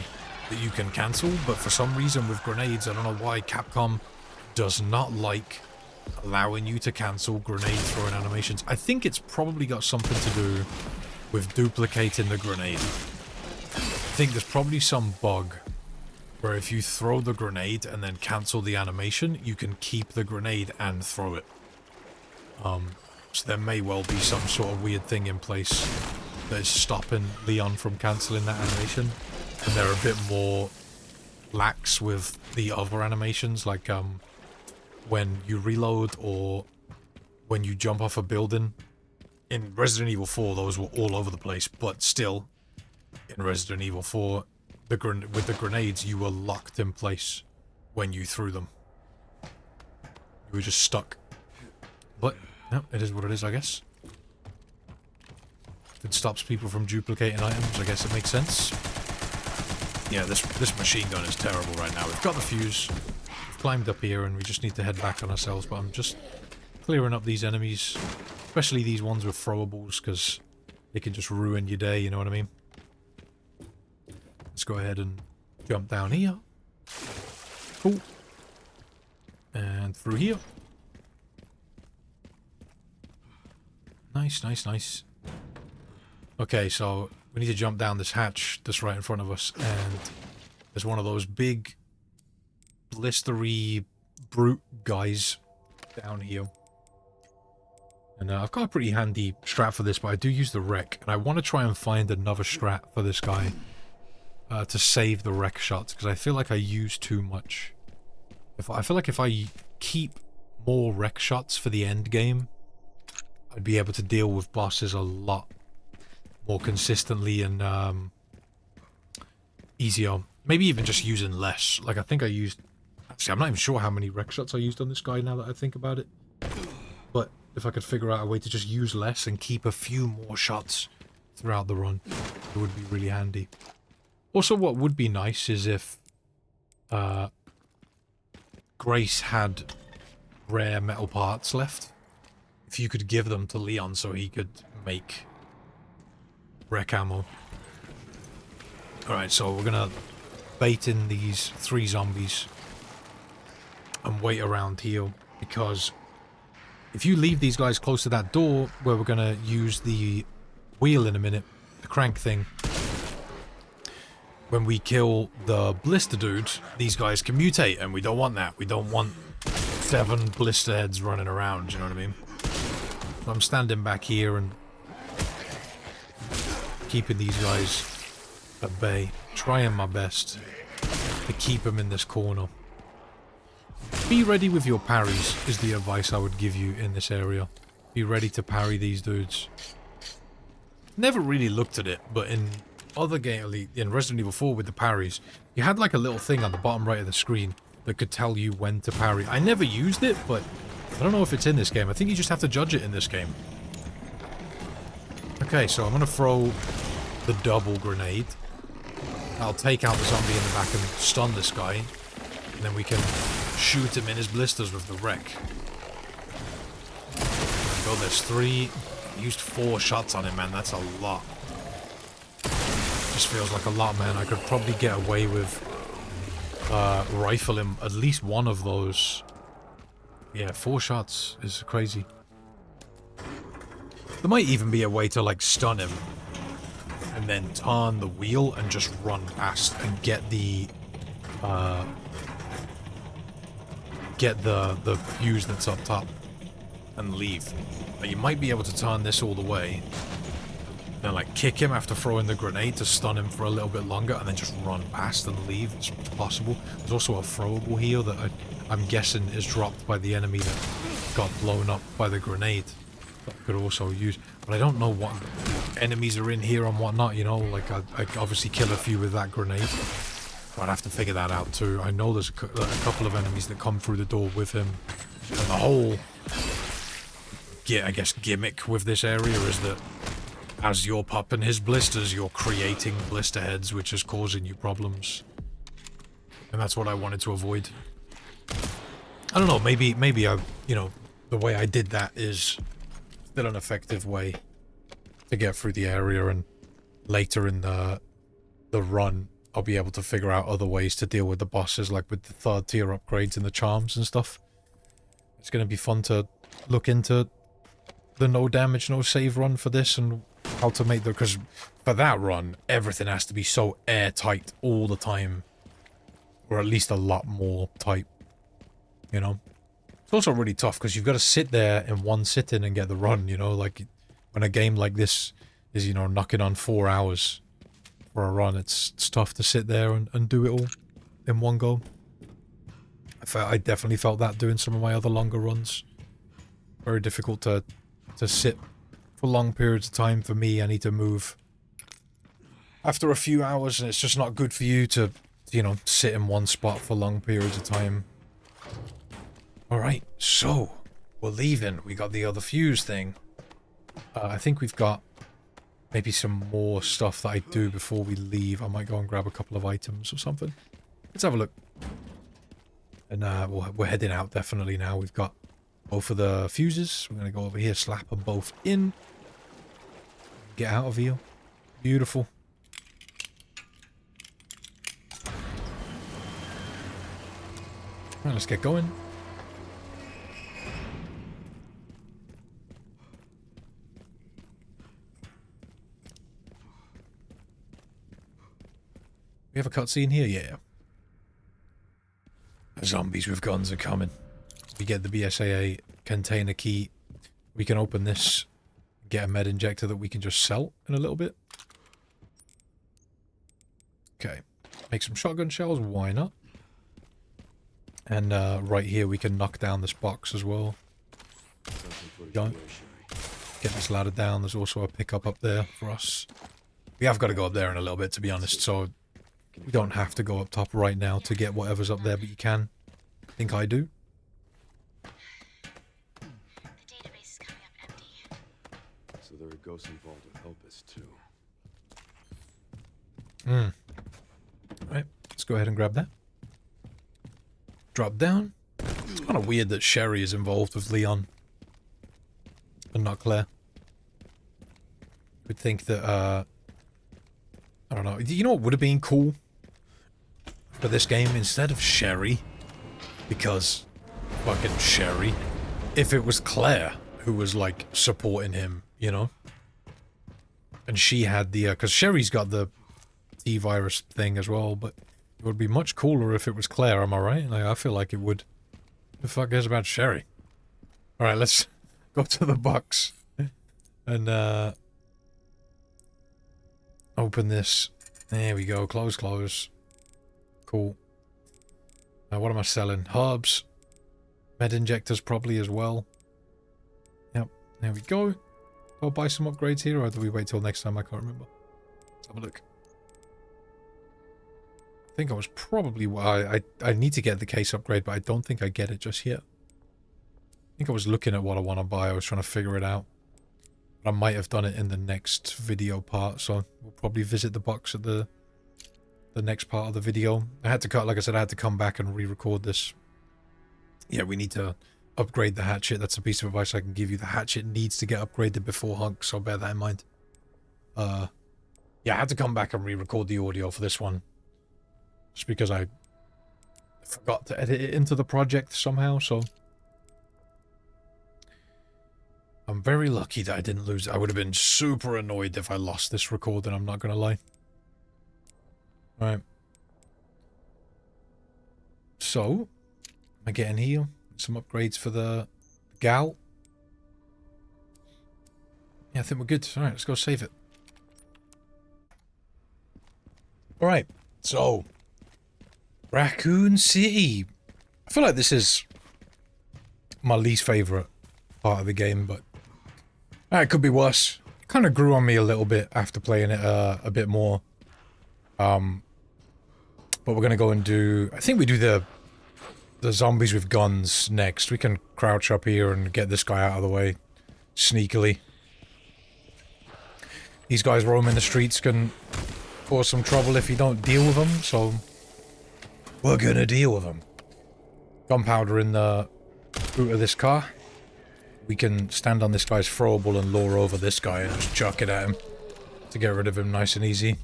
that you can cancel, but for some reason with grenades, I don't know why, Capcom does not like allowing you to cancel grenade throwing animations. I think it's probably got something to do with duplicating the grenade. I think there's probably some bug where if you throw the grenade and then cancel the animation, you can keep the grenade and throw it. So there may well be some sort of weird thing in place that is stopping Leon from cancelling that animation. And they're a bit more lax with the other animations, like when you reload or when you jump off a building. In Resident Evil 4, those were all over the place, but still, in Resident Evil 4, with the grenades, you were locked in place when you threw them. You were just stuck. But, no, it is what it is, I guess. If it stops people from duplicating items, I guess it makes sense. Yeah, this machine gun is terrible right now. We've got the fuse. We've climbed up here, and we just need to head back on ourselves, but I'm just clearing up these enemies. Especially these ones with throwables, because they can just ruin your day, you know what I mean? Let's go ahead and jump down here. Cool. And through here. Nice, nice, nice. Okay, so we need to jump down this hatch that's right in front of us, and there's one of those big blistery brute guys down here. And I've got a pretty handy strat for this, but I do use the wreck, and I want to try and find another strat for this guy to save the wreck shots, because I feel like I use too much. I feel like if I keep more wreck shots for the end game, I'd be able to deal with bosses a lot more consistently and easier. Maybe even just using less. Like, I think I used... Actually, I'm not even sure how many rec shots I used on this guy now that I think about it. But if I could figure out a way to just use less and keep a few more shots throughout the run, it would be really handy. Also, what would be nice is if Grace had rare metal parts left. If you could give them to Leon so he could make rec ammo. Alright, so we're gonna bait in these 3 zombies and wait around here, because if you leave these guys close to that door where we're gonna use the wheel in a minute, the crank thing, when we kill the blister dudes, these guys can mutate, and we don't want that. We don't want 7 blister heads running around, you know what I mean? So I'm standing back here and keeping these guys at bay, trying my best to keep them in this corner. Be ready with your parries is the advice I would give you in this area. Be ready to parry these dudes. Never really looked at it, but in other games, in Resident Evil 4 with the parries, you had like a little thing on the bottom right of the screen that could tell you when to parry. I never used it, but I don't know if it's in this game. I think you just have to judge it in this game. Okay, so I'm going to throw the double grenade. I'll take out the zombie in the back and stun this guy. And then we can shoot him in his blisters with the wreck. Go, there's 3. Used 4 shots on him, man. That's a lot. Just feels like a lot, man. I could probably get away with rifling at least one of those. Yeah, 4 shots is crazy. There might even be a way to, like, stun him and then turn the wheel and just run past and get the fuse that's up top and leave. But you might be able to turn this all the way, then like kick him after throwing the grenade to stun him for a little bit longer, and then just run past and leave. It's possible. There's also a throwable here that I'm guessing is dropped by the enemy that got blown up by the grenade. That I could also use, but I don't know what enemies are in here and whatnot, you know, like I obviously kill a few with that grenade. I'd have to figure that out too. I know there's a couple of enemies that come through the door with him, and the whole, I guess, gimmick with this area is that as you're popping his blisters, you're creating blister heads, which is causing you problems. And that's what I wanted to avoid. I don't know, maybe I, you know, the way I did that is still an effective way to get through the area, and later in the run, I'll be able to figure out other ways to deal with the bosses, like with the 3rd tier upgrades and the charms and stuff. It's going to be fun to look into the no damage, no save run for this, and how to make the... Because for that run, everything has to be so airtight all the time. Or at least a lot more tight. You know? It's also really tough, because you've got to sit there in one sitting and get the run, you know? Like, when a game like this is, you know, knocking on 4 hours for a run, it's tough to sit there and do it all in one go. I definitely felt that doing some of my other longer runs. Very difficult to sit for long periods of time for me. I need to move after a few hours, and it's just not good for you to, you know, sit in one spot for long periods of time. Alright, so we're leaving. We got the other fuse thing. I think we've got maybe some more stuff that I do before we leave. I might go and grab a couple of items or something. Let's have a look. And we're heading out definitely now. We've got both of the fuses. We're going to go over here, slap them both in. Get out of here. Beautiful. Right, let's get going. We have a cutscene here? Yeah. Zombies with guns are coming. We get the BSAA container key. We can open this, get a med injector that we can just sell in a little bit. Okay. Make some shotgun shells, why not? And right here we can knock down this box as well. Don't get this ladder down. There's also a pickup up there for us. We have got to go up there in a little bit, to be honest, so You don't have to go up top right now to get whatever's up there, but you can. I think I do. The database is coming up empty. So there are ghosts involved with Elpis, too. Right, let's go ahead and grab that. Drop down. It's kind of weird that Sherry is involved with Leon. And not Claire. Would think that, I don't know. You know what would have been cool for this game? Instead of Sherry, because fucking Sherry, if it was Claire who was, like, supporting him, you know? And she had the, because Sherry's got the T-virus thing as well, but it would be much cooler if it was Claire, am I right? Like, I feel like it would. Who the fuck cares about Sherry? Alright, let's go to the box. And, open this. There we go. Close, close. Cool. Now, what am I selling? Herbs. Med injectors probably as well. Yep. There we go. Do I buy some upgrades here, or do we wait till next time? I can't remember. Let's have a look. I think I was probably... I need to get the case upgrade, but I don't think I get it just yet. I think I was looking at what I want to buy. I was trying to figure it out. I might have done it in the next video part, so we'll probably visit the box at the next part of the video. I had to cut, like I said, I had to come back and re-record this. Yeah, we need to upgrade the hatchet. That's a piece of advice I can give you. The hatchet needs to get upgraded before Hunk, so bear that in mind. Yeah, I had to come back and re-record the audio for this one. Just because I forgot to edit it into the project somehow, so... I'm very lucky that I didn't lose it. I would have been super annoyed if I lost this recording, I'm not gonna lie. Right. So, am I getting here? Some upgrades for the gal. Yeah, I think we're good. Alright, let's go save it. Alright, so Raccoon City. I feel like this is my least favourite part of the game, but it could be worse. It kind of grew on me a little bit after playing it a bit more. But we're gonna go and do... I think we do the zombies with guns next. We can crouch up here and get this guy out of the way sneakily. These guys roaming the streets can cause some trouble if you don't deal with them, so we're gonna deal with them. Gunpowder in the boot of this car. We can stand on this guy's throwable and lure over this guy and just chuck it at him to get rid of him nice and easy.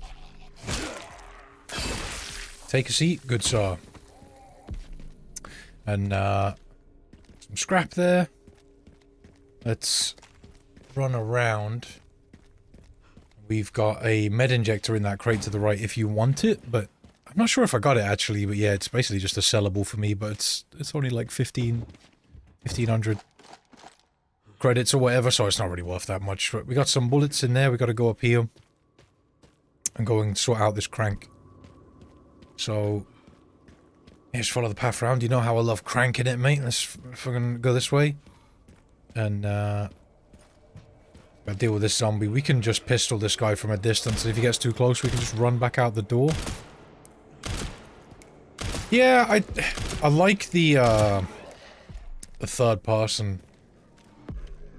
Take a seat, good sir. And some scrap there. Let's run around. We've got a med injector in that crate to the right if you want it, but I'm not sure if I got it actually, but yeah, it's basically just a sellable for me, but it's only like 1500 credits or whatever, so it's not really worth that much. But we got some bullets in there. We got to go up here and go and sort out this crank. So yeah, just follow the path around. You know how I love cranking it, mate. Let's fucking go this way and gotta deal with this zombie. We can just pistol this guy from a distance, and if he gets too close we can just run back out the door. Yeah, I like the third person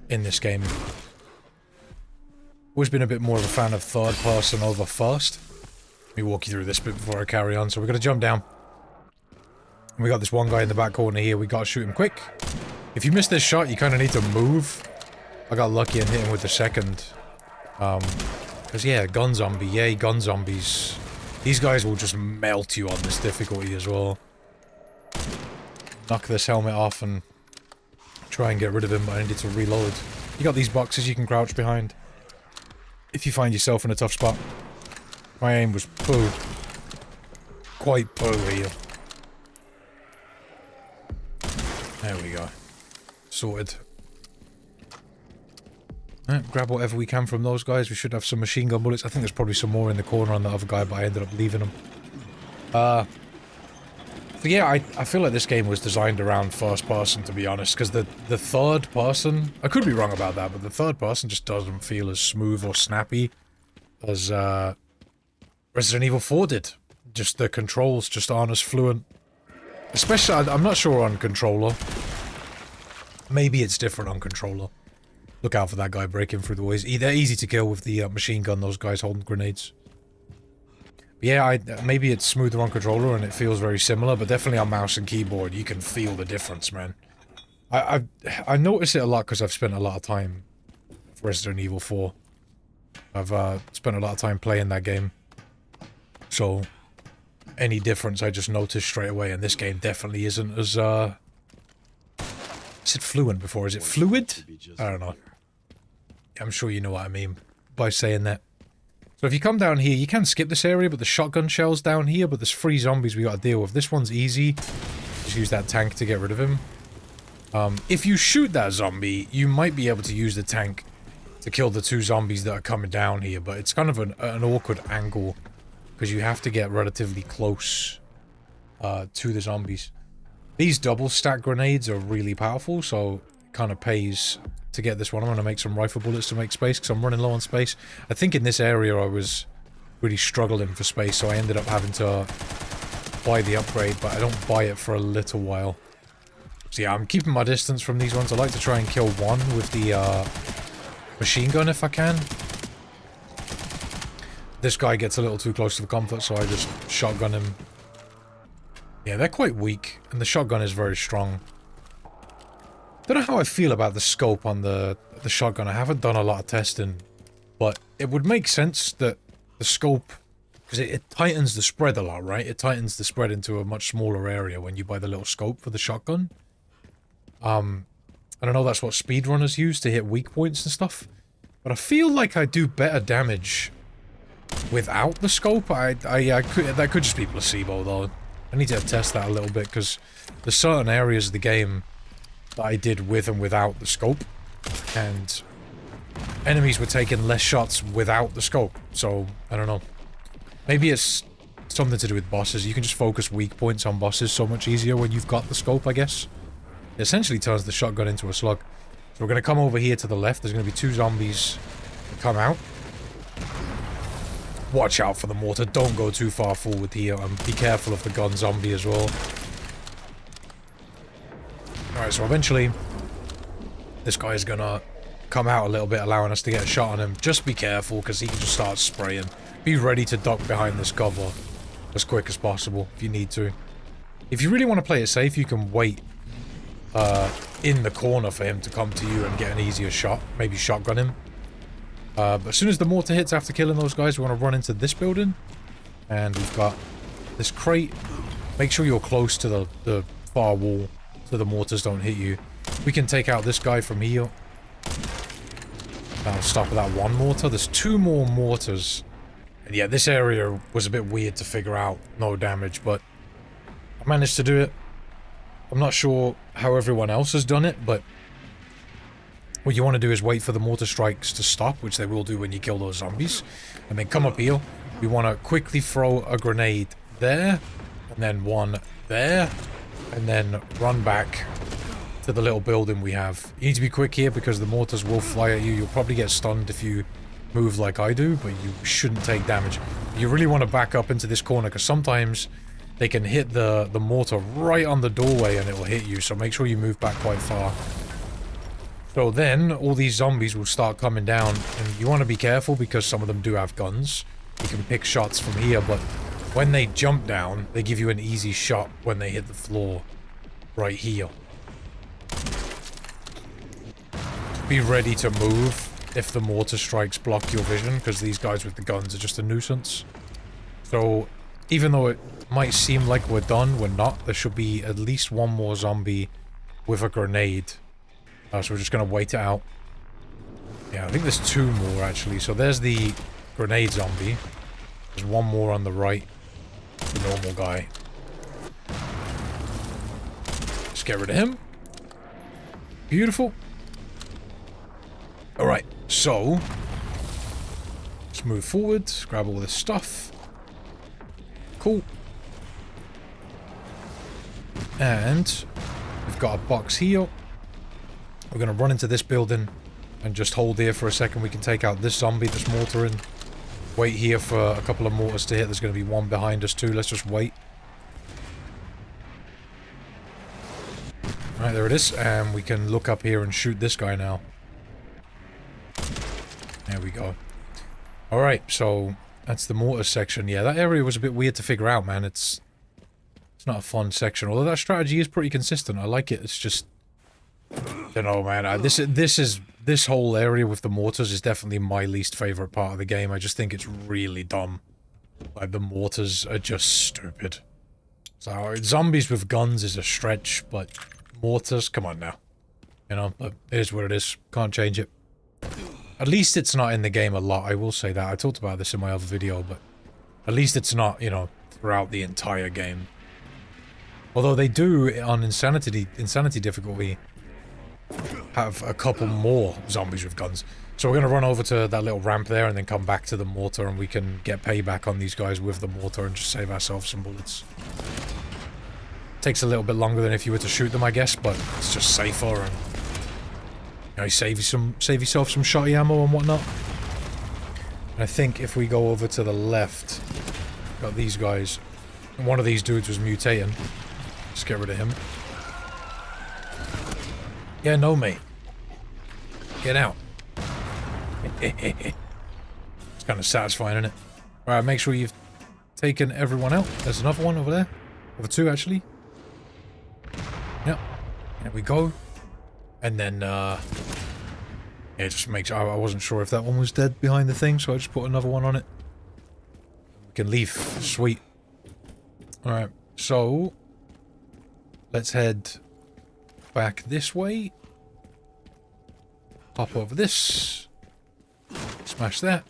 in this game. Always been a bit more of a fan of third person over first. Let me walk you through this bit before I carry on. So we're gonna jump down. And we got this one guy in the back corner here. We gotta shoot him quick. If you miss this shot, you kind of need to move. I got lucky and hit him with the second. Because yeah, gun zombie. Yay, gun zombies. These guys will just melt you on this difficulty as well. Knock this helmet off and try and get rid of him, but I needed to reload. You got these boxes you can crouch behind if you find yourself in a tough spot. My aim was poo. Quite poo here. There we go. Sorted. Right, grab whatever we can from those guys. We should have some machine gun bullets. I think there's probably some more in the corner on the other guy, but I ended up leaving them. So yeah, I feel like this game was designed around first person, to be honest, because the third person... I could be wrong about that, but the third person just doesn't feel as smooth or snappy as Resident Evil 4 did. just the controls just aren't as fluent. Especially, I'm not sure on controller. Maybe it's different on controller. Look out for that guy breaking through the walls. They're easy to kill with the machine gun, those guys holding grenades. But yeah, maybe it's smoother on controller and it feels very similar, but definitely on mouse and keyboard, you can feel the difference, man. I notice it a lot because I've spent a lot of time with Resident Evil 4. I've spent a lot of time playing that game. So, any difference I just noticed straight away, and this game definitely isn't as, I said fluent before, is it fluid? I don't know. I'm sure you know what I mean by saying that. So if you come down here, you can skip this area, but the shotgun shell's down here, but there's 3 zombies we gotta deal with. This one's easy. Just use that tank to get rid of him. If you shoot that zombie, you might be able to use the tank to kill the 2 zombies that are coming down here, but it's kind of an awkward angle, because you have to get relatively close to the zombies. These double stack grenades are really powerful, so it kind of pays to get this one. I'm going to make some rifle bullets to make space, because I'm running low on space. I think in this area I was really struggling for space, so I ended up having to buy the upgrade, but I don't buy it for a little while. So yeah, I'm keeping my distance from these ones. I like to try and kill one with the machine gun if I can. This guy gets a little too close to the comfort, so I just shotgun him. Yeah, they're quite weak, and the shotgun is very strong. Don't know how I feel about the scope on the shotgun. I haven't done a lot of testing, but it would make sense that the scope, because it tightens the spread a lot, right? It tightens the spread into a much smaller area when you buy the little scope for the shotgun. And I know that's what speedrunners use to hit weak points and stuff, but I feel like I do better damage without the scope. That could just be placebo though. I need to test that a little bit, because there's certain areas of the game that I did with and without the scope, and enemies were taking less shots without the scope, so I don't know. Maybe it's something to do with bosses. You can just focus weak points on bosses so much easier when you've got the scope, I guess. It essentially turns the shotgun into a slug. So we're going to come over here to the left. There's going to be 2 zombies that come out. Watch out for the mortar. Don't go too far forward here, and be careful of the gun zombie as well. Alright, so eventually this guy is gonna come out a little bit, allowing us to get a shot on him. Just be careful, because he can just start spraying. Be ready to duck behind this cover as quick as possible if you need to. If you really want to play it safe, you can wait in the corner for him to come to you and get an easier shot. Maybe shotgun him. But as soon as the mortar hits after killing those guys, we want to run into this building. And we've got this crate. Make sure you're close to the far wall so the mortars don't hit you. We can take out this guy from here. That'll stop at that 1 mortar. There's 2 more mortars. And yeah, this area was a bit weird to figure out. No damage, but I managed to do it. I'm not sure how everyone else has done it, but what you want to do is wait for the mortar strikes to stop, which they will do when you kill those zombies. And then come up here. We want to quickly throw a grenade there, and then one there, and then run back to the little building we have. You need to be quick here because the mortars will fly at you. You'll probably get stunned if you move like I do, but you shouldn't take damage. You really want to back up into this corner, because sometimes they can hit the mortar right on the doorway and it will hit you, so make sure you move back quite far. So then, all these zombies will start coming down, and you want to be careful because some of them do have guns. You can pick shots from here, but when they jump down, they give you an easy shot when they hit the floor right here. Be ready to move if the mortar strikes block your vision, because these guys with the guns are just a nuisance. So, even though it might seem like we're done, we're not. There should be at least 1 more zombie with a grenade. So we're just going to wait it out. Yeah, I think there's 2 more, actually. So there's the grenade zombie. There's 1 more on the right. The normal guy. Just get rid of him. Beautiful. Alright, so let's move forward. Grab all this stuff. Cool. And we've got a box here. We're going to run into this building and just hold here for a second. We can take out this zombie that's mortaring. Wait here for a couple of mortars to hit. There's going to be one behind us too. Let's just wait. Alright, there it is. And we can look up here and shoot this guy now. There we go. Alright, so that's the mortar section. Yeah, that area was a bit weird to figure out, man. It's not a fun section. Although that strategy is pretty consistent. I like it. It's just... I don't know, man. This whole area with the mortars is definitely my least favorite part of the game. I just think it's really dumb. Like, the mortars are just stupid. So, zombies with guns is a stretch, but mortars, come on now. You know, it is what it is. Can't change it. At least it's not in the game a lot, I will say that. I talked about this in my other video, but at least it's not, you know, throughout the entire game. Although they do, on Insanity difficulty, have a couple more zombies with guns. So we're going to run over to that little ramp there and then come back to the mortar, and we can get payback on these guys with the mortar and just save ourselves some bullets. Takes a little bit longer than if you were to shoot them, I guess, but it's just safer, and you know, save yourself some shotty ammo and whatnot. And I think if we go over to the left, got these guys. And one of these dudes was mutating. Just get rid of him. Yeah, no, mate. Get out. It's kind of satisfying, isn't it? Alright, make sure you've taken everyone out. There's another one over there. Over two, actually. Yep. There we go. And then, yeah, just makes... I wasn't sure if that one was dead behind the thing, so I just put another one on it. We can leave. Sweet. Alright, so... let's head back this way. Hop over this. Smash that.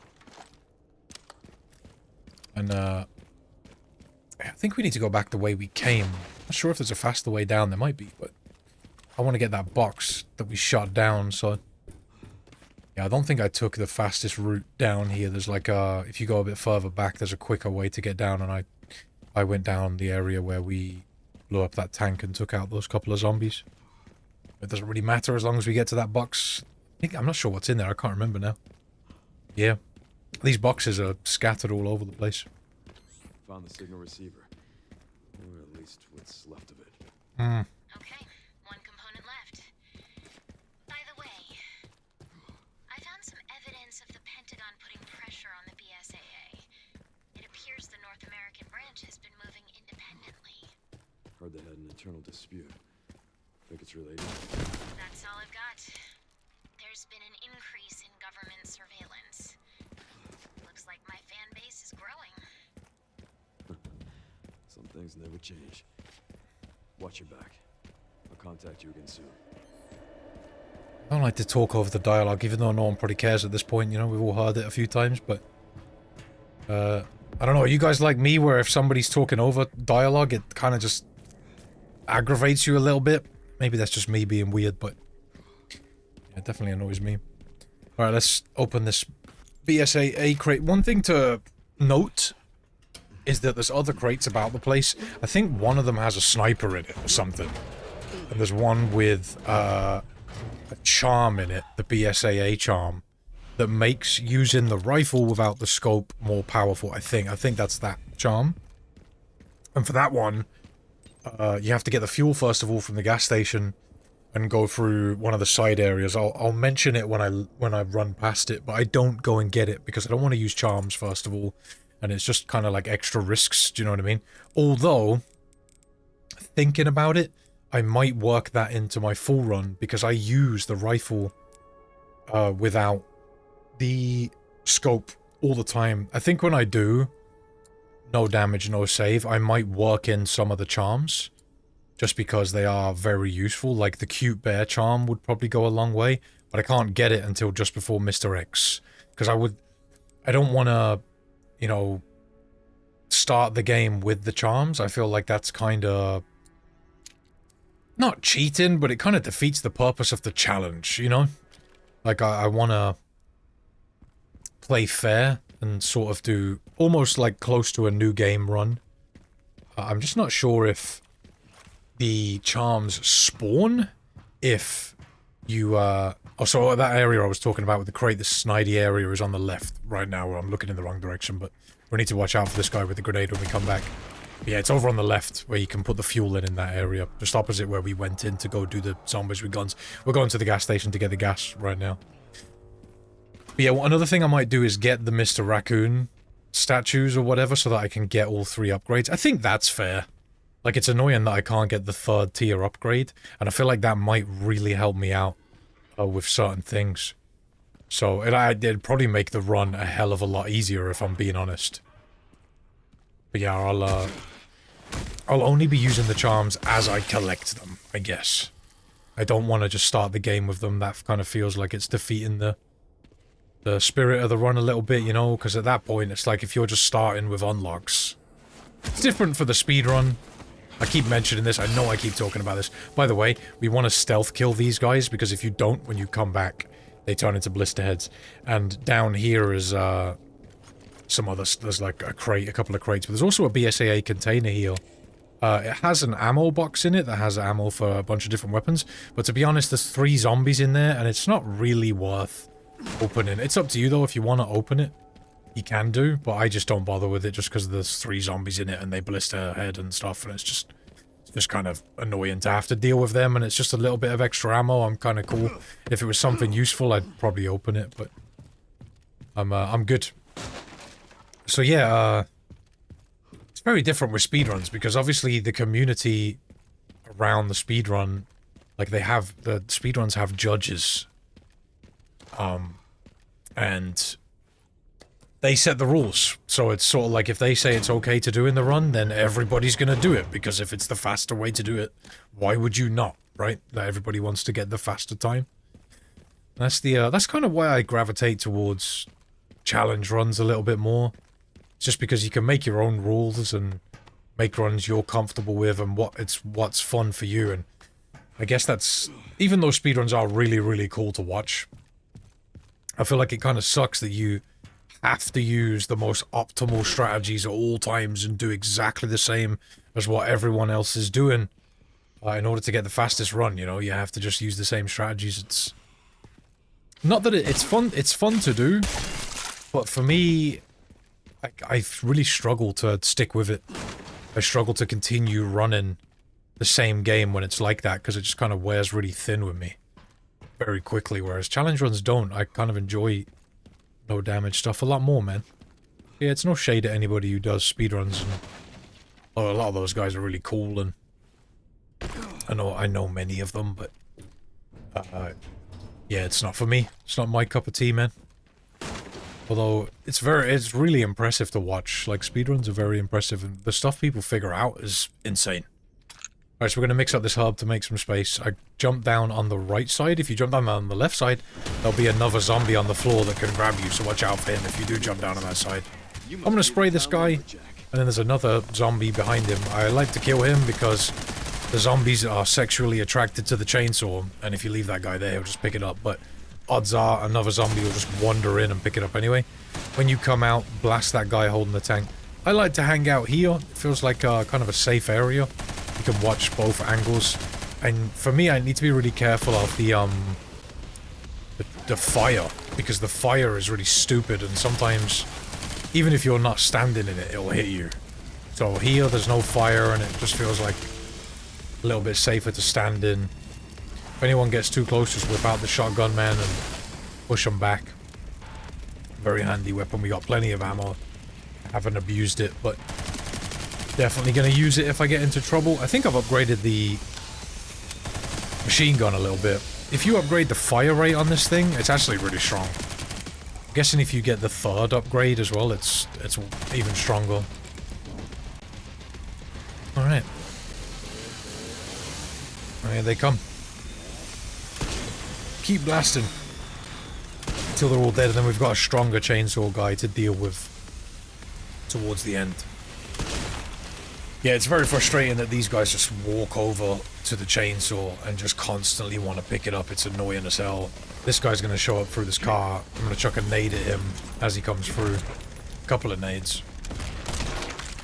And, I think we need to go back the way we came. Not sure if there's a faster way down. There might be, but... I want to get that box that we shot down, so... yeah, I don't think I took the fastest route down here. There's like a... if you go a bit further back, there's a quicker way to get down, and I went down the area where we blew up that tank and took out those couple of zombies. It doesn't really matter as long as we get to that box. I'm not sure what's in there. I can't remember now. Yeah. These boxes are scattered all over the place. Found the signal receiver. Or at least what's left of it. Hmm. Okay, one component left. By the way, I found some evidence of the Pentagon putting pressure on the BSAA. It appears the North American branch has been moving independently. Heard they had an internal dispute. Think it's related? That's all I've got. There's been an increase in government surveillance. Looks like my fan base is growing. Some things never change. Watch your back. I'll contact you again soon. I don't like to talk over the dialogue, even though no one probably cares at this point, you know, we've all heard it a few times, but... I don't know, are you guys like me, where if somebody's talking over dialogue, it kind of just aggravates you a little bit? Maybe that's just me being weird, but... yeah, it definitely annoys me. Alright, let's open this BSAA crate. One thing to note is that there's other crates about the place. I think one of them has a sniper in it or something. And there's one with a charm in it, the BSAA charm, that makes using the rifle without the scope more powerful, I think. I think that's that charm. And for that one, you have to get the fuel first of all from the gas station and go through one of the side areas. I'll mention it when I run past it, but I don't go and get it because I don't want to use charms first of all. And it's just kind of like extra risks, do you know what I mean? Although, thinking about it, I might work that into my full run because I use the rifle without the scope all the time. I think when I do, no damage, no save, I might work in some of the charms just because they are very useful. Like the cute bear charm would probably go a long way, but I can't get it until just before Mr. X because I don't want to, you know, start the game with the charms. I feel like that's kind of not cheating, but it kind of defeats the purpose of the challenge, you know? Like, I want to play fair and sort of do almost like close to a new game run. I'm just not sure if the charms spawn if you Oh, so that area I was talking about with the crate, the snidey area is on the left right now, where I'm looking in the wrong direction, but we need to watch out for this guy with the grenade when we come back. But yeah, it's over on the left, where you can put the fuel in that area, just opposite where we went in to go do the zombies with guns. We're going to the gas station to get the gas right now. But yeah, another thing I might do is get the Mr. Raccoon statues or whatever, so that I can get all 3 upgrades. I think that's fair. Like, it's annoying that I can't get the 3rd tier upgrade, and I feel like that might really help me out with certain things. So, it'd probably make the run a hell of a lot easier, if I'm being honest. But yeah, I'll only be using the charms as I collect them, I guess. I don't want to just start the game with them. That kind of feels like it's defeating the spirit of the run a little bit, you know? Because at that point, it's like if you're just starting with unlocks. It's different for the speedrun. I keep mentioning this. I know I keep talking about this. By the way, we want to stealth kill these guys, because if you don't, when you come back, they turn into blister heads. And down here is some other... There's like a crate, a couple of crates. But there's also a BSAA container here. It has an ammo box in it that has ammo for a bunch of different weapons. But to be honest, there's 3 zombies in there, and it's not really worth opening. It's up to you, though, if you want to open it. You can do, but I just don't bother with it just because there's 3 zombies in it and they blister head and stuff, and it's just kind of annoying to have to deal with them, and it's just a little bit of extra ammo. I'm kind of cool. If it was something useful, I'd probably open it, but I'm good. So yeah, it's very different with speedruns, because obviously the community around the speedrun, like the speedruns have judges, and they set the rules. So it's sort of like if they say it's okay to do in the run, then everybody's gonna do it, because if it's the faster way to do it, why would you not, right? That everybody wants to get the faster time. That's kind of why I gravitate towards challenge runs a little bit more. It's just because you can make your own rules and make runs you're comfortable with, and what's fun for you. And I guess that's, even though speedruns are really, really cool to watch, I feel like it kind of sucks that you have to use the most optimal strategies at all times and do exactly the same as what everyone else is doing in order to get the fastest run. You know, you have to just use the same strategies. It's not that it's fun to do, but for me, I really struggle to stick with it. I struggle to continue running the same game when it's like that, because it just kind of wears really thin with me very quickly, whereas challenge runs don't. I kind of enjoy no damage stuff a lot more, man. Yeah, it's no shade at anybody who does speedruns, and a lot of those guys are really cool, and I know many of them, but yeah, it's not for me. It's not my cup of tea, man. Although it's really impressive to watch. Like, speedruns are very impressive, and the stuff people figure out is insane. Alright, so we're going to mix up this hub to make some space. I jump down on the right side. If you jump down on the left side, there'll be another zombie on the floor that can grab you, so watch out for him if you do jump down on that side. I'm going to spray this guy, and then there's another zombie behind him. I like to kill him because the zombies are sexually attracted to the chainsaw, and if you leave that guy there, he'll just pick it up, but odds are another zombie will just wander in and pick it up anyway. When you come out, blast that guy holding the tank. I like to hang out here. It feels like kind of a safe area. You can watch both angles, and for me, I need to be really careful of the fire, because the fire is really stupid, and sometimes, even if you're not standing in it, it'll hit you. So here, there's no fire, and it just feels like a little bit safer to stand in. If anyone gets too close, just whip out the shotgun, man, and push them back. Very handy weapon. We got plenty of ammo. Haven't abused it, but definitely going to use it if I get into trouble. I think I've upgraded the machine gun a little bit. If you upgrade the fire rate on this thing, it's actually really strong. I'm guessing if you get the 3rd upgrade as well, it's even stronger. Alright. Here they come. Keep blasting until they're all dead, and then we've got a stronger chainsaw guy to deal with towards the end. Yeah, it's very frustrating that these guys just walk over to the chainsaw and just constantly want to pick it up. It's annoying as hell. This guy's going to show up through this car. I'm going to chuck a nade at him as he comes through. A couple of nades.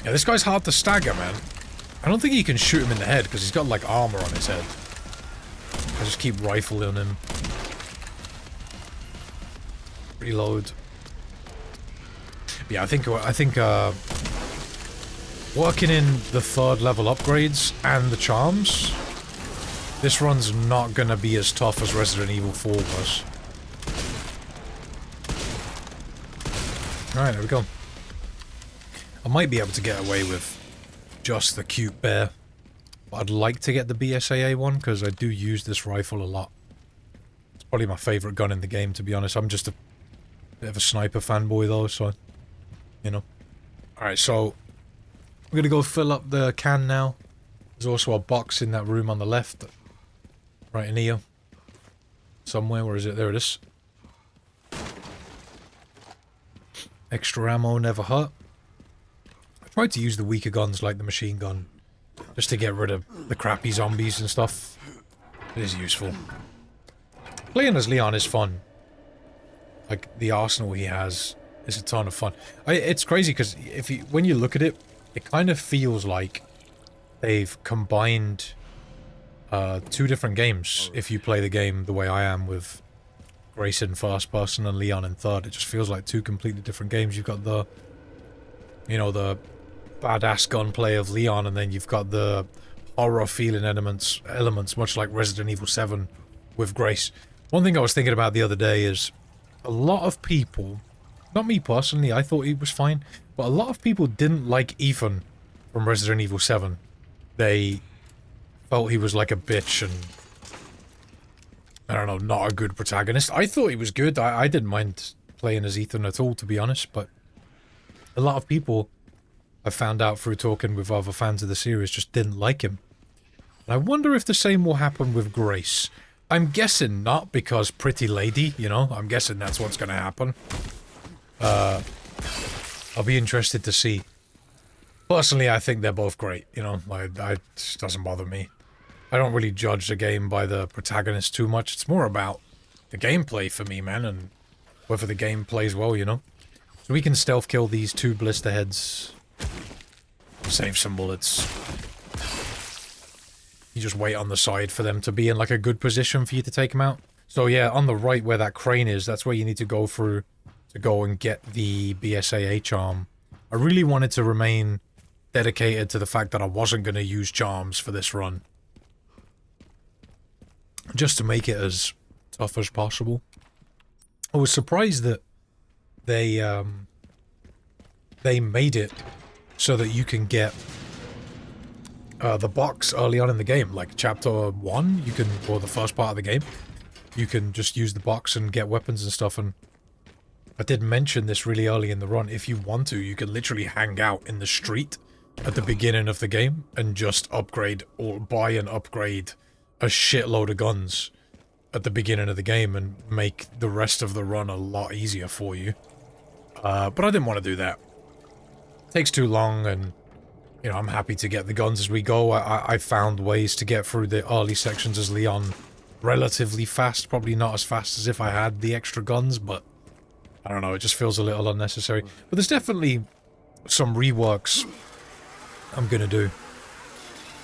Yeah, this guy's hard to stagger, man. I don't think you can shoot him in the head because he's got like armor on his head. I just keep rifling him. Reload. Yeah, I think working in the 3rd level upgrades and the charms, this run's not gonna be as tough as Resident Evil 4 was. Alright, there we go. I might be able to get away with just the cute bear. But I'd like to get the BSAA one, because I do use this rifle a lot. It's probably my favourite gun in the game, to be honest. I'm just a bit of a sniper fanboy, though, so... You know. Alright, so... I'm gonna go fill up the can now. There's also a box in that room on the left. Right in here. Somewhere, where is it? There it is. Extra ammo never hurt. I tried to use the weaker guns like the machine gun, just to get rid of the crappy zombies and stuff. It is useful. Playing as Leon is fun. Like, the arsenal he has is a ton of fun. It's crazy, because when you look at it, it kind of feels like they've combined 2 different games. If you play the game the way I am, with Grace in first person and Leon in third, it just feels like 2 completely different games. You've got the, you know, the badass gunplay of Leon, and then you've got the horror feeling elements, much like Resident Evil 7 with Grace. One thing I was thinking about the other day is a lot of people, not me personally, I thought he was fine, but a lot of people didn't like Ethan from Resident Evil 7. They felt he was like a bitch and, I don't know, not a good protagonist. I thought he was good. I didn't mind playing as Ethan at all, to be honest, but a lot of people I found out through talking with other fans of the series just didn't like him. And I wonder if the same will happen with Grace. I'm guessing not, because pretty lady, you know, I'm guessing that's what's going to happen. I'll be interested to see. Personally, I think they're both great, you know, it just doesn't bother me. I don't really judge the game by the protagonist too much. It's more about the gameplay for me, man, and whether the game plays well, you know. So we can stealth kill these 2 blister heads. Save some bullets. You just wait on the side for them to be in like a good position for you to take them out. So yeah, on the right where that crane is, that's where you need to go through to go and get the BSAA charm. I really wanted to remain dedicated to the fact that I wasn't going to use charms for this run, just to make it as tough as possible. I was surprised that they made it so that you can get the box early on in the game, like chapter 1, you can, or the first part of the game, you can just use the box and get weapons and stuff. And I did mention this really early in the run, if you want to, you can literally hang out in the street at the beginning of the game and just upgrade or buy and upgrade a shitload of guns at the beginning of the game and make the rest of the run a lot easier for you. But I didn't want to do that. It takes too long, and you know, I'm happy to get the guns as we go. I found ways to get through the early sections as Leon relatively fast, probably not as fast as if I had the extra guns, but I don't know, it just feels a little unnecessary. But there's definitely some reworks I'm gonna do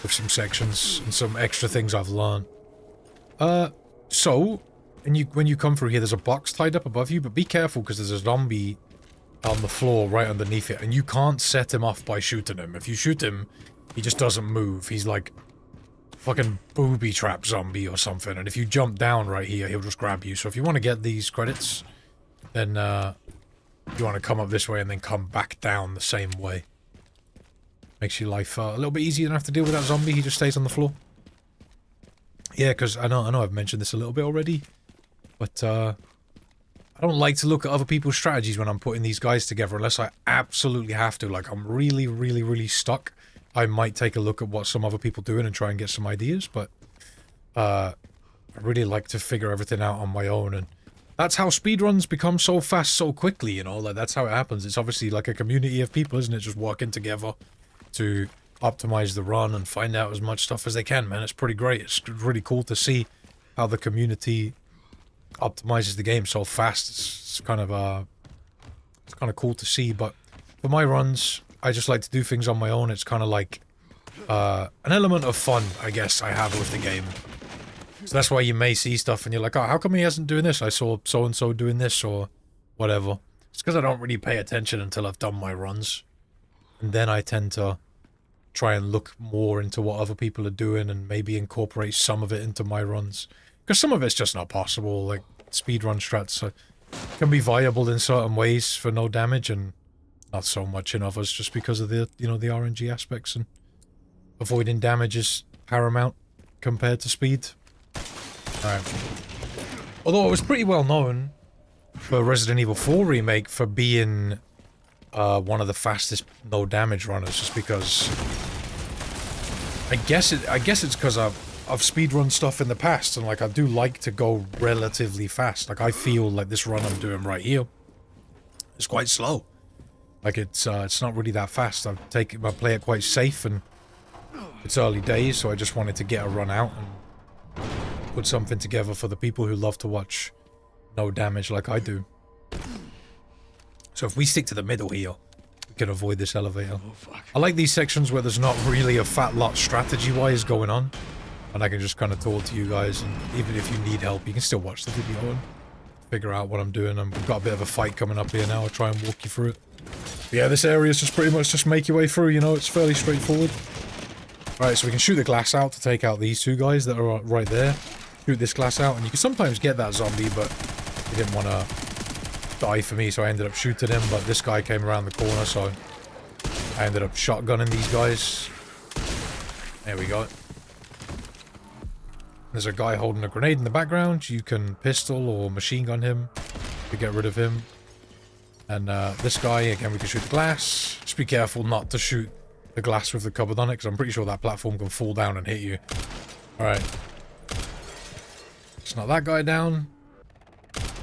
with some sections and some extra things I've learned. So, when you come through here, there's a box tied up above you, but be careful because there's a zombie on the floor right underneath it, and you can't set him off by shooting him. If you shoot him, he just doesn't move. He's like fucking booby trap zombie or something, and if you jump down right here, he'll just grab you. So if you want to get these credits, then you want to come up this way and then come back down the same way. Makes your life a little bit easier. You don't have to deal with that zombie. He just stays on the floor. Yeah, because I know I've mentioned this a little bit already, but I don't like to look at other people's strategies when I'm putting these guys together unless I absolutely have to. Like, I'm really, really, really stuck. I might take a look at what some other people are doing and try and get some ideas, but I really like to figure everything out on my own, and that's how speedruns become so fast so quickly, you know? Like, that's how it happens. It's obviously like a community of people, isn't it? Just working together to optimize the run and find out as much stuff as they can, man. It's pretty great. It's really cool to see how the community optimizes the game so fast. It's kind of cool to see. But for my runs, I just like to do things on my own. It's kind of like an element of fun, I guess, I have with the game. So that's why you may see stuff and you're like, oh, how come he hasn't doing this? I saw so and so doing this, or whatever. It's because I don't really pay attention until I've done my runs. And then I tend to try and look more into what other people are doing and maybe incorporate some of it into my runs. Because some of it's just not possible. Like, speedrun strats can be viable in certain ways for no damage and not so much in others just because of the, you know, the RNG aspects, and avoiding damage is paramount compared to speed. Alright. Although it was pretty well known for Resident Evil 4 Remake for being one of the fastest no damage runners, just because I guess it's because I've speedrun stuff in the past, and like I do like to go relatively fast. Like I feel like this run I'm doing right here is quite slow. Like it's not really that fast. I play it quite safe, and it's early days, so I just wanted to get a run out and put something together for the people who love to watch no damage like I do. So if we stick to the middle here, we can avoid this elevator. Oh, fuck. I like these sections where there's not really a fat lot strategy-wise going on, and I can just kind of talk to you guys, and even if you need help, you can still watch the video and figure out what I'm doing. We've got a bit of a fight coming up here now. I'll try and walk you through it. But yeah, this area is just pretty much just make your way through, you know, it's fairly straightforward. Alright, so we can shoot the glass out to take out these two guys that are right there. Shoot this glass out, and you can sometimes get that zombie, but he didn't want to die for me, so I ended up shooting him, but this guy came around the corner, so I ended up shotgunning these guys. There we go. There's a guy holding a grenade in the background. You can pistol or machine gun him to get rid of him. And this guy, again, we can shoot the glass. Just be careful not to shoot the glass with the cupboard on it, because I'm pretty sure that platform can fall down and hit you. Alright. Let's knock that guy down.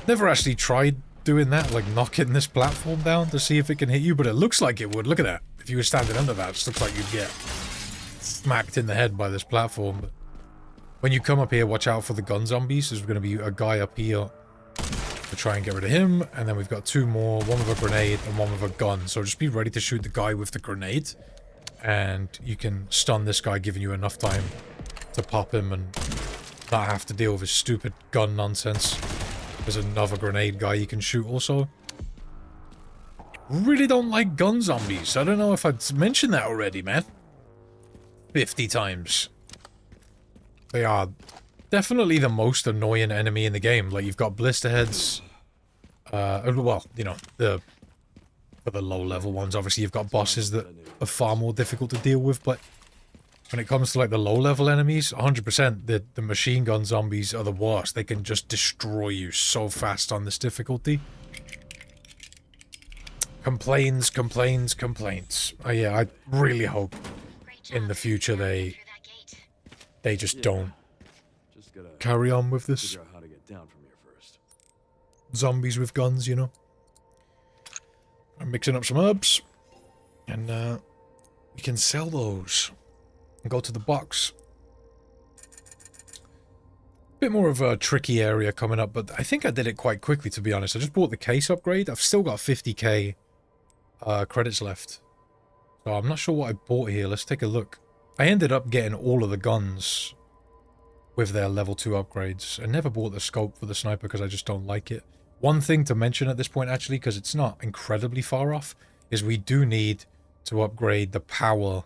Never actually tried doing that, like knocking this platform down to see if it can hit you, but it looks like it would. Look at that. If you were standing under that, it just looks like you'd get smacked in the head by this platform. But when you come up here, watch out for the gun zombies. There's going to be a guy up here to try and get rid of him, and then we've got two more, one with a grenade and one with a gun. So just be ready to shoot the guy with the grenade, and you can stun this guy, giving you enough time to pop him and not have to deal with his stupid gun nonsense. There's another grenade guy you can shoot also. Really don't like gun zombies. I don't know if I'd mentioned that already, man. 50 times. They are definitely the most annoying enemy in the game. Like, you've got blister heads. Well, you know, for the low level ones, obviously you've got bosses that are far more difficult to deal with, but when it comes to like the low level enemies, 100% the machine gun zombies are the worst. They can just destroy you so fast on this difficulty. Complaints. Yeah, I really hope in the future they just don't Just gotta carry on with this. figure out how to get down from here first. Zombies with guns, you know. I'm mixing up some herbs, and we can sell those and go to the box. Bit more of a tricky area coming up, but I think I did it quite quickly, to be honest. I just bought the case upgrade. I've still got 50k credits left, so I'm not sure what I bought here. Let's take a look. I ended up getting all of the guns with their level 2 upgrades. I never bought the scope for the sniper because I just don't like it. One thing to mention at this point, actually, because it's not incredibly far off, is we do need to upgrade the power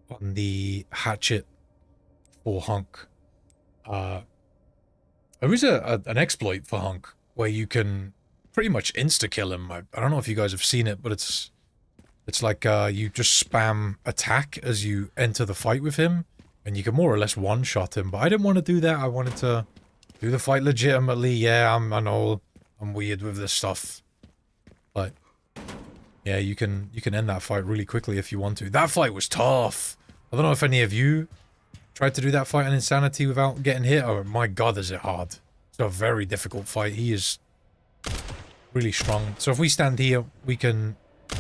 on the hatchet for Hunk. There is an exploit for Hunk where you can pretty much insta-kill him. I don't know if you guys have seen it, but it's like you just spam attack as you enter the fight with him, and you can more or less one-shot him. But I didn't want to do that. I wanted to do the fight legitimately. Yeah, I know I'm weird with this stuff, but yeah, you can end that fight really quickly if you want to. That fight was tough. I don't know if any of you tried to do that fight on Insanity without getting hit. Oh my god, is it hard. It's a very difficult fight. He is really strong. So if we stand here, we can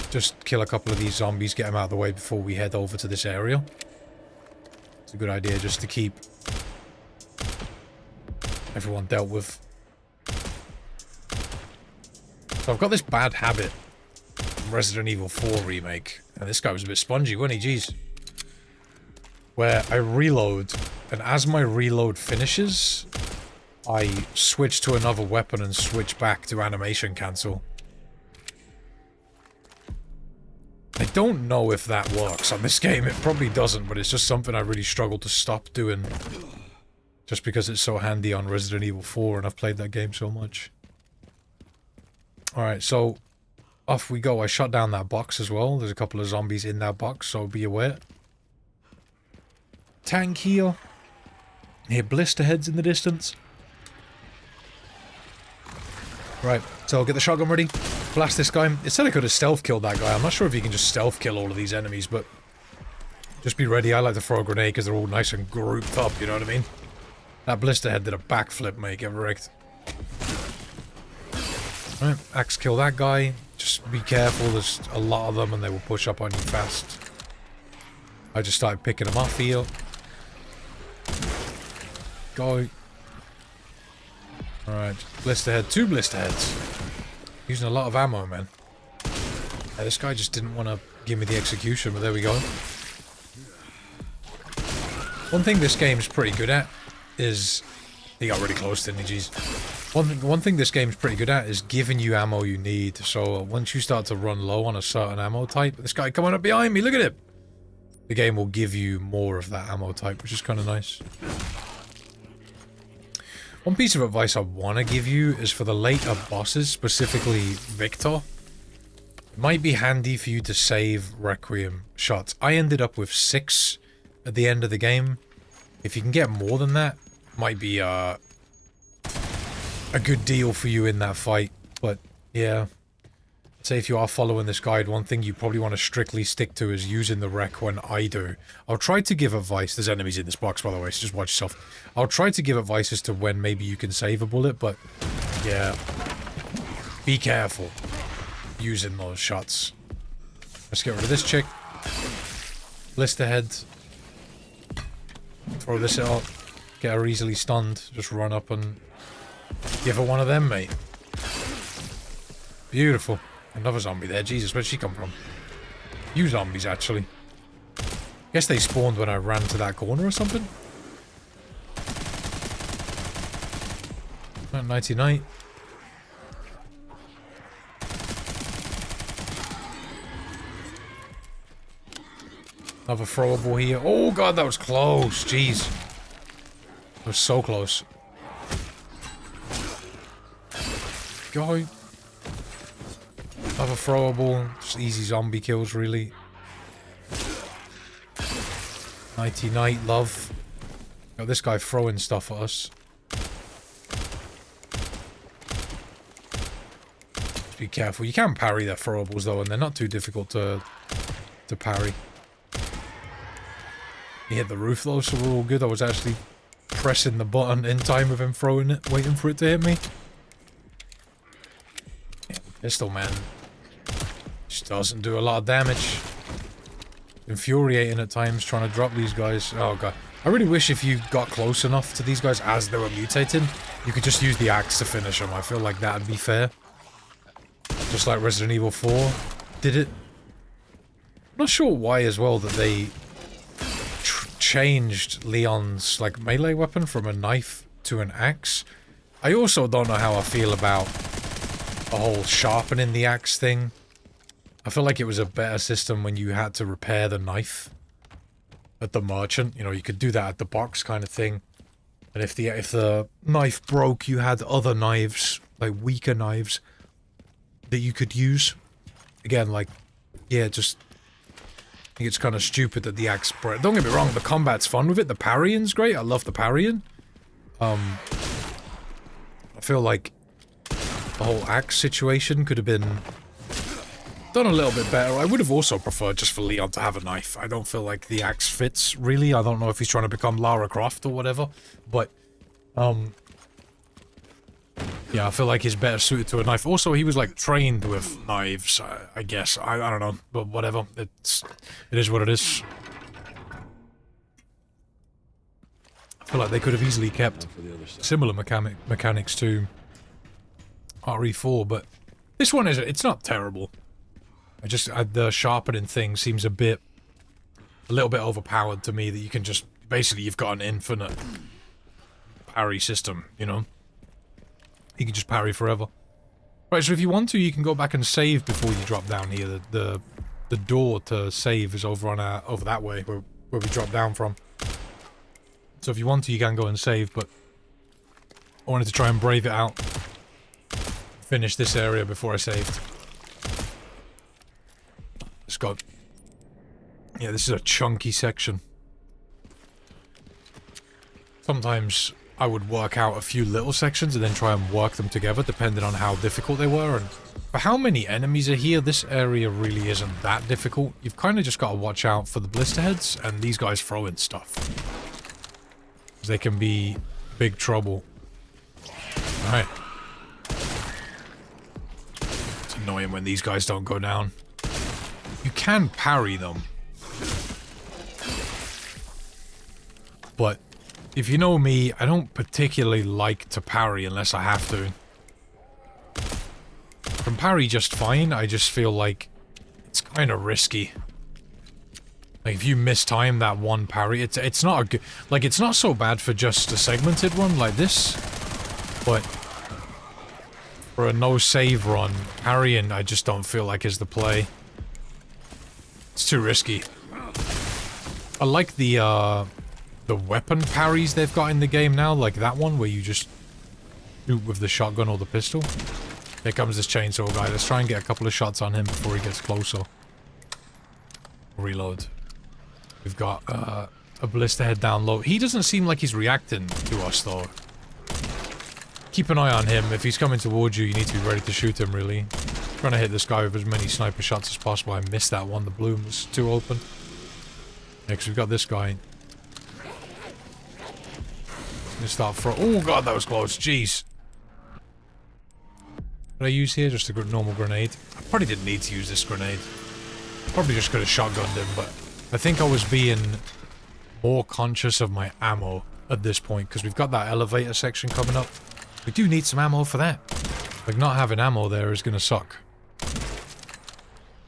just kill a couple of these zombies, get them out of the way before we head over to this area. It's a good idea just to keep everyone dealt with. So I've got this bad habit from Resident Evil 4 Remake, and this guy was a bit spongy, wasn't he? Jeez. Where I reload, and as my reload finishes, I switch to another weapon and switch back to animation cancel. don't know if that works on this game. It probably doesn't, but it's just something I really struggle to stop doing. Just because it's so handy on Resident Evil 4 and I've played that game so much. Alright, so off we go. I shot down that box as well. There's a couple of zombies in that box, so be aware. Tank here. Hear blister heads in the distance. Right, so get the shotgun ready. Blast this guy. It said I could have stealth killed that guy. I'm not sure if you can just stealth kill all of these enemies, but just be ready. I like to throw a grenade because they're all nice and grouped up, you know what I mean? That blister head did a backflip, mate. Get wrecked. Right, axe kill that guy. Just be careful. There's a lot of them and they will push up on you fast. I just started picking them off here. Go. Alright, blister head. 2 blister heads. Using a lot of ammo, man. Yeah, this guy just didn't want to give me the execution, but there we go. One thing this game's pretty good at is... He got really close, didn't he? Jeez. One thing this game's pretty good at is giving you ammo you need. So once you start to run low on a certain ammo type... This guy coming up behind me, look at him! The game will give you more of that ammo type, which is kind of nice. One piece of advice I want to give you is for the later bosses, specifically Victor. It might be handy for you to save Requiem shots. I ended up with 6 at the end of the game. If you can get more than that, might be a good deal for you in that fight. But yeah, I'd say if you are following this guide, one thing you probably want to strictly stick to is using the rec when I do. I'll try to give advice. There's enemies in this box, by the way, so just watch yourself. I'll try to give advice as to when maybe you can save a bullet, but yeah, be careful using those shots. Let's get rid of this chick. Blister head. Throw this out. Get her easily stunned. Just run up and give her one of them, mate. Beautiful. Another zombie there. Jesus, where'd she come from? You zombies, actually. Guess they spawned when I ran to that corner or something. 99. Another throwable here. Oh god, that was close. Jeez. That was so close. Go. Another throwable. Just easy zombie kills, really. Nighty night, love. Got this guy throwing stuff at us. Just be careful. You can parry their throwables though, and they're not too difficult to parry. He hit the roof though, so we're all good. I was actually pressing the button in time with him throwing it, waiting for it to hit me. Yeah, pistol, man. Just doesn't do a lot of damage. Infuriating at times trying to drop these guys. Oh god. I really wish if you got close enough to these guys as they were mutating, you could just use the axe to finish them. I feel like that would be fair. Just like Resident Evil 4 did it. I'm not sure why as well that they changed Leon's like melee weapon from a knife to an axe. I also don't know how I feel about the whole sharpening the axe thing. I feel like it was a better system when you had to repair the knife at the merchant. You know, you could do that at the box kind of thing. And if the knife broke, you had other knives, like weaker knives, that you could use. Again, like, yeah, just... I think it's kind of stupid that the axe... Don't get me wrong, the combat's fun with it. The parrying's great. I love the parrying. I feel like the whole axe situation could have been done a little bit better. I would have also preferred just for Leon to have a knife. I don't feel like the axe fits, really. I don't know if he's trying to become Lara Croft or whatever. But, yeah, I feel like he's better suited to a knife. Also, he was, like, trained with knives, I guess. I don't know, but whatever. It is what it is. I feel like they could have easily kept similar mechanics to RE4, but this one it's not terrible. The sharpening thing seems a little bit overpowered to me, that you can just, basically you've got an infinite parry system, you know? You can just parry forever. Right, so if you want to, you can go back and save before you drop down here. The the door to save is over on over that way, where we dropped down from. So if you want to, you can go and save, but I wanted to try and brave it out. Finish this area before I saved. Let's go. Yeah, this is a chunky section. Sometimes I would work out a few little sections and then try and work them together, depending on how difficult they were. And for how many enemies are here, this area really isn't that difficult. You've kind of just got to watch out for the blister heads and these guys throwing stuff. They can be big trouble. Alright. It's annoying when these guys don't go down. You can parry them. But if you know me, I don't particularly like to parry unless I have to. I can parry just fine, I just feel like it's kind of risky. Like, if you mistime that one parry, it's not a good... Like, it's not so bad for just a segmented one like this, but for a no-save run, parrying I just don't feel like is the play. It's too risky. I like the weapon parries they've got in the game now, like that one where you just shoot with the shotgun or the pistol. Here comes this chainsaw guy. Let's try and get a couple of shots on him before he gets closer. Reload. We've got a blister head down low. He doesn't seem like he's reacting to us, though. Keep an eye on him. If he's coming towards you, you need to be ready to shoot him, really. Trying to hit this guy with as many sniper shots as possible. I missed that one. The bloom was too open. Yeah, because we've got this guy. Let's start for... Oh, God, that was close. Jeez. What did I use here? Just a normal grenade. I probably didn't need to use this grenade. Probably just could have shotgunned him, but... I think I was being more conscious of my ammo at this point, because we've got that elevator section coming up. We do need some ammo for that. Like, not having ammo there is going to suck.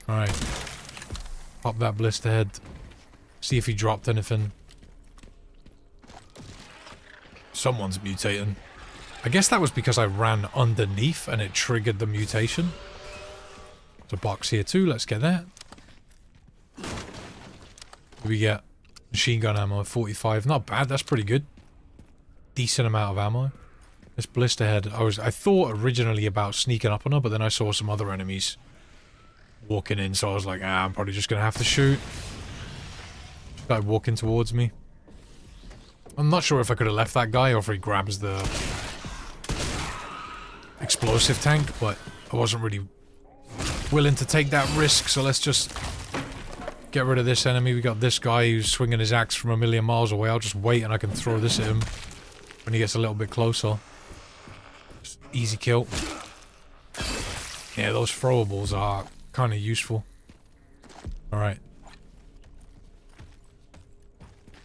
Alright. Pop that blister head. See if he dropped anything. Someone's mutating. I guess that was because I ran underneath and it triggered the mutation. There's a box here too, let's get that. We get machine gun ammo, 45. Not bad, that's pretty good. Decent amount of ammo. This blister head, I thought originally about sneaking up on her, but then I saw some other enemies walking in, so I was like, I'm probably just gonna have to shoot. She started walking towards me. I'm not sure if I could have left that guy or if he grabs the explosive tank, but I wasn't really willing to take that risk, so let's just get rid of this enemy. We got this guy who's swinging his axe from a million miles away. I'll just wait and I can throw this at him when he gets a little bit closer. Just easy kill. Yeah, those throwables are kind of useful. Alright.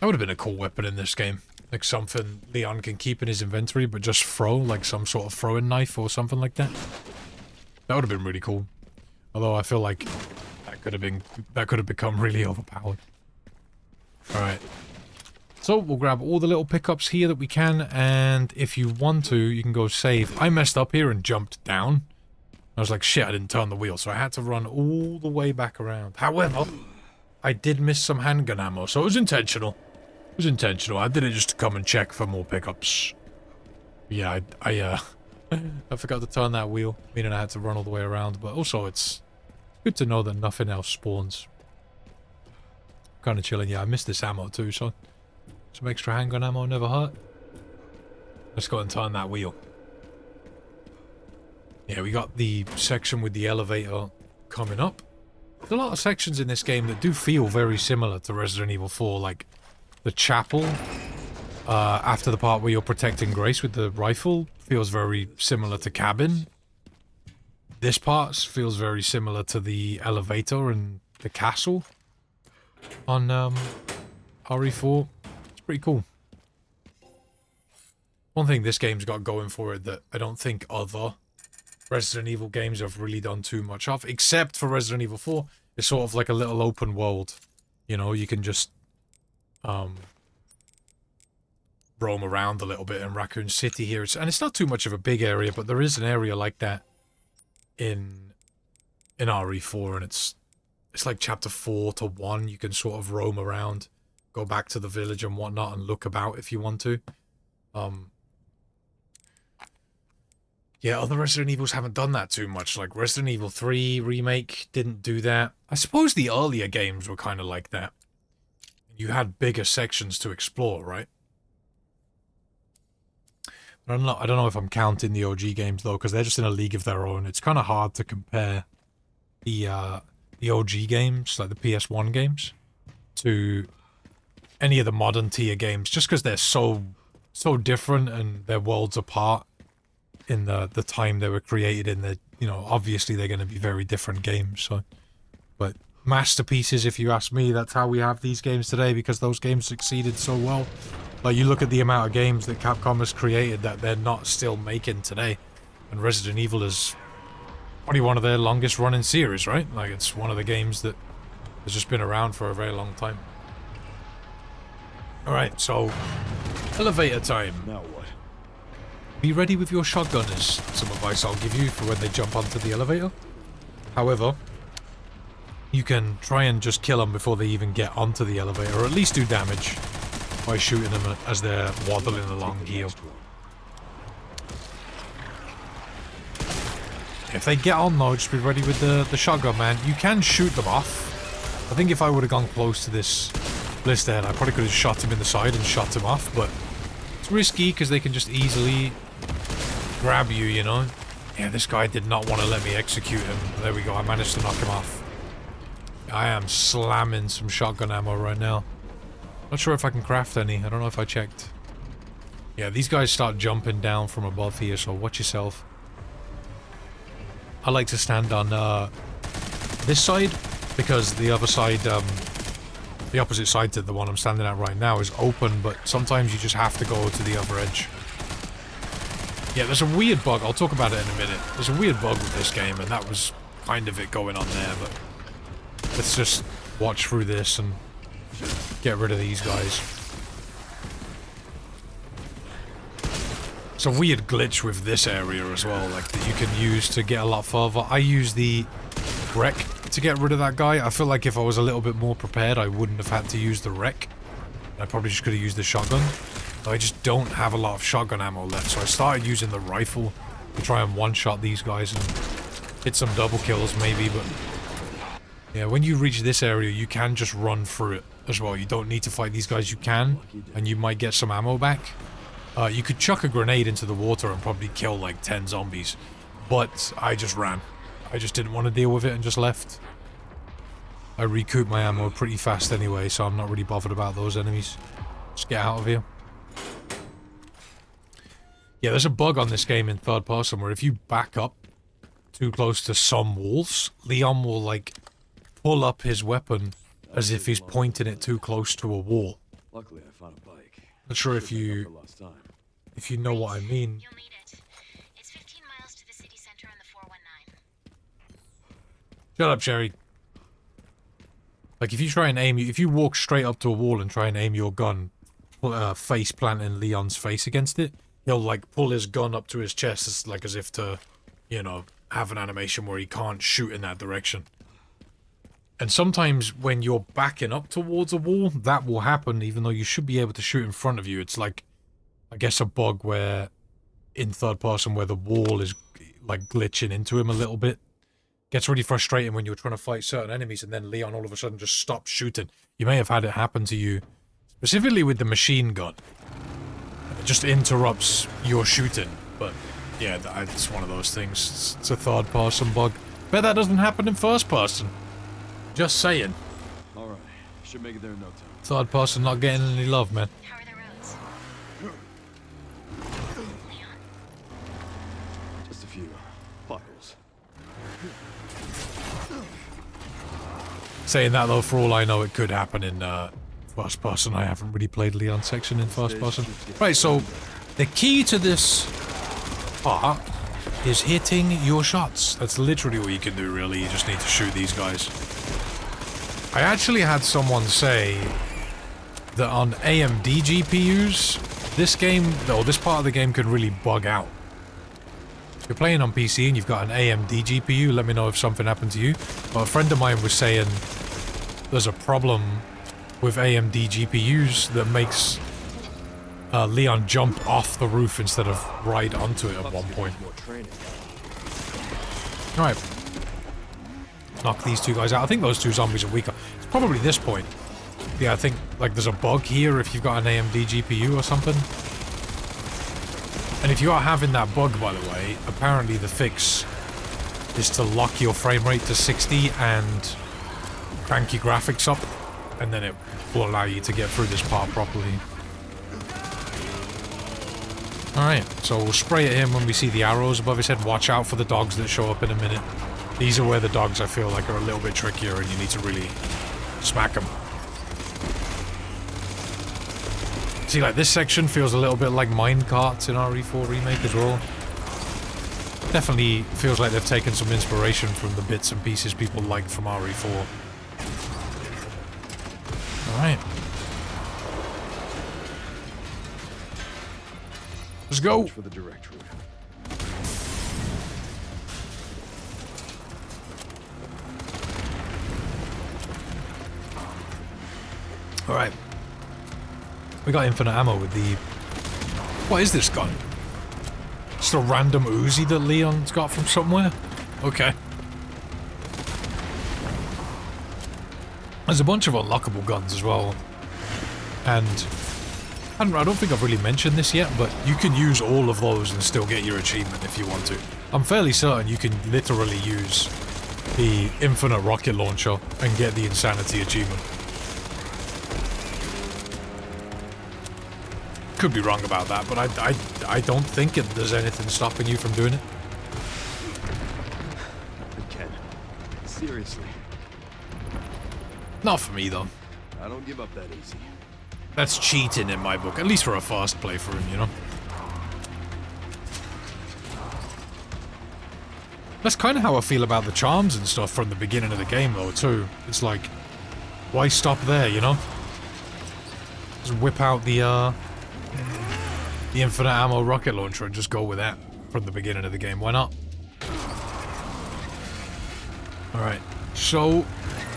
That would have been a cool weapon in this game. Like something Leon can keep in his inventory, but just throw, like some sort of throwing knife or something like that. That would have been really cool. Although I feel like that could have become really overpowered. Alright. So we'll grab all the little pickups here that we can, and if you want to, you can go save. I messed up here and jumped down. I was like, shit, I didn't turn the wheel, so I had to run all the way back around. However, I did miss some handgun ammo, so it was intentional. It was intentional. I did it just to come and check for more pickups. Yeah, I forgot to turn that wheel, meaning I had to run all the way around, but also it's good to know that nothing else spawns. Kind of chilling. Yeah, I missed this ammo too, so some extra handgun ammo never hurt. Let's go and turn that wheel. Yeah, we got the section with the elevator coming up. There's a lot of sections in this game that do feel very similar to Resident Evil 4, like the chapel after the part where you're protecting Grace with the rifle feels very similar to Cabin. This part feels very similar to the elevator and the castle on RE4. It's pretty cool. One thing this game's got going for it that I don't think other Resident Evil games have really done too much of, except for Resident Evil 4, it's sort of like a little open world. You know, you can just roam around a little bit in Raccoon City here. And it's not too much of a big area, but there is an area like that in RE4, and it's it's like chapter 4 to 1. You can sort of roam around, go back to the village and whatnot, and look about if you want to. Yeah, other Resident Evils haven't done that too much. Like Resident Evil 3 Remake didn't do that. I suppose the earlier games were kind of like that. You had bigger sections to explore, right? But I don't know if I'm counting the OG games though, because they're just in a league of their own. It's kind of hard to compare the OG games, like the PS1 games, to any of the modern tier games, just because they're so different and they're worlds apart in the time they were created in. The, you know, obviously they're going to be very different games. So, but masterpieces, if you ask me. That's how we have these games today, because those games succeeded so well. Like, you look at the amount of games that Capcom has created that they're not still making today, and Resident Evil is probably one of their longest running series, right? Like, it's one of the games that has just been around for a very long time. Alright, so elevator time. Now what? Be ready with your shotgun is some advice I'll give you for when they jump onto the elevator. However, you can try and just kill them before they even get onto the elevator, or at least do damage by shooting them as they're waddling along here. If they get on though, just be ready with the shotgun, man. You can shoot them off. I think if I would have gone close to this blister head, I probably could have shot him in the side and shot him off, but it's risky because they can just easily grab you, you know? Yeah, this guy did not want to let me execute him. There we go, I managed to knock him off. I am slamming some shotgun ammo right now. Not sure if I can craft any. I don't know if I checked. Yeah, these guys start jumping down from above here, so watch yourself. I like to stand on this side, because the other side, the opposite side to the one I'm standing at right now is open, but sometimes you just have to go to the other edge. Yeah, there's a weird bug. I'll talk about it in a minute. There's a weird bug with this game, and that was kind of it going on there, but let's just watch through this and get rid of these guys. It's a weird glitch with this area as well, like, that you can use to get a lot further. I use the wreck to get rid of that guy. I feel like if I was a little bit more prepared, I wouldn't have had to use the wreck. I probably just could have used the shotgun. I just don't have a lot of shotgun ammo left, so I started using the rifle to try and one-shot these guys and hit some double kills maybe, but yeah, when you reach this area, you can just run through it as well. You don't need to fight these guys. You can, and you might get some ammo back. You could chuck a grenade into the water and probably kill like 10 zombies, but I just ran. I just didn't want to deal with it and just left. I recouped my ammo pretty fast anyway, so I'm not really bothered about those enemies. Just get out of here. Yeah, there's a bug on this game in third person where if you back up too close to some walls, Leon will like pull up his weapon as if he's pointing it too close to a wall. Luckily, I found a bike. Not sure if you know what I mean. You'll need it. It's 15 miles to the city center on the 419. Shut up, Sherry. Like, if you try and aim, if you walk straight up to a wall and try and aim your gun, face planting Leon's face against it, he'll like pull his gun up to his chest, as if to, you know, have an animation where he can't shoot in that direction. And sometimes when you're backing up towards a wall, that will happen even though you should be able to shoot in front of you. It's like, I guess, a bug where, in third person, where the wall is like glitching into him a little bit. Gets really frustrating when you're trying to fight certain enemies and then Leon all of a sudden just stops shooting. You may have had it happen to you, specifically with the machine gun. It just interrupts your shooting, but yeah, it's one of those things. It's a third person bug. Bet that doesn't happen in first person. Just saying. Alright, should make it there in no time. Third person not getting any love, man. How are the roads? Leon? Just a few potholes. Saying that though, for all I know, it could happen in first person. I haven't really played Leon's section in first person. Right, so the key to this part is hitting your shots. That's literally what you can do, really. You just need to shoot these guys. I actually had someone say that on AMD GPUs, this part of the game can really bug out. If you're playing on PC and you've got an AMD GPU, let me know if something happened to you. But a friend of mine was saying there's a problem with AMD GPUs that makes Leon jump off the roof instead of right onto it at one point. Alright. Knock these two guys out. I think those two zombies are weaker. It's probably this point. Yeah, I think like there's a bug here if you've got an AMD GPU or something. And if you are having that bug, by the way, apparently the fix is to lock your frame rate to 60 and crank your graphics up, and then it will allow you to get through this part properly. Alright, so we'll spray at him when we see the arrows above his head. Watch out for the dogs that show up in a minute. These are where the dogs, I feel like, are a little bit trickier and you need to really smack them. See, like, this section feels a little bit like minecarts in RE4 Remake as well. Definitely feels like they've taken some inspiration from the bits and pieces people liked from RE4. Alright. Let's go! Watch for the direct route. Alright. We got infinite ammo with the... What is this gun? Just a random Uzi that Leon's got from somewhere? Okay. There's a bunch of unlockable guns as well. And... I don't think I've really mentioned this yet, but you can use all of those and still get your achievement if you want to. I'm fairly certain you can literally use the infinite rocket launcher and get the insanity achievement. Could be wrong about that, but I don't think there's anything stopping you from doing it. Ken, seriously. Not for me, though. I don't give up that easy. That's cheating in my book, at least for a fast playthrough, you know? That's kind of how I feel about the charms and stuff from the beginning of the game, though, too. It's like, why stop there, you know? Just whip out the infinite ammo rocket launcher and just go with that from the beginning of the game. Why not? Alright, so,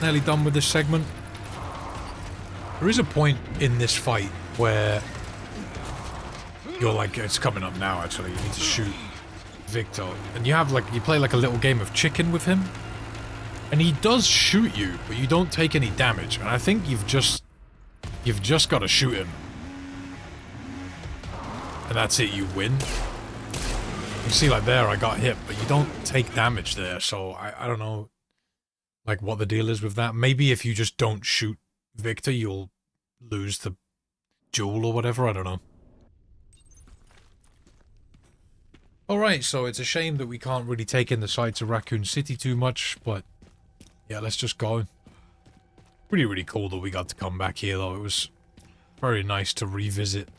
nearly done with this segment. There is a point in this fight where you're like, it's coming up now actually, you need to shoot Victor. And you have like, you play like a little game of chicken with him. And he does shoot you, but you don't take any damage. And I think you've just got to shoot him. And that's it, you win. You see like there, I got hit, but you don't take damage there. So I don't know like what the deal is with that. Maybe if you just don't shoot Victor, you'll lose the duel or whatever, I don't know. Alright, so it's a shame that we can't really take in the sights of Raccoon City too much, but yeah, let's just go. Really cool that we got to come back here though. It was very nice to revisit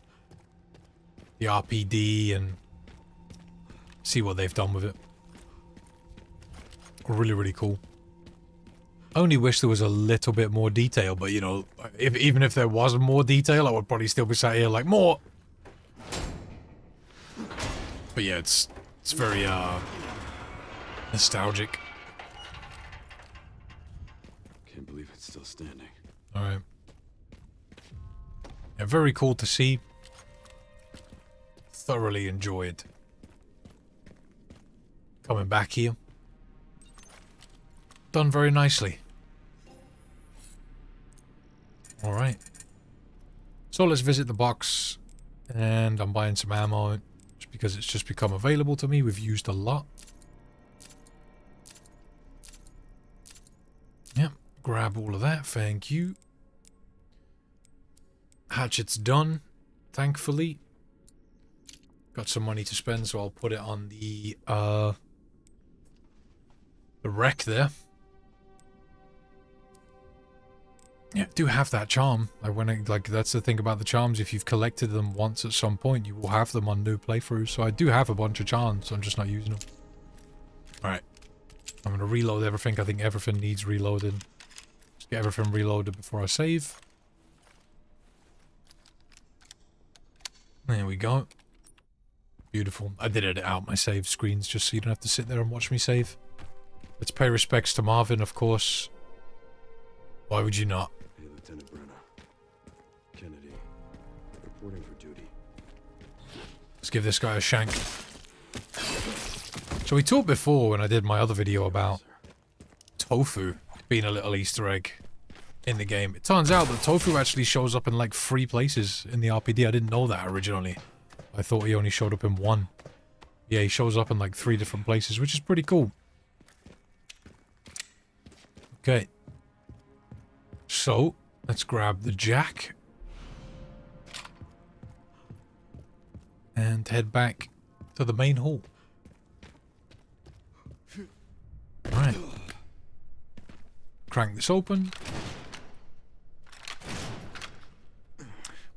the RPD and see what they've done with it. Really cool. I only wish there was a little bit more detail, but you know, even if there wasn't more detail, I would probably still be sat here like, more! But yeah, it's very, nostalgic. Can't believe it's still standing. Alright. Yeah, very cool to see. Thoroughly enjoyed coming back here. Done very nicely. Alright. So let's visit the box. And I'm buying some ammo. Just because it's just become available to me. We've used a lot. Yep. Grab all of that. Thank you. Hatchet's done. Thankfully. Got some money to spend, so I'll put it on the wreck there. Yeah, I do have that charm. That's the thing about the charms. If you've collected them once at some point, you will have them on new playthroughs. So I do have a bunch of charms. I'm just not using them. Alright. I'm going to reload everything. I think everything needs reloading. Just get everything reloaded before I save. There we go. Beautiful. I did edit out my save screens just so you don't have to sit there and watch me save. Let's pay respects to Marvin, of course. Why would you not? Hey, Lieutenant Brenner. Kennedy. Reporting for duty. Let's give this guy a shank. So we talked before when I did my other video about tofu being a little Easter egg in the game. It turns out that tofu actually shows up in like 3 places in the RPD. I didn't know that originally. I thought he only showed up in 1. Yeah, he shows up in like 3 different places, which is pretty cool. Okay. So, let's grab the jack. And head back to the main hall. Alright. Crank this open.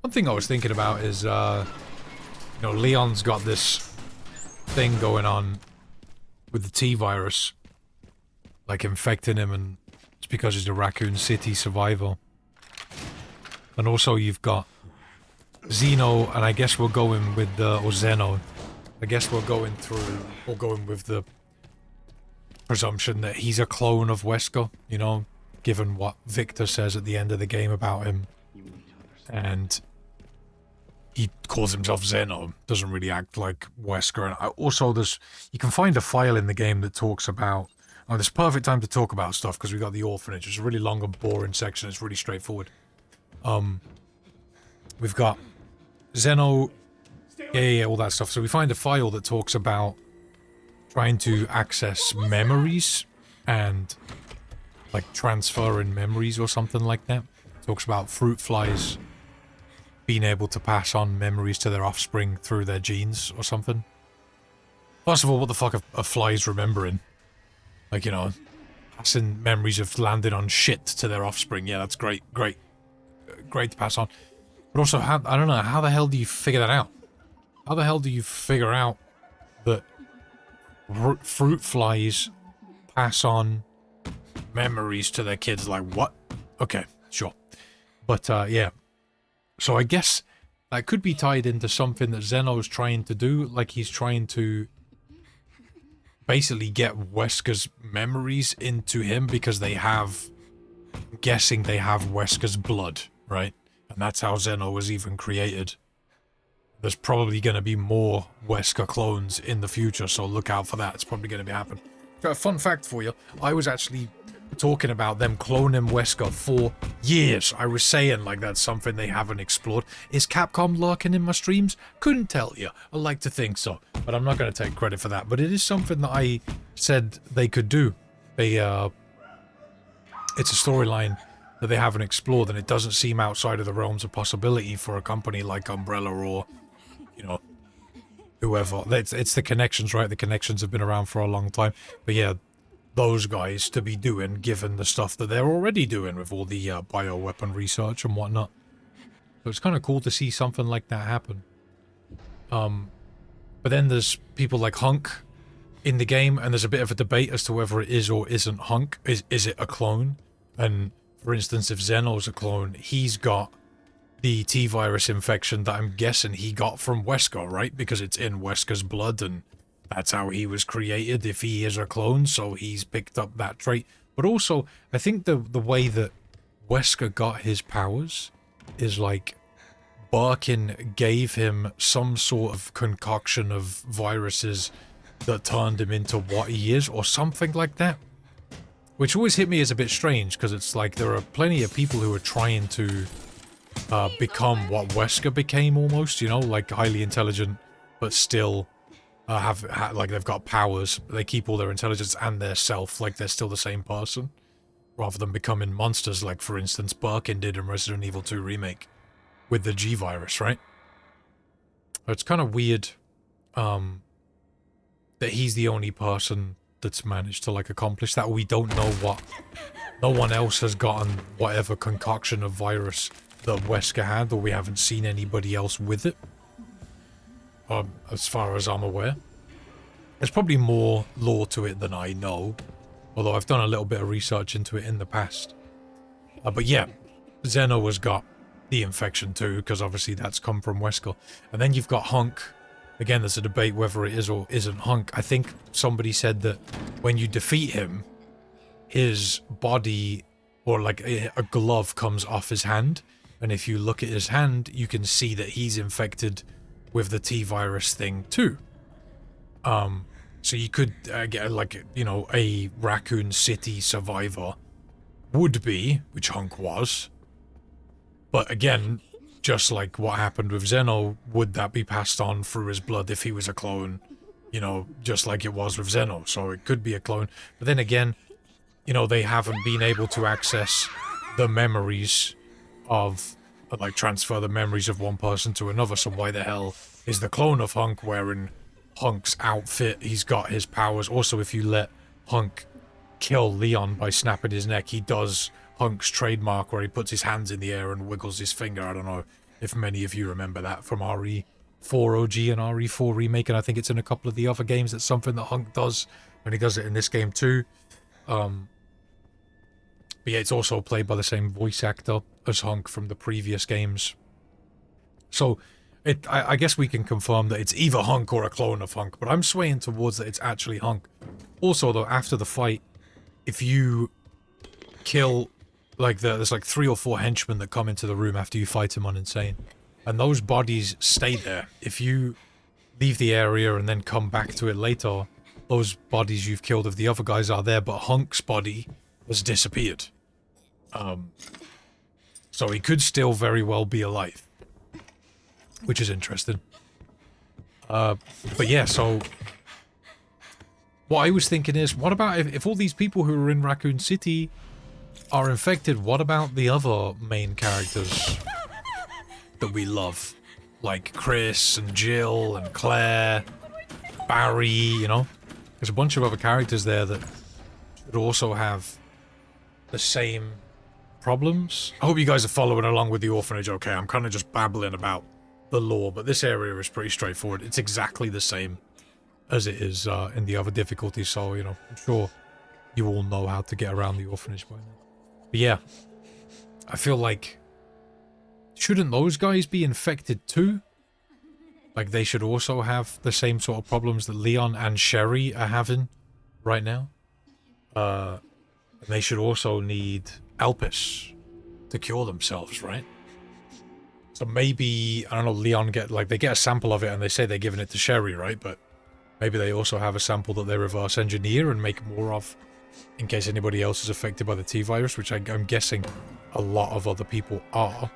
One thing I was thinking about is, you know, Leon's got this thing going on with the T-virus. Like, infecting him, and it's because he's a Raccoon City survivor. And also you've got Xeno, and I guess we're going with the... or Zeno. I guess we're going with the presumption that he's a clone of Wesker, you know, given what Victor says at the end of the game about him. And he calls himself Zeno, doesn't really act like Wesker. And also, you can find a file in the game that talks about... Oh, this is perfect time to talk about stuff, because we got the orphanage. It's a really long and boring section. It's really straightforward. We've got Zeno... Yeah, all that stuff. So we find a file that talks about trying to access memories and like transferring memories or something like that. It talks about fruit flies being able to pass on memories to their offspring through their genes or something. First of all, what the fuck are flies remembering? Like, you know, passing memories of landing on shit to their offspring. Yeah, that's great, great to pass on. But also, I don't know, how the hell do you figure that out? How the hell do you figure out that fruit flies pass on memories to their kids? Like, what? Okay, sure. But, yeah. So I guess that could be tied into something that Zeno's trying to do. Like, he's trying to basically get Wesker's memories into him because they have... I'm guessing they have Wesker's blood, right? And that's how Zeno was even created. There's probably going to be more Wesker clones in the future, so look out for that. It's probably going to be happening. Got a fun fact for you. I was actually talking about them cloning Wesker for years. I was saying, like, that's something they haven't explored. Is Capcom lurking in my streams? Couldn't tell you. I like to think so, but I'm not going to take credit for that. But it is something that I said they could do. It's a storyline that they haven't explored, and it doesn't seem outside of the realms of possibility for a company like Umbrella or... you know, whoever. It's the connections, right? The connections have been around for a long time. But yeah, those guys to be doing, given the stuff that they're already doing with all the bioweapon research and whatnot. So it's kind of cool to see something like that happen. But then there's people like Hunk in the game, and there's a bit of a debate as to whether it is or isn't Hunk. Is it a clone? And for instance, if Zeno's a clone, he's got the T-virus infection that I'm guessing he got from Wesker, right? Because it's in Wesker's blood, and that's how he was created if he is a clone, so he's picked up that trait. But also, I think the way that Wesker got his powers is like Birkin gave him some sort of concoction of viruses that turned him into what he is, or something like that. Which always hit me as a bit strange, because it's like there are plenty of people who are trying to become what Wesker became almost, you know, like highly intelligent, but still like they've got powers. They keep all their intelligence and their self, like they're still the same person, rather than becoming monsters like, for instance, Birkin did in Resident Evil 2 Remake with the G-Virus, right? It's kind of weird that he's the only person that's managed to, like, accomplish that. We don't know what... No one else has gotten whatever concoction of virus that Wesker had, or we haven't seen anybody else with it. As far as I'm aware. There's probably more lore to it than I know, although I've done a little bit of research into it in the past. But yeah, Zeno has got the infection too, because obviously that's come from Wesker. And then you've got Hunk, again, there's a debate whether it is or isn't Hunk. I think somebody said that when you defeat him, his body, or like a glove comes off his hand, and if you look at his hand, you can see that he's infected with the T-virus thing too. So you could get, like, you know, a Raccoon City survivor would be, which Hunk was. But again, just like what happened with Zeno, would that be passed on through his blood if he was a clone? You know, just like it was with Zeno. So it could be a clone. But then again, you know, they haven't been able to access the memories of, like, transfer the memories of one person to another. So why the hell is the clone of Hunk wearing Hunk's outfit? He's got his powers. Also, if you let Hunk kill Leon by snapping his neck, he does Hunk's trademark where he puts his hands in the air and wiggles his finger. I don't know if many of you remember that from RE4 OG and RE4 Remake, and I think it's in a couple of the other games. That's something that Hunk does, and he does it in this game too. But yeah, it's also played by the same voice actor as Hunk from the previous games. So I guess we can confirm that it's either Hunk or a clone of Hunk, but I'm swaying towards that it's actually Hunk. Also, though, after the fight, if you kill, like, there's like 3 or 4 henchmen that come into the room after you fight him on Insane, and those bodies stay there. If you leave the area and then come back to it later, those bodies you've killed of the other guys are there, but Hunk's body has disappeared. So he could still very well be alive, which is interesting. But yeah, so what I was thinking is, what about if all these people who are in Raccoon City are infected, what about the other main characters that we love? Like Chris and Jill and Claire, Barry, you know? There's a bunch of other characters there that should also have the same problems. I hope you guys are following along with the orphanage okay. I'm kind of just babbling about the lore, but this area is pretty straightforward. It's exactly the same as it is in the other difficulties, so, you know, I'm sure you all know how to get around the orphanage by now. But yeah, I feel like, shouldn't those guys be infected too? Like, they should also have the same sort of problems that Leon and Sherry are having right now. They should also need Elpis to cure themselves, right? So maybe, I don't know, Leon they get a sample of it and they say they're giving it to Sherry, right? But maybe they also have a sample that they reverse engineer and make more of in case anybody else is affected by the T-virus, which I'm guessing a lot of other people are.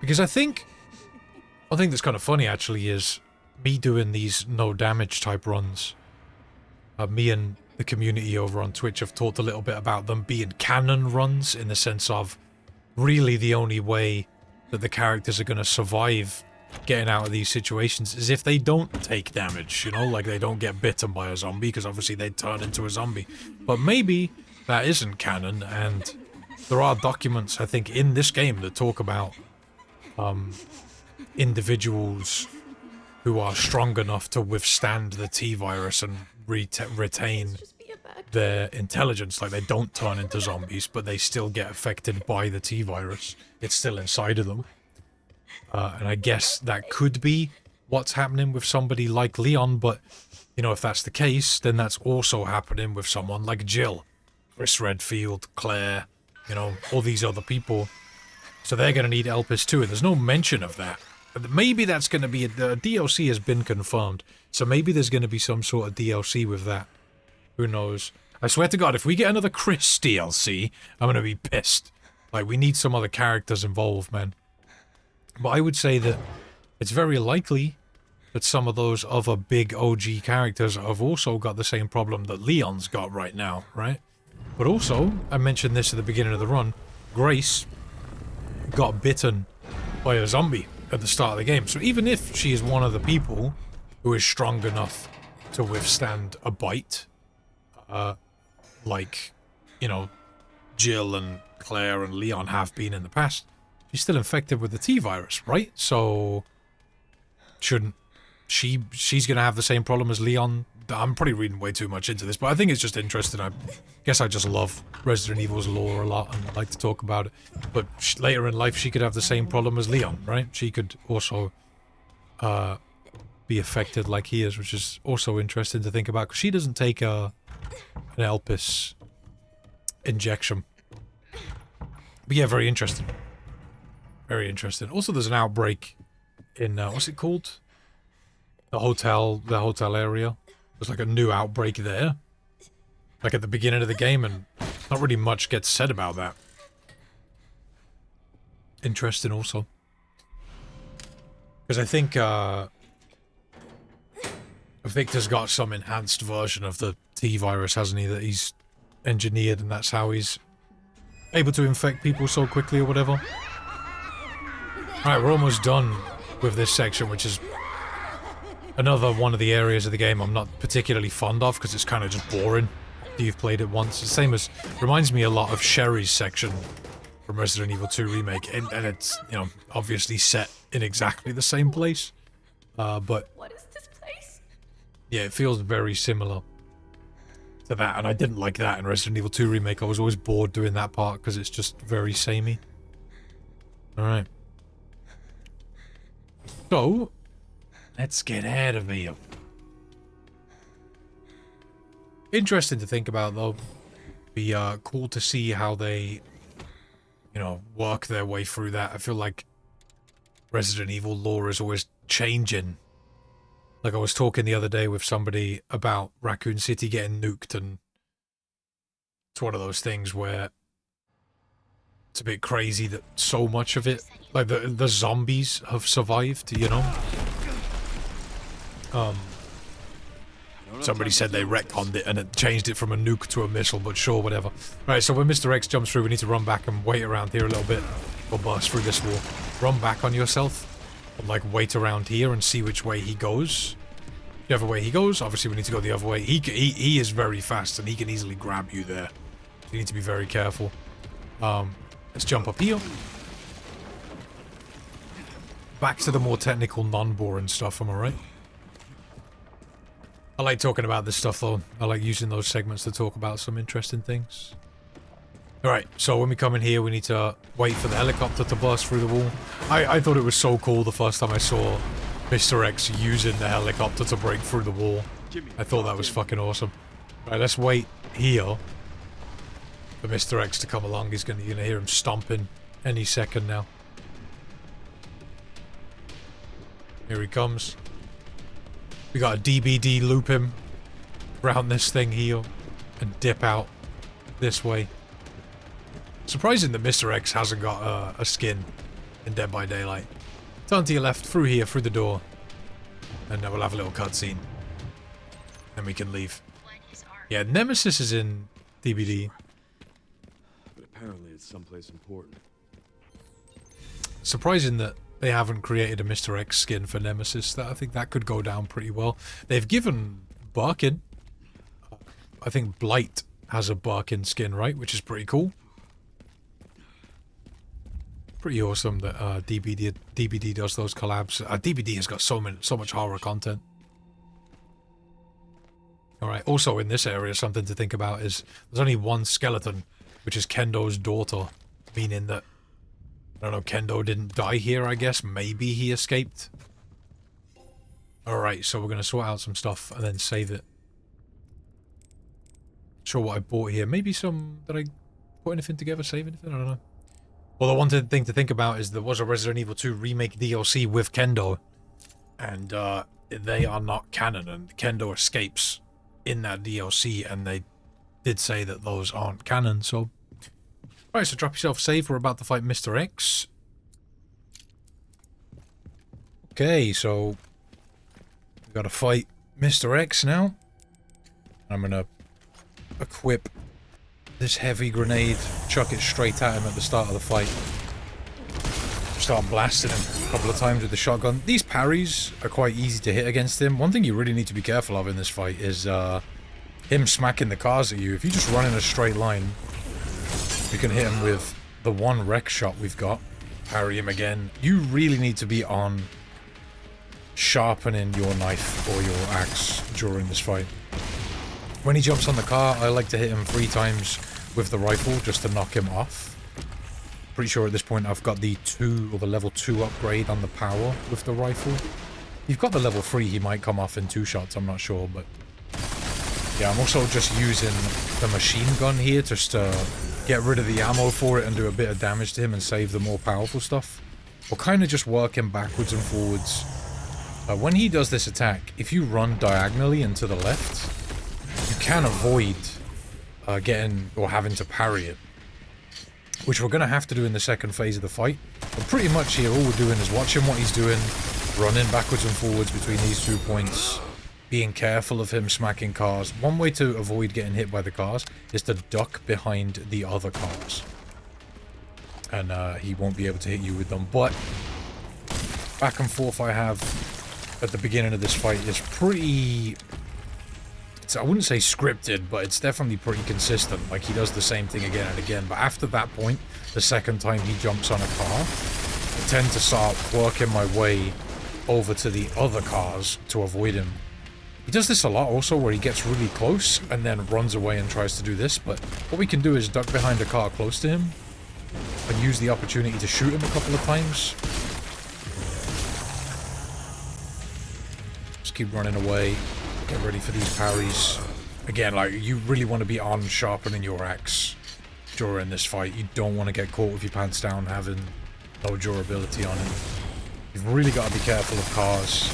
Because I think, one thing that's kind of funny actually is me doing these no damage type runs. Me and the community over on Twitch have talked a little bit about them being canon runs, in the sense of really the only way that the characters are going to survive getting out of these situations is if they don't take damage, you know, like they don't get bitten by a zombie, because obviously they'd turn into a zombie. But maybe that isn't canon, and there are documents, I think, in this game that talk about individuals who are strong enough to withstand the T-virus and retain their intelligence. Like, they don't turn into zombies, but they still get affected by the T-virus. It's still inside of them. And I guess that could be what's happening with somebody like Leon, but, you know, if that's the case, then that's also happening with someone like Jill, Chris Redfield, Claire, you know, all these other people. So they're going to need Elpis too, and there's no mention of that. Maybe that's going to be, the DLC has been confirmed, so maybe there's going to be some sort of DLC with that. Who knows? I swear to God, if we get another Chris DLC, I'm going to be pissed. Like, we need some other characters involved, man. But I would say that it's very likely that some of those other big OG characters have also got the same problem that Leon's got right now, right? But also, I mentioned this at the beginning of the run, Grace got bitten by a zombie at the start of the game. So even if she is one of the people who is strong enough to withstand a bite, like, you know, Jill and Claire and Leon have been in the past, she's still infected with the T-virus, right? So shouldn't she's gonna have the same problem as Leon? I'm probably reading way too much into this, but I think it's just interesting. I guess I just love Resident Evil's lore a lot and like to talk about it. But later in life, she could have the same problem as Leon, right? She could also be affected like he is, which is also interesting to think about, because she doesn't take an Elpis injection. But yeah, very interesting. Very interesting. Also, there's an outbreak in, what's it called? The hotel area. There's like a new outbreak there. Like at the beginning of the game, and not really much gets said about that. Interesting also. Because I think, Victor's got some enhanced version of the T-virus, hasn't he, that he's engineered, and that's how he's able to infect people so quickly or whatever. Alright, we're almost done with this section, which is another one of the areas of the game I'm not particularly fond of, because it's kind of just boring after you've played it once. It's the same as, reminds me a lot of Sherry's section from Resident Evil 2 Remake, and it's, you know, obviously set in exactly the same place. But What is this place? yeah, it feels very similar to that, and I didn't like that in Resident Evil 2 Remake. I was always bored doing that part because it's just very samey. Alright. So, let's get out of here. Interesting to think about, though. Be cool to see how they, you know, work their way through that. I feel like Resident Evil lore is always changing. Like I was talking the other day with somebody about Raccoon City getting nuked, and it's one of those things where it's a bit crazy that so much of it, like the zombies have survived, you know? Somebody said they retconned it and it changed it from a nuke to a missile, but sure, whatever. Right, so when Mr. X jumps through, we need to run back and wait around here a little bit. Or burst through this wall. Run back on yourself. And, like, wait around here and see which way he goes. Whichever way he goes, obviously we need to go the other way. He is very fast and he can easily grab you there. So you need to be very careful. Let's jump up here. Back to the more technical, non-boring stuff, am I right? I like talking about this stuff, though. I like using those segments to talk about some interesting things. Alright, so when we come in here, we need to wait for the helicopter to burst through the wall. I thought it was so cool the first time I saw Mr. X using the helicopter to break through the wall. I thought that was fucking awesome. Right, let's wait here for Mr. X to come along. You're gonna hear him stomping any second now. Here he comes. We got a DBD loop him around this thing here and dip out this way. Surprising that Mr. X hasn't got a skin in Dead by Daylight. Turn to your left, through here, through the door. And then we'll have a little cutscene. Then we can leave. Yeah, Nemesis is in DBD. But apparently it's someplace important. Surprising that they haven't created a Mr. X skin for Nemesis. I think that could go down pretty well. They've given Birkin. I think Blight has a Birkin skin, right? Which is pretty cool. Pretty awesome that DBD does those collabs. DBD has got so much horror content. Alright, also in this area, something to think about is there's only one skeleton, which is Kendo's daughter. Meaning that, I don't know, Kendo didn't die here, I guess. Maybe he escaped. Alright, so we're going to sort out some stuff and then save it. Not sure what I bought here. Maybe some... Did I put anything together? Save anything? I don't know. Well, the one thing to think about is there was a Resident Evil 2 Remake DLC with Kendo. And they are not canon. And Kendo escapes in that DLC. And they did say that those aren't canon, so... Alright, so drop yourself save. We're about to fight Mr. X. Okay, so we gotta fight Mr. X now. I'm gonna equip this heavy grenade, chuck it straight at him at the start of the fight. Start blasting him a couple of times with the shotgun. These parries are quite easy to hit against him. One thing you really need to be careful of in this fight is him smacking the cars at you. If you just run in a straight line, you can hit him with the one wreck shot we've got. Parry him again. You really need to be on sharpening your knife or your axe during this fight. When he jumps on the car, I like to hit him 3 times with the rifle just to knock him off. Pretty sure at this point I've got the level 2 upgrade on the power with the rifle. You've got the level 3, he might come off in 2 shots, I'm not sure, but... Yeah, I'm also just using the machine gun here just to get rid of the ammo for it and do a bit of damage to him and save the more powerful stuff. We're kind of just working backwards and forwards. When he does this attack, if you run diagonally and to the left, you can avoid getting or having to parry it. Which we're going to have to do in the second phase of the fight. But pretty much here, all we're doing is watching what he's doing, running backwards and forwards between these 2 points, being careful of him smacking cars. One way to avoid getting hit by the cars is to duck behind the other cars. And he won't be able to hit you with them. But back and forth I have at the beginning of this fight is pretty... I wouldn't say scripted, but it's definitely pretty consistent. Like, he does the same thing again and again. But after that point, the second time he jumps on a car, I tend to start working my way over to the other cars to avoid him. He does this a lot also, where he gets really close and then runs away and tries to do this. But what we can do is duck behind a car close to him and use the opportunity to shoot him a couple of times. Just keep running away. Get ready for these parries. Again, like, you really want to be on sharpening your axe during this fight. You don't want to get caught with your pants down having no durability on it. You've really got to be careful of cars,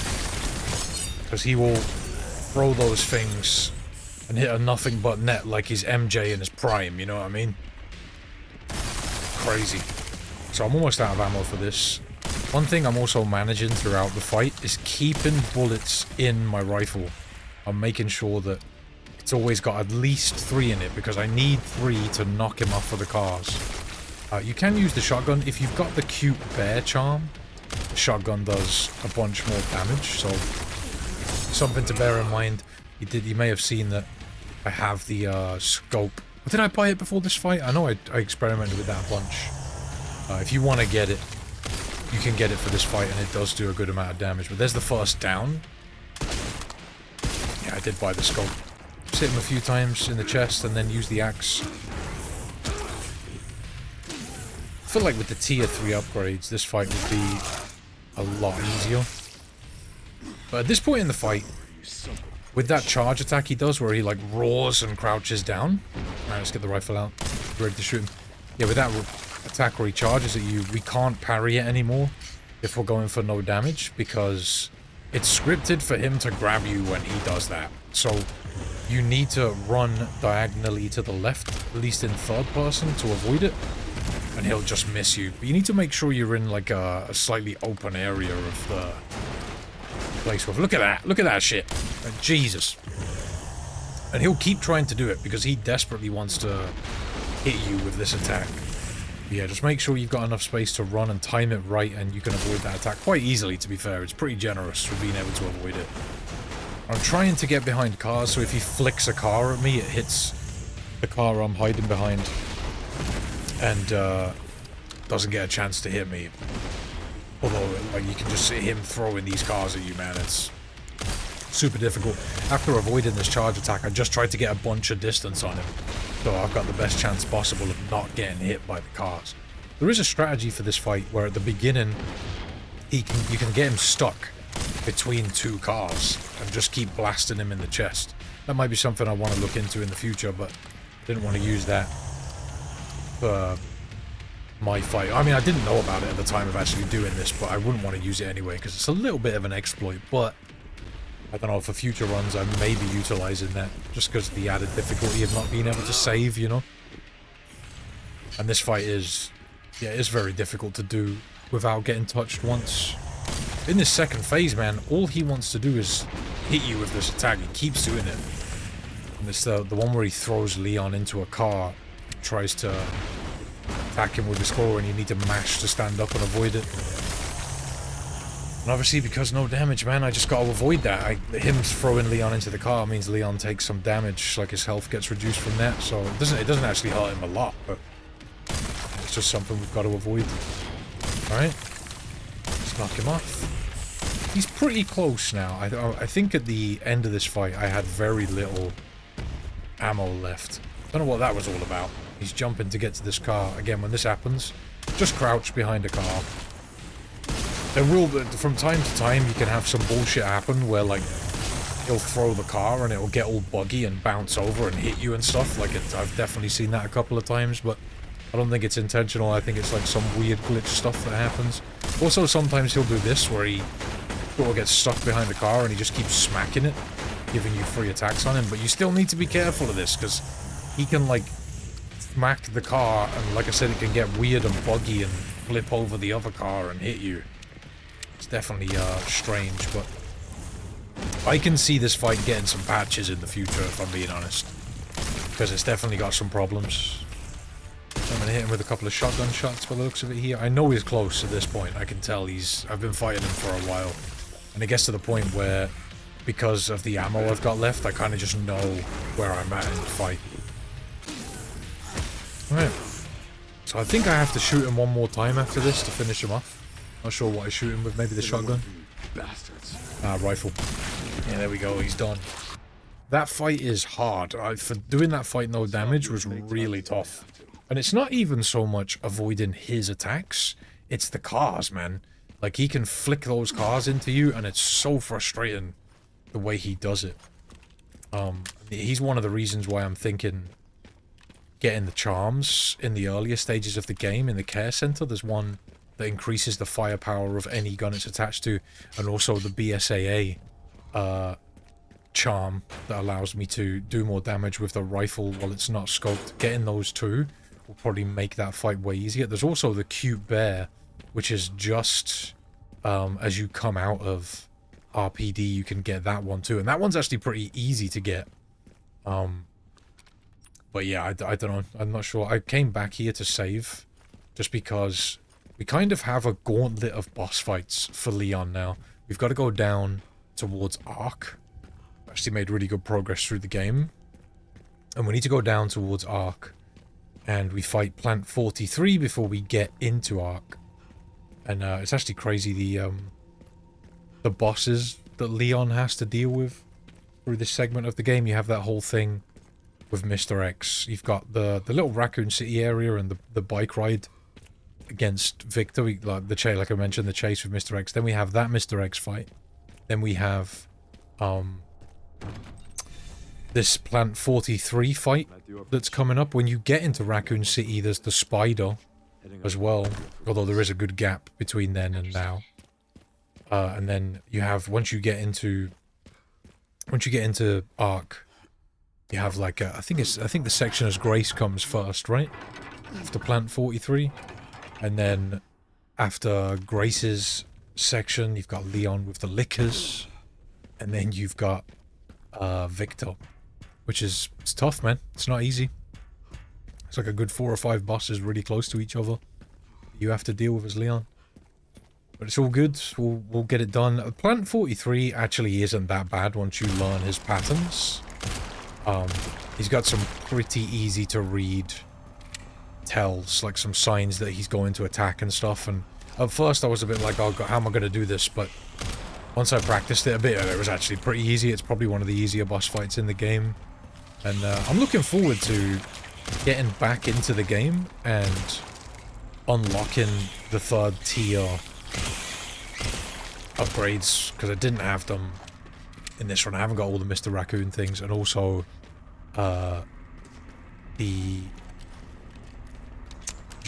because he will throw those things and hit a nothing but net like he's MJ in his prime, you know what I mean? Crazy. So I'm almost out of ammo for this. One thing I'm also managing throughout the fight is keeping bullets in my rifle. I'm making sure that it's always got at least 3 in it, because I need 3 to knock him off of the cars. You can use the shotgun. If you've got the cute bear charm, the shotgun does a bunch more damage, so something to bear in mind. You may have seen that I have the scope. Did I buy it before this fight? I know I experimented with that a bunch. If you want to get it, you can get it for this fight, and it does do a good amount of damage. But there's the first down. Yeah, I did buy the scope. Just hit him a few times in the chest and then use the axe. I feel like with the tier 3 upgrades, this fight would be a lot easier. But at this point in the fight, with that charge attack he does, where he like roars and crouches down. Alright, let's get the rifle out. Ready to shoot him. Yeah, with that attack where he charges at you, we can't parry it anymore if we're going for no damage, because it's scripted for him to grab you when he does that. So you need to run diagonally to the left, at least in third person, to avoid it, and he'll just miss you. But you need to make sure you're in like a slightly open area of the place. Look at that! Look at that shit! Jesus! And he'll keep trying to do it because he desperately wants to hit you with this attack. Yeah, just make sure you've got enough space to run and time it right, and you can avoid that attack quite easily, to be fair. It's pretty generous for being able to avoid it. I'm trying to get behind cars, so if he flicks a car at me, it hits the car I'm hiding behind and doesn't get a chance to hit me. Although, like, you can just see him throwing these cars at you, man. It's super difficult. After avoiding this charge attack, I just tried to get a bunch of distance on him, so I've got the best chance possible of not getting hit by the cars. There is a strategy for this fight where at the beginning you can get him stuck between 2 cars and just keep blasting him in the chest. That might be something I want to look into in the future, but didn't want to use that for my fight. I mean, I didn't know about it at the time of actually doing this, but I wouldn't want to use it anyway because it's a little bit of an exploit. But I don't know, for future runs I may be utilizing that just because of the added difficulty of not being able to save, you know. And this fight is, yeah, it's very difficult to do without getting touched once. In this second phase, man, all he wants to do is hit you with this attack. He keeps doing it. And it's the one where he throws Leon into a car, tries to attack him with his claw, and you need to mash to stand up and avoid it. And obviously, because no damage, man, I just got to avoid that. Him throwing Leon into the car means Leon takes some damage, like his health gets reduced from that. So it doesn't actually hurt him a lot, but it's just something we've got to avoid. Alright, let's knock him off. He's pretty close now. I think at the end of this fight, I had very little ammo left. Don't know what that was all about. He's jumping to get to this car. Again, when this happens, just crouch behind a car. There will, from time to time, you can have some bullshit happen where, like, he'll throw the car and it'll get all buggy and bounce over and hit you and stuff. Like, I've definitely seen that a couple of times, but I don't think it's intentional. I think it's, like, some weird glitch stuff that happens. Also, sometimes he'll do this where he sort of gets stuck behind the car and he just keeps smacking it, giving you free attacks on him. But you still need to be careful of this, because he can, like, smack the car, and like I said, it can get weird and buggy and flip over the other car and hit you. It's definitely strange, but I can see this fight getting some patches in the future, if I'm being honest, because it's definitely got some problems. So I'm gonna hit him with a couple of shotgun shots by the looks of it here. I know he's close at this point. I can tell I've been fighting him for a while, and it gets to the point where, because of the ammo I've got left, I kind of just know where I'm at in the fight. Alright, so I think I have to shoot him one more time after this to finish him off. Not sure what I shoot him with, maybe the shotgun? Bastards. Rifle. Yeah, there we go, he's done. That fight is hard. For doing that fight no damage was really tough. And it's not even so much avoiding his attacks, it's the cars, man. Like, he can flick those cars into you, and it's so frustrating the way he does it. He's one of the reasons why I'm thinking getting the charms in the earlier stages of the game in the care center. There's one that increases the firepower of any gun it's attached to, and also the BSAA charm that allows me to do more damage with the rifle while it's not scoped. Getting those two will probably make that fight way easier. There's also the cute bear, which is just as you come out of RPD, you can get that one too, and that one's actually pretty easy to get. But yeah, I don't know. I'm not sure. I came back here to save just because we kind of have a gauntlet of boss fights for Leon now. We've got to go down towards Ark. Actually made really good progress through the game. And we need to go down towards Ark. And we fight Plant 43 before we get into Ark. And it's actually crazy the bosses that Leon has to deal with through this segment of the game. You have that whole thing with Mr. X. You've got the little Raccoon City area and the bike ride against Victor. Like I mentioned, the chase with Mr. X. Then we have that Mr. X fight. Then we have this Plant 43 fight that's coming up. When you get into Raccoon City, there's the spider as well, although there is a good gap between then and now. And then you have, once you get into Ark, you have like I think the section as Grace comes first, right? After Plant 43. And then after Grace's section, you've got Leon with the liquors. And then you've got Victor, which is, it's tough, man. It's not easy. It's like a good 4 or 5 bosses really close to each other you have to deal with as Leon. But it's all good. We'll get it done. Plant 43 actually isn't that bad once you learn his patterns. He's got some pretty easy to read tells, like some signs that he's going to attack and stuff. And at first I was a bit like, oh god, how am I going to do this? But once I practiced it a bit, it was actually pretty easy. It's probably one of the easier boss fights in the game. And I'm looking forward to getting back into the game and unlocking the 3rd tier upgrades, because I didn't have them in this run. I haven't got all the Mr. Raccoon things, and also what do you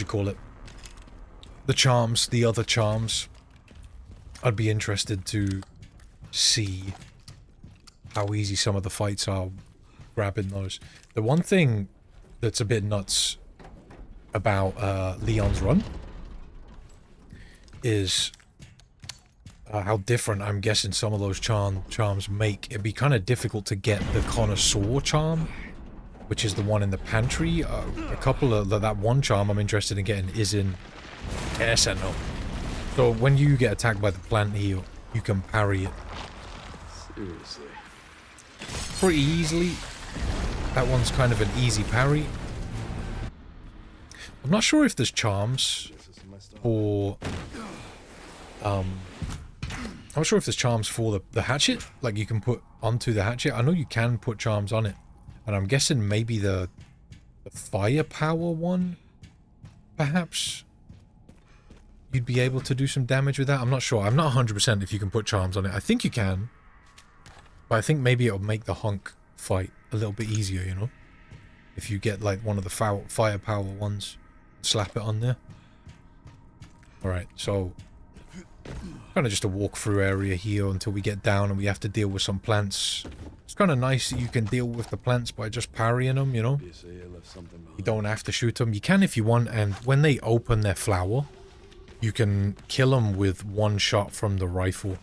call it? The charms, the other charms. I'd be interested to see how easy some of the fights are grabbing those. The one thing that's a bit nuts about Leon's run is how different I'm guessing some of those charms make. It'd be kind of difficult to get the connoisseur charm, which is the one in the pantry. A couple of that one charm I'm interested in getting is in Care Center. So when you get attacked by the plant here, you can parry it Seriously. pretty easily. That one's kind of an easy parry. I'm not sure if there's charms for I'm not sure if there's charms for the hatchet, like you can put onto the hatchet. I know you can put charms on it, and I'm guessing maybe the firepower one, perhaps. you'd be able to do some damage with that. I'm not sure. I'm not 100% if you can put charms on it. I think you can. But I think maybe it'll make the hunk fight a little bit easier, you know? If you get like one of the firepower ones, slap it on there. Alright, so kind of just a walk-through area here until we get down and we have to deal with some plants. It's kind of nice that you can deal with the plants by just parrying them, you know? BSAA left something behind. You don't have to shoot them. You can if you want, and when they open their flower, you can kill them with one shot from the rifle.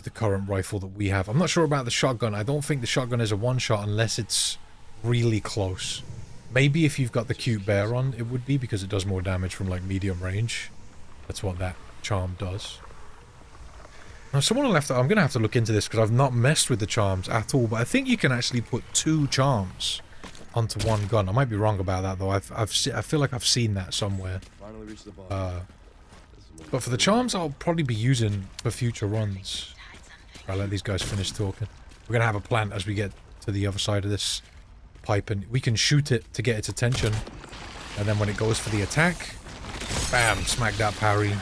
The current rifle that we have. I'm not sure about the shotgun. I don't think the shotgun is a one-shot unless it's really close. Maybe if you've got the cute bear on, it would be, because it does more damage from like medium range. That's what that charm does. Now someone left. I'm gonna have to look into this because I've not messed with the charms at all. But I think you can actually put 2 charms onto one gun. I might be wrong about that though. I feel like I've seen that somewhere. Finally reached the bottom. But for the charms, I'll probably be using for future runs. I'll let these guys finish talking. We're gonna have a plant as we get to the other side of this pipe, and we can shoot it to get its attention. And then when it goes for the attack, bam, smack that parry,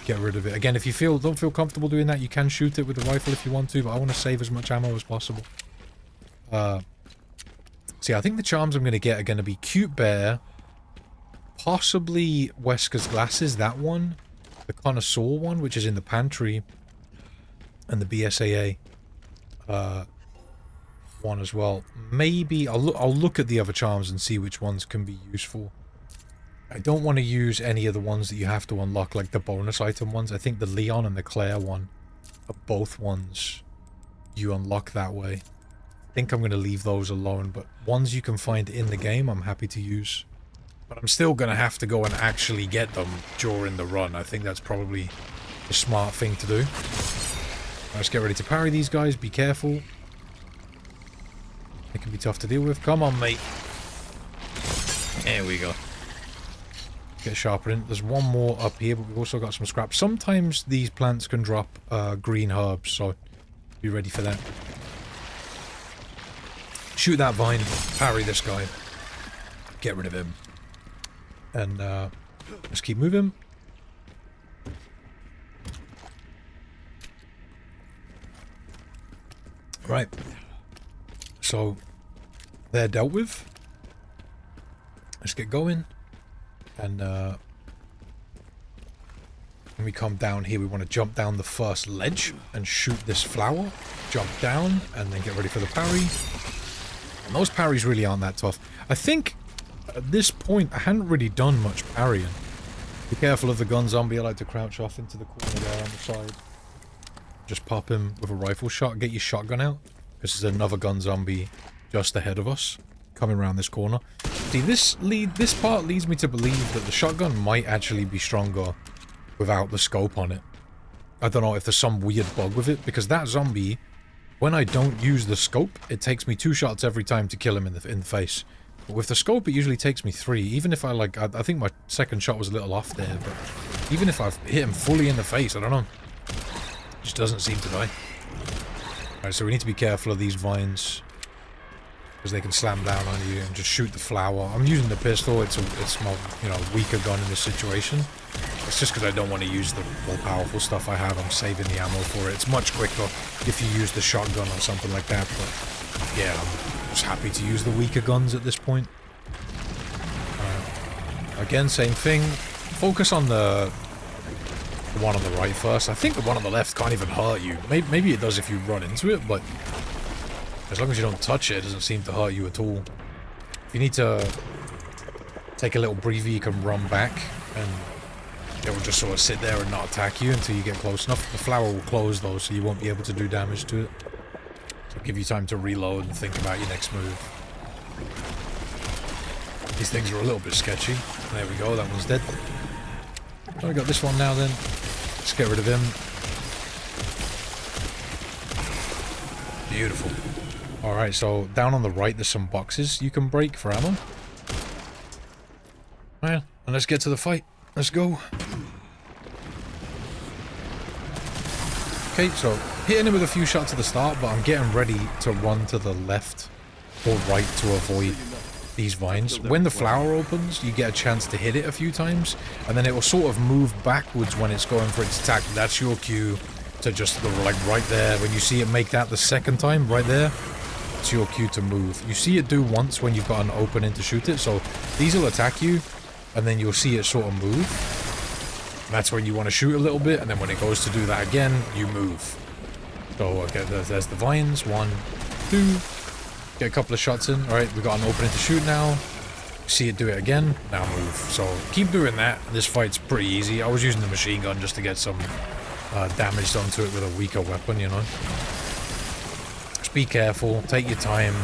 get rid of it. Again, if you don't feel comfortable doing that, you can shoot it with the rifle if you want to, but I want to save as much ammo as possible. See, I think the charms I'm gonna get are gonna be Cute Bear, possibly Wesker's Glasses, that one, the Connoisseur one, which is in the pantry, and the BSAA one as well. Maybe I'll look at the other charms and see which ones can be useful. I don't want to use any of the ones that you have to unlock, like the bonus item ones. I think the Leon and the Claire one are both ones you unlock that way. I think I'm going to leave those alone, but ones you can find in the game, I'm happy to use. But I'm still going to have to go and actually get them during the run. I think that's probably the smart thing to do. Let's get ready to parry these guys. Be careful. It can be tough to deal with. Come on, mate. There we go. Get sharper in. There's one more up here, but we've also got some scrap. Sometimes these plants can drop green herbs, so be ready for that. Shoot that vine. Parry this guy. Get rid of him. And let's keep moving. Right. So they're dealt with. Let's get going. And when we come down here, we want to jump down the first ledge and shoot this flower. Jump down and then get ready for the parry. And those parries really aren't that tough. I think at this point I hadn't really done much parrying. Be careful of the gun zombie. I like to crouch off into the corner there on the side. Just pop him with a rifle shot. Get your shotgun out. This is another gun zombie just ahead of us, coming around this corner. See, this part leads me to believe that the shotgun might actually be stronger without the scope on it. I don't know if there's some weird bug with it, because that zombie, when I don't use the scope, it takes me 2 shots every time to kill him in the face. But with the scope, it usually takes me 3. Even if I think my second shot was a little off there, but even if I've hit him fully in the face, I don't know. Just doesn't seem to die. Alright, so we need to be careful of these vines, because they can slam down on you and just shoot the flower. I'm using the pistol. It's my, you know, weaker gun in this situation. It's just because I don't want to use the more powerful stuff I have. I'm saving the ammo for it. It's much quicker if you use the shotgun or something like that, but yeah, I'm just happy to use the weaker guns at this point. Again, same thing. Focus on the one on the right first. I think the one on the left can't even hurt you. Maybe it does if you run into it, but as long as you don't touch it, it doesn't seem to hurt you at all. If you need to take a little breather, you can run back, and it will just sort of sit there and not attack you until you get close enough. The flower will close though, so you won't be able to do damage to it. So give you time to reload and think about your next move. These things are a little bit sketchy. There we go, that one's dead. Oh, we got this one now then. Let's get rid of him. Beautiful. Alright, so down on the right there's some boxes you can break for ammo. Well, and let's get to the fight. Let's go. Okay, so hitting him with a few shots at the start, but I'm getting ready to run to the left or right to avoid these vines. When the flower opens, you get a chance to hit it a few times, and then it will sort of move backwards when it's going for its attack. That's your cue to just, like, right there. When you see it make that the second time, right there, it's your cue to move. You see it do once when you've got an opening to shoot it, so these will attack you, and then you'll see it sort of move. And that's when you want to shoot a little bit, and then when it goes to do that again, you move. So, okay, there's the vines. 1, 2... Get a couple of shots in. Alright, we got an opening to shoot now. See it do it again. Now move. So keep doing that. This fight's pretty easy. I was using the machine gun just to get some damage done to it with a weaker weapon, you know. Just be careful. Take your time.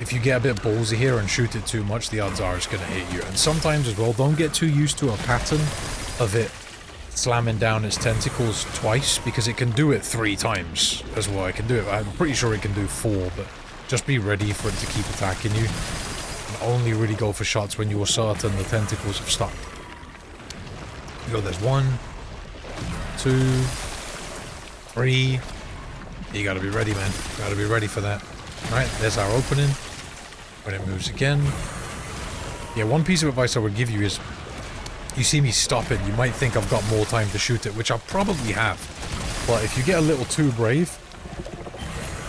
If you get a bit ballsy here and shoot it too much, the odds are it's going to hit you. And sometimes as well, don't get too used to a pattern of it slamming down its tentacles twice, because it can do it 3 times as well. I can do it. I'm pretty sure it can do 4, but just be ready for it to keep attacking you. And only really go for shots when you're certain the tentacles have stopped. There's 1, 2, 3. You gotta be ready, man. Gotta be ready for that. Alright, there's our opening. When it moves again. Yeah, one piece of advice I would give you is, you see me stop it, you might think I've got more time to shoot it, which I probably have. But if you get a little too brave,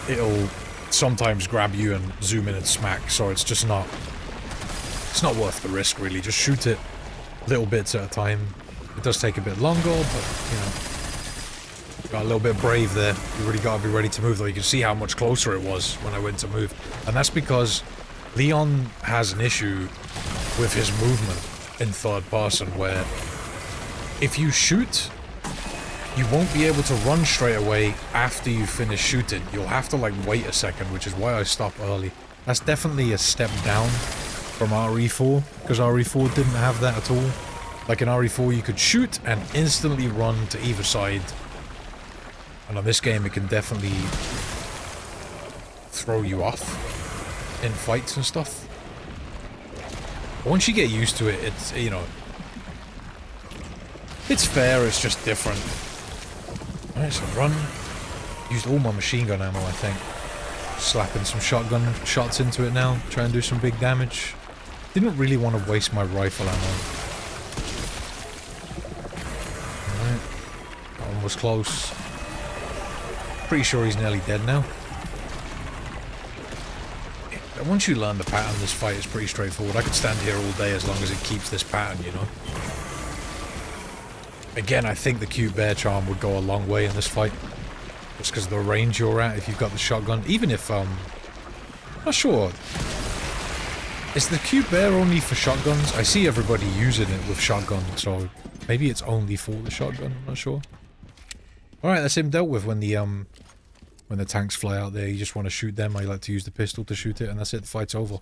it'll sometimes grab you and zoom in and smack, so it's just not... It's not worth the risk, really. Just shoot it little bits at a time. It does take a bit longer, but, you know... Got a little bit brave there. You really gotta be ready to move, though. You can see how much closer it was when I went to move. And that's because Leon has an issue with his movement in third person, where if you shoot, you won't be able to run straight away after you finish shooting. You'll have to, like, wait a second, which is why I stop early. That's definitely a step down from RE4, because RE4 didn't have that at all. Like in RE4, you could shoot and instantly run to either side. And on this game, it can definitely throw you off in fights and stuff. Once you get used to it, it's, you know, it's fair, it's just different. Alright, so run. Used all my machine gun ammo, I think. Slapping some shotgun shots into it now, try and do some big damage. Didn't really want to waste my rifle ammo. Alright, that one was close. Pretty sure he's nearly dead now. Once you learn the pattern, this fight is pretty straightforward. I could stand here all day as long as it keeps this pattern, you know. Again, I think the cute bear charm would go a long way in this fight. Just because of the range you're at if you've got the shotgun. Even if, not sure. Is the cute bear only for shotguns? I see everybody using it with shotgun, so maybe it's only for the shotgun, I'm not sure. Alright, that's him dealt with. When the tanks fly out there, you just want to shoot them. I like to use the pistol to shoot it, and that's it, the fight's over.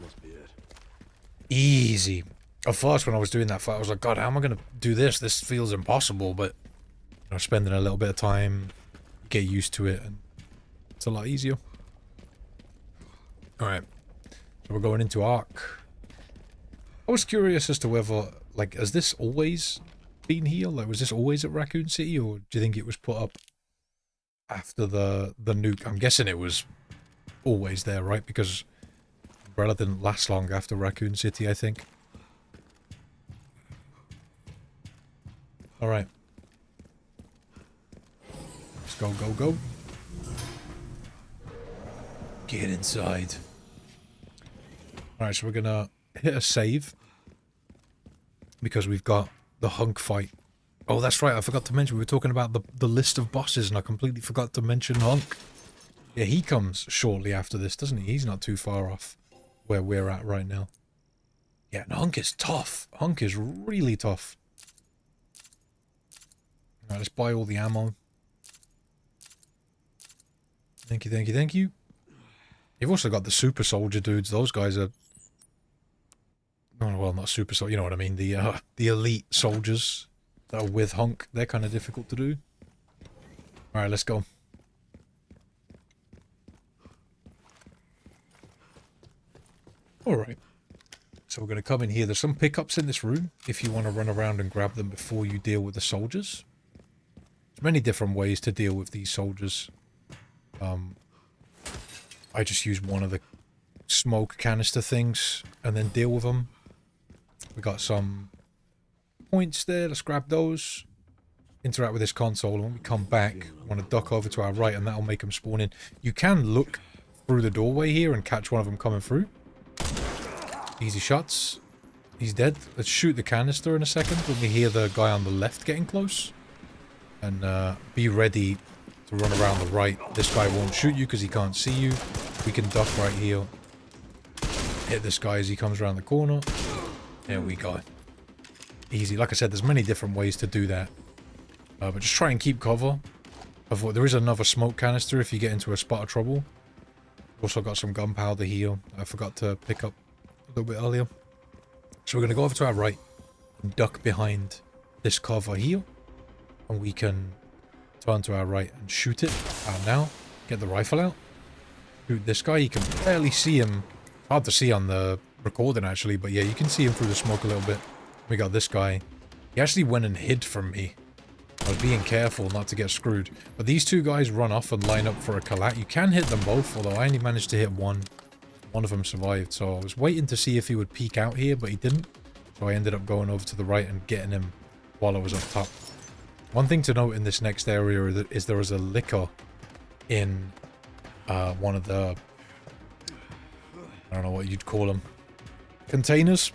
Easy. At first, when I was doing that fight, I was like, God, how am I going to do this? This feels impossible, but, you know, spending a little bit of time, get used to it, and it's a lot easier. Alright, so we're going into Ark. I was curious as to whether, like, has this always been here? Like, was this always at Raccoon City, or do you think it was put up after the nuke? I'm guessing it was always there, right? Because Umbrella didn't last long after Raccoon City, I think. Alright. Let's go, go, go. Get inside. Alright, so we're gonna hit a save. Because we've got the hunk fight. Oh, that's right, I forgot to mention, we were talking about the list of bosses, and I completely forgot to mention Hunk. Yeah, he comes shortly after this, doesn't he? He's not too far off where we're at right now. Yeah, and Hunk is tough. Hunk is really tough. Alright, let's buy all the ammo. Thank you, thank you, thank you. You've also got the super soldier dudes. Those guys are... Oh, well, not super soldier, you know what I mean. The elite soldiers that are with Hunk. They're kind of difficult to do. Alright, let's go. Alright. So we're going to come in here. There's some pickups in this room if you want to run around and grab them before you deal with the soldiers. There's many different ways to deal with these soldiers. I just use one of the smoke canister things and then deal with them. We got some points there. Let's grab those. Interact with this console. And when we come back, I want to duck over to our right, and that'll make them spawn in. You can look through the doorway here and catch one of them coming through. Easy shots. He's dead. Let's shoot the canister in a second when we hear the guy on the left getting close. And be ready to run around the right. This guy won't shoot you because he can't see you. We can duck right here. Hit this guy as he comes around the corner. There we go. Easy. Like I said, there's many different ways to do that. But just try and keep cover. There is another smoke canister if you get into a spot of trouble. Also got some gunpowder here. I forgot to pick up a little bit earlier. So we're going to go over to our right and duck behind this cover here. And we can turn to our right and shoot it. Now, get the rifle out. Shoot this guy. You can barely see him. Hard to see on the recording actually, but yeah, you can see him through the smoke a little bit. We got this guy. He actually went and hid from me. I was being careful not to get screwed. But these two guys run off and line up for a collat. You can hit them both, although I only managed to hit one. One of them survived, so I was waiting to see if he would peek out here, but he didn't. So I ended up going over to the right and getting him while I was up top. One thing to note in this next area is there is a liquor in one of the... I don't know what you'd call them. Containers?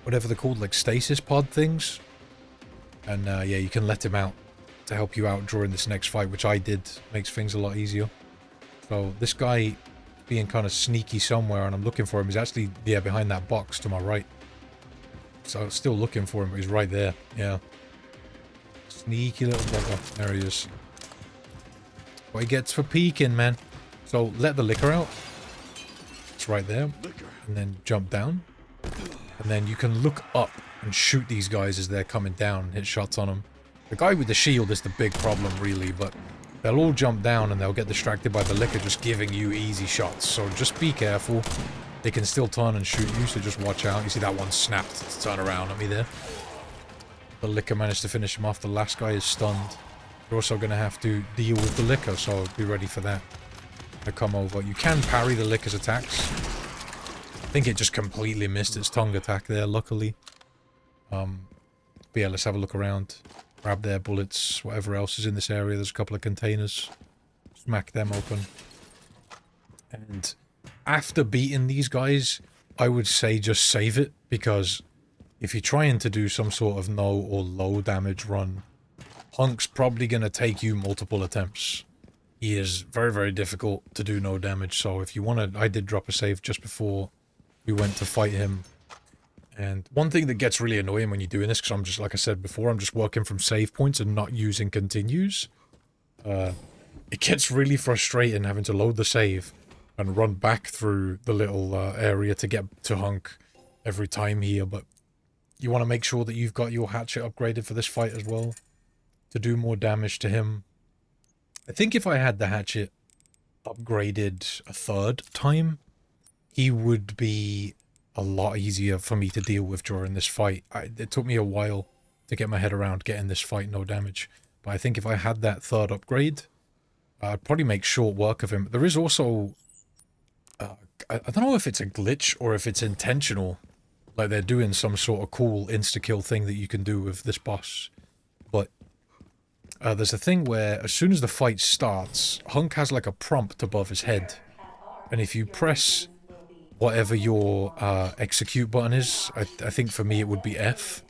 Whatever they're called, like stasis pod things. And yeah, you can let him out to help you out during this next fight, which I did. Makes things a lot easier. So this guy being kind of sneaky somewhere, and I'm looking for him. He's actually, yeah, behind that box to my right. So still looking for him, but he's right there. Yeah. Sneaky little bugger. There he is. What he gets for peeking, man. So let the liquor out. It's right there. And then jump down. And then you can look up and shoot these guys as they're coming down. Hit shots on them. The guy with the shield is the big problem, really, but they'll all jump down and they'll get distracted by the liquor just giving you easy shots. So just be careful. They can still turn and shoot you, so just watch out. You see that one snapped to turn around at me there. The liquor managed to finish him off. The last guy is stunned. You're also going to have to deal with the liquor, so be ready for that. To come over. You can parry the liquor's attacks. I think it just completely missed its tongue attack there, luckily. But yeah, let's have a look around. Grab their bullets, whatever else is in this area. There's a couple of containers. Smack them open. And after beating these guys, I would say just save it, because if you're trying to do some sort of no or low damage run, Hunk's probably going to take you multiple attempts. He is very, very difficult to do no damage, so if you want to... I did drop a save just before we went to fight him. And one thing that gets really annoying when you're doing this, because I'm just, like I said before, I'm just working from save points and not using continues. It gets really frustrating having to load the save and run back through the little area to get to Hunk every time here, but you want to make sure that you've got your hatchet upgraded for this fight as well to do more damage to him. I think if I had the hatchet upgraded a third time, he would be a lot easier for me to deal with during this fight. It took me a while to get my head around getting this fight no damage, but I think if I had that third upgrade, I'd probably make short work of him. There is also... I don't know if it's a glitch or if it's intentional. Like they're doing some sort of cool insta-kill thing that you can do with this boss. But there's a thing where as soon as the fight starts, Hunk has like a prompt above his head. And if you press whatever your execute button is, I think for me it would be F.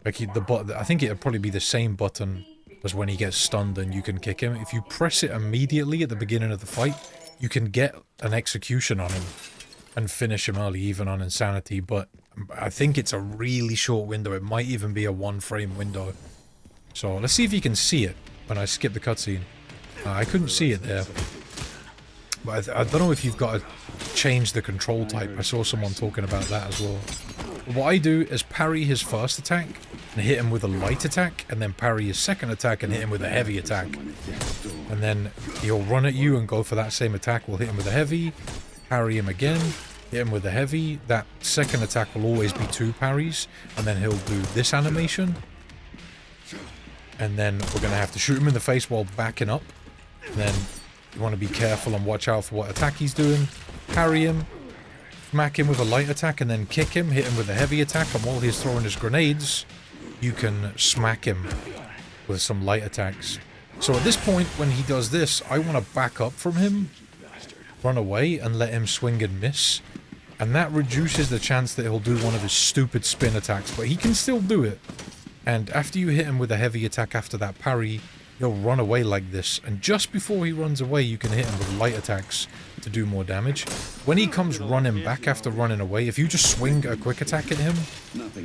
Like I think it would probably be the same button as when he gets stunned and you can kick him. If you press it immediately at the beginning of the fight, you can get an execution on him and finish him early, even on insanity. But I think it's a really short window. It might even be a 1-frame window. So let's see if you can see it when I skip the cutscene. I couldn't see it there. But I don't know if you've got to change the control type. I saw someone talking about that as well. But what I do is parry his first attack and hit him with a light attack, and then parry his second attack and hit him with a heavy attack. And then he'll run at you and go for that same attack. We'll hit him with a heavy, parry him again, hit him with a heavy. That second attack will always be 2 parries, and then he'll do this animation. And then we're going to have to shoot him in the face while backing up. And then You want to be careful and watch out for what attack he's doing. Parry him, smack him with a light attack, and then kick him, hit him with a heavy attack, and while he's throwing his grenades, you can smack him with some light attacks. So at this point, when he does this, I want to back up from him, run away, and let him swing and miss. And that reduces the chance that he'll do one of his stupid spin attacks, but he can still do it. And after you hit him with a heavy attack after that parry, he'll run away like this. And just before he runs away, you can hit him with light attacks to do more damage. When he comes running back after running away, if you just swing a quick attack at him,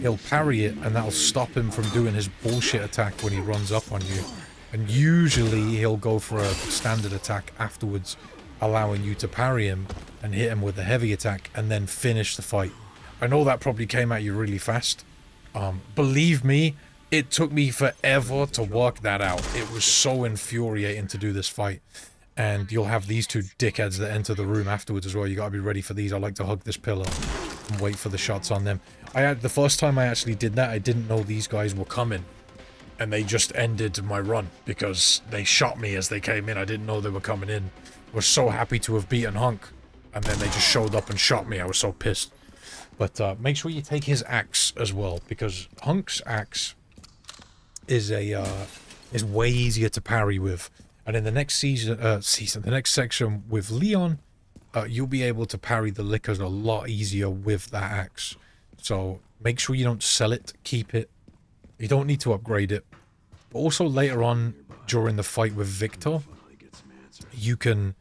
he'll parry it, and that'll stop him from doing his bullshit attack when he runs up on you. And usually he'll go for a standard attack afterwards, allowing you to parry him and hit him with a heavy attack and then finish the fight. I know that probably came at you really fast. Believe me, it took me forever to work that out. It was so infuriating to do this fight. And you'll have these two dickheads that enter the room afterwards as well. You gotta be ready for these. I like to hug this pillar and wait for the shots on them. The first time I actually did that, I didn't know these guys were coming. And they just ended my run because they shot me as they came in. I didn't know they were coming in. I was so happy to have beaten Hunk. And then they just showed up and shot me. I was so pissed. But make sure you take his axe as well, because Hunk's axe is way easier to parry with. And in the next the next section with Leon, you'll be able to parry the lickers a lot easier with that axe. So make sure you don't sell it, keep it. You don't need to upgrade it. But also later on during the fight with Victor, you can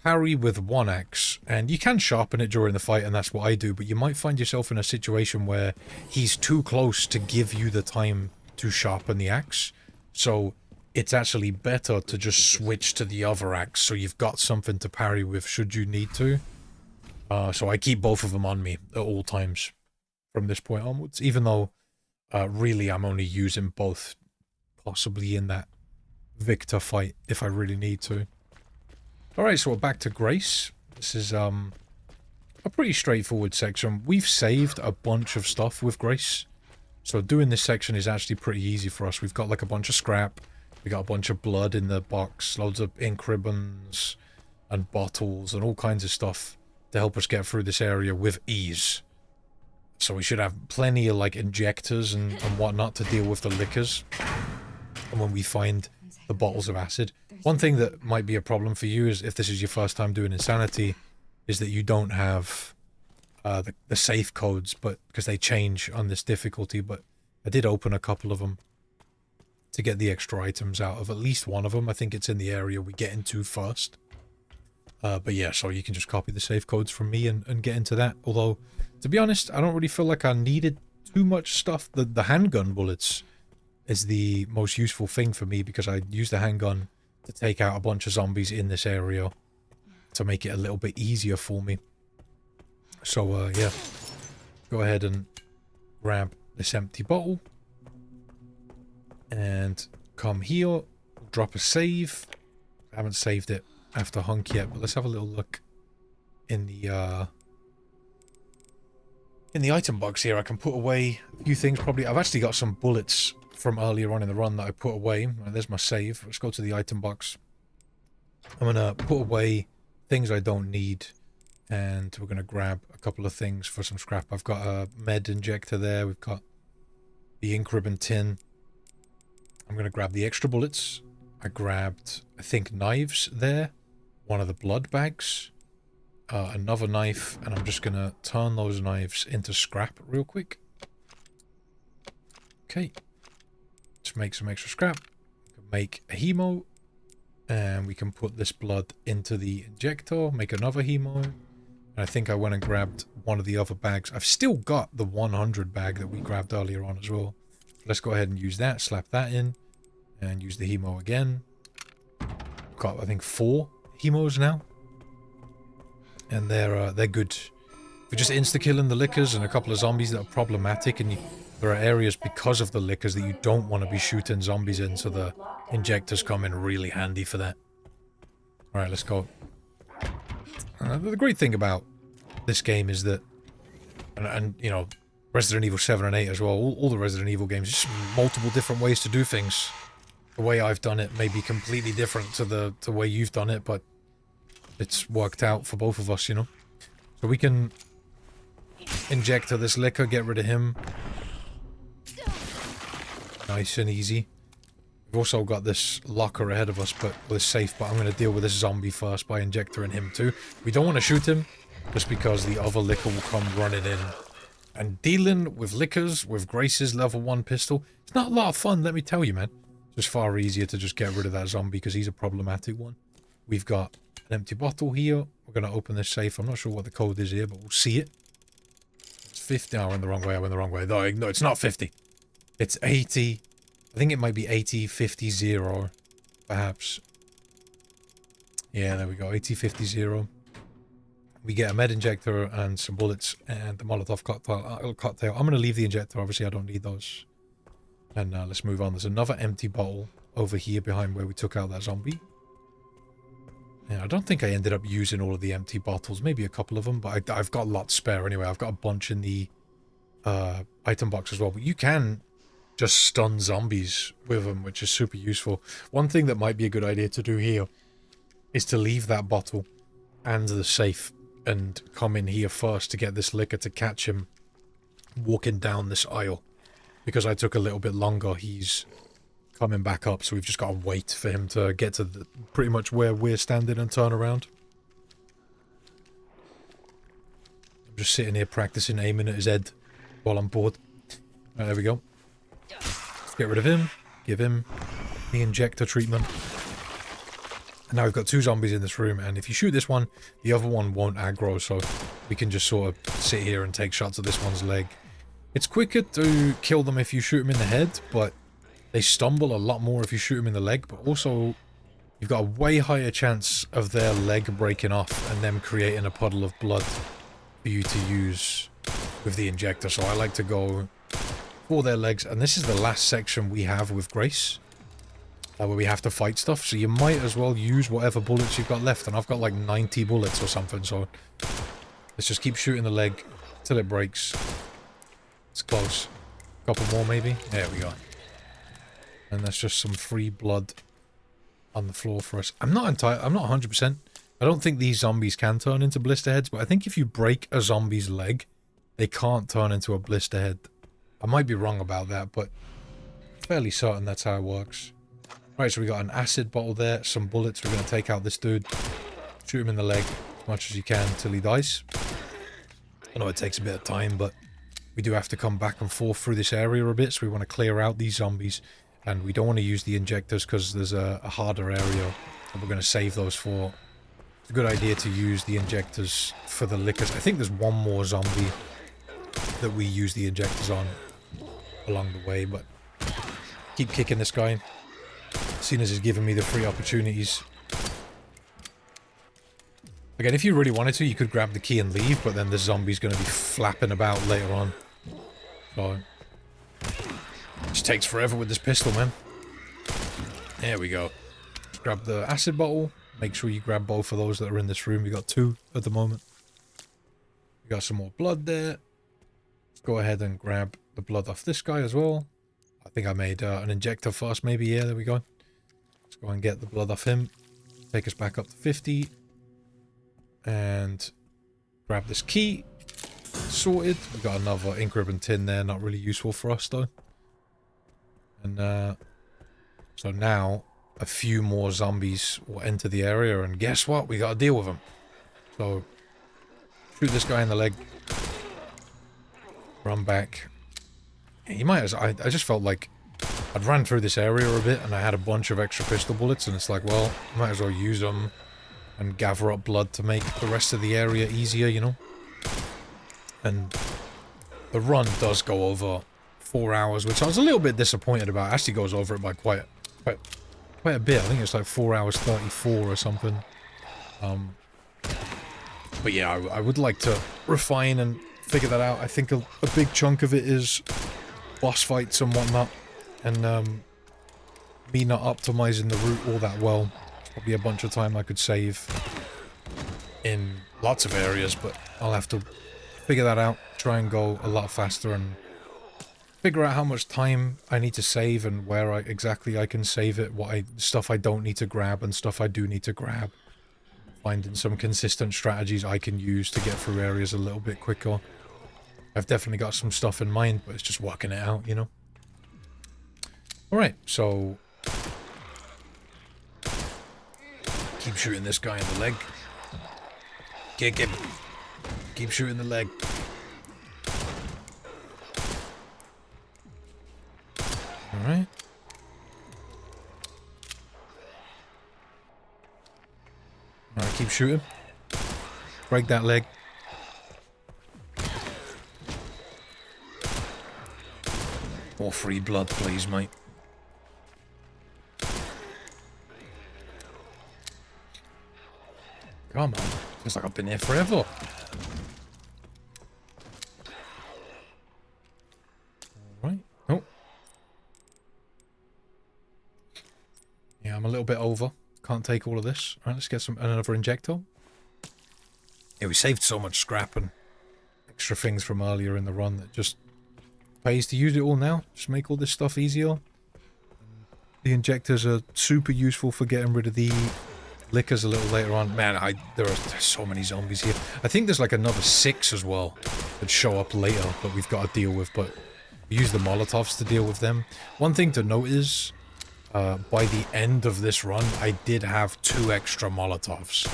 parry with one axe, and you can sharpen it during the fight, and that's what I do, but you might find yourself in a situation where he's too close to give you the time to sharpen the axe. So it's actually better to just switch to the other axe so you've got something to parry with should you need to. So I keep both of them on me at all times from this point onwards, even though really I'm only using both possibly in that Victor fight if I really need to. Alright, so we're back to Grace. This is a pretty straightforward section. We've saved a bunch of stuff with Grace. So doing this section is actually pretty easy for us. We've got like a bunch of scrap. We got a bunch of blood in the box. Loads of ink ribbons and bottles and all kinds of stuff to help us get through this area with ease. So we should have plenty of like injectors and whatnot to deal with the liquors. And when we find the bottles of acid. One thing that might be a problem for you is if this is your first time doing Insanity, is that you don't have the safe codes, but because they change on this difficulty. But I did open a couple of them to get the extra items out of at least one of them. I think it's in the area we get into first. But yeah, so you can just copy the safe codes from me and get into that. Although, to be honest, I don't really feel like I needed too much stuff. The handgun bullets is the most useful thing for me because I use the handgun to take out a bunch of zombies in this area to make it a little bit easier for me. So, yeah. Go ahead and grab this empty bottle. And come here. Drop a save. I haven't saved it after Hunk yet, but let's have a little look in the item box here. I can put away a few things probably. I've actually got some bullets from earlier on in the run that I put away. There's my save. Let's go to the item box. I'm gonna put away things I don't need, and we're gonna grab a couple of things for some scrap. I've got a med injector there. We've got the ink ribbon tin. I'm gonna grab the extra bullets. I grabbed, I think, knives there. One of the blood bags. Another knife, and I'm just gonna turn those knives into scrap real quick. Okay. Let's make some extra scrap. We can make a hemo, and we can put this blood into the injector, make another hemo. And I think I went and grabbed one of the other bags. I've still got the 100 bag that we grabbed earlier on as well. Let's go ahead and use that, slap that in, and use the hemo again. Got, I think, 4 hemos now. And they're good for just insta-killing the lickers and a couple of zombies that are problematic, and there are areas because of the lickers that you don't want to be shooting zombies in, so the injectors come in really handy for that. Alright, let's go. The great thing about this game is that, and you know, Resident Evil 7 and 8 as well, all the Resident Evil games, just multiple different ways to do things. the way I've done it may be completely different to the way you've done it, but it's worked out for both of us, you know? So we can inject this liquor, get rid of him. Nice and easy. We've also got this locker ahead of us, but we're safe, but I'm going to deal with this zombie first by injecting him too. We don't want to shoot him, just because the other liquor will come running in. And dealing with liquors with Grace's level 1 pistol, it's not a lot of fun, let me tell you, man. It's just far easier to just get rid of that zombie, because he's a problematic one. We've got an empty bottle here. We're going to open this safe. I'm not sure what the code is here, but we'll see it. It's 50. Oh, I went the wrong way. I went the wrong way. No, it's not 50. It's 80. I think it might be 8050, perhaps. Yeah, there we go. 8050. We get a med injector and some bullets and the Molotov cocktail. I'm going to leave the injector. Obviously, I don't need those. And let's move on. There's another empty bottle over here behind where we took out that zombie. Yeah, I don't think I ended up using all of the empty bottles. Maybe a couple of them, but I've got lots spare anyway. I've got a bunch in the item box as well. But you can just stun zombies with them, which is super useful. One thing that might be a good idea to do here is to leave that bottle and the safe and come in here first to get this liquor to catch him walking down this aisle. Because I took a little bit longer, he's coming back up, so we've just got to wait for him to get to pretty much where we're standing and turn around. I'm just sitting here practicing aiming at his head while I'm bored. Right, there we go. Let's get rid of him. Give him the injector treatment. And now we've got 2 zombies in this room, and if you shoot this one, the other one won't aggro, so we can just sort of sit here and take shots at this one's leg. It's quicker to kill them if you shoot them in the head, but they stumble a lot more if you shoot them in the leg, but also you've got a way higher chance of their leg breaking off and them creating a puddle of blood for you to use with the injector. So I like to go for their legs, and this is the last section we have with Grace. Where we have to fight stuff, so you might as well use whatever bullets you've got left, and I've got like 90 bullets or something, so let's just keep shooting the leg till it breaks. It's close. Couple more maybe? There we go. And that's just some free blood on the floor for us. I'm not 100%. I don't think these zombies can turn into blister heads, but I think if you break a zombie's leg, they can't turn into a blister head. I might be wrong about that, but fairly certain that's how it works. Right, so we got an acid bottle there, some bullets. We're going to take out this dude, shoot him in the leg as much as you can till he dies. I know it takes a bit of time, but we do have to come back and forth through this area a bit, so we want to clear out these zombies. And we don't want to use the injectors because there's a harder area that we're going to save those for. It's a good idea to use the injectors for the liquors. I think there's one more zombie that we use the injectors on along the way, but keep kicking this guy. Seeing as he's giving me the free opportunities. Again, if you really wanted to, you could grab the key and leave, but then the zombie's going to be flapping about later on. So, it just takes forever with this pistol, man. There we go. Just grab the acid bottle. Make sure you grab both of those that are in this room. We got 2 at the moment. We got some more blood there. Let's go ahead and grab the blood off this guy as well. I think I made an injector first, maybe. Yeah, there we go. Let's go and get the blood off him. Take us back up to 50. And grab this key. Sorted. We got another ink ribbon tin there. Not really useful for us, though. And so now a few more zombies will enter the area. And guess what? We got to deal with them. So shoot this guy in the leg. Run back. You might as I just felt like I'd ran through this area a bit and I had a bunch of extra pistol bullets, and it's like, well, I might as well use them and gather up blood to make the rest of the area easier, you know? And the run does go over 4 hours, which I was a little bit disappointed about. It actually goes over it by quite a bit. I think it's like 4 hours 34 or something. But yeah, I would like to refine and figure that out. I think a big chunk of it is boss fights and whatnot, and me not optimizing the route all that well. It's probably a bunch of time I could save in lots of areas, but I'll have to figure that out, try and go a lot faster and figure out how much time I need to save and where exactly I can save it, stuff I don't need to grab and stuff I do need to grab. Finding some consistent strategies I can use to get through areas a little bit quicker. I've definitely got some stuff in mind, but it's just working it out, you know? Alright, so... keep shooting this guy in the leg. Kick him. Keep shooting the leg. Alright. Alright, keep shooting. Break that leg. More free blood, please, mate. Come on. Feels like I've been here forever. Alright. Oh. Yeah, I'm a little bit over. Can't take all of this. Alright, let's get another injector. Yeah, we saved so much scrap and extra things from earlier in the run that just pays to use it all now. Just make all this stuff easier. The injectors are super useful for getting rid of the lickers a little later on. Man, there's so many zombies here. I think there's like another 6 as well that show up later that we've got to deal with, but we use the Molotovs to deal with them. One thing to note is, by the end of this run, I did have 2 extra Molotovs.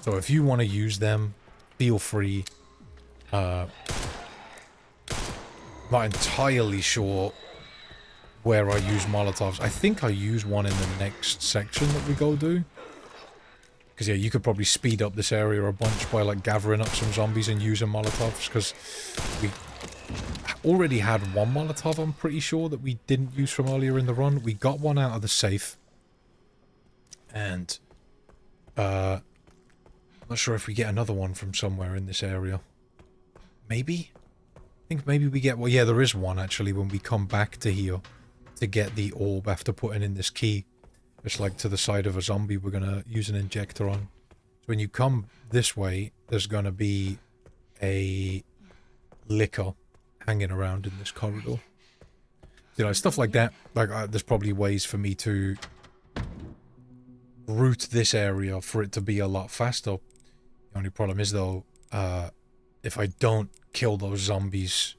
So if you want to use them, feel free. Not entirely sure where I use Molotovs. I think I use one in the next section that we go do. Because, yeah, you could probably speed up this area a bunch by, like, gathering up some zombies and using Molotovs. Because we already had 1 Molotov, I'm pretty sure, that we didn't use from earlier in the run. We got one out of the safe. And, I'm not sure if we get another one from somewhere in this area. Maybe? I think maybe we get... well, yeah, there is one, actually, when we come back to here to get the orb after putting in this key. It's like to the side of a zombie we're going to use an injector on. So when you come this way, there's going to be a licker hanging around in this corridor. You know, stuff like that. Like, there's probably ways for me to route this area for it to be a lot faster. The only problem is, though, if I don't kill those zombies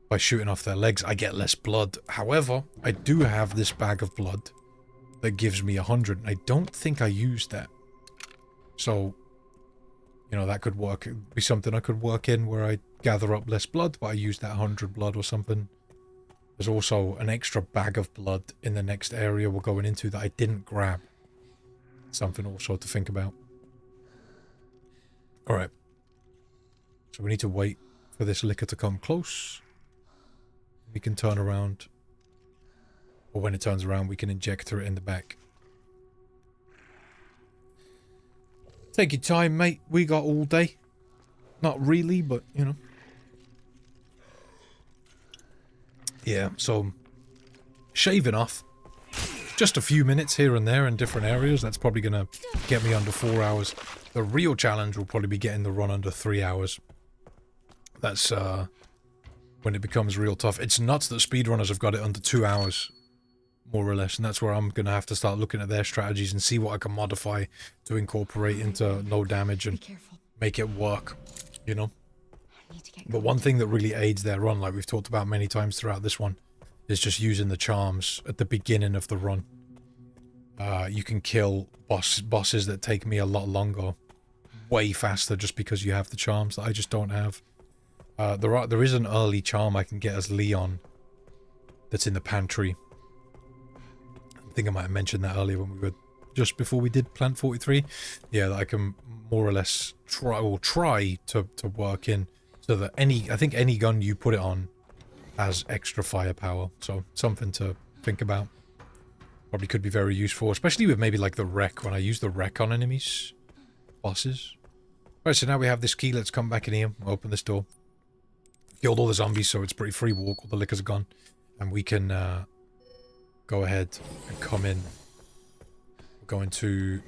by shooting off their legs, I get less blood. However, I do have this bag of blood that gives me 100, and I don't think I used that. So, you know, that could work. It'd be something I could work in where I gather up less blood, but I use that 100 blood or something. There's also an extra bag of blood in the next area we're going into that I didn't grab. Something also to think about. Alright. So we need to wait for this licker to come close. We can turn around. Or when it turns around, we can injector it in the back. Take your time, mate. We got all day. Not really, but, you know. Yeah, so... shaving off. Just a few minutes here and there in different areas. That's probably going to get me under 4 hours. The real challenge will probably be getting the run under 3 hours. That's, when it becomes real tough. It's nuts that speedrunners have got it under 2 hours. More or less, and that's where I'm going to have to start looking at their strategies and see what I can modify to incorporate into no damage and make it work, you know? But one thing that really aids their run, like we've talked about many times throughout this one, is just using the charms at the beginning of the run. You can kill bosses that take me a lot longer, way faster, just because you have the charms that I just don't have. There is an early charm I can get as Leon that's in the pantry. I think I might have mentioned that earlier when we were just before we did Plant 43. Yeah, that I can more or less try to work in so that I think any gun you put it on has extra firepower. So something to think about. Probably could be very useful, especially with maybe like the wreck, when I use the wreck on enemies, bosses. Right, so now we have this key. Let's come back in here, open this door. Killed all the zombies, so it's pretty free walk. All the lickers are gone. And we can go ahead and come in. We're going to...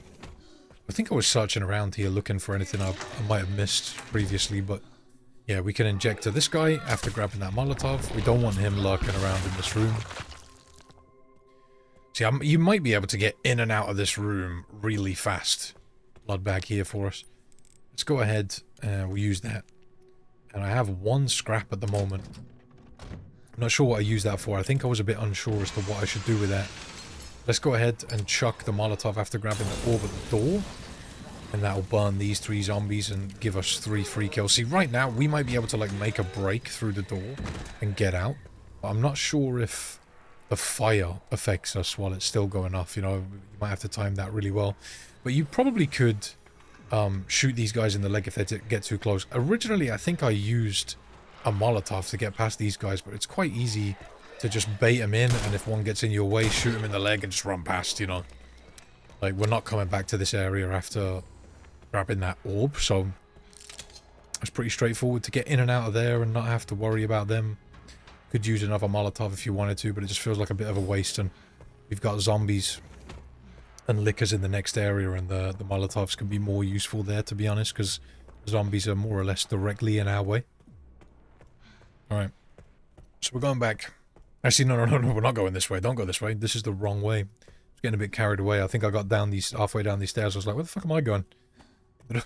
I think I was searching around here looking for anything I might have missed previously, but Yeah, we can inject to this guy after grabbing that Molotov. We don't want him lurking around in this room. See, you might be able to get in and out of this room really fast. Blood bag here for us. Let's go ahead and we'll use that. And I have one scrap at the moment. I'm not sure what I use that for. I think I was a bit unsure as to what I should do with that. Let's go ahead and chuck the Molotov after grabbing the orb at the door. And that'll burn these 3 zombies and give us 3 free kills. See, right now, we might be able to, like, make a break through the door and get out. But I'm not sure if the fire affects us while it's still going off. You know, you might have to time that really well. But you probably could shoot these guys in the leg if they get too close. Originally, I think I used a Molotov to get past these guys, but it's quite easy to just bait them in, and if one gets in your way, shoot them in the leg and just run past, you know. Like, we're not coming back to this area after grabbing that orb, so it's pretty straightforward to get in and out of there and not have to worry about them. Could use another Molotov if you wanted to, but it just feels like a bit of a waste, and we've got zombies and lickers in the next area, and the Molotovs can be more useful there, to be honest, because zombies are more or less directly in our way. Alright, so we're going back. Actually, no, we're not going this way. Don't go this way. This is the wrong way. I was getting a bit carried away. I think I got down these halfway down these stairs. I was like, where the fuck am I going?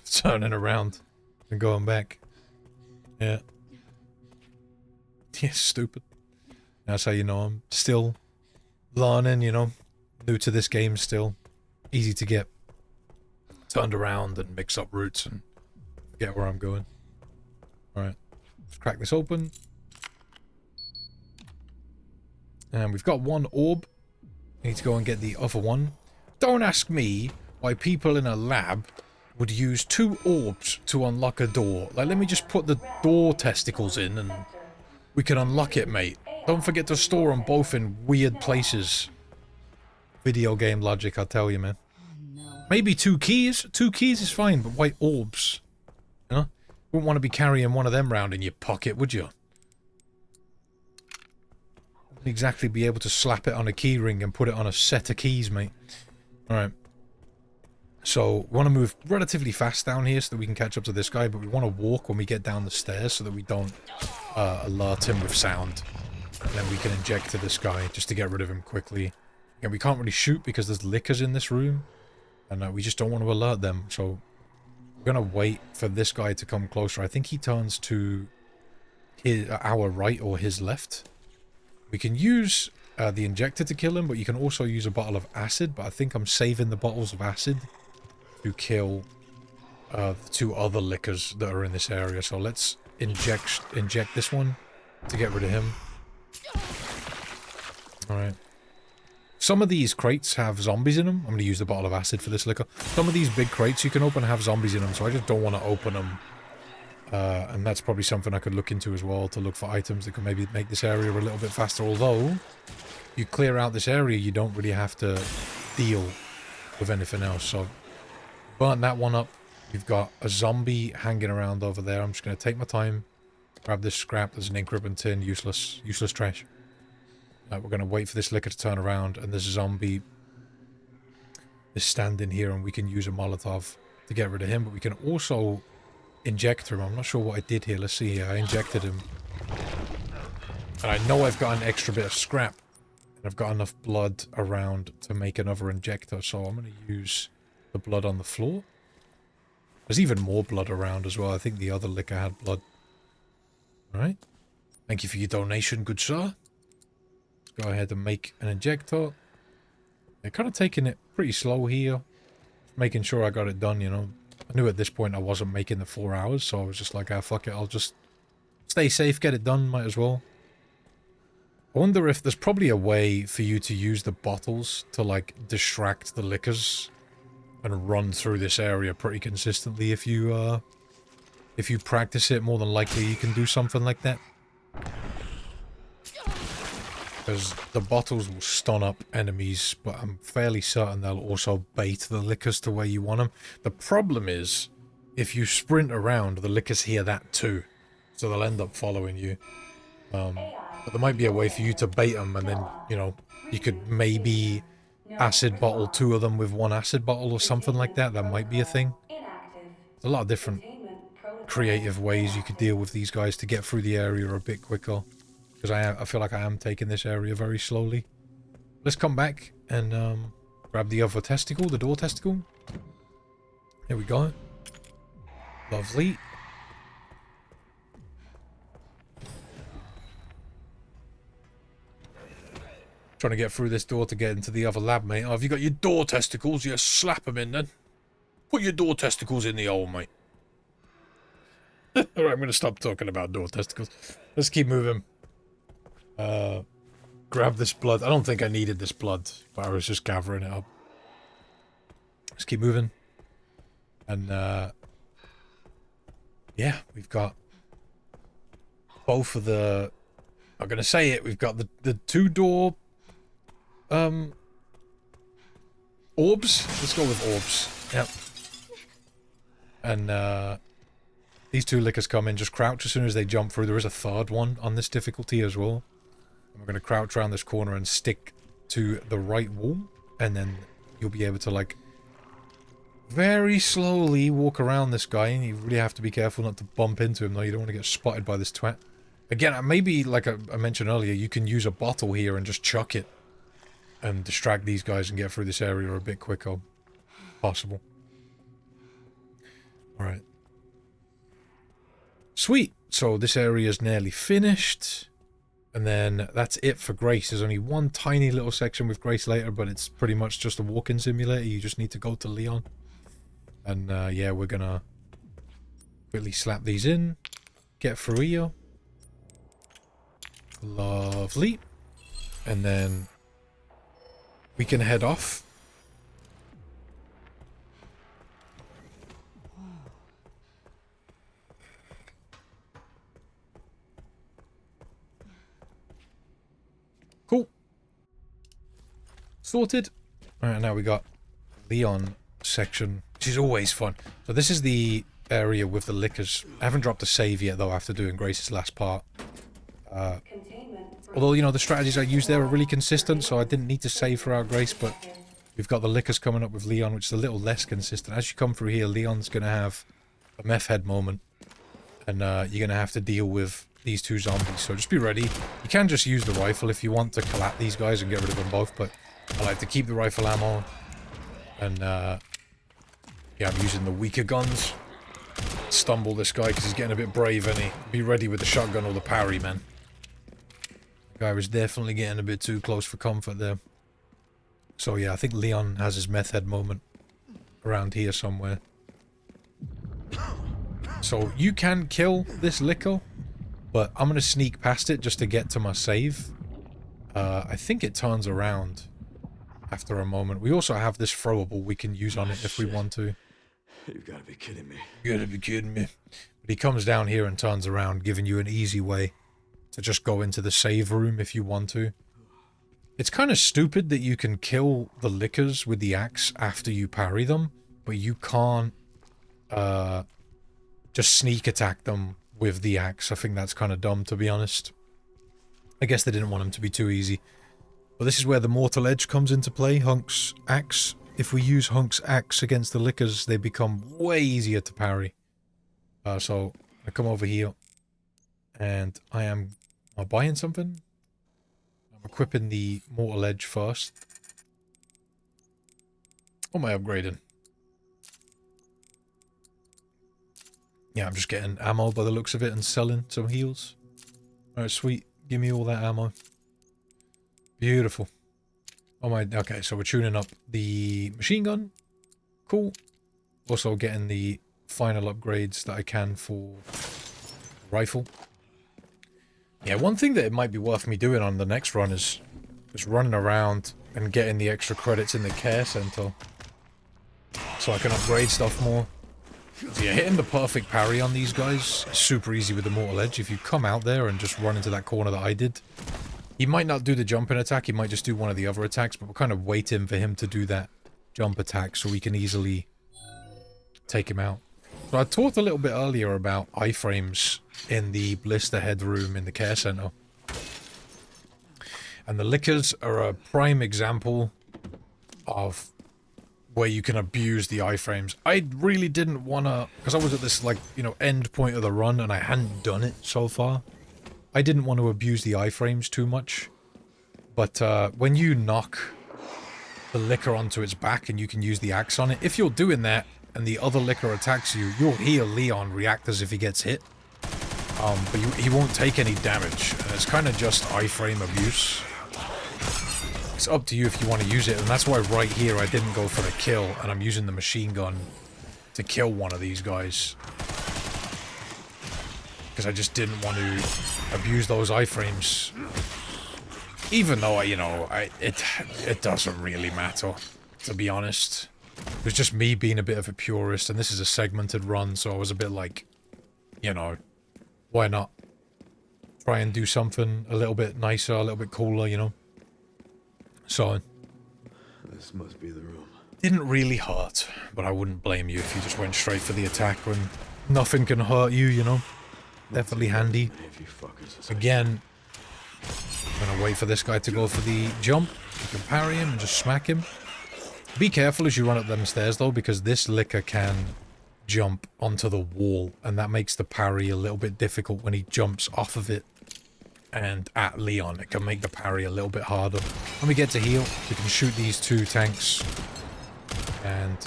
Turning around and going back. Yeah. Yeah, stupid. That's how you know I'm still learning, you know. New to this game still. Easy to get turned around and mix up routes and forget where I'm going. Alright. Let's crack this open. And we've got one orb. I need to go and get the other one. Don't ask me why people in a lab would use 2 orbs to unlock a door. Like, let me just put the door testicles in and we can unlock it, mate. Don't forget to store them both in weird places. Video game logic, I tell you, man. Maybe 2 keys. 2 keys is fine, but why orbs? You know? Wouldn't want to be carrying one of them around in your pocket, would you? Exactly be able to slap it on a key ring and put it on a set of keys, mate. Alright. So, we want to move relatively fast down here so that we can catch up to this guy, but we want to walk when we get down the stairs so that we don't alert him with sound. And then we can inject to this guy just to get rid of him quickly. And we can't really shoot because there's lickers in this room. And we just don't want to alert them, so we're going to wait for this guy to come closer. I think he turns to our right or his left. We can use the injector to kill him, but you can also use a bottle of acid. But I think I'm saving the bottles of acid to kill the 2 other lickers that are in this area. So let's inject this one to get rid of him. Alright. Some of these crates have zombies in them. I'm going to use the bottle of acid for this liquor. Some of these big crates you can open have zombies in them, so I just don't want to open them. And that's probably something I could look into as well, to look for items that could maybe make this area a little bit faster. Although, you clear out this area, you don't really have to deal with anything else. So, burn that one up. We've got a zombie hanging around over there. I'm just going to take my time, grab this scrap. There's an ink ribbon tin, useless trash. We're going to wait for this liquor to turn around, and this zombie is standing here, and we can use a Molotov to get rid of him, but we can also inject him. I'm not sure what I did here. Let's see here. I injected him. And I know I've got an extra bit of scrap. And I've got enough blood around to make another injector, so I'm going to use the blood on the floor. There's even more blood around as well. I think the other liquor had blood. Alright. Thank you for your donation, good sir. Go ahead and make an injector. They're kind of taking it pretty slow here. Making sure I got it done, you know. I knew at this point I wasn't making the 4 hours, so I was just like, ah, fuck it, I'll just stay safe, get it done, might as well. I wonder if there's probably a way for you to use the bottles to, like, distract the lickers and run through this area pretty consistently. If you practice it, more than likely you can do something like that. Because the bottles will stun up enemies, but I'm fairly certain they'll also bait the lickers to where you want them. The problem is, if you sprint around, the lickers hear that too. So they'll end up following you. But there might be a way for you to bait them, and then, you know, you could maybe acid bottle 2 of them with 1 acid bottle or something like that. That might be a thing. There's a lot of different creative ways you could deal with these guys to get through the area a bit quicker. Because I feel like I am taking this area very slowly. Let's come back and grab the other testicle, the door testicle. Here we go. Lovely. Trying to get through this door to get into the other lab, mate. Oh, have you got your door testicles? Yeah, slap them in then. Put your door testicles in the hole, mate. Alright, I'm going to stop talking about door testicles. Let's keep moving. Grab this blood. I don't think I needed this blood, but I was just gathering it up. Let's keep moving. And, yeah, we've got both of the... I'm going to say it. We've got the two-door... orbs? Let's go with orbs. Yep. And, these two lickers come in, just crouch as soon as they jump through. There is a third one on this difficulty as well. And we're going to crouch around this corner and stick to the right wall. And then you'll be able to, like, very slowly walk around this guy. And you really have to be careful not to bump into him, though. You don't want to get spotted by this twat. Again, maybe, like I mentioned earlier, you can use a bottle here and just chuck it. And distract these guys and get through this area a bit quicker. Possible. Alright. Sweet. So this area is nearly finished. And then that's it for Grace. There's only one tiny little section with Grace later, but it's pretty much just a walk-in simulator. You just need to go to Leon. And yeah, we're gonna quickly slap these in. Get through here. Lovely. And then we can head off. Cool. Sorted. Alright, now we got Leon section, which is always fun. So this is the area with the lickers. I haven't dropped a save yet, though, after doing Grace's last part. Although, you know, the strategies I used there are really consistent, so I didn't need to save throughout Grace, but we've got the lickers coming up with Leon, which is a little less consistent. As you come through here, Leon's going to have a meth head moment, and you're going to have to deal with these two zombies, so just be ready. You can just use the rifle if you want to collap these guys and get rid of them both, but I like to keep the rifle ammo, and yeah, I'm using the weaker guns. Stumble this guy because he's getting a bit brave, and he be ready with the shotgun or the parry, man. The guy was definitely getting a bit too close for comfort there. So yeah, I think Leon has his meth head moment around here somewhere. So you can kill this licker, but I'm going to sneak past it just to get to my save. I think it turns around after a moment. We also have this throwable we can use on it if we want to. You've got to be kidding me. You gotta be kidding me. But he comes down here and turns around, giving you an easy way to just go into the save room if you want to. It's kind of stupid that you can kill the lickers with the axe after you parry them, but you can't just sneak attack them with the axe. I think that's kind of dumb, to be honest. I guess they didn't want them to be too easy. But this is where the Mortal Edge comes into play, Hunk's axe. If we use Hunk's axe against the lickers, they become way easier to parry. So, I come over here, and I'm buying something? I'm equipping the Mortal Edge first. What am I upgrading? Yeah, I'm just getting ammo by the looks of it and selling some heals. Alright, sweet. Give me all that ammo. Beautiful. Oh my, okay, so we're tuning up the machine gun. Cool. Also getting the final upgrades that I can for rifle. Yeah, one thing that it might be worth me doing on the next run is just running around and getting the extra credits in the care center. So I can upgrade stuff more. So yeah, hitting the perfect parry on these guys is super easy with the Mortal Edge. If you come out there and just run into that corner that I did, he might not do the jumping attack, he might just do one of the other attacks, but we're kind of waiting for him to do that jump attack so we can easily take him out. So I talked a little bit earlier about iframes in the blister head room in the care center. And the lickers are a prime example of where you can abuse the iframes. I really didn't want to, because I was at this, like, you know, end point of the run and I hadn't done it so far. I didn't want to abuse the iframes too much. But when you knock the licker onto its back and you can use the axe on it, if you're doing that and the other licker attacks you, you'll hear Leon react as if he gets hit. But he won't take any damage. And it's kind of just iframe abuse. It's up to you if you want to use it, and that's why right here I didn't go for the kill, and I'm using the machine gun to kill one of these guys. Because I just didn't want to abuse those iframes. Even though, it doesn't really matter, to be honest. It was just me being a bit of a purist, and this is a segmented run, so I was a bit like, you know, why not try and do something a little bit nicer, a little bit cooler, you know? So, This must be the room. didn't really hurt, but I wouldn't blame you if you just went straight for the attack when nothing can hurt you, you know? Definitely handy. If you fuckers. Again, I'm gonna wait for this guy to go for the jump. You can parry him and just smack him. Be careful as you run up them stairs though, because this licker can jump onto the wall, and that makes the parry a little bit difficult when he jumps off of it. And at Leon, it can make the parry a little bit harder. When we get to heal, we can shoot these two tanks and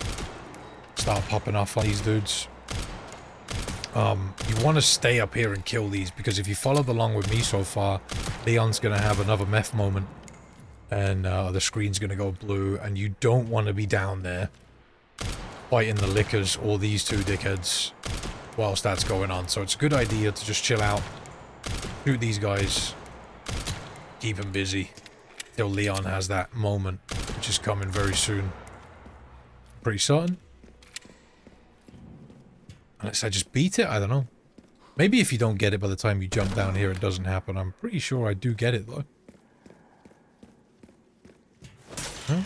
start popping off on these dudes. You want to stay up here and kill these, because if you followed along with me so far, Leon's going to have another meth moment and the screen's going to go blue, and you don't want to be down there fighting the lickers or these two dickheads whilst that's going on. So it's a good idea to just chill out, shoot these guys, keep them busy till Leon has that moment, which is coming very soon. Pretty certain. Unless I just beat it, I don't know. Maybe if you don't get it by the time you jump down here, it doesn't happen. I'm pretty sure I do get it though. Huh?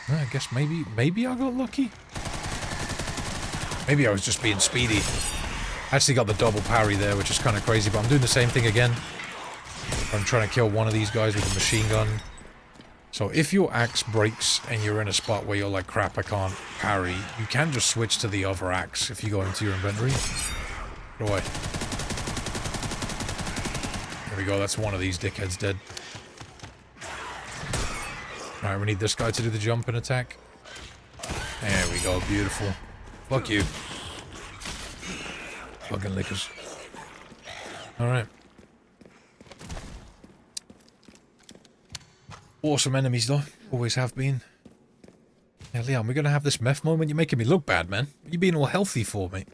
I guess maybe I got lucky. Maybe I was just being speedy. Actually got the double parry there, which is kind of crazy, but I'm doing the same thing again. I'm trying to kill one of these guys with a machine gun. So if your axe breaks and you're in a spot where you're like, crap, I can't parry, you can just switch to the other axe if you go into your inventory. Get away. There we go, that's one of these dickheads dead. Alright, we need this guy to do the jump and attack. There we go, beautiful. Fuck you. Fucking lickers. Alright. Awesome enemies though. Always have been. Yeah, Leon, we're gonna have this meth moment? You're making me look bad, man. What are you being all healthy for, mate?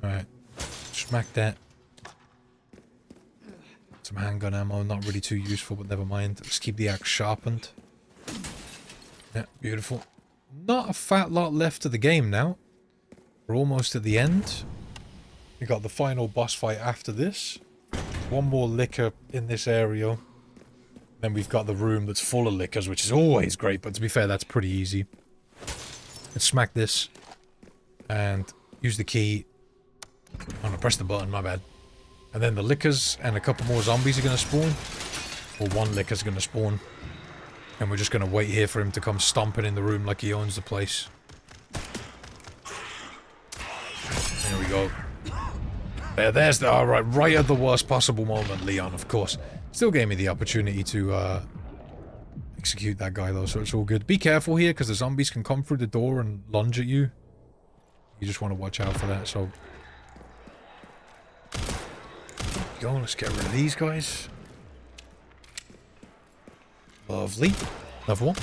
Alright. Smack that. Some handgun ammo, not really too useful, but never mind. Let's keep the axe sharpened. Yeah, beautiful. Not a fat lot left of the game now. We're almost at the end. We got the final boss fight after this. One more licker in this area. Then we've got the room that's full of lickers, which is always great, but to be fair, that's pretty easy. Let's smack this. And use the key. Oh no, press the button, my bad. And then the lickers and a couple more zombies are going to spawn. Or one licker's going to spawn. And we're just going to wait here for him to come stomping in the room like he owns the place. There we go. There's the... Alright, right at the worst possible moment, Leon, of course. Still gave me the opportunity to execute that guy, though, so it's all good. Be careful here, because the zombies can come through the door and lunge at you. You just want to watch out for that, so... Go, let's get rid of these guys. Lovely. Another one.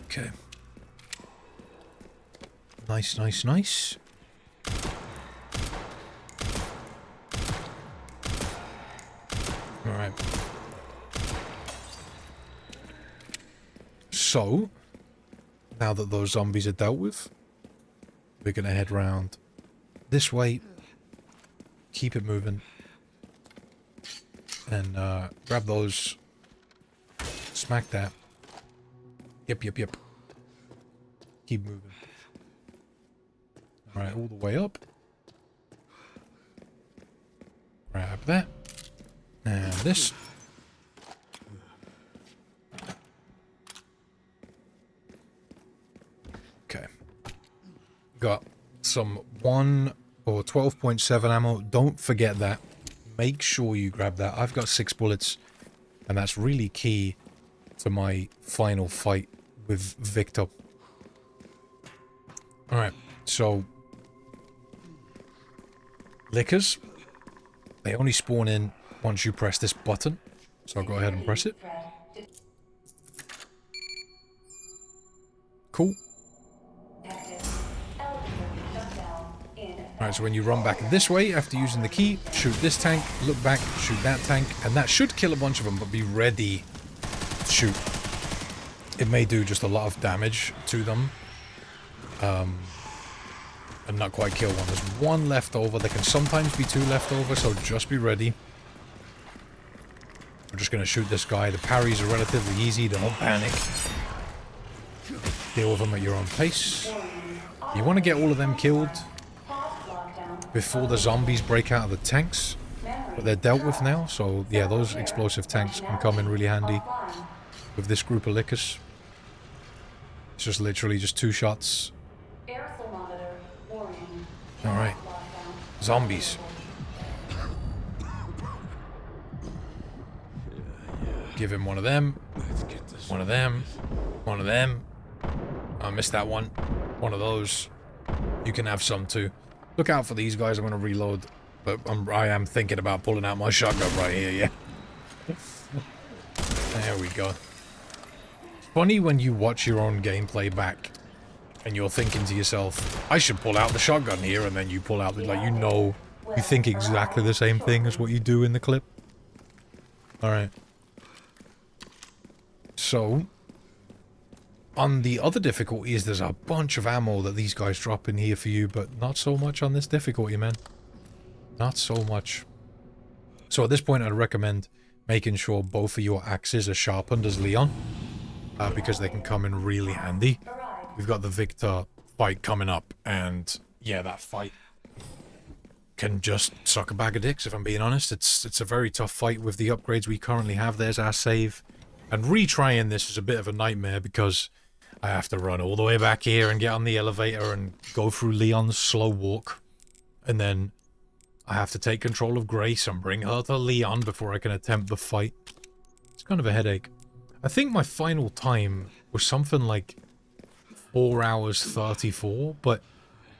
Okay. Nice, nice, nice. Alright. So, now that those zombies are dealt with, we're gonna head round this way, keep it moving, and grab those, smack that. Yep. Keep moving. Alright, all the way up. Grab that. And this. Okay. Got some 1 or 12.7 ammo. Don't forget that. Make sure you grab that. I've got 6 bullets, and that's really key to my final fight with Victor. Alright, so lickers, they only spawn in once you press this button. So I'll go ahead and press it. Cool. Alright, so when you run back this way after using the key, shoot this tank, look back, shoot that tank, and that should kill a bunch of them, but be ready to shoot. It may do just a lot of damage to them. And not quite kill one. There's 1 left over. There can sometimes be 2 left over, so just be ready. We're just going to shoot this guy. The parries are relatively easy. Don't panic. Deal with them at your own pace. You want to get all of them killed before the zombies break out of the tanks. But they're dealt with now, so yeah, those explosive tanks can come in really handy with this group of lickers. It's just literally just 2 shots. Alright. Zombies. Give him one of them. One of them. One of them. I missed that one. One of those. You can have some too. Look out for these guys. I'm going to reload. But I am thinking about pulling out my shotgun right here, yeah. There we go. It's funny when you watch your own gameplay back and you're thinking to yourself, I should pull out the shotgun here, and then you pull out the, like, you know, you think exactly the same thing as what you do in the clip. Alright. So, on the other difficulties, there's a bunch of ammo that these guys drop in here for you, but not so much on this difficulty, man. Not so much. So at this point, I'd recommend making sure both of your axes are sharpened as Leon, because they can come in really handy. We've got the Victor fight coming up, and yeah, that fight can just suck a bag of dicks, if I'm being honest. It's a very tough fight with the upgrades we currently have. There's our save. And retrying this is a bit of a nightmare because I have to run all the way back here and get on the elevator and go through Leon's slow walk. And then I have to take control of Grace and bring her to Leon before I can attempt the fight. It's kind of a headache. I think my final time was something like 4 hours 34, but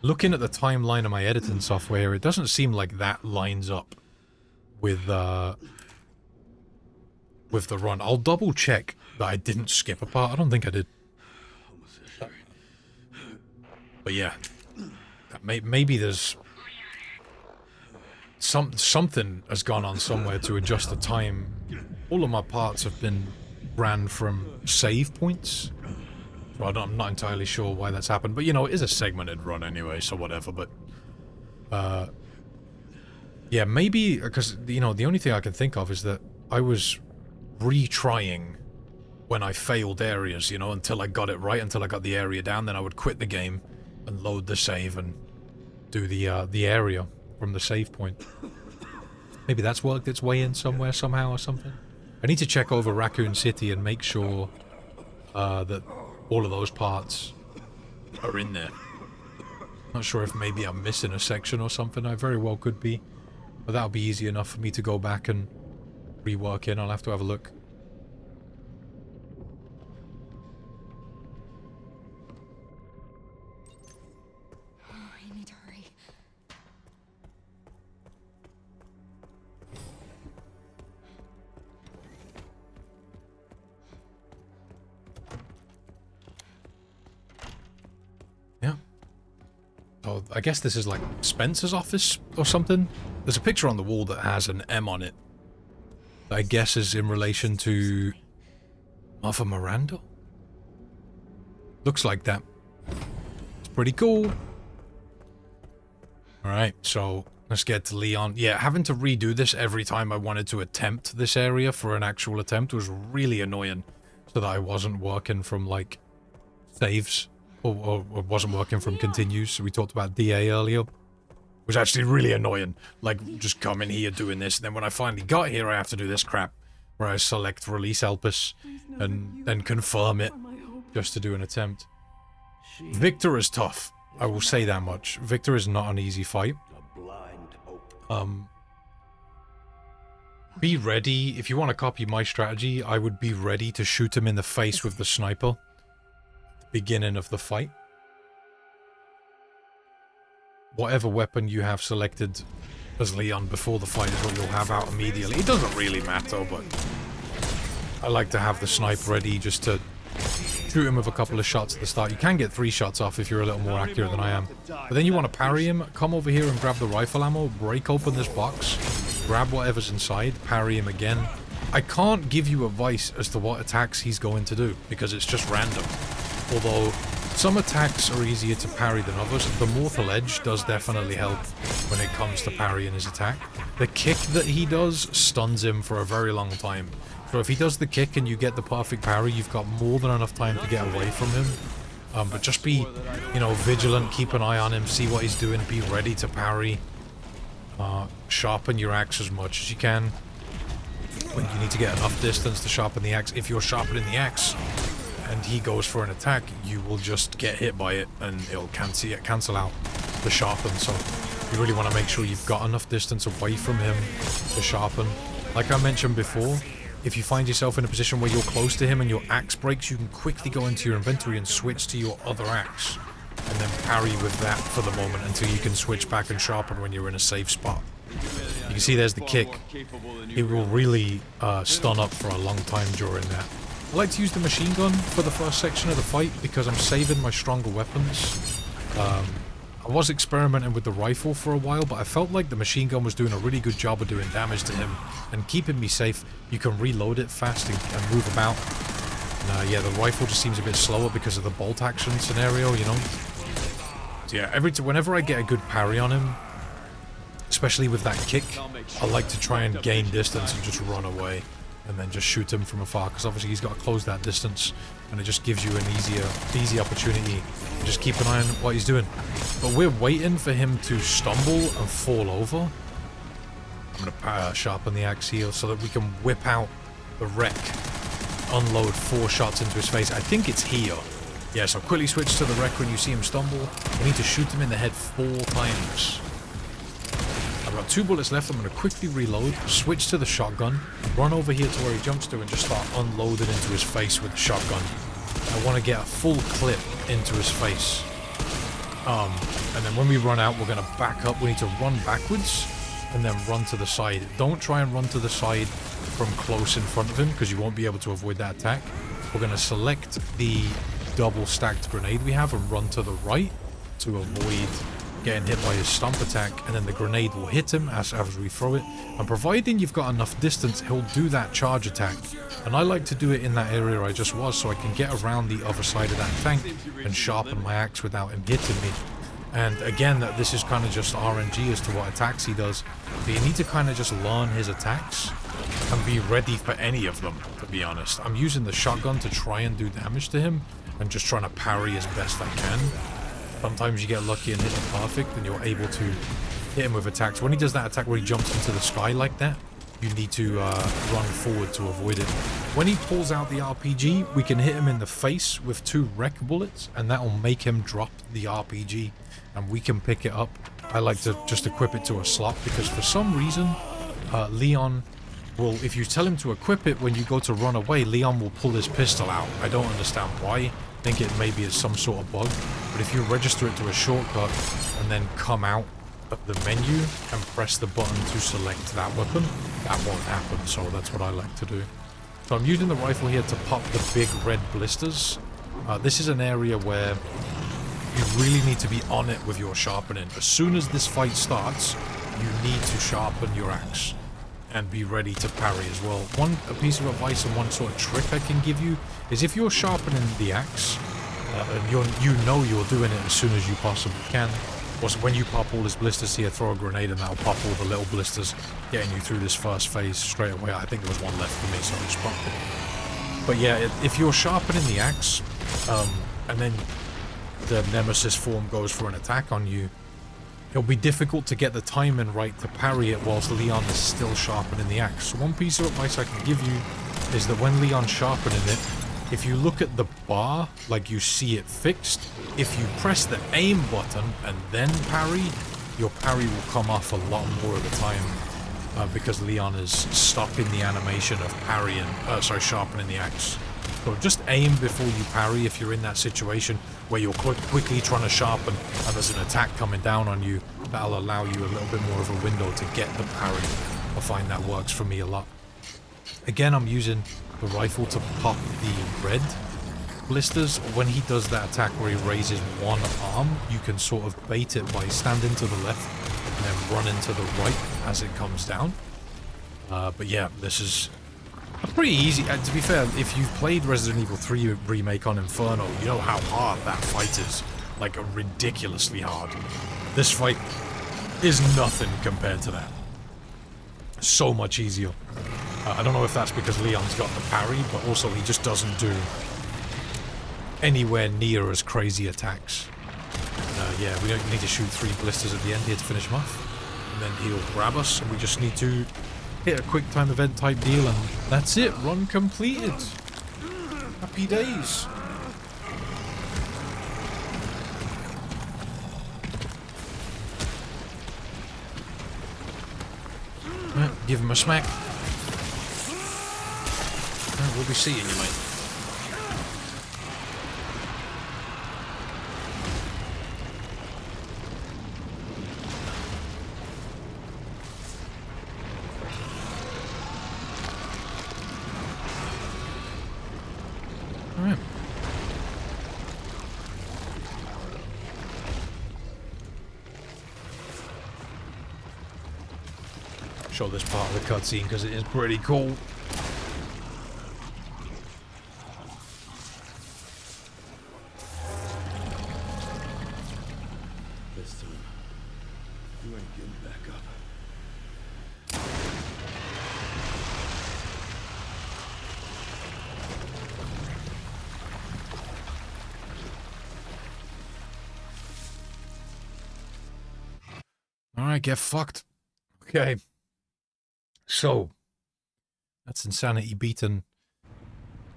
looking at the timeline of my editing software, it doesn't seem like that lines up with the run. I'll double check that I didn't skip a part. I don't think I did. But yeah, maybe there's something has gone on somewhere to adjust the time. All of my parts have been ran from save points. Well, I'm not entirely sure why that's happened, but you know, it is a segmented run anyway, so whatever. But yeah, maybe because you know the only thing I can think of is that I was retrying when I failed areas, you know, until I got it right, until I got the area down. Then I would quit the game and load the save and do the area from the save point. Maybe that's worked its way in somewhere somehow or something. I need to check over Raccoon City and make sure that all of those parts are in there. Not sure if maybe I'm missing a section or something. I very well could be. But that'll be easy enough for me to go back and rework in. I'll have to have a look. Oh, I need to hurry. Yeah. Oh, I guess this is like Spencer's office or something. There's a picture on the wall that has an M on it. That I guess is in relation to Martha Miranda? Looks like that. It's pretty cool. Alright, so let's get to Leon. Yeah, having to redo this every time I wanted to attempt this area for an actual attempt was really annoying. So that I wasn't working from, like, saves. Or wasn't working from continues. So we talked about DA earlier. was actually really annoying. Like, just coming here doing this, and then when I finally got here, I have to do this crap, where I select release Elpis, and then confirm it, just to do an attempt. Victor is tough, I will say that much. Victor is not an easy fight. Be ready, if you want to copy my strategy, I would be ready to shoot him in the face with the sniper at the beginning of the fight. Whatever weapon you have selected as Leon before the fight is what you'll have out immediately. It doesn't really matter, but I like to have the snipe ready just to shoot him with a couple of shots at the start. You can get 3 shots off if you're a little more accurate than I am. But then you want to parry him, come over here and grab the rifle ammo, break open this box, grab whatever's inside, parry him again. I can't give you advice as to what attacks he's going to do, because it's just random. Although, some attacks are easier to parry than others. The Mortal Edge does definitely help when it comes to parrying his attack. The kick that he does stuns him for a very long time. So if he does the kick and you get the perfect parry, you've got more than enough time to get away from him. But just be, you know, vigilant, keep an eye on him, see what he's doing, be ready to parry. Sharpen your axe as much as you can. When you need to get enough distance to sharpen the axe. If you're sharpening the axe and he goes for an attack, you will just get hit by it and it'll cancel out the sharpen. So you really want to make sure you've got enough distance away from him to sharpen. Like I mentioned before, if you find yourself in a position where you're close to him and your axe breaks, you can quickly go into your inventory and switch to your other axe. And then parry with that for the moment until you can switch back and sharpen when you're in a safe spot. You can see there's the kick. It will really stun up for a long time during that. I like to use the machine gun for the first section of the fight because I'm saving my stronger weapons. I was experimenting with the rifle for a while, but I felt like the machine gun was doing a really good job of doing damage to him and keeping me safe. You can reload it fast and move about. And, yeah, the rifle just seems a bit slower because of the bolt action scenario, you know? So yeah, whenever I get a good parry on him, especially with that kick, I like to try and gain distance and just run away and then just shoot him from afar, because obviously he's got to close that distance and it just gives you an easy opportunity. Just keep an eye on what he's doing. But we're waiting for him to stumble and fall over. I'm going to sharpen the axe here so that we can whip out the wreck, unload 4 shots into his face. I think it's here. Yeah, so quickly switch to the wreck when you see him stumble. We need to shoot him in the head 4 times. I've got 2 bullets left. I'm going to quickly reload, switch to the shotgun, run over here to where he jumps to and just start unloading into his face with the shotgun. I want to get a full clip into his face. And then when we run out, we're going to back up. We need to run backwards and then run to the side. Don't try and run to the side from close in front of him because you won't be able to avoid that attack. We're going to select the double stacked grenade we have and run to the right to avoid getting hit by his stomp attack, and then the grenade will hit him as we throw it, and providing you've got enough distance, he'll do that charge attack. And I like to do it in that area I just was, so I can get around the other side of that tank and sharpen my axe without him hitting me. And again, this is kind of just RNG as to what attacks he does, but you need to kind of just learn his attacks and be ready for any of them, to be honest. I'm using the shotgun to try and do damage to him and just trying to parry as best I can. Sometimes you get lucky and hit him perfect and you're able to hit him with attacks. When he does that attack where he jumps into the sky like that, you need to run forward to avoid it. When he pulls out the RPG, we can hit him in the face with 2 wreck bullets, and that will make him drop the RPG, and we can pick it up. I like to just equip it to a slot because for some reason, Leon will, if you tell him to equip it when you go to run away, Leon will pull his pistol out. I don't understand why. I think it maybe is some sort of bug, but if you register it to a shortcut and then come out of the menu and press the button to select that weapon, that won't happen, so that's what I like to do. So I'm using the rifle here to pop the big red blisters. This is an area where you really need to be on it with your sharpening. As soon as this fight starts, you need to sharpen your axe and be ready to parry as well. A piece of advice and one sort of trick I can give you is if you're sharpening the axe, and you know you're doing it as soon as you possibly can, was when you pop all his blisters here, throw a grenade and that'll pop all the little blisters, getting you through this first phase straight away. I think there was one left for me, so I just popped it. But yeah, if you're sharpening the axe, and then the nemesis form goes for an attack on you, it'll be difficult to get the timing right to parry it whilst Leon is still sharpening the axe. So one piece of advice I can give you is that when Leon's sharpening it, if you look at the bar like you see it fixed, if you press the aim button and then parry, your parry will come off a lot more of the time because Leon is stopping the animation of parrying, sharpening the axe. So just aim before you parry if you're in that situation where you're quickly trying to sharpen and there's an attack coming down on you. That'll allow you a little bit more of a window to get the parry. I find that works for me a lot. Again, I'm using the rifle to pop the red blisters. When he does that attack where he raises one arm, you can sort of bait it by standing to the left and then running to the right as it comes down. But yeah, this is pretty easy. To be fair, if you've played Resident Evil 3 Remake on Inferno, you know how hard that fight is. Like, ridiculously hard. This fight is nothing compared to that. So much easier. I don't know if that's because Leon's got the parry, but also he just doesn't do anywhere near as crazy attacks. Yeah, we don't need to shoot 3 blisters at the end here to finish him off. And then he'll grab us, and we just need to hit a quick time event type deal, and that's it. Run completed. Happy days. Right, give him a smack. Right, we'll be seeing you, mate. Alright. Show this part of the cutscene because it is pretty cool. This time, you ain't getting back up. Alright, get fucked. Okay. So, that's Insanity beaten.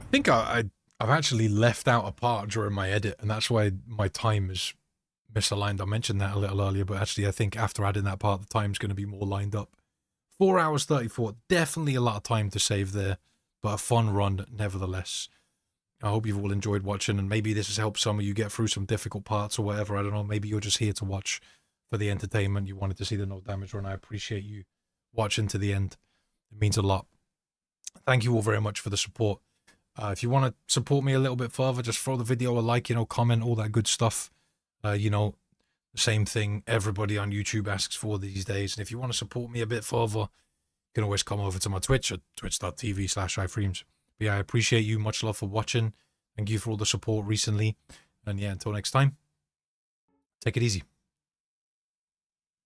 I think I've actually left out a part during my edit, and that's why my time is misaligned. I mentioned that a little earlier, but actually I think after adding that part, the time's going to be more lined up. 4 hours 34, definitely a lot of time to save there, but a fun run nevertheless. I hope you've all enjoyed watching, and maybe this has helped some of you get through some difficult parts or whatever. I don't know, maybe you're just here to watch for the entertainment. You wanted to see the no damage run. I appreciate you watching to the end. It means a lot. Thank you all very much for the support. If you want to support me a little bit further, just throw the video a like, you know, comment, all that good stuff. You know, the same thing everybody on YouTube asks for these days. And if you want to support me a bit further, you can always come over to my Twitch at twitch.tv/ifreams. But yeah, I appreciate you. Much love for watching. Thank you for all the support recently. And yeah, until next time, take it easy.